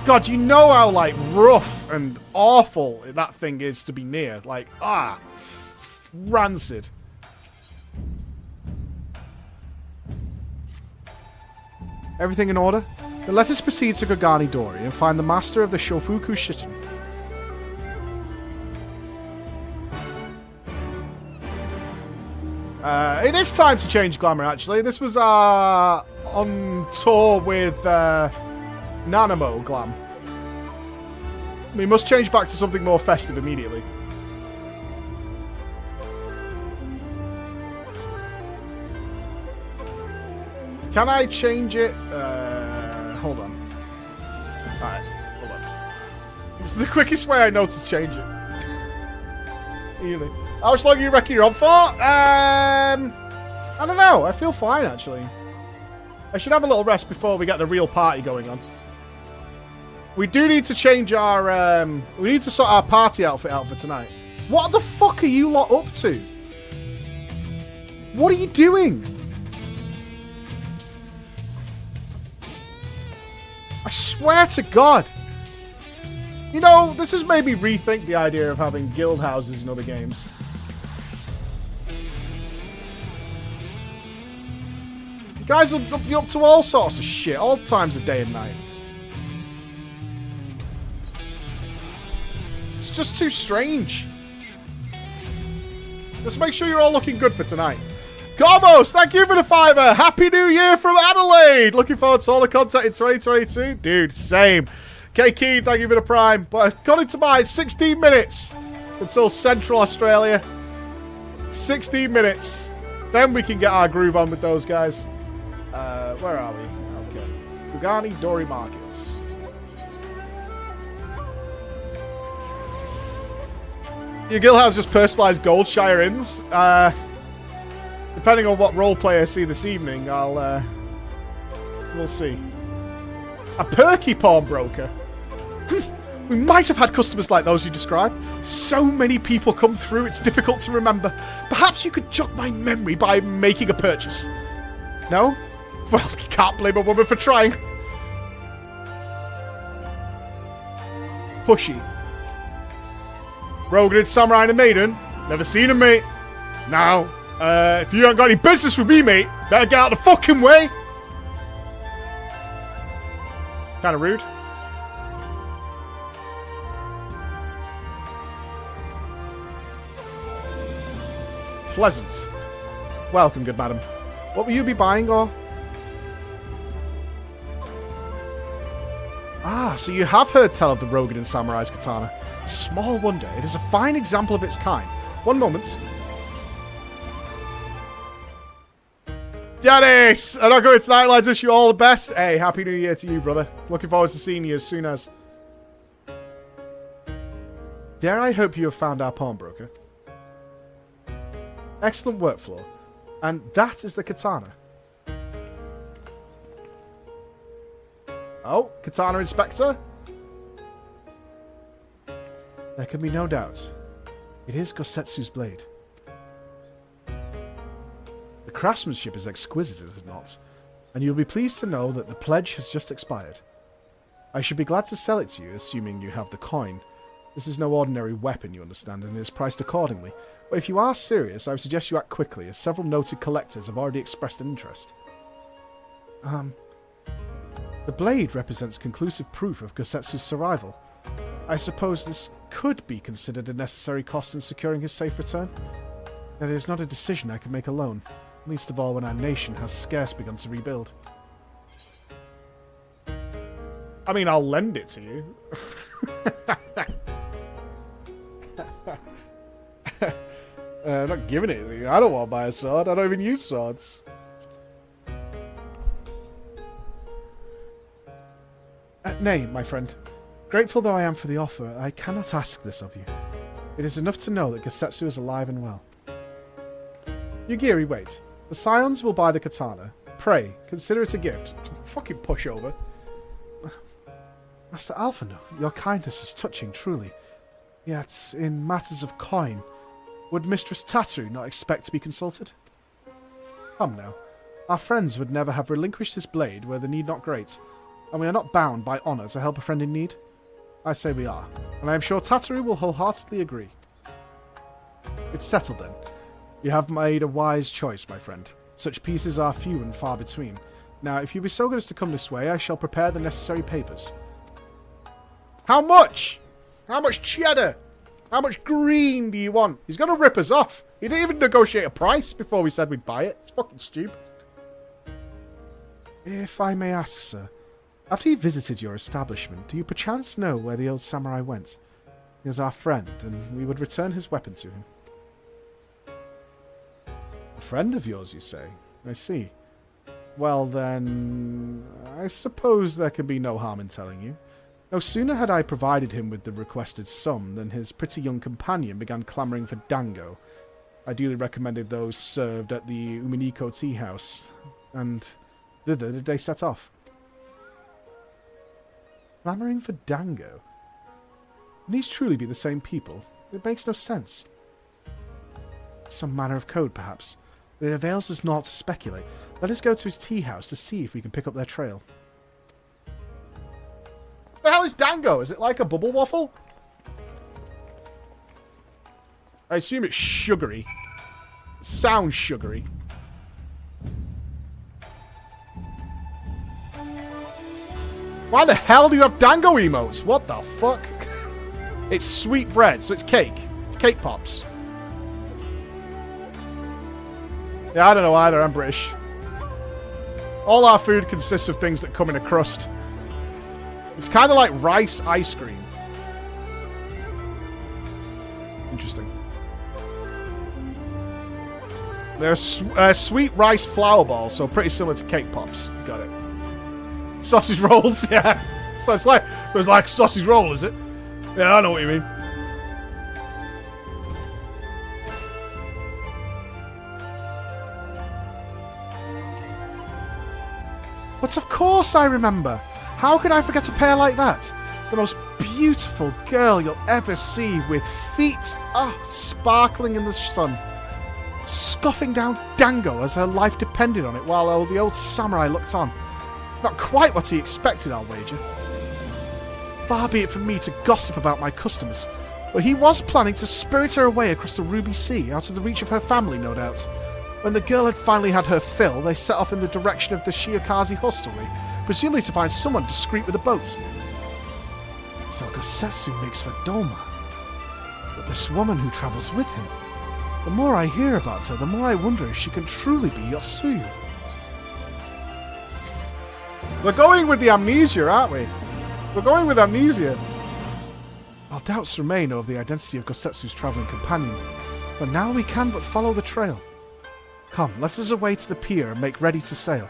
God, you know how, like, rough and awful that thing is to be near. Like, rancid. Everything in order? Then let us proceed to Gogani Dori and find the master of the Shofuku Shitten. It is time to change glamour, actually. This was on tour with Nanamo glam. We must change back to something more festive immediately. Can I change it? Hold on. Alright, hold on. This is the quickest way I know to change it. Really. How much longer do you reckon you're on for? I don't know. I feel fine, actually. I should have a little rest before we get the real party going on. We do need to change our... we need to sort our party outfit out for tonight. What the fuck are you lot up to? What are you doing? I swear to God. You know, this has made me rethink the idea of having guild houses in other games. You guys will be up to all sorts of shit, all times of day and night. It's just too strange. Just make sure you're all looking good for tonight. Gomos, thank you for the $5. Happy New Year from Adelaide. Looking forward to all the content in 2022. Dude, same. K Key, thank you for the Prime. But according to mine, 16 minutes until Central Australia. 16 minutes. Then we can get our groove on with those guys. Where are we? Okay. Kugani Dory Markets. Your guild has just personalised Goldshire inns. Depending on what roleplay I see this evening, we'll see. A perky pawnbroker. We might have had customers like those you described. So many people come through, it's difficult to remember. Perhaps you could jog my memory by making a purchase. No? Well, you can't blame a woman for trying. Pushy. Rogan, Samurai and a Maiden. Never seen him, mate. Now, if you ain't got any business with me, mate, better get out of the fucking way. Kind of rude. Pleasant. Welcome, good madam. What will you be buying, or? Ah, so you have heard tell of the Rogan and Samurai's katana. Small wonder. It is a fine example of its kind. One moment. Dennis! I'm not going tonight, lads. Wish you all the best. Hey, Happy New Year to you, brother. Looking forward to seeing you as soon as. Dare I hope you have found our pawnbroker? Excellent workflow. And that is the katana. Oh, katana inspector? There can be no doubt. It is Gosetsu's blade. The craftsmanship is exquisite, is it not? And you'll be pleased to know that the pledge has just expired. I should be glad to sell it to you, assuming you have the coin. This is no ordinary weapon, you understand, and is priced accordingly. But if you are serious, I would suggest you act quickly, as several noted collectors have already expressed an interest. The blade represents conclusive proof of Gosetsu's survival. I suppose this could be considered a necessary cost in securing his safe return. That is not a decision I can make alone, least of all when our nation has scarce begun to rebuild. I mean, I'll lend it to you. I'm not giving it to you. I don't want to buy a sword. I don't even use swords. Nay, my friend. Grateful though I am for the offer, I cannot ask this of you. It is enough to know that Gosetsu is alive and well. Yugiri, wait. The Scions will buy the katana. Pray, consider it a gift. Fucking pushover. Master Alphino, your kindness is touching, truly. Yet, in matters of coin, would Mistress Tatu not expect to be consulted? Come now. Our friends would never have relinquished this blade were the need not great, and we are not bound by honour to help a friend in need. I say we are, and I am sure Tataru will wholeheartedly agree. It's settled then. You have made a wise choice, my friend. Such pieces are few and far between. Now, if you be so good as to come this way, I shall prepare the necessary papers. How much? How much cheddar? How much green do you want? He's going to rip us off. He didn't even negotiate a price before we said we'd buy it. It's fucking stupid. If I may ask, sir, after you visited your establishment, do you perchance know where the old samurai went? He is our friend, and we would return his weapon to him. A friend of yours, you say? I see. Well then, I suppose there can be no harm in telling you. No sooner had I provided him with the requested sum than his pretty young companion began clamouring for dango. I duly recommended those served at the Umineko tea house, and thither did they set off. Clamouring for dango? Can these truly be the same people? It makes no sense. Some manner of code, perhaps. But it avails us not to speculate. Let us go to his tea house to see if we can pick up their trail. What the hell is dango? Is it like a bubble waffle? I assume it's sugary. It sounds sugary. Why the hell do you have dango emotes? What the fuck? It's sweet bread, so it's cake. It's cake pops. Yeah, I don't know either. I'm British. All our food consists of things that come in a crust. It's kind of like rice ice cream. Interesting. They're sweet rice flour balls, so pretty similar to cake pops. Got it. Sausage rolls, yeah. So it's like sausage roll, is it? Yeah, I know what you mean. But of course I remember. How could I forget a pair like that? The most beautiful girl you'll ever see, with feet, sparkling in the sun. Scoffing down dango as her life depended on it, while the old samurai looked on. Not quite what he expected, I'll wager. Far be it from me to gossip about my customers, but he was planning to spirit her away across the Ruby Sea, out of the reach of her family, no doubt. When the girl had finally had her fill, they set off in the direction of the Shiokaze hostelry, presumably to find someone discreet with a boat. So Gosetsu makes for Doma. But this woman who travels with him, the more I hear about her, the more I wonder if she can truly be Yasuyu. We're going with the amnesia, aren't we? We're going with amnesia. While doubts remain over the identity of Gosetsu's travelling companion, but now we can but follow the trail. Come, let us away to the pier and make ready to sail.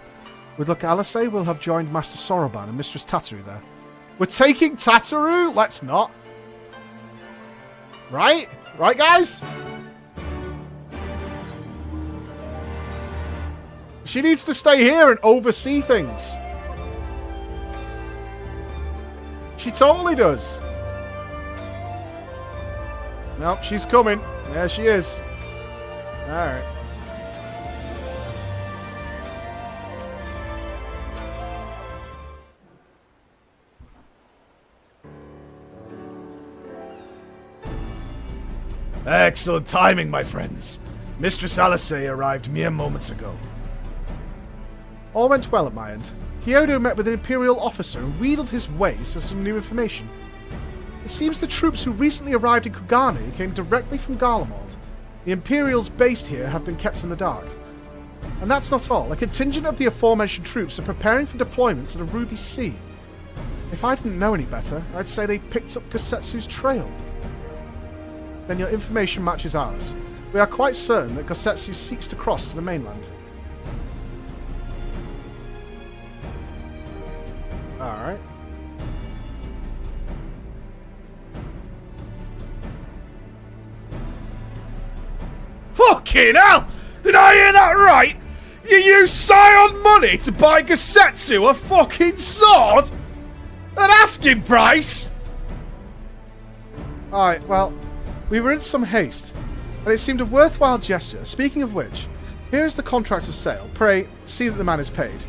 With luck, Alise will have joined Master Soroban and Mistress Tataru there. We're taking Tataru? Let's not. Right? Right, guys? She needs to stay here and oversee things. She totally does. Nope, she's coming. There she is. Alright. Excellent timing, my friends. Mistress Alise arrived mere moments ago. All went well at my end. Kyoto met with an Imperial officer and wheedled his way to some new information. It seems the troops who recently arrived in Kugane came directly from Garlemald. The Imperials based here have been kept in the dark. And that's not all. A contingent of the aforementioned troops are preparing for deployment to the Ruby Sea. If I didn't know any better, I'd say they picked up Gosetsu's trail. Then your information matches ours. We are quite certain that Gosetsu seeks to cross to the mainland. Alright. Fucking hell! Did I hear that right? You use Scion money to buy Gosetsu a fucking sword? An asking price? Alright, well, we were in some haste, and it seemed a worthwhile gesture. Speaking of which, here is the contract of sale. Pray, see that the man is paid.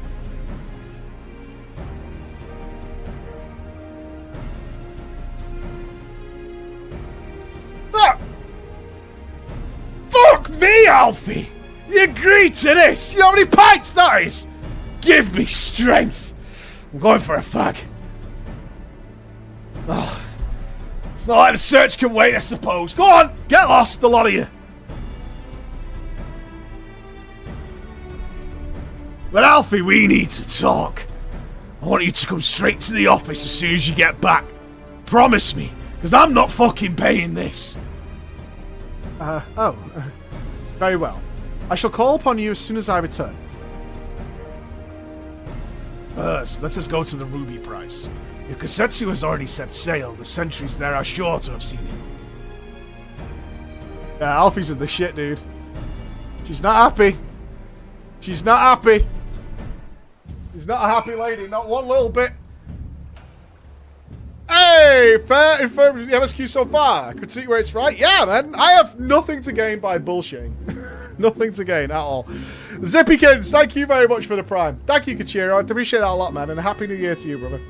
Fuck me, Alfie! You agreed to this! You know how many pints that is? Give me strength! I'm going for a fag. Oh, it's not like the search can wait, I suppose. Go on, get lost, the lot of you. But Alfie, we need to talk. I want you to come straight to the office as soon as you get back. Promise me, because I'm not fucking paying this. Very well. I shall call upon you as soon as I return. First, let us go to the Ruby Prize. If Kasetsu has already set sail, the sentries there are sure to have seen it. Yeah, Alfie's in the shit, dude. She's not happy. She's not happy. She's not a happy lady, not one little bit. Hey, fair MSQ so far. Could see where it's right. Yeah, man. I have nothing to gain by bullshitting. Nothing to gain at all. Zippykins, thank you very much for the prime. Thank you, Kachiro. I appreciate that a lot, man. And a happy new year to you, brother.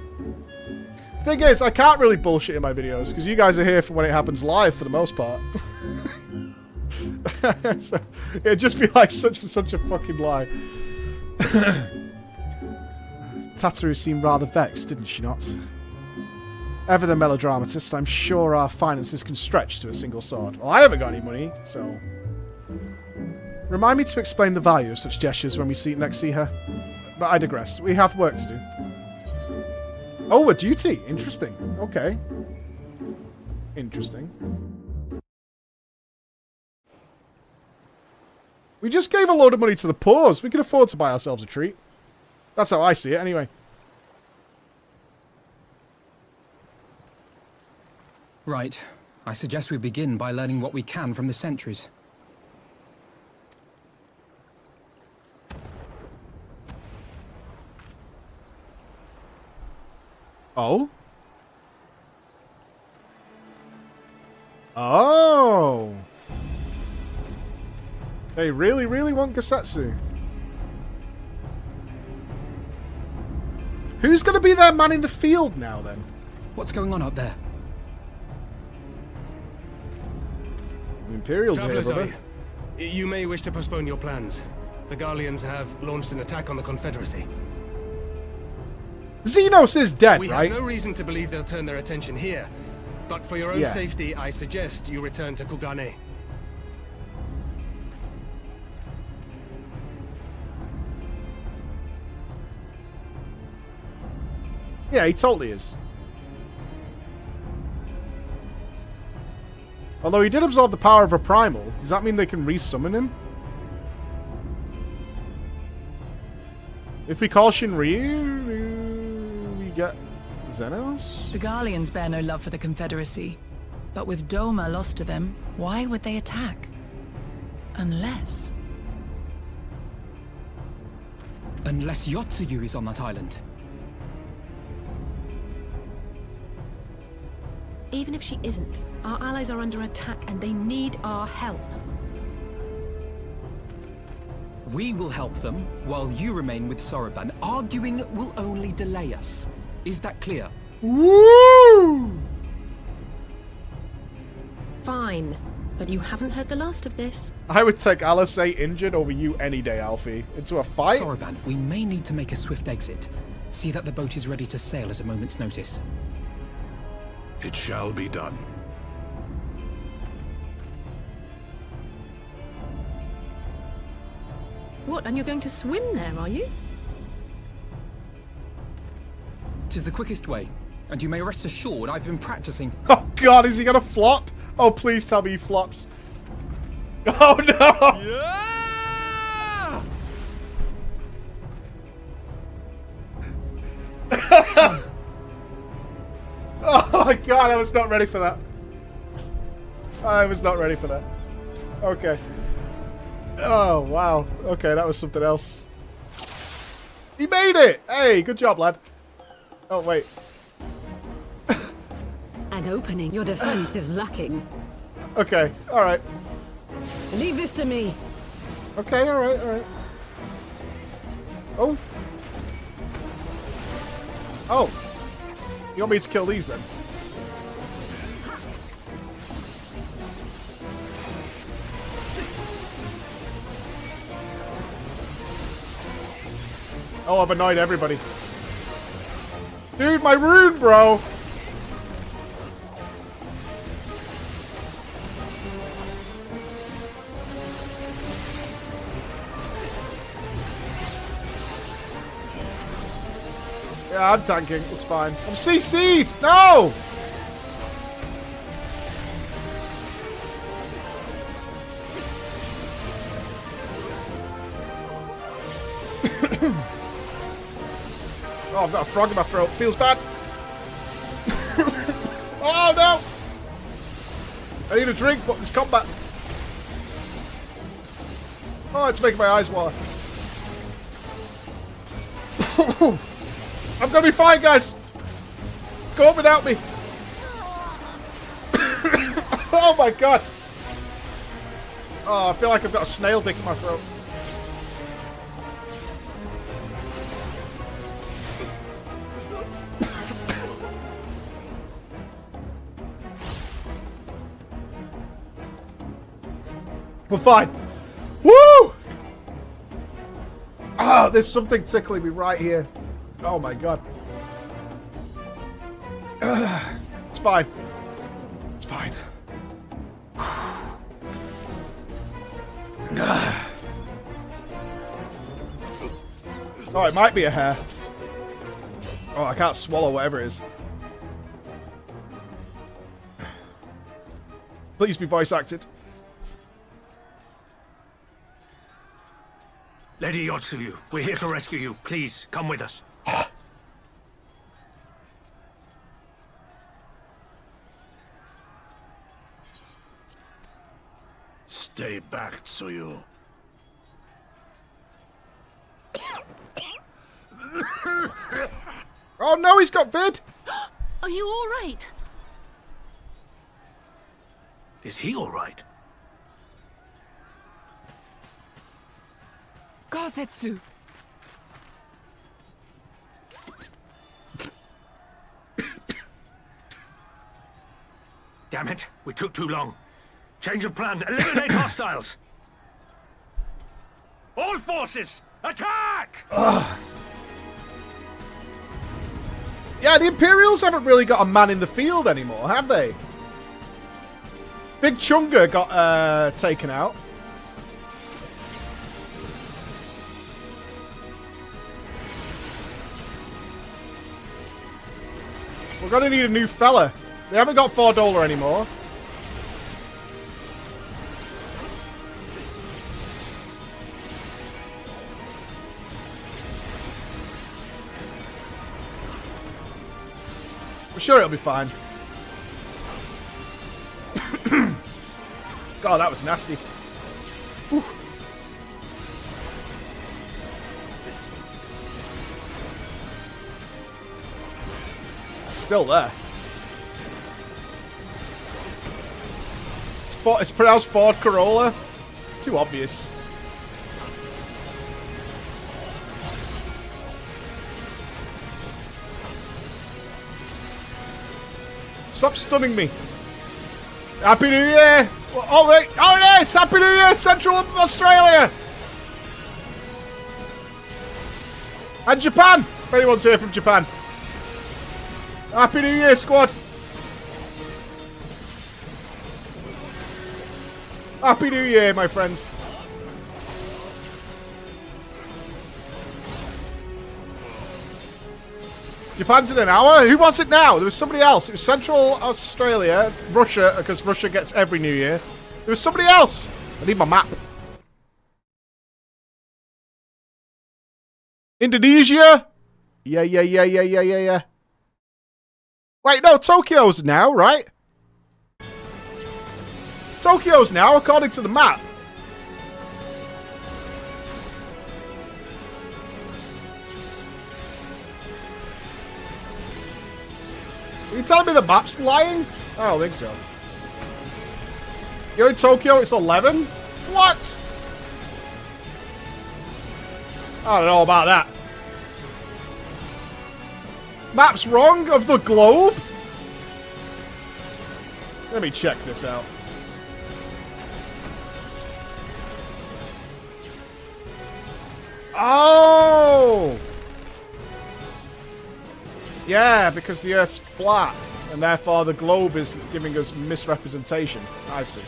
Thing is, I can't really bullshit in my videos because you guys are here for when it happens live for the most part. So, it'd just be like such a fucking lie. Tataru seemed rather vexed, didn't she not? Ever the melodramatist, I'm sure our finances can stretch to a single sword. Well, I haven't got any money, so... Remind me to explain the value of such gestures when we next see her. But I digress. We have work to do. Oh, a duty. Interesting. Okay. Interesting. We just gave a load of money to the poor. We can afford to buy ourselves a treat. That's how I see it, anyway. Right. I suggest we begin by learning what we can from the sentries. Oh? Oh! They really, really want Gasetsu. Who's going to be their man in the field now, then? What's going on out there? The Imperials here, Travelers, brother. you may wish to postpone your plans. The Garleans have launched an attack on the Confederacy. Xenos is dead, We right? have no reason to believe they'll turn their attention here. But for your own Yeah. safety, I suggest you return to Kugane. Yeah, he totally is. Although he did absorb the power of a primal, does that mean they can resummon him? If we call Shinryu, we get Xenos? The Garleans bear no love for the Confederacy. But with Doma lost to them, why would they attack? Unless... Unless Yotsuyu is on that island. Even if she isn't, our allies are under attack and they need our help. We will help them, while you remain with Soroban. Arguing will only delay us. Is that clear? Woo! Fine, but you haven't heard the last of this. I would take Alisei injured over you any day, Alfie. Into a fight? Soroban, we may need to make a swift exit. See that the boat is ready to sail at a moment's notice. It shall be done. What, and you're going to swim there, are you? 'Tis the quickest way, and you may rest assured I've been practicing. Oh god, is he gonna flop? Oh, please tell me he flops. Oh no! Yeah! Oh my god, I was not ready for that. I was not ready for that. Okay. Oh, wow. Okay, that was something else. He made it! Hey, good job, lad. Oh, wait. An opening. Your defense is lacking. Okay, alright. Leave this to me. Okay, alright, alright. Oh. Oh. You want me to kill these then? Oh, I've annoyed everybody. Dude, my rune, bro! Yeah, I'm tanking. It's fine. I'm CC'd! No! Oh, I've got a frog in my throat. Feels bad. Oh, no! I need a drink, but there's combat. Oh, it's making my eyes water. I'm gonna be fine, guys. Go on without me. Oh my god. Oh, I feel like I've got a snail dick in my throat. We're fine. Woo! Ah, there's something tickling me right here. Oh my god. It's fine. It's fine. Oh, it might be a hair. Oh, I can't swallow whatever it is. Please be voice acted. Lady Yotsuyu, we're here to rescue you. Please, come with us. Stay back, Tsuyu. Oh no, he's got vid! Are you all right? Is he all right? Gozetsu! Damn it, we took too long. Change of plan, eliminate hostiles! All forces, attack! Yeah, the Imperials haven't really got a man in the field anymore, have they? Big Chunga got taken out. We're gonna need a new fella. They haven't got $4 anymore. I'm sure it'll be fine. God, that was nasty. Whew. Still there. It's pronounced Ford Corolla. Too obvious. Stop stunning me. Happy New Year! Oh, right. Oh, yes! Happy New Year, Central Australia! And Japan! If anyone's here from Japan. Happy New Year, squad! Happy New Year, my friends. Japan's in an hour? Who was it now? There was somebody else. It was Central Australia, Russia, because Russia gets every New Year. There was somebody else. I need my map. Indonesia? Yeah. Wait, no, Tokyo's now, right? Tokyo's now, according to the map. Are you telling me the map's lying? I don't think so. You're in Tokyo, it's 11? What? I don't know about that. Map's wrong of the globe? Let me check this out. Oh! Yeah, because the Earth's flat, and therefore the globe is giving us misrepresentation. I see.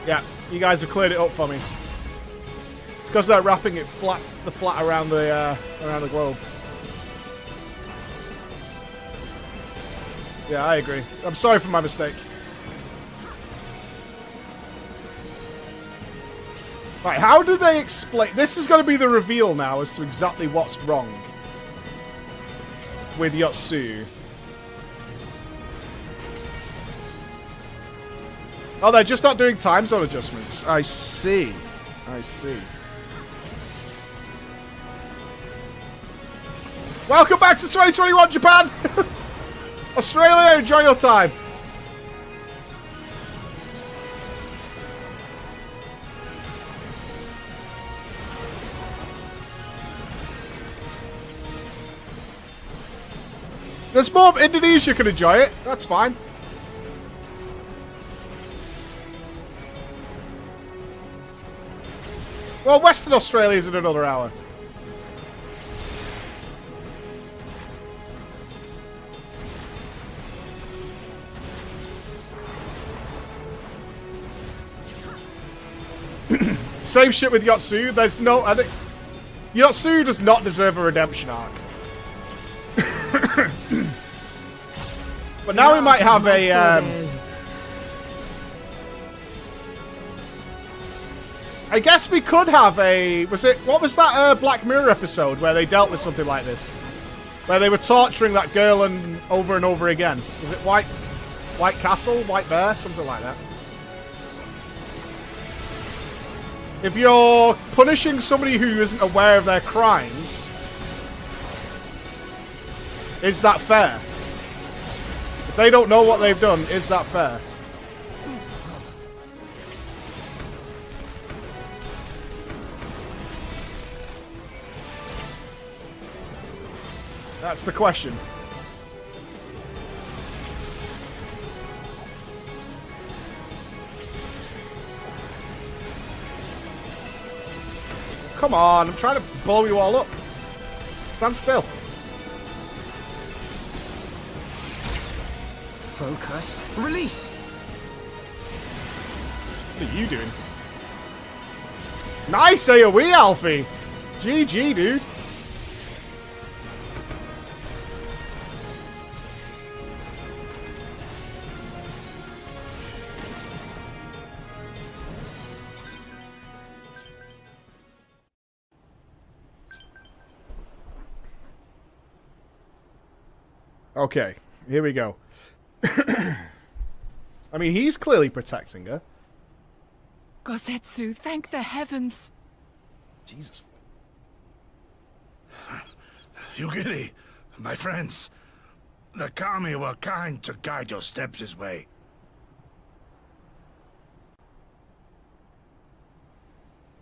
Yeah, you guys have cleared it up for me. It's because they're wrapping it flat around the globe. Yeah, I agree. I'm sorry for my mistake. Right, how do they explain... This is going to be the reveal now as to exactly what's wrong with Yotsu. Oh, they're just not doing time zone adjustments. I see. I see. Welcome back to 2021, Japan! Australia, enjoy your time. There's more of Indonesia can enjoy it. That's fine. Well, Western Australia's in another hour. Same shit with Yotsu. There's no... I think Yotsu does not deserve a redemption arc. But now we might have a... I guess we could have a... What was that Black Mirror episode where they dealt with something like this? Where they were torturing that girl and over again. Was it White Castle? White Bear? Something like that. If you're punishing somebody who isn't aware of their crimes, is that fair? If they don't know what they've done, is that fair? That's the question. Come on, I'm trying to blow you all up. Stand still. Focus. Release. What are you doing? Nice AoE, Alfie. GG, dude. Okay, here we go. I mean, he's clearly protecting her. Gosetsu, thank the heavens. Jesus. Yugiri, my friends, the Kami were kind to guide your steps this way.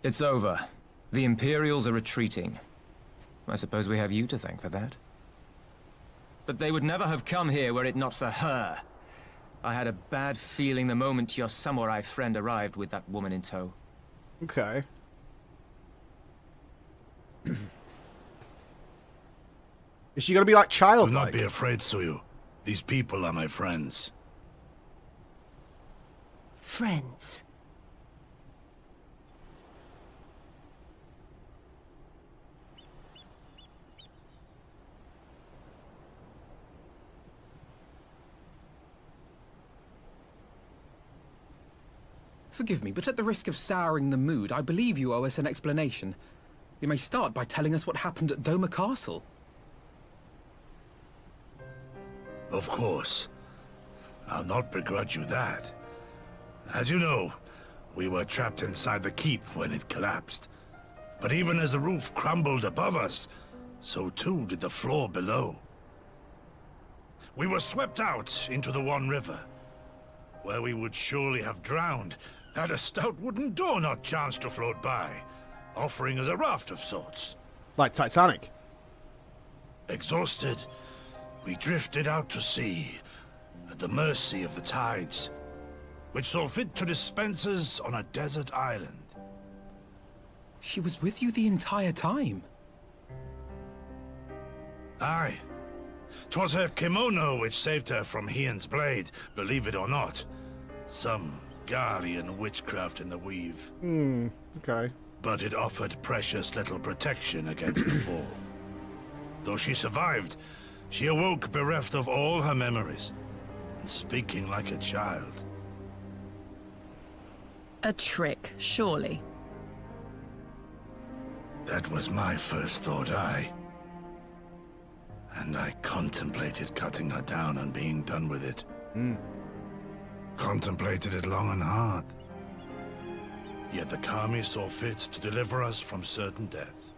It's over. The Imperials are retreating. I suppose we have you to thank for that. But they would never have come here were it not for her. I had a bad feeling the moment your samurai friend arrived with that woman in tow. Okay. Is she gonna be like childlike? Do not be afraid, Suyu. These people are my friends. Friends. Forgive me, but at the risk of souring the mood, I believe you owe us an explanation. You may start by telling us what happened at Doma Castle. Of course. I'll not begrudge you that. As you know, we were trapped inside the keep when it collapsed. But even as the roof crumbled above us, so too did the floor below. We were swept out into the One River, where we would surely have drowned had a stout wooden door not chanced to float by, offering us a raft of sorts. Like Titanic. Exhausted, we drifted out to sea, at the mercy of the tides, which saw fit to dispense us on a desert island. She was with you the entire time? Aye. 'Twas her kimono which saved her from Hien's blade, believe it or not. Some Garlean witchcraft in the weave. Okay. but it offered precious little protection against the fall. Though she survived, she awoke bereft of all her memories, and speaking like a child. A trick, surely. That was my first thought, and I contemplated cutting her down and being done with it. Contemplated it long and hard. Yet the Kami saw fit to deliver us from certain death.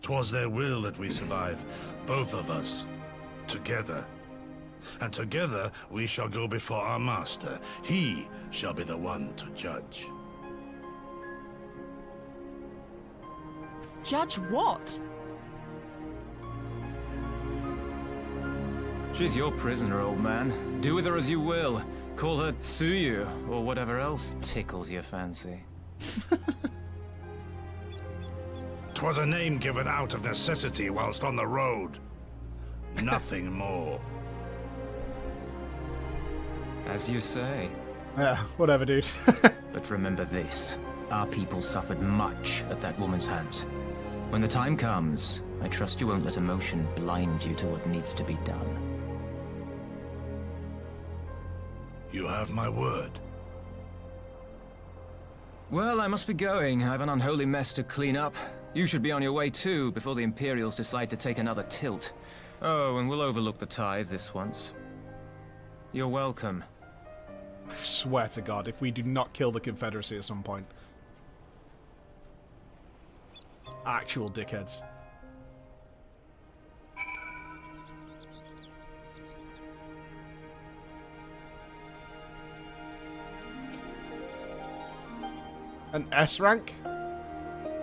'Twas their will that we survive, both of us, together. And together we shall go before our master. He shall be the one to judge. Judge what? She's your prisoner, old man. Do with her as you will. Call her Tsuyu, or whatever else tickles your fancy. 'Twas a name given out of necessity whilst on the road. Nothing more. As you say. Yeah, whatever, dude. But remember this. Our people suffered much at that woman's hands. When the time comes, I trust you won't let emotion blind you to what needs to be done. You have my word. Well, I must be going. I have an unholy mess to clean up. You should be on your way too, before the Imperials decide to take another tilt. Oh, and we'll overlook the tithe this once. You're welcome. I swear to God, if we do not kill the Confederacy at some point. Actual dickheads. An S rank?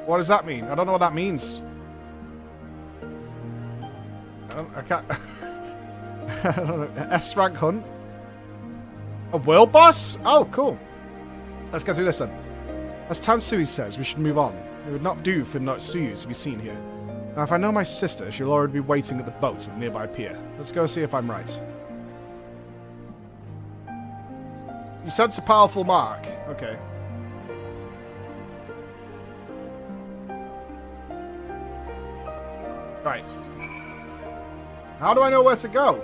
What does that mean? I don't know what that means. I can't... I don't know. S rank hunt? A world boss? Oh, cool. Let's get through this then. As Tansui says, we should move on. It would not do for Natsuyu to be seen here. Now, if I know my sister, she'll already be waiting at the boat at the nearby pier. Let's go see if I'm right. You sense a powerful mark. Okay. Right. How do I know where to go?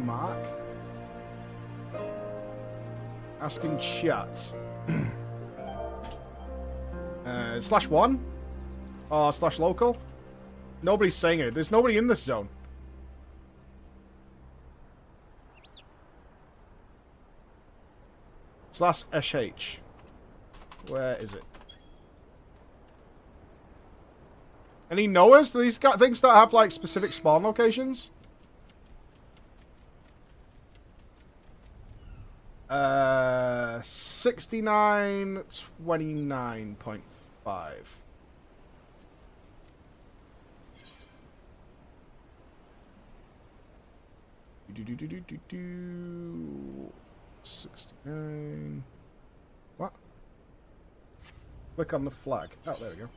Mark. Asking chat. /1? Or /local? Nobody's saying it. There's nobody in this zone. /SH. Where is it? Any knowers? Do these things that have like specific spawn locations? 6929.5. Do 69. What? Click on the flag. Oh, there we go.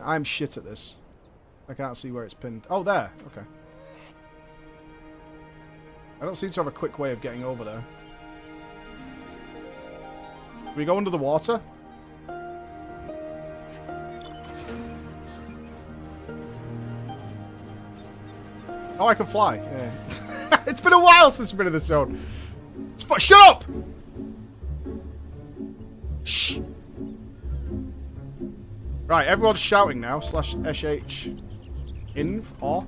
I'm shit at this. I can't see where it's pinned. Oh, there. Okay. I don't seem to have a quick way of getting over there. Do we go under the water? Oh, I can fly. Yeah. It's been a while since we've been in this zone. Shut up! Shh. Right, everyone's shouting now. /SH. Inv. Or.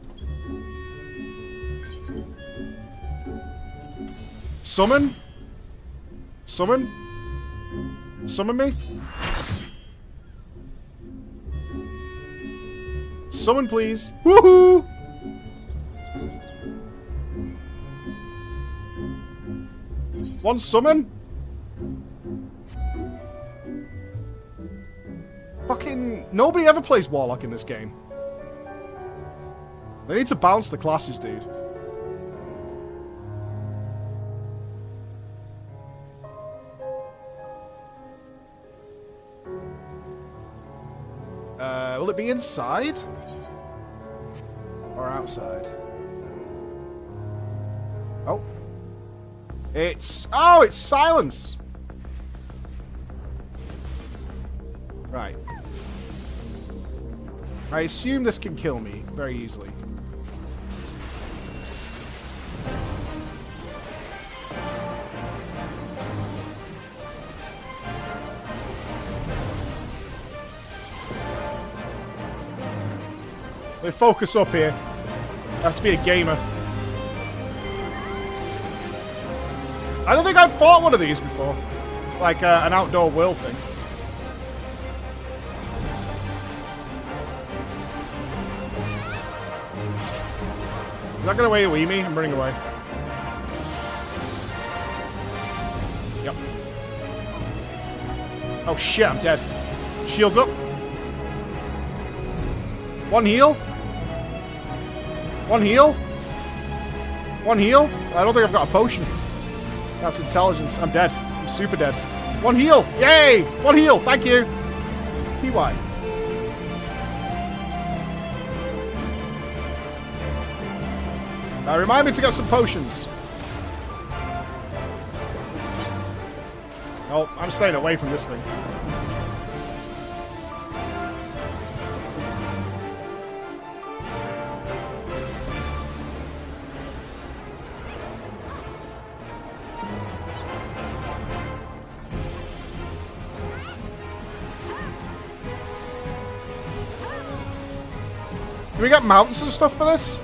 Summon? Summon? Summon me? Summon, please. Woohoo! One summon? Fucking... Nobody ever plays Warlock in this game. They need to balance the classes, dude. Will it be inside? Or outside? Oh. Oh, it's silence. Right. I assume this can kill me very easily. They focus up here. Has to be a gamer. I don't think I've fought one of these before. Like an outdoor world thing. Is that gonna away me? I'm running away. Yep. Oh shit, I'm dead. Shields up. One heal. One heal. One heal. I don't think I've got a potion. That's intelligence. I'm dead. I'm super dead. One heal. Yay! One heal. Thank you. TY. Remind me to get some potions. Oh, I'm staying away from this thing. Do we get mounts and stuff for this?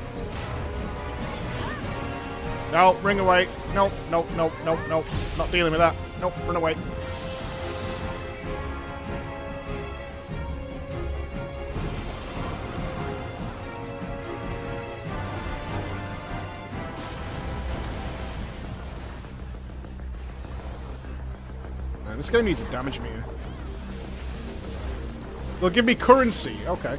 No, ring away. Nope, nope, nope, nope, nope. Not dealing with that. Nope, run away. Man, this guy needs to damage me. They'll give me currency. Okay.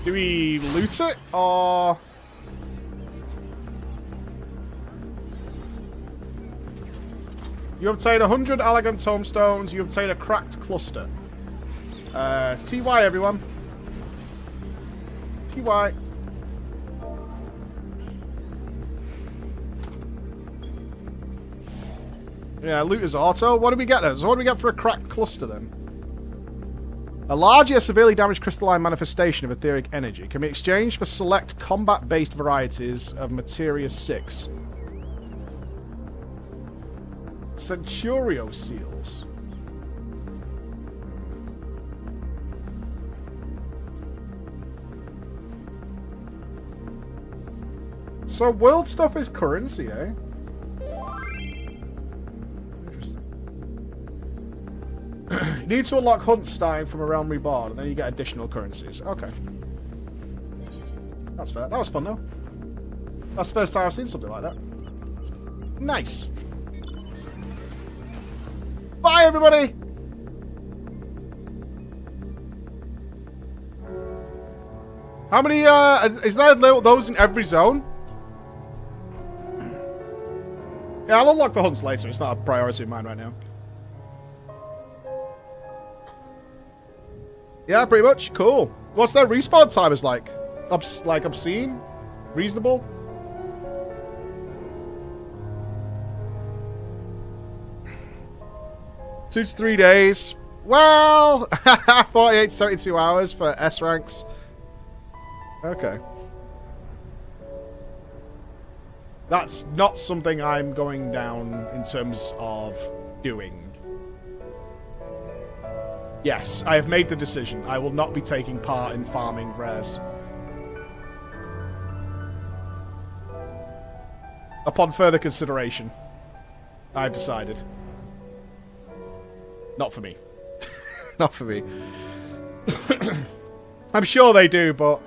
Do we loot it, or... You obtain 100 elegant tomestones, you obtain a cracked cluster. TY, everyone. TY. Yeah, loot is auto. What do we get then? So what do we get for a cracked cluster then? A large yet severely damaged crystalline manifestation of etheric energy can be exchanged for select combat-based varieties of Materia 6. Centurio seals. So world stuff is currency, eh? You need to unlock Huntstein from a realm reborn, and then you get additional currencies. Okay. That's fair. That was fun, though. That's the first time I've seen something like that. Nice. Bye, everybody! How many, is there those in every zone? Yeah, I'll unlock the hunts later. It's not a priority of mine right now. Yeah, pretty much. Cool. What's their respawn timers like? Like obscene? Reasonable? Two to 3 days. Well, 48 to 72 hours for S ranks. Okay. That's not something I'm going down in terms of doing. Yes, I have made the decision. I will not be taking part in farming rares. Upon further consideration, I've decided. Not for me. Not for me. I'm sure they do, but...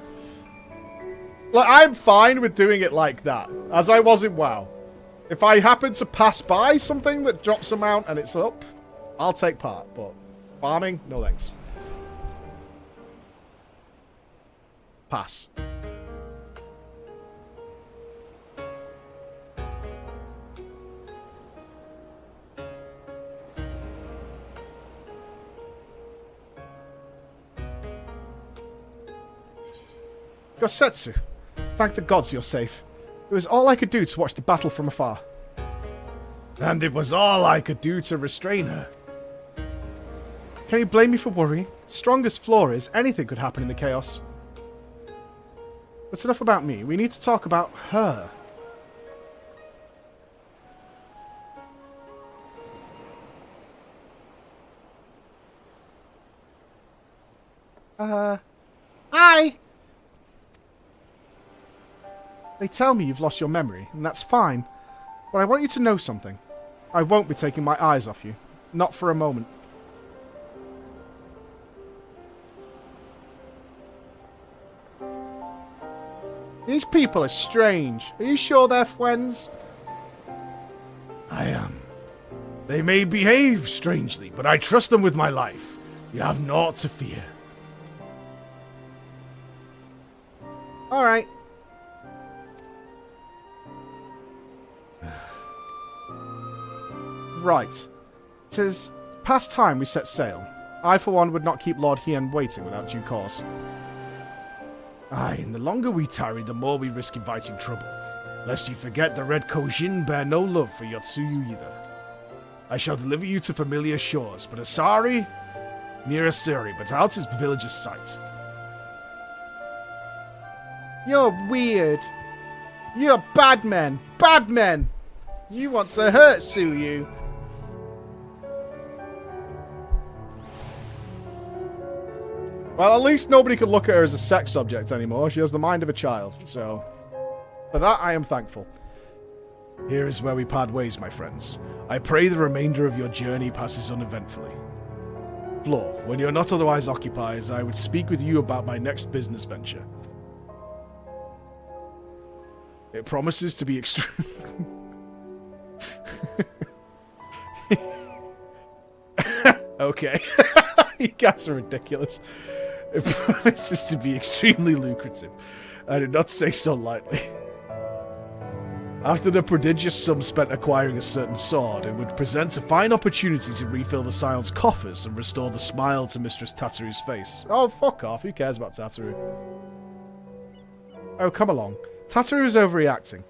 Like, I'm fine with doing it like that, as I was in WoW. If I happen to pass by something that drops a mount and it's up, I'll take part, but... Farming? No thanks. Pass. Gosetsu, thank the gods you're safe. It was all I could do to watch the battle from afar. And it was all I could do to restrain her. Can you blame me for worrying? Strong as Floor is, anything could happen in the chaos. But enough about me. We need to talk about her. Hi! They tell me you've lost your memory, and that's fine. But I want you to know something. I won't be taking my eyes off you. Not for a moment. These people are strange. Are you sure they're friends? I am. They may behave strangely, but I trust them with my life. You have naught to fear. Alright. Right. 'Tis past time we set sail. I, for one, would not keep Lord Hien waiting without due cause. Aye, and the longer we tarry, the more we risk inviting trouble. Lest you forget the Red Kojin bear no love for Yotsuyu either. I shall deliver you to familiar shores, but Asari? Near Asuri, but out of village's sight. You're weird. You're bad men. Bad men! You want to hurt Suyu. Well, at least nobody could look at her as a sex object anymore. She has the mind of a child, so... For that, I am thankful. Here is where we part ways, my friends. I pray the remainder of your journey passes uneventfully. Floor, when you're not otherwise occupied, I would speak with you about my next business venture. It promises to be extreme... Okay. You guys are ridiculous. It promises to be extremely lucrative. I did not say so lightly. After the prodigious sum spent acquiring a certain sword, it would present a fine opportunity to refill the Scion's coffers and restore the smile to Mistress Tataru's face. Oh, fuck off. Who cares about Tataru? Oh, come along. Tataru is overreacting.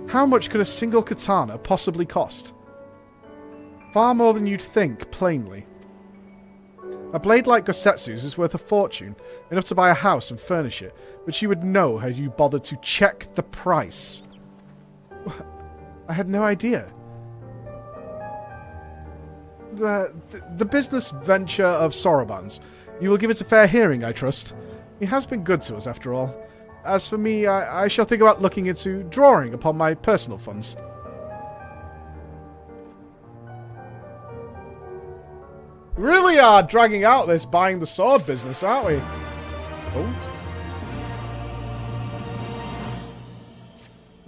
How much could a single katana possibly cost? Far more than you'd think, plainly. A blade like Gosetsu's is worth a fortune, enough to buy a house and furnish it, but you would know had you bothered to check the price. I had no idea. The business venture of Soroban's. You will give it a fair hearing, I trust. He has been good to us, after all. As for me, I shall think about looking into drawing upon my personal funds. We really are dragging out this buying the sword business, aren't we? Oh.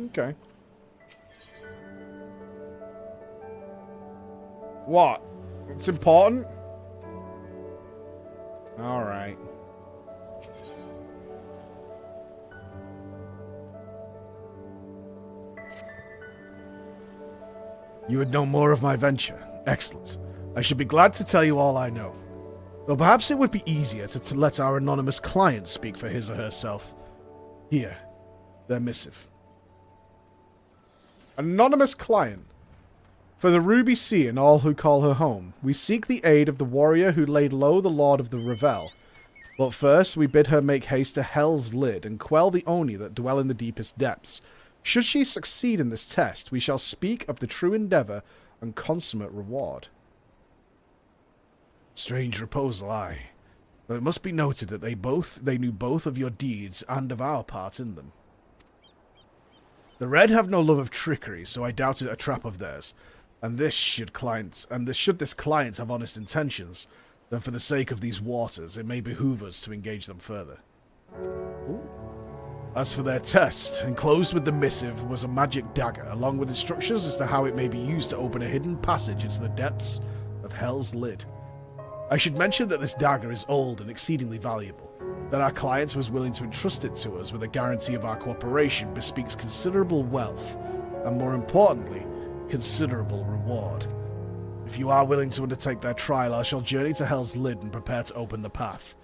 Okay. What? It's important? Alright. You would know more of my venture. Excellent. I should be glad to tell you all I know. Though perhaps it would be easier to let our anonymous client speak for his or herself. Here, their missive. Anonymous client. For the Ruby Sea and all who call her home, we seek the aid of the warrior who laid low the Lord of the Revel. But first we bid her make haste to Hell's Lid and quell the Oni that dwell in the deepest depths. Should she succeed in this test, we shall speak of the true endeavour and consummate reward. Strange proposal, aye. Though it must be noted that they knew both of your deeds and of our part in them. The Red have no love of trickery, so I doubt it a trap of theirs. And should this client have honest intentions, then for the sake of these waters, it may behoove us to engage them further. Ooh. As for their test, enclosed with the missive was a magic dagger, along with instructions as to how it may be used to open a hidden passage into the depths of Hell's Lid. I should mention that this dagger is old and exceedingly valuable. That our client was willing to entrust it to us with a guarantee of our cooperation bespeaks considerable wealth, and more importantly, considerable reward. If you are willing to undertake their trial, I shall journey to Hell's Lid and prepare to open the path.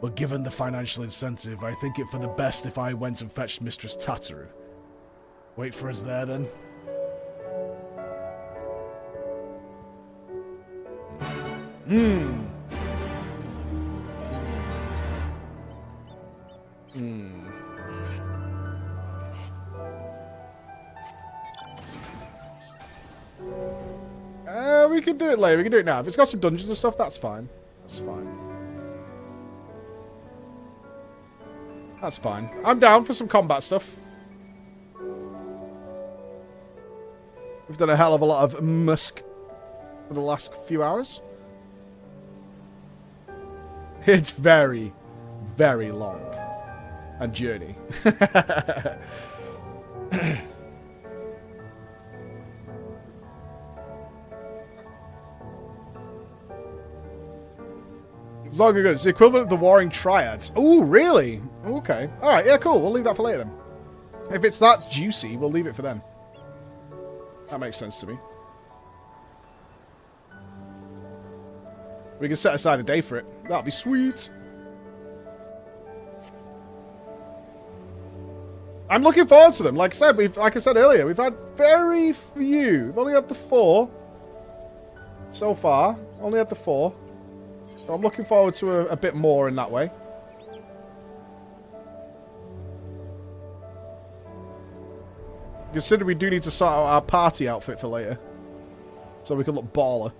But given the financial incentive, I think it for the best if I went and fetched Mistress Tataru. Wait for us there, then. We can do it later. We can do it now. If it's got some dungeons and stuff, that's fine. That's fine. That's fine. I'm down for some combat stuff. We've done a hell of a lot of musk for the last few hours. It's very, very long. A journey. It's long ago. It's the equivalent of the Warring Triads. Oh, really? Okay. Alright, yeah, cool. We'll leave that for later then. If it's that juicy, we'll leave it for them. That makes sense to me. We can set aside a day for it. That'll be sweet. I'm looking forward to them. Like I said earlier, we've had very few. We've only had the 4 so far. Only had the 4. So I'm looking forward to a bit more in that way. Consider we do need to sort out our party outfit for later. So we can look baller.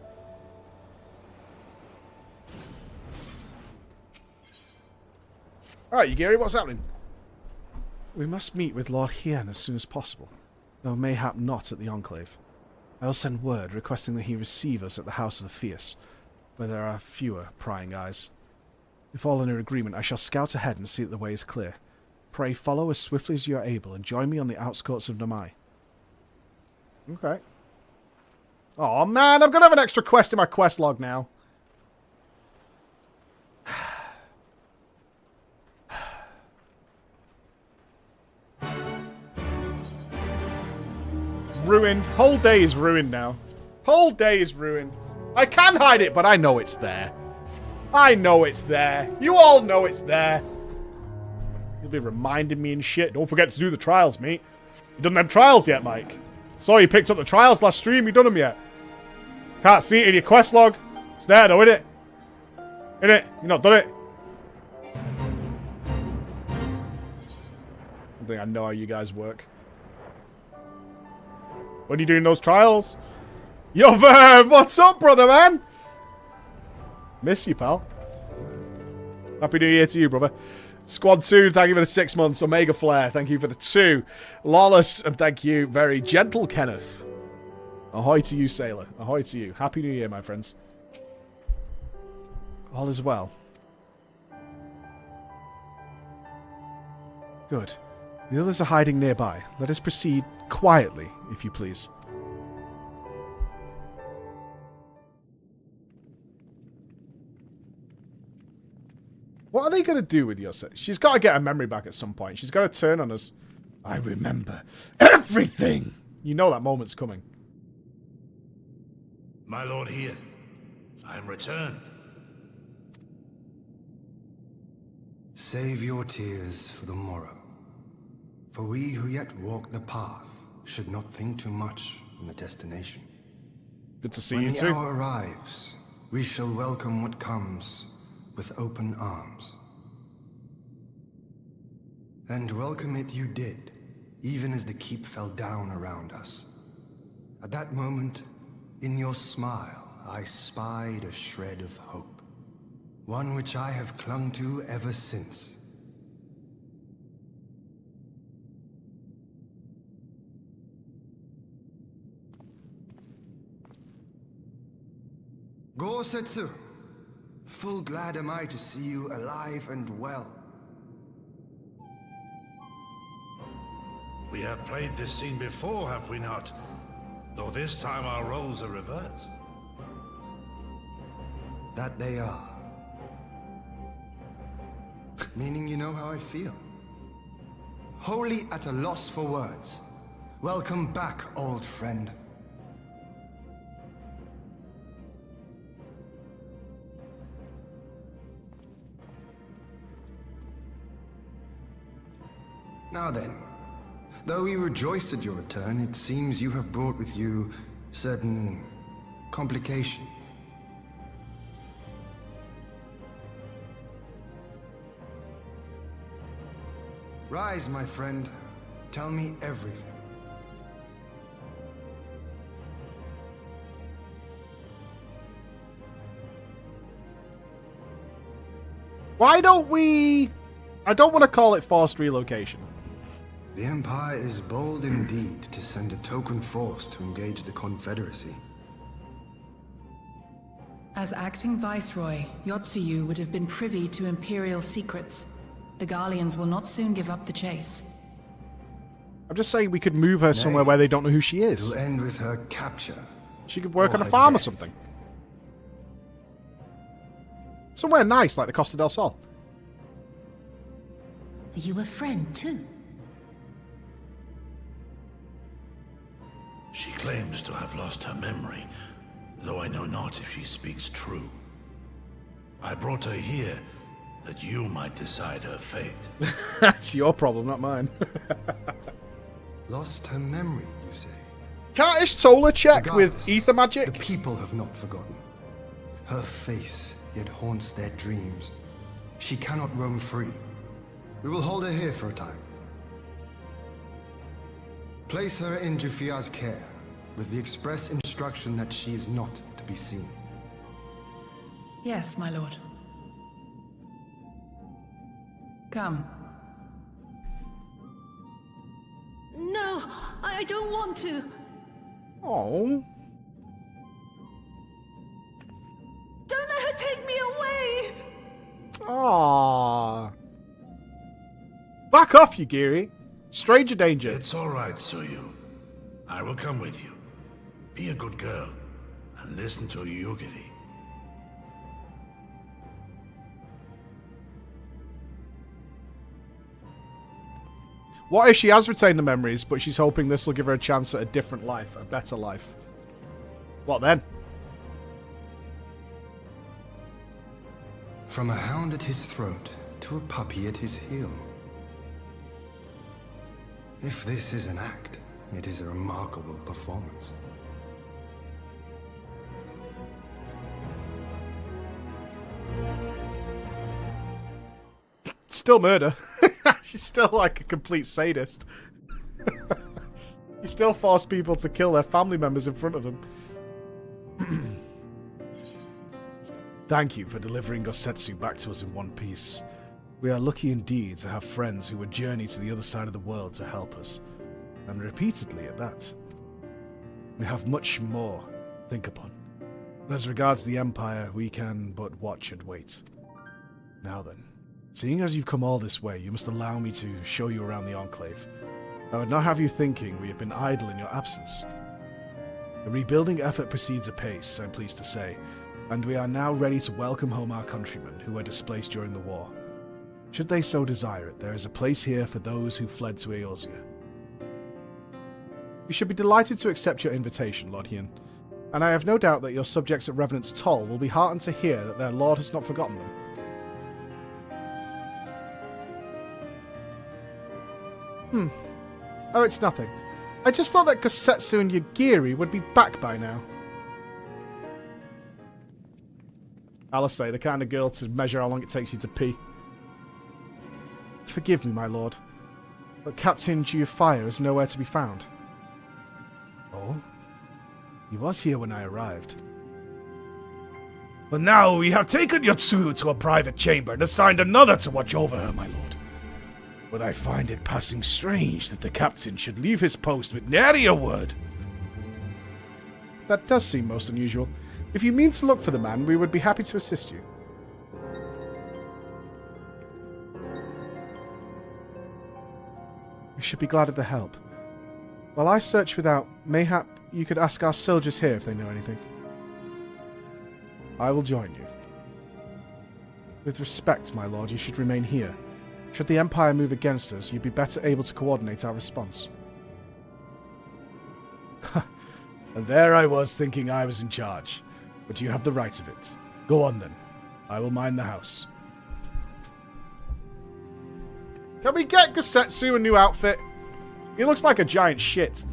Alright, Yugiri, what's happening? We must meet with Lord Hien as soon as possible, though mayhap not at the Enclave. I will send word requesting that he receive us at the House of the Fierce, where there are fewer prying eyes. If all are in agreement, I shall scout ahead and see that the way is clear. Pray follow as swiftly as you are able and join me on the outskirts of Namai. Okay. Oh man, I'm gonna have an extra quest in my quest log now. Ruined. Whole day is ruined now. Whole day is ruined. I can hide it, but I know it's there. I know it's there. You all know it's there. You'll be reminding me and shit. Don't forget to do the trials, mate. You done them trials yet, Mike? Saw you picked up the trials last stream. You done them yet? Can't see it in your quest log. It's there though, innit? Innit? You not done it? I think I know how you guys work. When are you doing those trials? Yo, Verb! What's up, brother, man? Miss you, pal. Happy New Year to you, brother. Squad 2, thank you for the 6 months. Omega Flare, thank you for the 2. Lawless, and thank you, very gentle Kenneth. Ahoy to you, Sailor. Ahoy to you. Happy New Year, my friends. All is well. Good. The others are hiding nearby. Let us proceed quietly, if you please. What are they going to do with your set? She's got to get her memory back at some point. She's got to turn on us. I remember everything. You know that moment's coming. My lord here, I am returned. Save your tears for the morrow. For we who yet walk the path should not think too much on the destination. Good to see when you the too. hour arrives, we shall welcome what comes with open arms. And welcome it you did, even as the keep fell down around us. At that moment, in your smile, I spied a shred of hope. One which I have clung to ever since. Gosetsu, full glad am I to see you alive and well. We have played this scene before, have we not? Though this time our roles are reversed. That they are. Meaning you know how I feel. Wholly at a loss for words. Welcome back, old friend. Now then, though we rejoice at your return, it seems you have brought with you certain complications. Rise, my friend. Tell me everything. Why don't we... I don't want to call it forced relocation. The Empire is bold indeed to send a token force to engage the Confederacy. As acting Viceroy, Yotsuyu would have been privy to Imperial secrets. The Garleans will not soon give up the chase. I'm just saying we could move her somewhere where they don't know who she is. It'll end with her capture. She could work or on a her farm or death. something. Somewhere nice like the Costa del Sol. Are you a friend too? She claims to have lost her memory, though I know not if she speaks true. I brought her here that you might decide her fate. That's your problem, not mine. Lost her memory, you say? Can't Ishtola check with Regardless, ether magic? The people have not forgotten. Her face yet haunts their dreams. She cannot roam free. We will hold her here for a time. Place her in Jufia's care, with the express instruction that she is not to be seen. Yes, my lord. Come. No, I don't want to. Oh. Don't let her take me away. Aww. Back off, you Giri. Stranger danger. It's all right, Suyu. I will come with you. Be a good girl and listen to Yugiri. What if she has retained the memories, but she's hoping this will give her a chance at a different life, a better life? What then? From a hound at his throat to a puppy at his heel. If this is an act, it is a remarkable performance. Still murder. She's still like a complete sadist. You still force people to kill their family members in front of them. Thank you for delivering Gosetsu back to us in one piece. We are lucky indeed to have friends who would journey to the other side of the world to help us. And repeatedly at that. We have much more to think upon. As regards the Empire, we can but watch and wait. Now then, seeing as you've come all this way, you must allow me to show you around the Enclave. I would not have you thinking we have been idle in your absence. The rebuilding effort proceeds apace, I'm pleased to say, and we are now ready to welcome home our countrymen who were displaced during the war. Should they so desire it, there is a place here for those who fled to Eorzea. We should be delighted to accept your invitation, Lord Hien, and I have no doubt that your subjects at Revenant's Toll will be heartened to hear that their lord has not forgotten them. Oh, it's nothing. I just thought that Gosetsu and Yagiri would be back by now. Alice, the kind of girl to measure how long it takes you to pee. Forgive me, my lord, but Captain Giuffria is nowhere to be found. Oh? He was here when I arrived. But now we have taken Yotsuyu to a private chamber and assigned another to watch over her, my lord. But I find it passing strange that the captain should leave his post with nary a word. That does seem most unusual. If you mean to look for the man, we would be happy to assist you. We should be glad of the help. While I search without, mayhap you could ask our soldiers here if they know anything. I will join you. With respect, my lord, you should remain here. Should the Empire move against us, you'd be better able to coordinate our response. And there I was thinking I was in charge. But you have the right of it. Go on then. I will mind the house. Can we get Gosetsu a new outfit? He looks like a giant shit.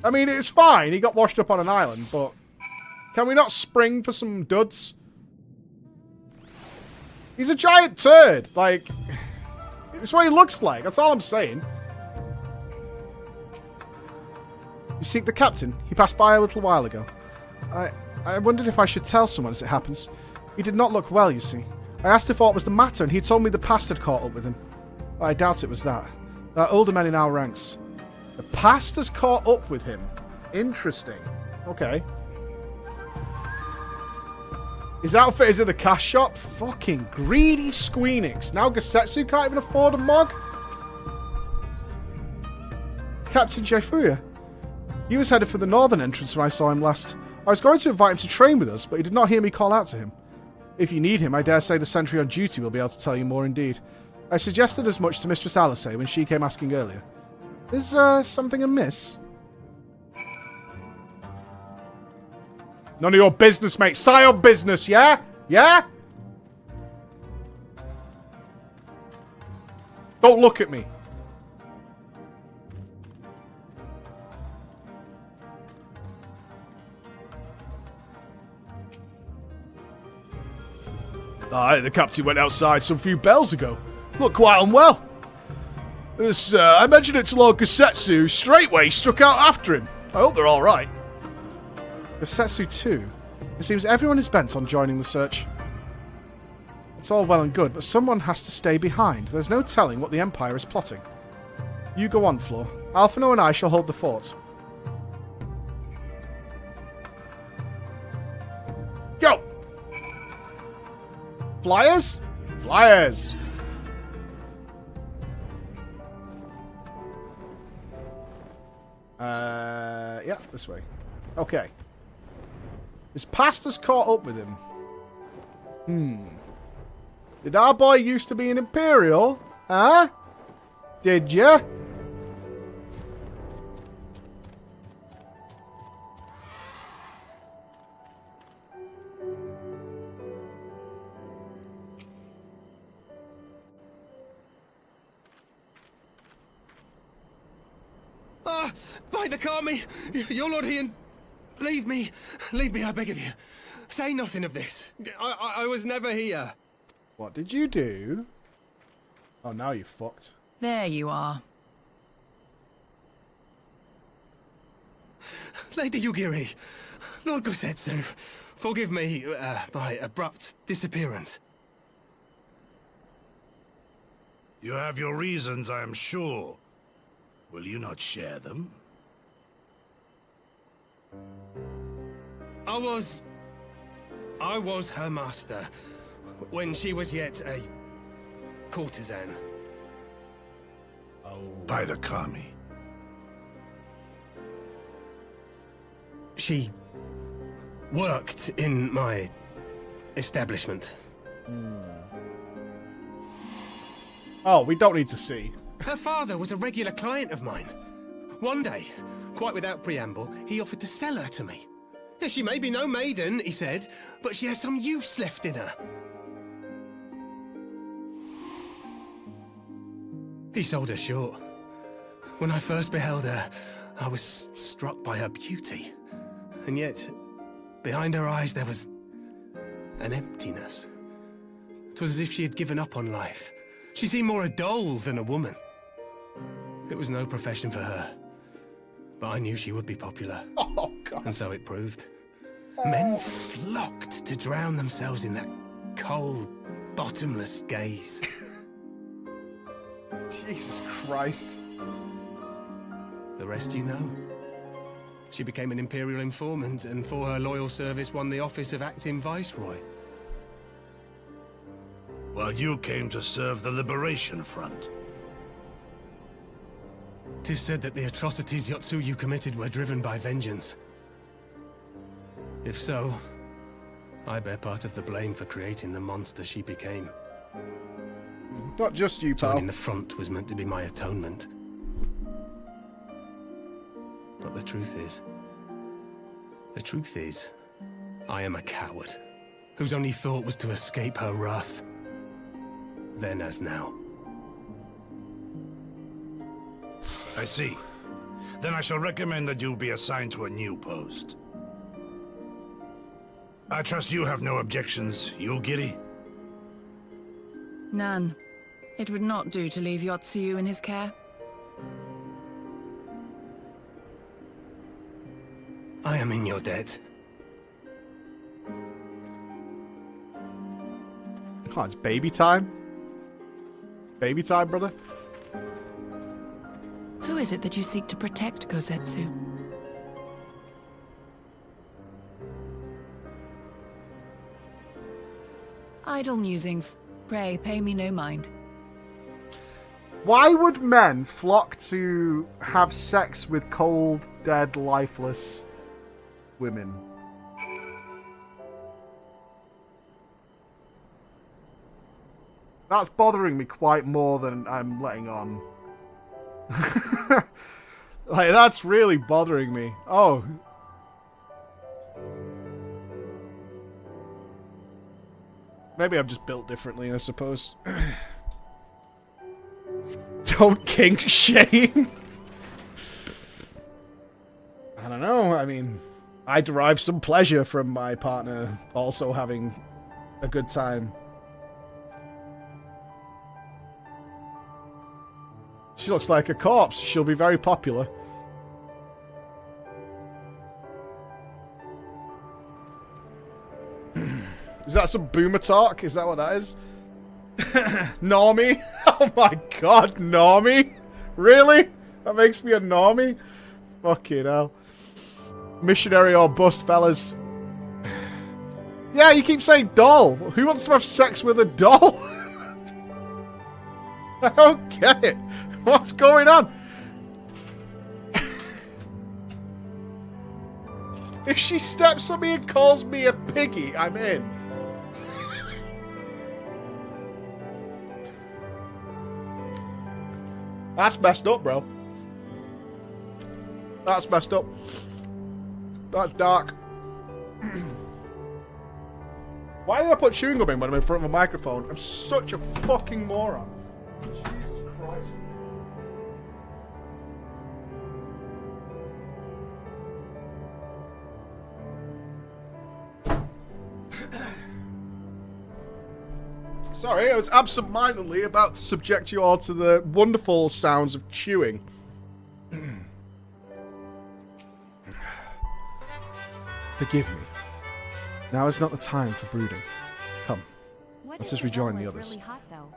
I mean, it's fine. He got washed up on an island, but can we not spring for some duds? He's a giant turd. Like, it's what he looks like. That's all I'm saying. You seek the captain? He passed by a little while ago. I wondered if I should tell someone as it happens. He did not look well, you see. I asked if aught was the matter, and he told me the past had caught up with him. I doubt it was that. There are older men in our ranks. The past has caught up with him. Interesting. Okay. His outfit is at the cash shop? Fucking greedy Squeenix. Now Gosetsu can't even afford a mug? Captain Jaifuya. He was headed for the northern entrance when I saw him last. I was going to invite him to train with us, but he did not hear me call out to him. If you need him, I dare say the sentry on duty will be able to tell you more indeed. I suggested as much to Mistress Alice when she came asking earlier. Is something amiss? None of your business, mate. Scion business, yeah? Yeah? Don't look at me. Aye, the captain went outside some few bells ago. Looked quite unwell. I mentioned it to Lord Gosetsu, who straightway struck out after him. I hope they're alright. Gosetsu too? It seems everyone is bent on joining the search. It's all well and good, but someone has to stay behind. There's no telling what the Empire is plotting. You go on, Floor. Alphino and I shall hold the fort. Go! Flyers? Flyers! Yeah, this way. Okay. His past has caught up with him. Did our boy used to be an Imperial? Huh? Did ya? By the Kami! Your Lord Ian, leave me. Leave me, I beg of you. Say nothing of this. I was never here. What did you do? Oh, now you're fucked. There you are. Lady Yugiri, Lord Gosetsu, forgive me my abrupt disappearance. You have your reasons, I am sure. Will you not share them? I was her master when she was yet a courtesan. Oh. By the Kami. She worked in my establishment. Oh, we don't need to see. Her father was a regular client of mine. One day, quite without preamble, he offered to sell her to me. She may be no maiden, he said, but she has some use left in her. He sold her short. When I first beheld her, I was struck by her beauty. And yet, behind her eyes there was an emptiness. It was as if she had given up on life. She seemed more a doll than a woman. It was no profession for her. But I knew she would be popular. Oh, God. And so it proved. Men flocked to drown themselves in that cold, bottomless gaze. Jesus Christ. The rest you know. She became an Imperial informant and for her loyal service won the office of Acting Viceroy. While you came to serve the Liberation Front. 'Tis said that the atrocities Yotsuyu committed were driven by vengeance. If so, I bear part of the blame for creating the monster she became. Not just you, pal. Joining the front was meant to be my atonement. But the truth is, I am a coward, whose only thought was to escape her wrath. Then as now. I see. Then I shall recommend that you be assigned to a new post. I trust you have no objections, Yulgiri? None. It would not do to leave Yotsuyu in his care. I am in your debt. Oh, it's baby time. Baby time, brother. Who is it that you seek to protect, Kosetsu? Idle musings. Pray, pay me no mind. Why would men flock to have sex with cold, dead, lifeless women? That's bothering me quite more than I'm letting on. Like, that's really bothering me. Oh. Maybe I'm just built differently, I suppose. Don't kink shame. I don't know. I mean, I derive some pleasure from my partner also having a good time. She looks like a corpse. She'll be very popular. Is that some boomer talk? Is that what that is? Normie? Oh my god, Normie? Really? That makes me a Normie? Fucking hell. Missionary or bust, fellas. Yeah, you keep saying doll. Who wants to have sex with a doll? I don't get it. What's going on? If she steps on me and calls me a piggy, I'm in. That's messed up, bro. That's messed up. That's dark. Why did I put chewing gum in when I'm in front of a microphone? I'm such a fucking moron. Jesus Christ. Sorry, I was absent-mindedly about to subject you all to the wonderful sounds of chewing. Forgive me. Now is not the time for brooding. Come, let's just rejoin the others. Really hot, though.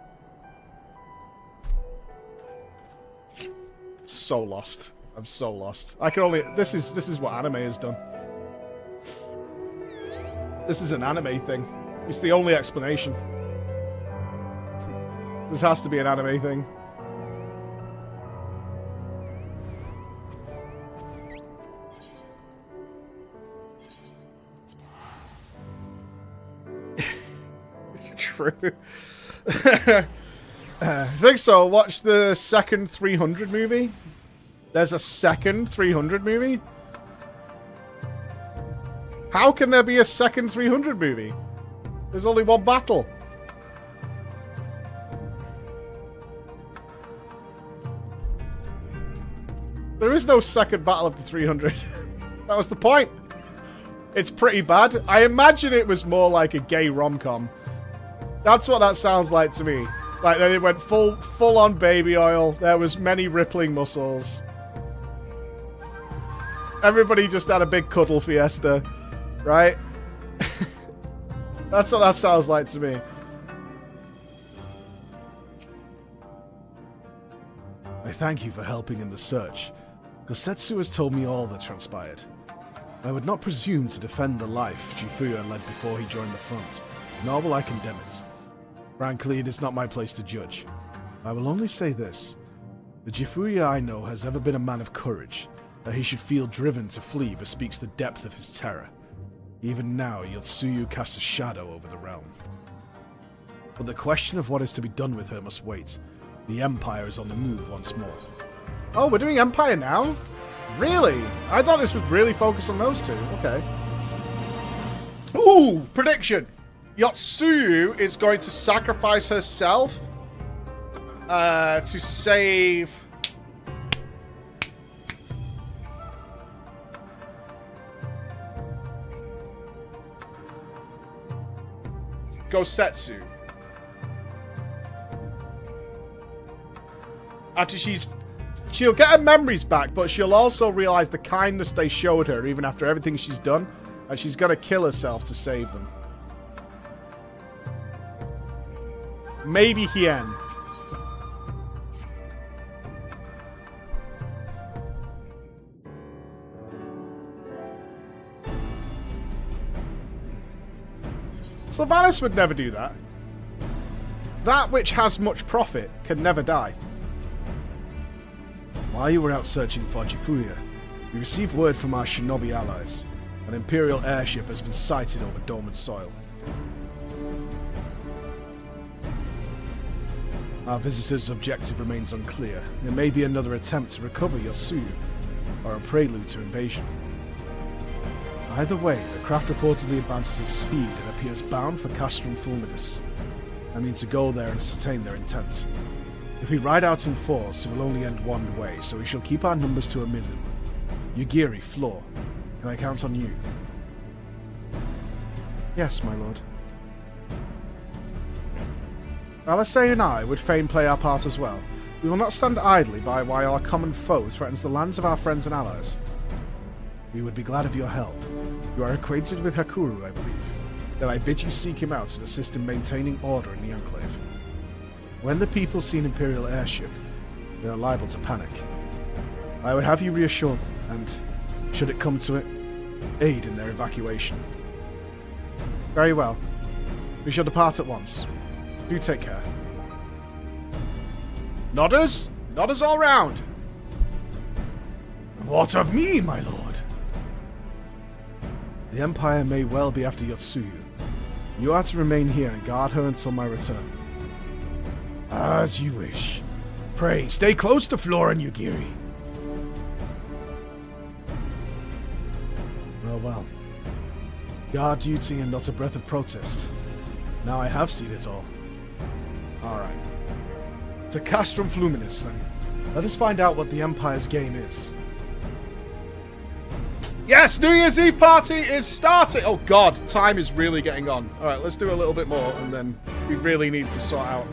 So lost. I'm so lost. I can only... This is what anime has done. This is an anime thing. It's the only explanation. This has to be an anime thing. True. I think so. Watch the second 300 movie. There's a second 300 movie? How can there be a second 300 movie? There's only one battle. There is no second battle of the 300. That was the point. It's pretty bad. I imagine it was more like a gay rom-com. That's what that sounds like to me. Like, they went full on baby oil. There was many rippling muscles. Everybody just had a big cuddle fiesta, right? That's what that sounds like to me. I thank you for helping in the search. Kosetsu has told me all that transpired. I would not presume to defend the life Jifuya led before he joined the front, nor will I condemn it. Frankly, it is not my place to judge. I will only say this. The Jifuya I know has ever been a man of courage. That he should feel driven to flee bespeaks the depth of his terror. Even now, Yotsuyu casts a shadow over the realm. But the question of what is to be done with her must wait. The Empire is on the move once more. Oh, we're doing Empire now? Really? I thought this would really focus on those two. Okay. Ooh, prediction. Yotsuyu is going to sacrifice herself to save Gosetsu. After she'll get her memories back, but she'll also realize the kindness they showed her, even after everything she's done, and she's gonna kill herself to save them. Maybe Hien. Sylvanas would never do that. That which has much profit can never die. While you were out searching for Jifuya, we received word from our shinobi allies. An Imperial airship has been sighted over dormant soil. Our visitor's objective remains unclear. It may be another attempt to recover Yosuyu, or a prelude to invasion. Either way, the craft reportedly advances at speed and appears bound for Castrum Fulminus. I mean to go there and ascertain their intent. If we ride out in force, it will only end one way, so we shall keep our numbers to a minimum. Yugiri, Floor, can I count on you? Yes, my lord. Alisei and I would fain play our part as well. We will not stand idly by while our common foe threatens the lands of our friends and allies. We would be glad of your help. You are acquainted with Hakuru, I believe. Then I bid you seek him out and assist in maintaining order in the Enclave. When the people see an Imperial airship, they are liable to panic. I would have you reassure them, and, should it come to it, aid in their evacuation. Very well. We shall depart at once. Do take care. Nodders? Nodders all round. What of me, my lord? The Empire may well be after Yotsuyu. You are to remain here and guard her until my return. As you wish. Pray, stay close to Flora and Yugiri. Well. Guard duty and not a breath of protest. Now I have seen it all. Alright. To Castrum Fluminus, then. Let us find out what the Empire's game is. Yes, New Year's Eve party is starting! Oh god, time is really getting on. Alright, let's do a little bit more, and then we really need to sort out.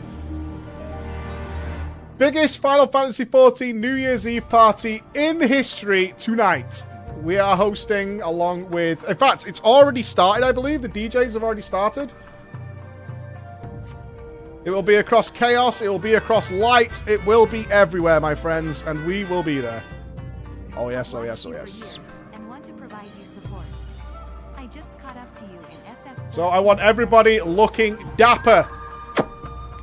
Biggest Final Fantasy XIV New Year's Eve party in history tonight. We are hosting along with... In fact, it's already started, I believe. The DJs have already started. It will be across Chaos. It will be across Light. It will be everywhere, my friends. And we will be there. Oh, yes, oh, yes, oh, yes. So I want everybody looking dapper.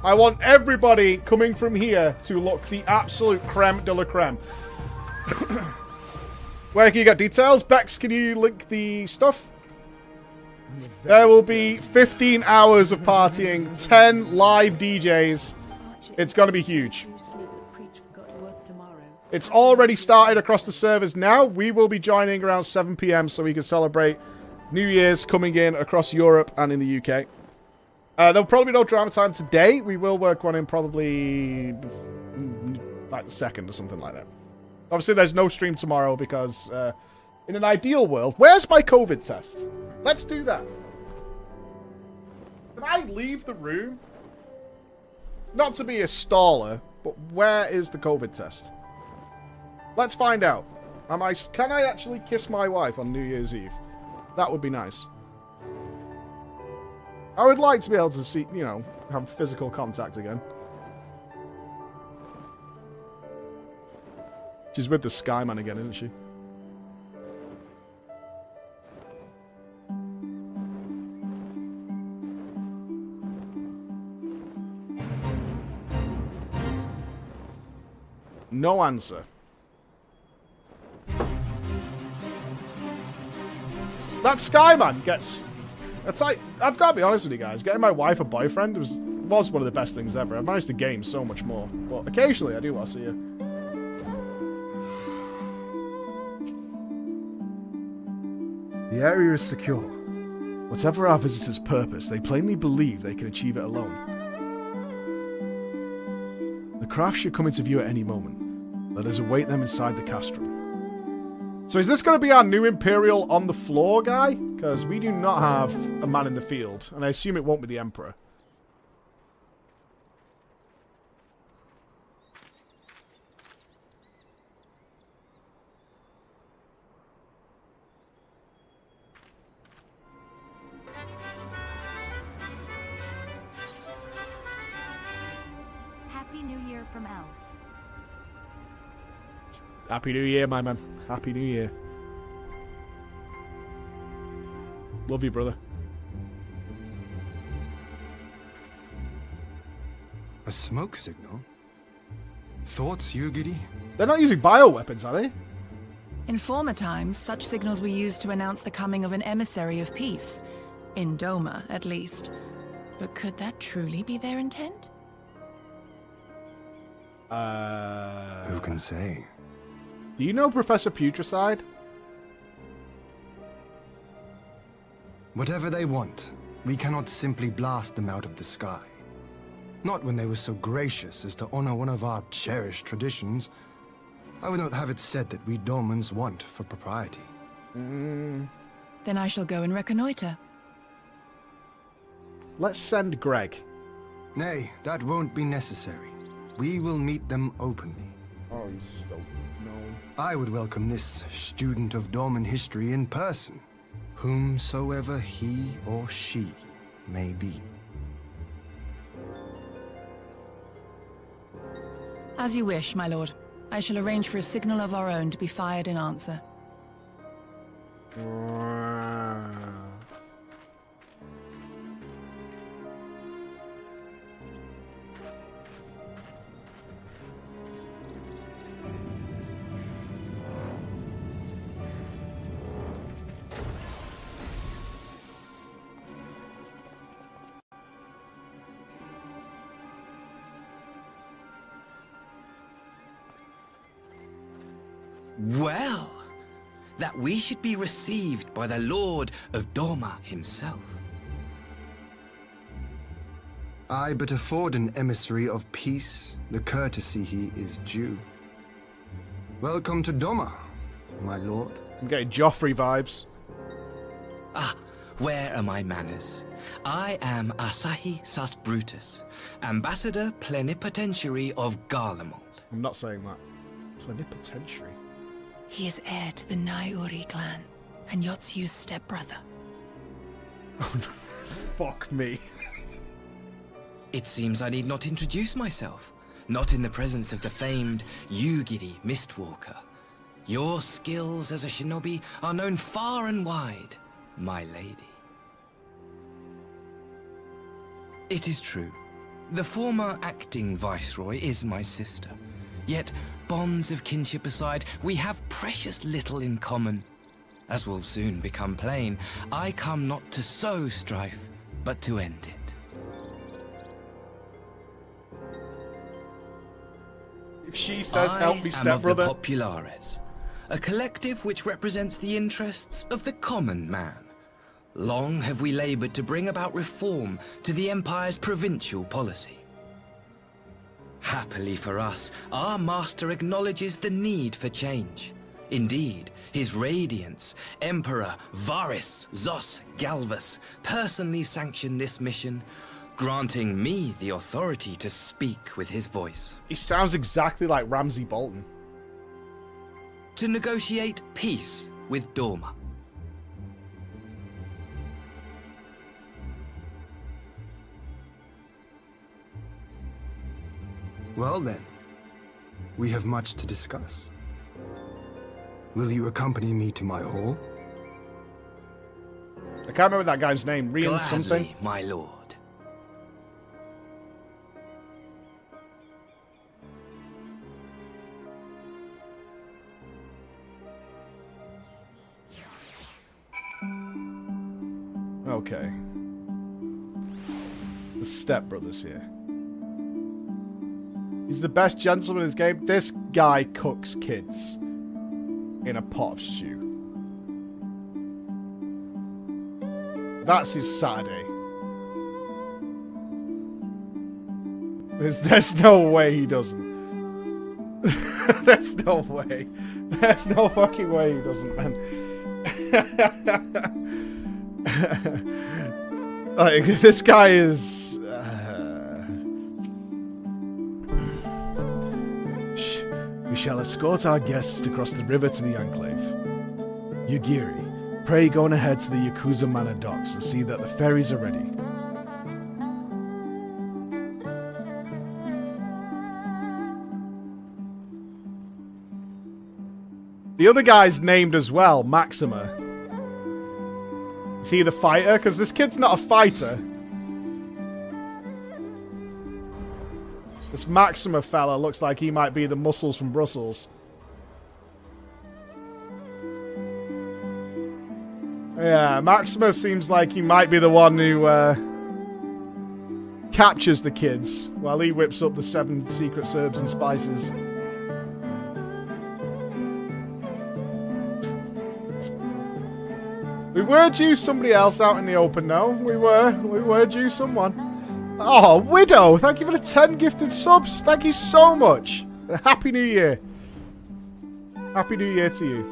I want everybody coming from here to look the absolute creme de la creme. Where can you get details? Bex, can you link the stuff? There will be 15 hours of partying, 10 live DJs. It's going to be huge. It's already started across the servers now. We will be joining around 7 PM so we can celebrate New Year's coming in across Europe and in the UK. There'll probably be no drama time today. We will work one in probably like the 2nd or something like that. Obviously, there's no stream tomorrow because in an ideal world... Where's my COVID test? Let's do that. Can I leave the room? Not to be a staller, but where is the COVID test? Let's find out. Can I actually kiss my wife on New Year's Eve? That would be nice. I would like to be able to see, you know, have physical contact again. She's with the Skyman again, isn't she? No answer. That Skyman gets... It's like, I've got to be honest with you guys, getting my wife a boyfriend was one of the best things ever. I've managed to game so much more. But occasionally I do want to see her. The area is secure. Whatever our visitors' purpose, they plainly believe they can achieve it alone. The craft should come into view at any moment. Let us await them inside the castrum. So is this going to be our new Imperial on the floor guy? Because we do not have a man in the field, and I assume it won't be the Emperor. Happy New Year from Elves. Happy New Year, my man. Happy New Year. Love you, brother. A smoke signal? Thoughts, Yugiri? They're not using bioweapons, are they? In former times, such signals were used to announce the coming of an emissary of peace. In Doma, at least. But could that truly be their intent? Who can say? Do you know Professor Putricide? Whatever they want, we cannot simply blast them out of the sky. Not when they were so gracious as to honor one of our cherished traditions. I would not have it said that we Domans want for propriety. Then I shall go and reconnoiter. Let's send Greg. Nay, that won't be necessary. We will meet them openly. Oh, he's so known. I would welcome this student of Doman history in person, whomsoever he or she may be. As you wish, my lord. I shall arrange for a signal of our own to be fired in answer. Well, that we should be received by the Lord of Doma himself. I but afford an emissary of peace the courtesy he is due. Welcome to Doma, my lord. I'm getting Joffrey vibes. Ah, where are my manners? I am Asahi Sus Brutus, ambassador plenipotentiary of Garlemald. I'm not saying that. Plenipotentiary. He is heir to the Naiuri clan, and Yotsu's stepbrother. Oh no. Fuck me. It seems I need not introduce myself, not in the presence of the famed Yugiri Mistwalker. Your skills as a shinobi are known far and wide, my lady. It is true. The former acting viceroy is my sister. Yet, bonds of kinship aside, we have precious little in common. As will soon become plain, I come not to sow strife, but to end it. If she says, help me, stepbrother. I am of the Populares, a collective which represents the interests of the common man. Long have we labored to bring about reform to the Empire's provincial policy. Happily for us, our master acknowledges the need for change. Indeed, his radiance, Emperor Varys Zos Galvus, personally sanctioned this mission, granting me the authority to speak with his voice. He sounds exactly like Ramsay Bolton. To negotiate peace with Doma. Well then, we have much to discuss. Will you accompany me to my hall? I can't remember that guy's name. Rian something. My lord. Okay. The stepbrothers here. He's the best gentleman in this game. This guy cooks kids in a pot of stew. That's his Saturday. There's no way he doesn't. There's no way. There's no fucking way he doesn't, man. Like, this guy is... We shall escort our guests across the river to the Enclave. Yugiri, pray go on ahead to the Yakuza Manor docks and see that the ferries are ready. The other guy's named as well, Maxima. Is he the fighter? Because this kid's not a fighter. This Maxima fella looks like he might be the muscles from Brussels. Yeah, Maxima seems like he might be the one who captures the kids while he whips up the 7 secret herbs and spices. We were due somebody else out in the open, though. We were due someone. Oh, Widow! Thank you for the 10 gifted subs. Thank you so much. Happy New Year. Happy New Year to you.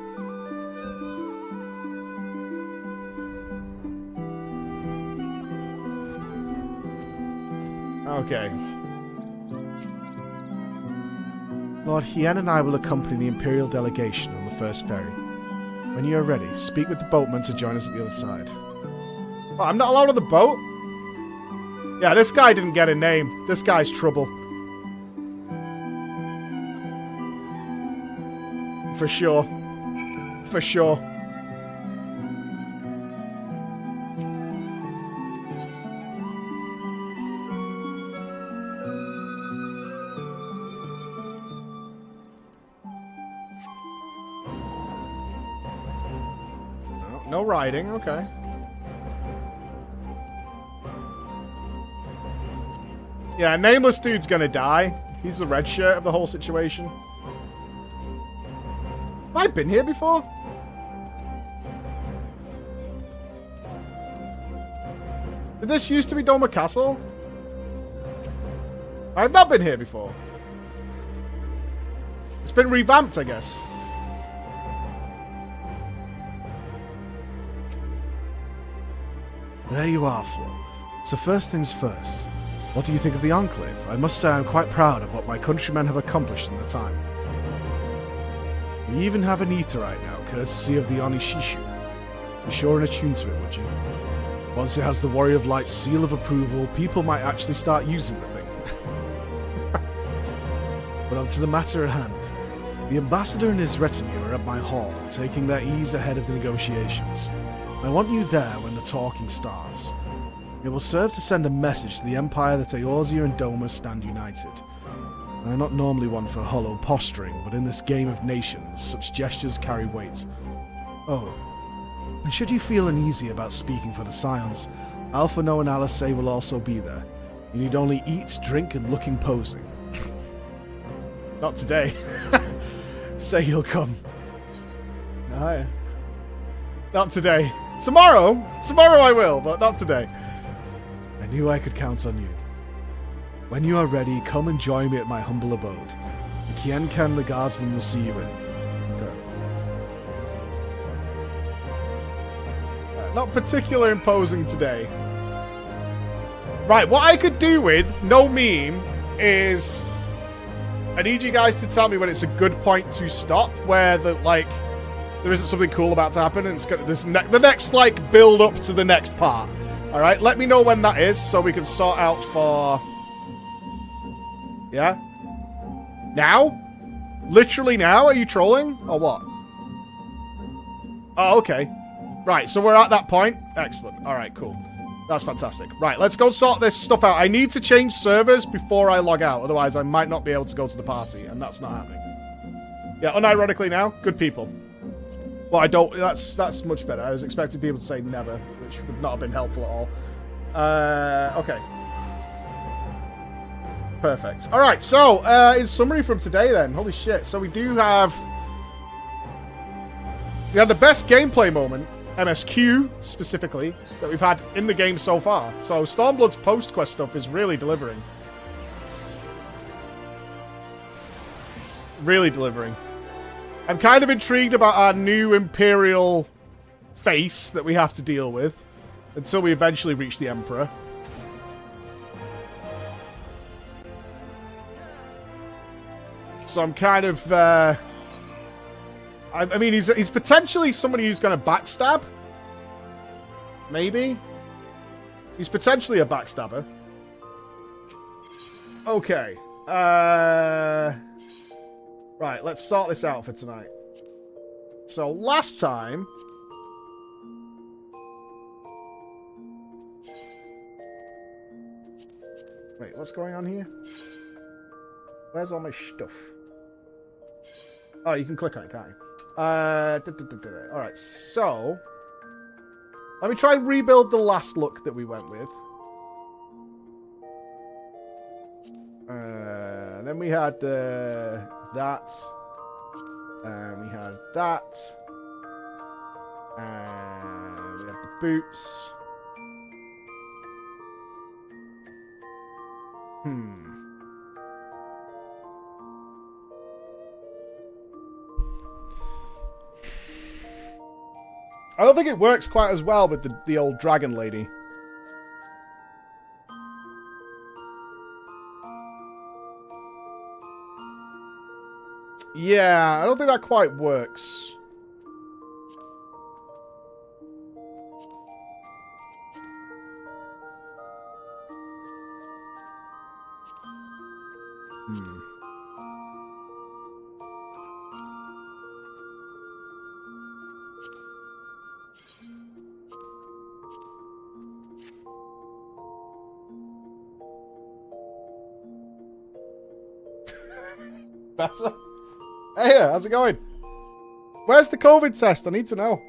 Okay. Lord Hien and I will accompany the Imperial delegation on the first ferry. When you are ready, speak with the boatman to join us at the other side. Oh, I'm not allowed on the boat? Yeah, this guy didn't get a name. This guy's trouble. For sure. For sure. No riding, okay. Yeah, nameless dude's gonna die. He's the red shirt of the whole situation. Have I been here before? Did this used to be Doma Castle? I've not been here before. It's been revamped, I guess. There you are, Flo. So first things first. What do you think of the Enclave? I must say I'm quite proud of what my countrymen have accomplished in the time. We even have an aetheryte now, courtesy of the Onishishu. Be sure and attune to it, would you? Once it has the Warrior of Light's seal of approval, people might actually start using the thing. But on to the matter at hand. The ambassador and his retinue are at my hall, taking their ease ahead of the negotiations. I want you there when the talking starts. It will serve to send a message to the Empire that Eorzea and Doma stand united. I'm not normally one for hollow posturing, but in this game of nations, such gestures carry weight. Oh, and should you feel uneasy about speaking for the Scions, Alphano and Alice will also be there. You need only eat, drink, and look imposing. Not today. Say you'll come. Aye. Not today. Tomorrow! Tomorrow I will, but not today. I knew I could count on you. When you are ready, come and join me at my humble abode. The Kienkan, the guardsman, will see you in. Okay. Not particularly imposing today. Right, what I could do with no meme is... I need you guys to tell me when it's a good point to stop, where the, like, there isn't something cool about to happen, and it's got this the next, like, build up to the next part. Alright, let me know when that is, so we can sort out for... Yeah? Now? Literally now? Are you trolling? Or what? Oh, okay. Right, so we're at that point. Excellent. Alright, cool. That's fantastic. Right, let's go sort this stuff out. I need to change servers before I log out, otherwise I might not be able to go to the party, and that's not happening. Yeah, unironically now, good people. Well, I don't... That's much better. I was expecting people to say never, which would not have been helpful at all. Okay. Perfect. Alright, so, in summary from today then, holy shit. So we do have... We had the best gameplay moment, MSQ specifically, that we've had in the game so far. So Stormblood's post-quest stuff is really delivering. Really delivering. I'm kind of intrigued about our new Imperial face that we have to deal with. until we eventually reach the Emperor. So I'm kind of, I mean, he's potentially somebody who's going to backstab. Maybe. He's potentially a backstabber. Okay. Right, let's sort this out for tonight. So last time... Wait, what's going on here? Where's all my stuff? Oh, you can click on it, can't you? Alright, so... Let me try and rebuild the last look that we went with. Then we had that. We had that. We had the boots. I don't think it works quite as well with the old dragon lady. Yeah, I don't think that quite works. Better? Hey, how's it going? Where's the COVID test? I need to know.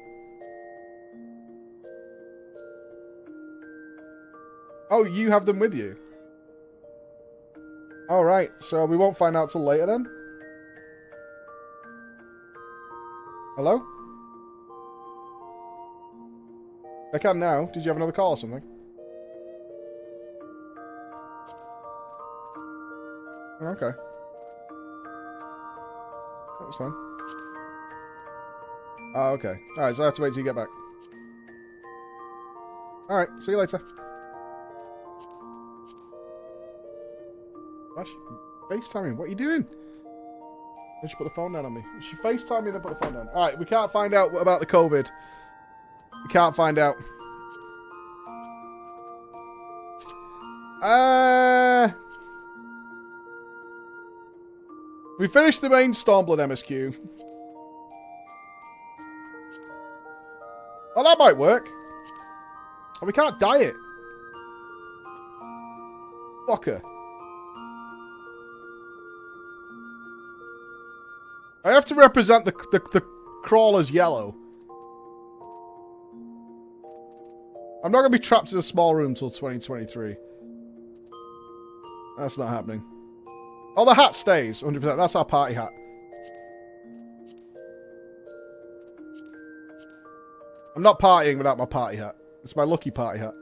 Oh, you have them with you? Alright, so we won't find out till later then? Hello? I can now. Did you have another call or something? Okay. That's fine. Oh, okay. Alright, so I have to wait till you get back. Alright, see you later. Gosh, FaceTiming, what are you doing? Then she put the phone down on me. She FaceTimed me and then put the phone down. Alright, we can't find out about the COVID. We can't find out. We finished the main Stormblood MSQ. Oh, that might work. Oh, we can't dye it. Fucker. I have to represent the crawlers yellow. I'm not going to be trapped in a small room till 2023. That's not happening. Oh, the hat stays, 100%. That's our party hat. I'm not partying without my party hat. It's my lucky party hat.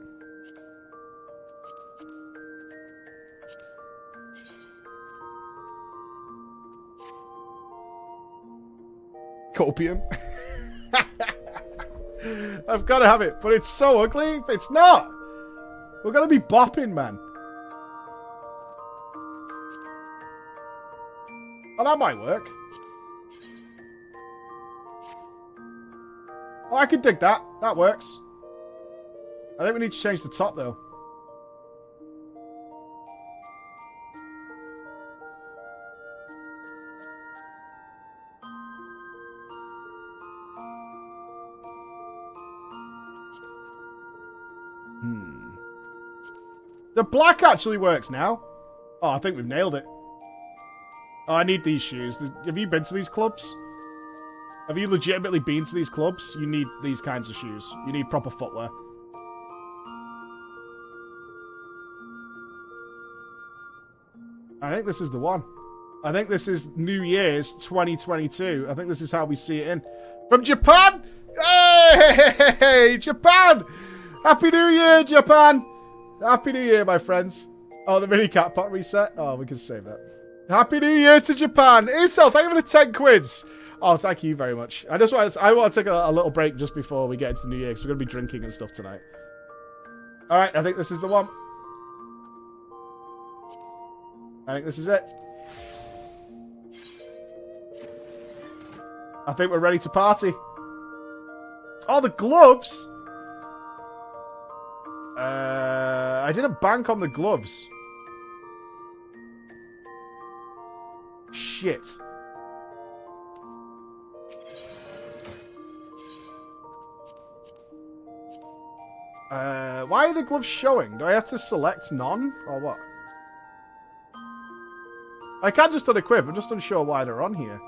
Copium. I've got to have it, but it's so ugly. It's not. We're going to be bopping, man. Oh, that might work. Oh, I could dig that. That works. I think we need to change the top, though. The black actually works now. Oh, I think we've nailed it. Oh, I need these shoes. Have you been to these clubs? Have you legitimately been to these clubs? You need these kinds of shoes. You need proper footwear. I think this is the one. I think this is New Year's 2022. I think this is how we see it in. From Japan! Hey, Japan! Happy New Year, Japan! Happy New Year, my friends. Oh, the mini cat pot reset. Oh, we can save that. Happy New Year to Japan. Isel, thank you for the 10 quids. Oh, thank you very much. I want to take a little break just before we get into the New Year because we're going to be drinking and stuff tonight. Alright, I think this is the one. I think this is it. I think we're ready to party. Oh, the gloves! I didn't bank on the gloves. Shit. Why are the gloves showing? Do I have to select none? Or what? I can't just unequip. I'm just unsure why they're on here.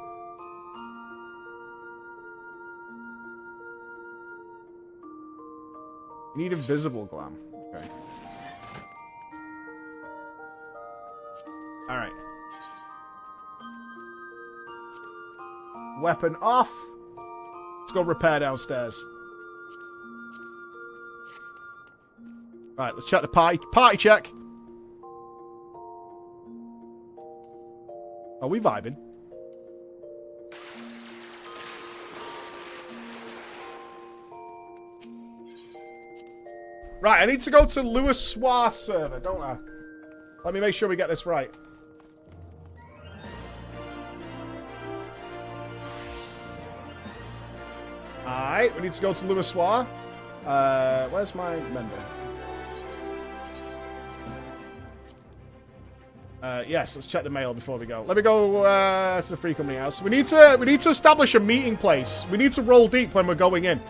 You need invisible glam. Okay. Alright. Weapon off. Let's go repair downstairs. Right, let's check the party check. Are we vibing? Right, I need to go to Lewis Soir server, don't I? Let me make sure we get this right. Alright, we need to go to Lewis Soir. Where's my member? Yes, let's check the mail before we go. Let me go to the Free Company House. We need to establish a meeting place. We need to roll deep when we're going in.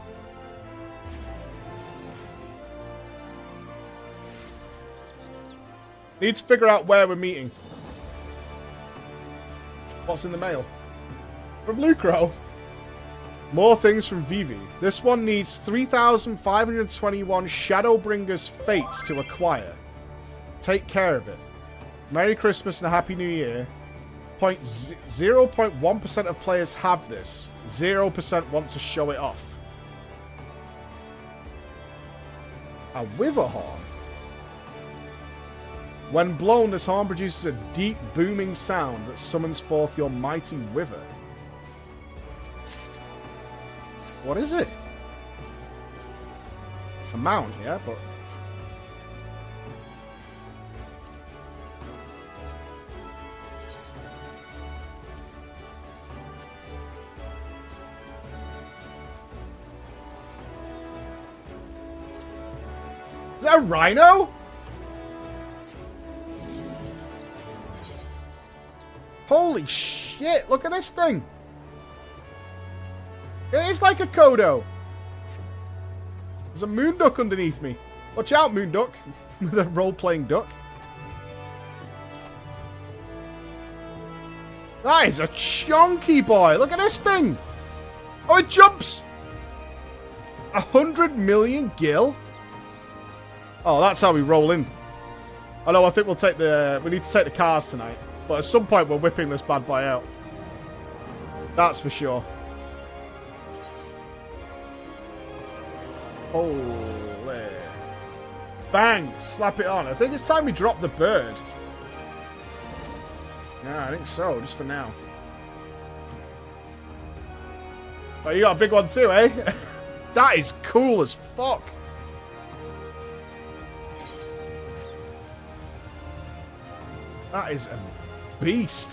Need to figure out where we're meeting. What's in the mail? From Lucro. More things from Vivi. This one needs 3,521 Shadowbringer's Fates to acquire. Take care of it. Merry Christmas and a Happy New Year. 0.1% of players have this. 0% want to show it off. A wither horn. When blown, this horn produces a deep, booming sound that summons forth your mighty wither. What is it? A mount, yeah, but... Is that a rhino? Holy shit, look at this thing. It is like a Kodo. There's a moon duck underneath me. Watch out, moon duck. The role-playing duck. That is a chunky boy. Look at this thing. Oh, it jumps. 100 million gil. Oh, that's how we roll in. Oh no, I think we'll take the... We need to take the cars tonight. But at some point, we're whipping this bad boy out. That's for sure. Holy. Bang! Slap it on. I think it's time we drop the bird. Yeah, I think so, just for now. Oh, you got a big one too, eh? That is cool as fuck. That is a beast.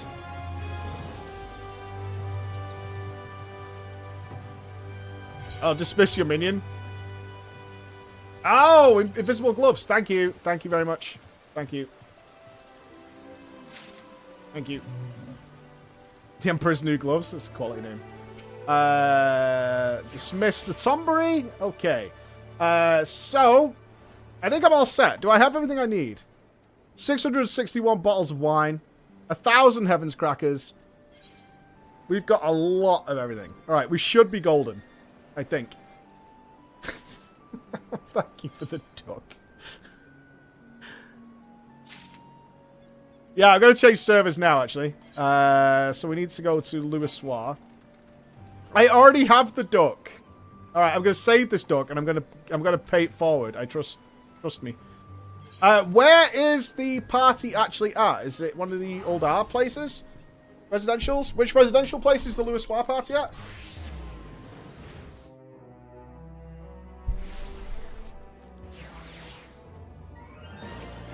Oh, dismiss your minion. Oh, invisible gloves. Thank you. Thank you very much. Thank you. Thank you. The Emperor's New Gloves. That's a quality name. Dismiss the Tombery. Okay. So, I think I'm all set. Do I have everything I need? 661 bottles of wine. 1,000 Heaven's Crackers. We've got a lot of everything. Alright, we should be golden. I think. Thank you for the duck. Yeah, I'm going to change servers now, actually. So we need to go to Lewis Soir. I already have the duck. Alright, I'm going to save this duck, and I'm going to pay it forward. I trust me. Where is the party actually at? Is it one of the old R places? Residentials? Which residential place is the Lewis Soir party at?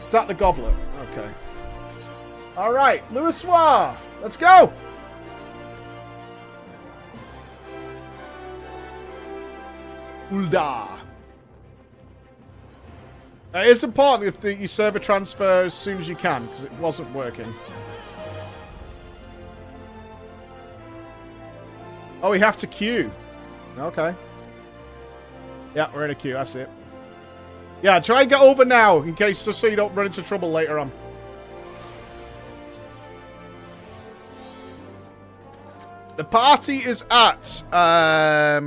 Is that the goblet? Okay. Alright, Louisoix! Let's go! Ulda. It is important if you server transfer as soon as you can, because it wasn't working. Oh, we have to queue. Okay. Yeah, we're in a queue, that's it. Yeah, try and get over now, in case, just so you don't run into trouble later on. The party is at, I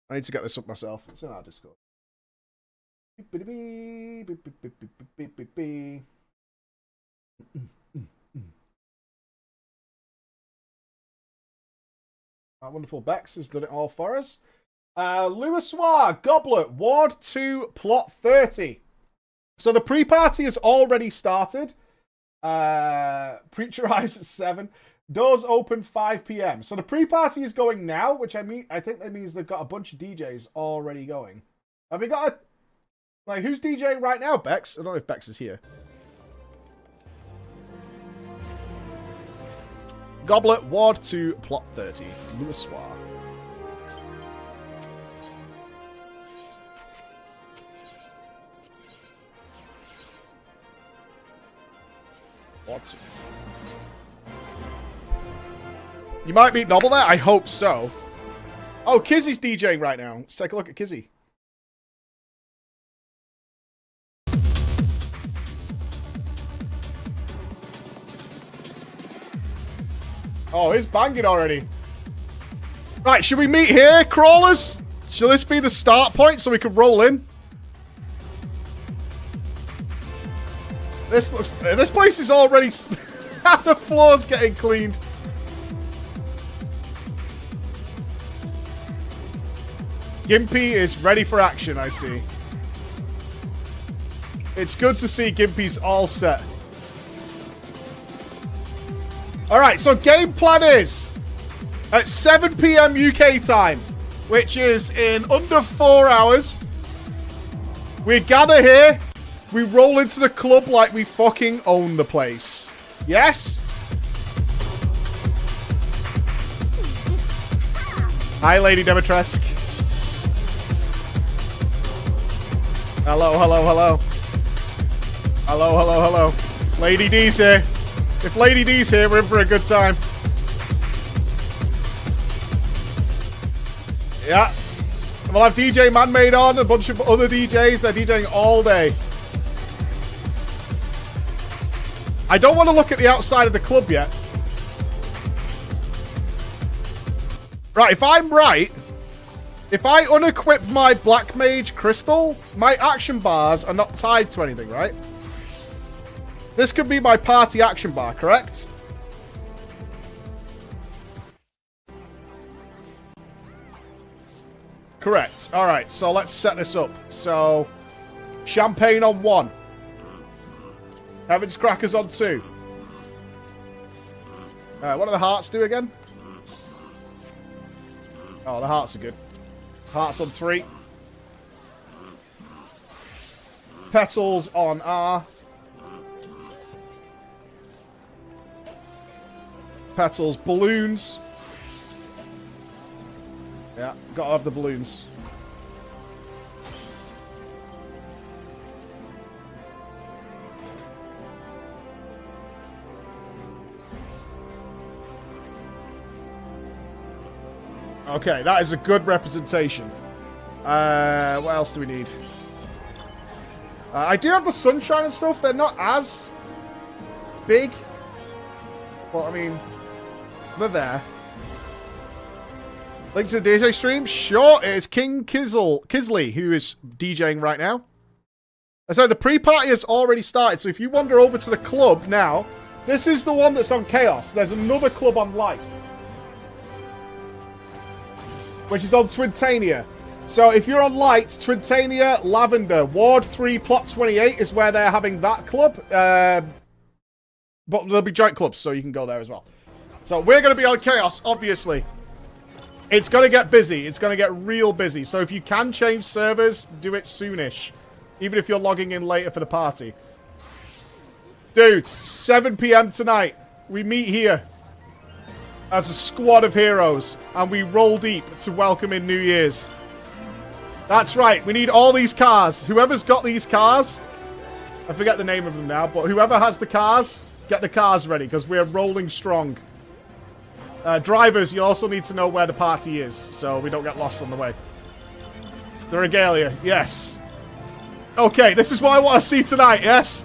need to get this up myself. It's in our Discord. Our wonderful Bex has done it all for us. Louisoix, Goblet, Ward 2, Plot 30. So the pre-party has already started. Preach arrives at 7. Doors open 5 p.m. So the pre-party is going now, which I think that means they've got a bunch of DJs already going. Have we got a... Like, who's DJing right now, Bex? I don't know if Bex is here. Goblet, Ward 2, Plot 30. Louisoix. What? You might meet Noble there? I hope so. Oh, Kizzy's DJing right now. Let's take a look at Kizzy. Oh, he's banging already. Right, should we meet here, crawlers? Shall this be the start point so we can roll in? This place is already... the floor's getting cleaned. Gimpy is ready for action, I see. It's good to see Gimpy's all set. Alright, so game plan is at 7 p.m. UK time, which is in under 4 hours. We gather here, we roll into the club like we fucking own the place. Yes? Hi, Lady Demetresk. Hello, hello, hello. Hello, hello, hello. Lady D's here. If Lady D's here, we're in for a good time. Yeah. We'll have DJ Manmade on, a bunch of other DJs. They're DJing all day. I don't want to look at the outside of the club yet. Right, if I'm right, if I unequip my Black Mage Crystal, my action bars are not tied to anything, right? This could be my party action bar, correct? Correct. Alright, so let's set this up. So, champagne on 1. Heaven's Crackers on 2. What do the hearts do again? Oh, the hearts are good. Hearts on 3. Petals on R. Petals, balloons. Yeah, gotta have the balloons. Okay, that is a good representation. What else do we need? I do have the sunshine and stuff. They're not as big. But, I mean, they're there. Link to the DJ stream? Sure, it is King Kisley who is DJing right now. I said the pre-party has already started, so if you wander over to the club now, this is the one that's on Chaos. There's another club on Light, which is on Twintania. So if you're on Light, Twintania, Lavender, Ward 3, Plot 28 is where they're having that club. But there'll be joint clubs, so you can go there as well. So we're going to be on Chaos, obviously. It's going to get busy. It's going to get real busy. So if you can change servers, do it soonish. Even if you're logging in later for the party. Dudes, 7 p.m. tonight. We meet here as a squad of heroes. And we roll deep to welcome in New Year's. That's right. We need all these cars. Whoever's got these cars... I forget the name of them now, but whoever has the cars, get the cars ready, because we're rolling strong. Drivers, you also need to know where the party is, so we don't get lost on the way. The regalia, yes. Okay, this is what I want to see tonight, yes?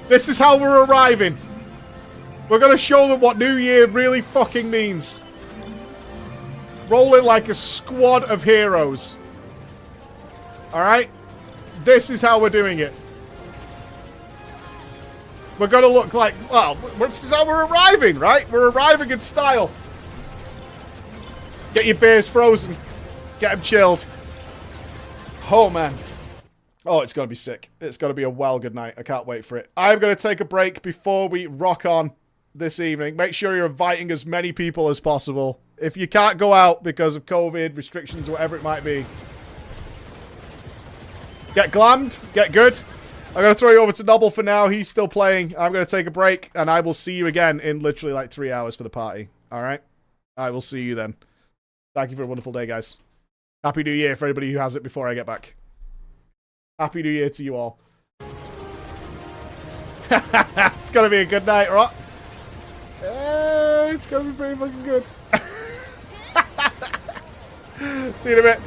This is how we're arriving. We're going to show them what New Year really fucking means. Rolling like a squad of heroes. Alright? This is how we're doing it. We're going to look like... Well, this is how we're arriving, right? We're arriving in style. Get your beers frozen. Get them chilled. Oh, man. Oh, it's going to be sick. It's going to be a well good night. I can't wait for it. I'm going to take a break before we rock on this evening. Make sure you're inviting as many people as possible. If you can't go out because of COVID, restrictions, whatever it might be, get glammed. Get good. I'm going to throw you over to Noble for now. He's still playing. I'm going to take a break, and I will see you again in literally like 3 hours for the party. All right? I will see you then. Thank you for a wonderful day, guys. Happy New Year for everybody who has it before I get back. Happy New Year to you all. It's going to be a good night, right? It's going to be pretty fucking good. See you in a bit.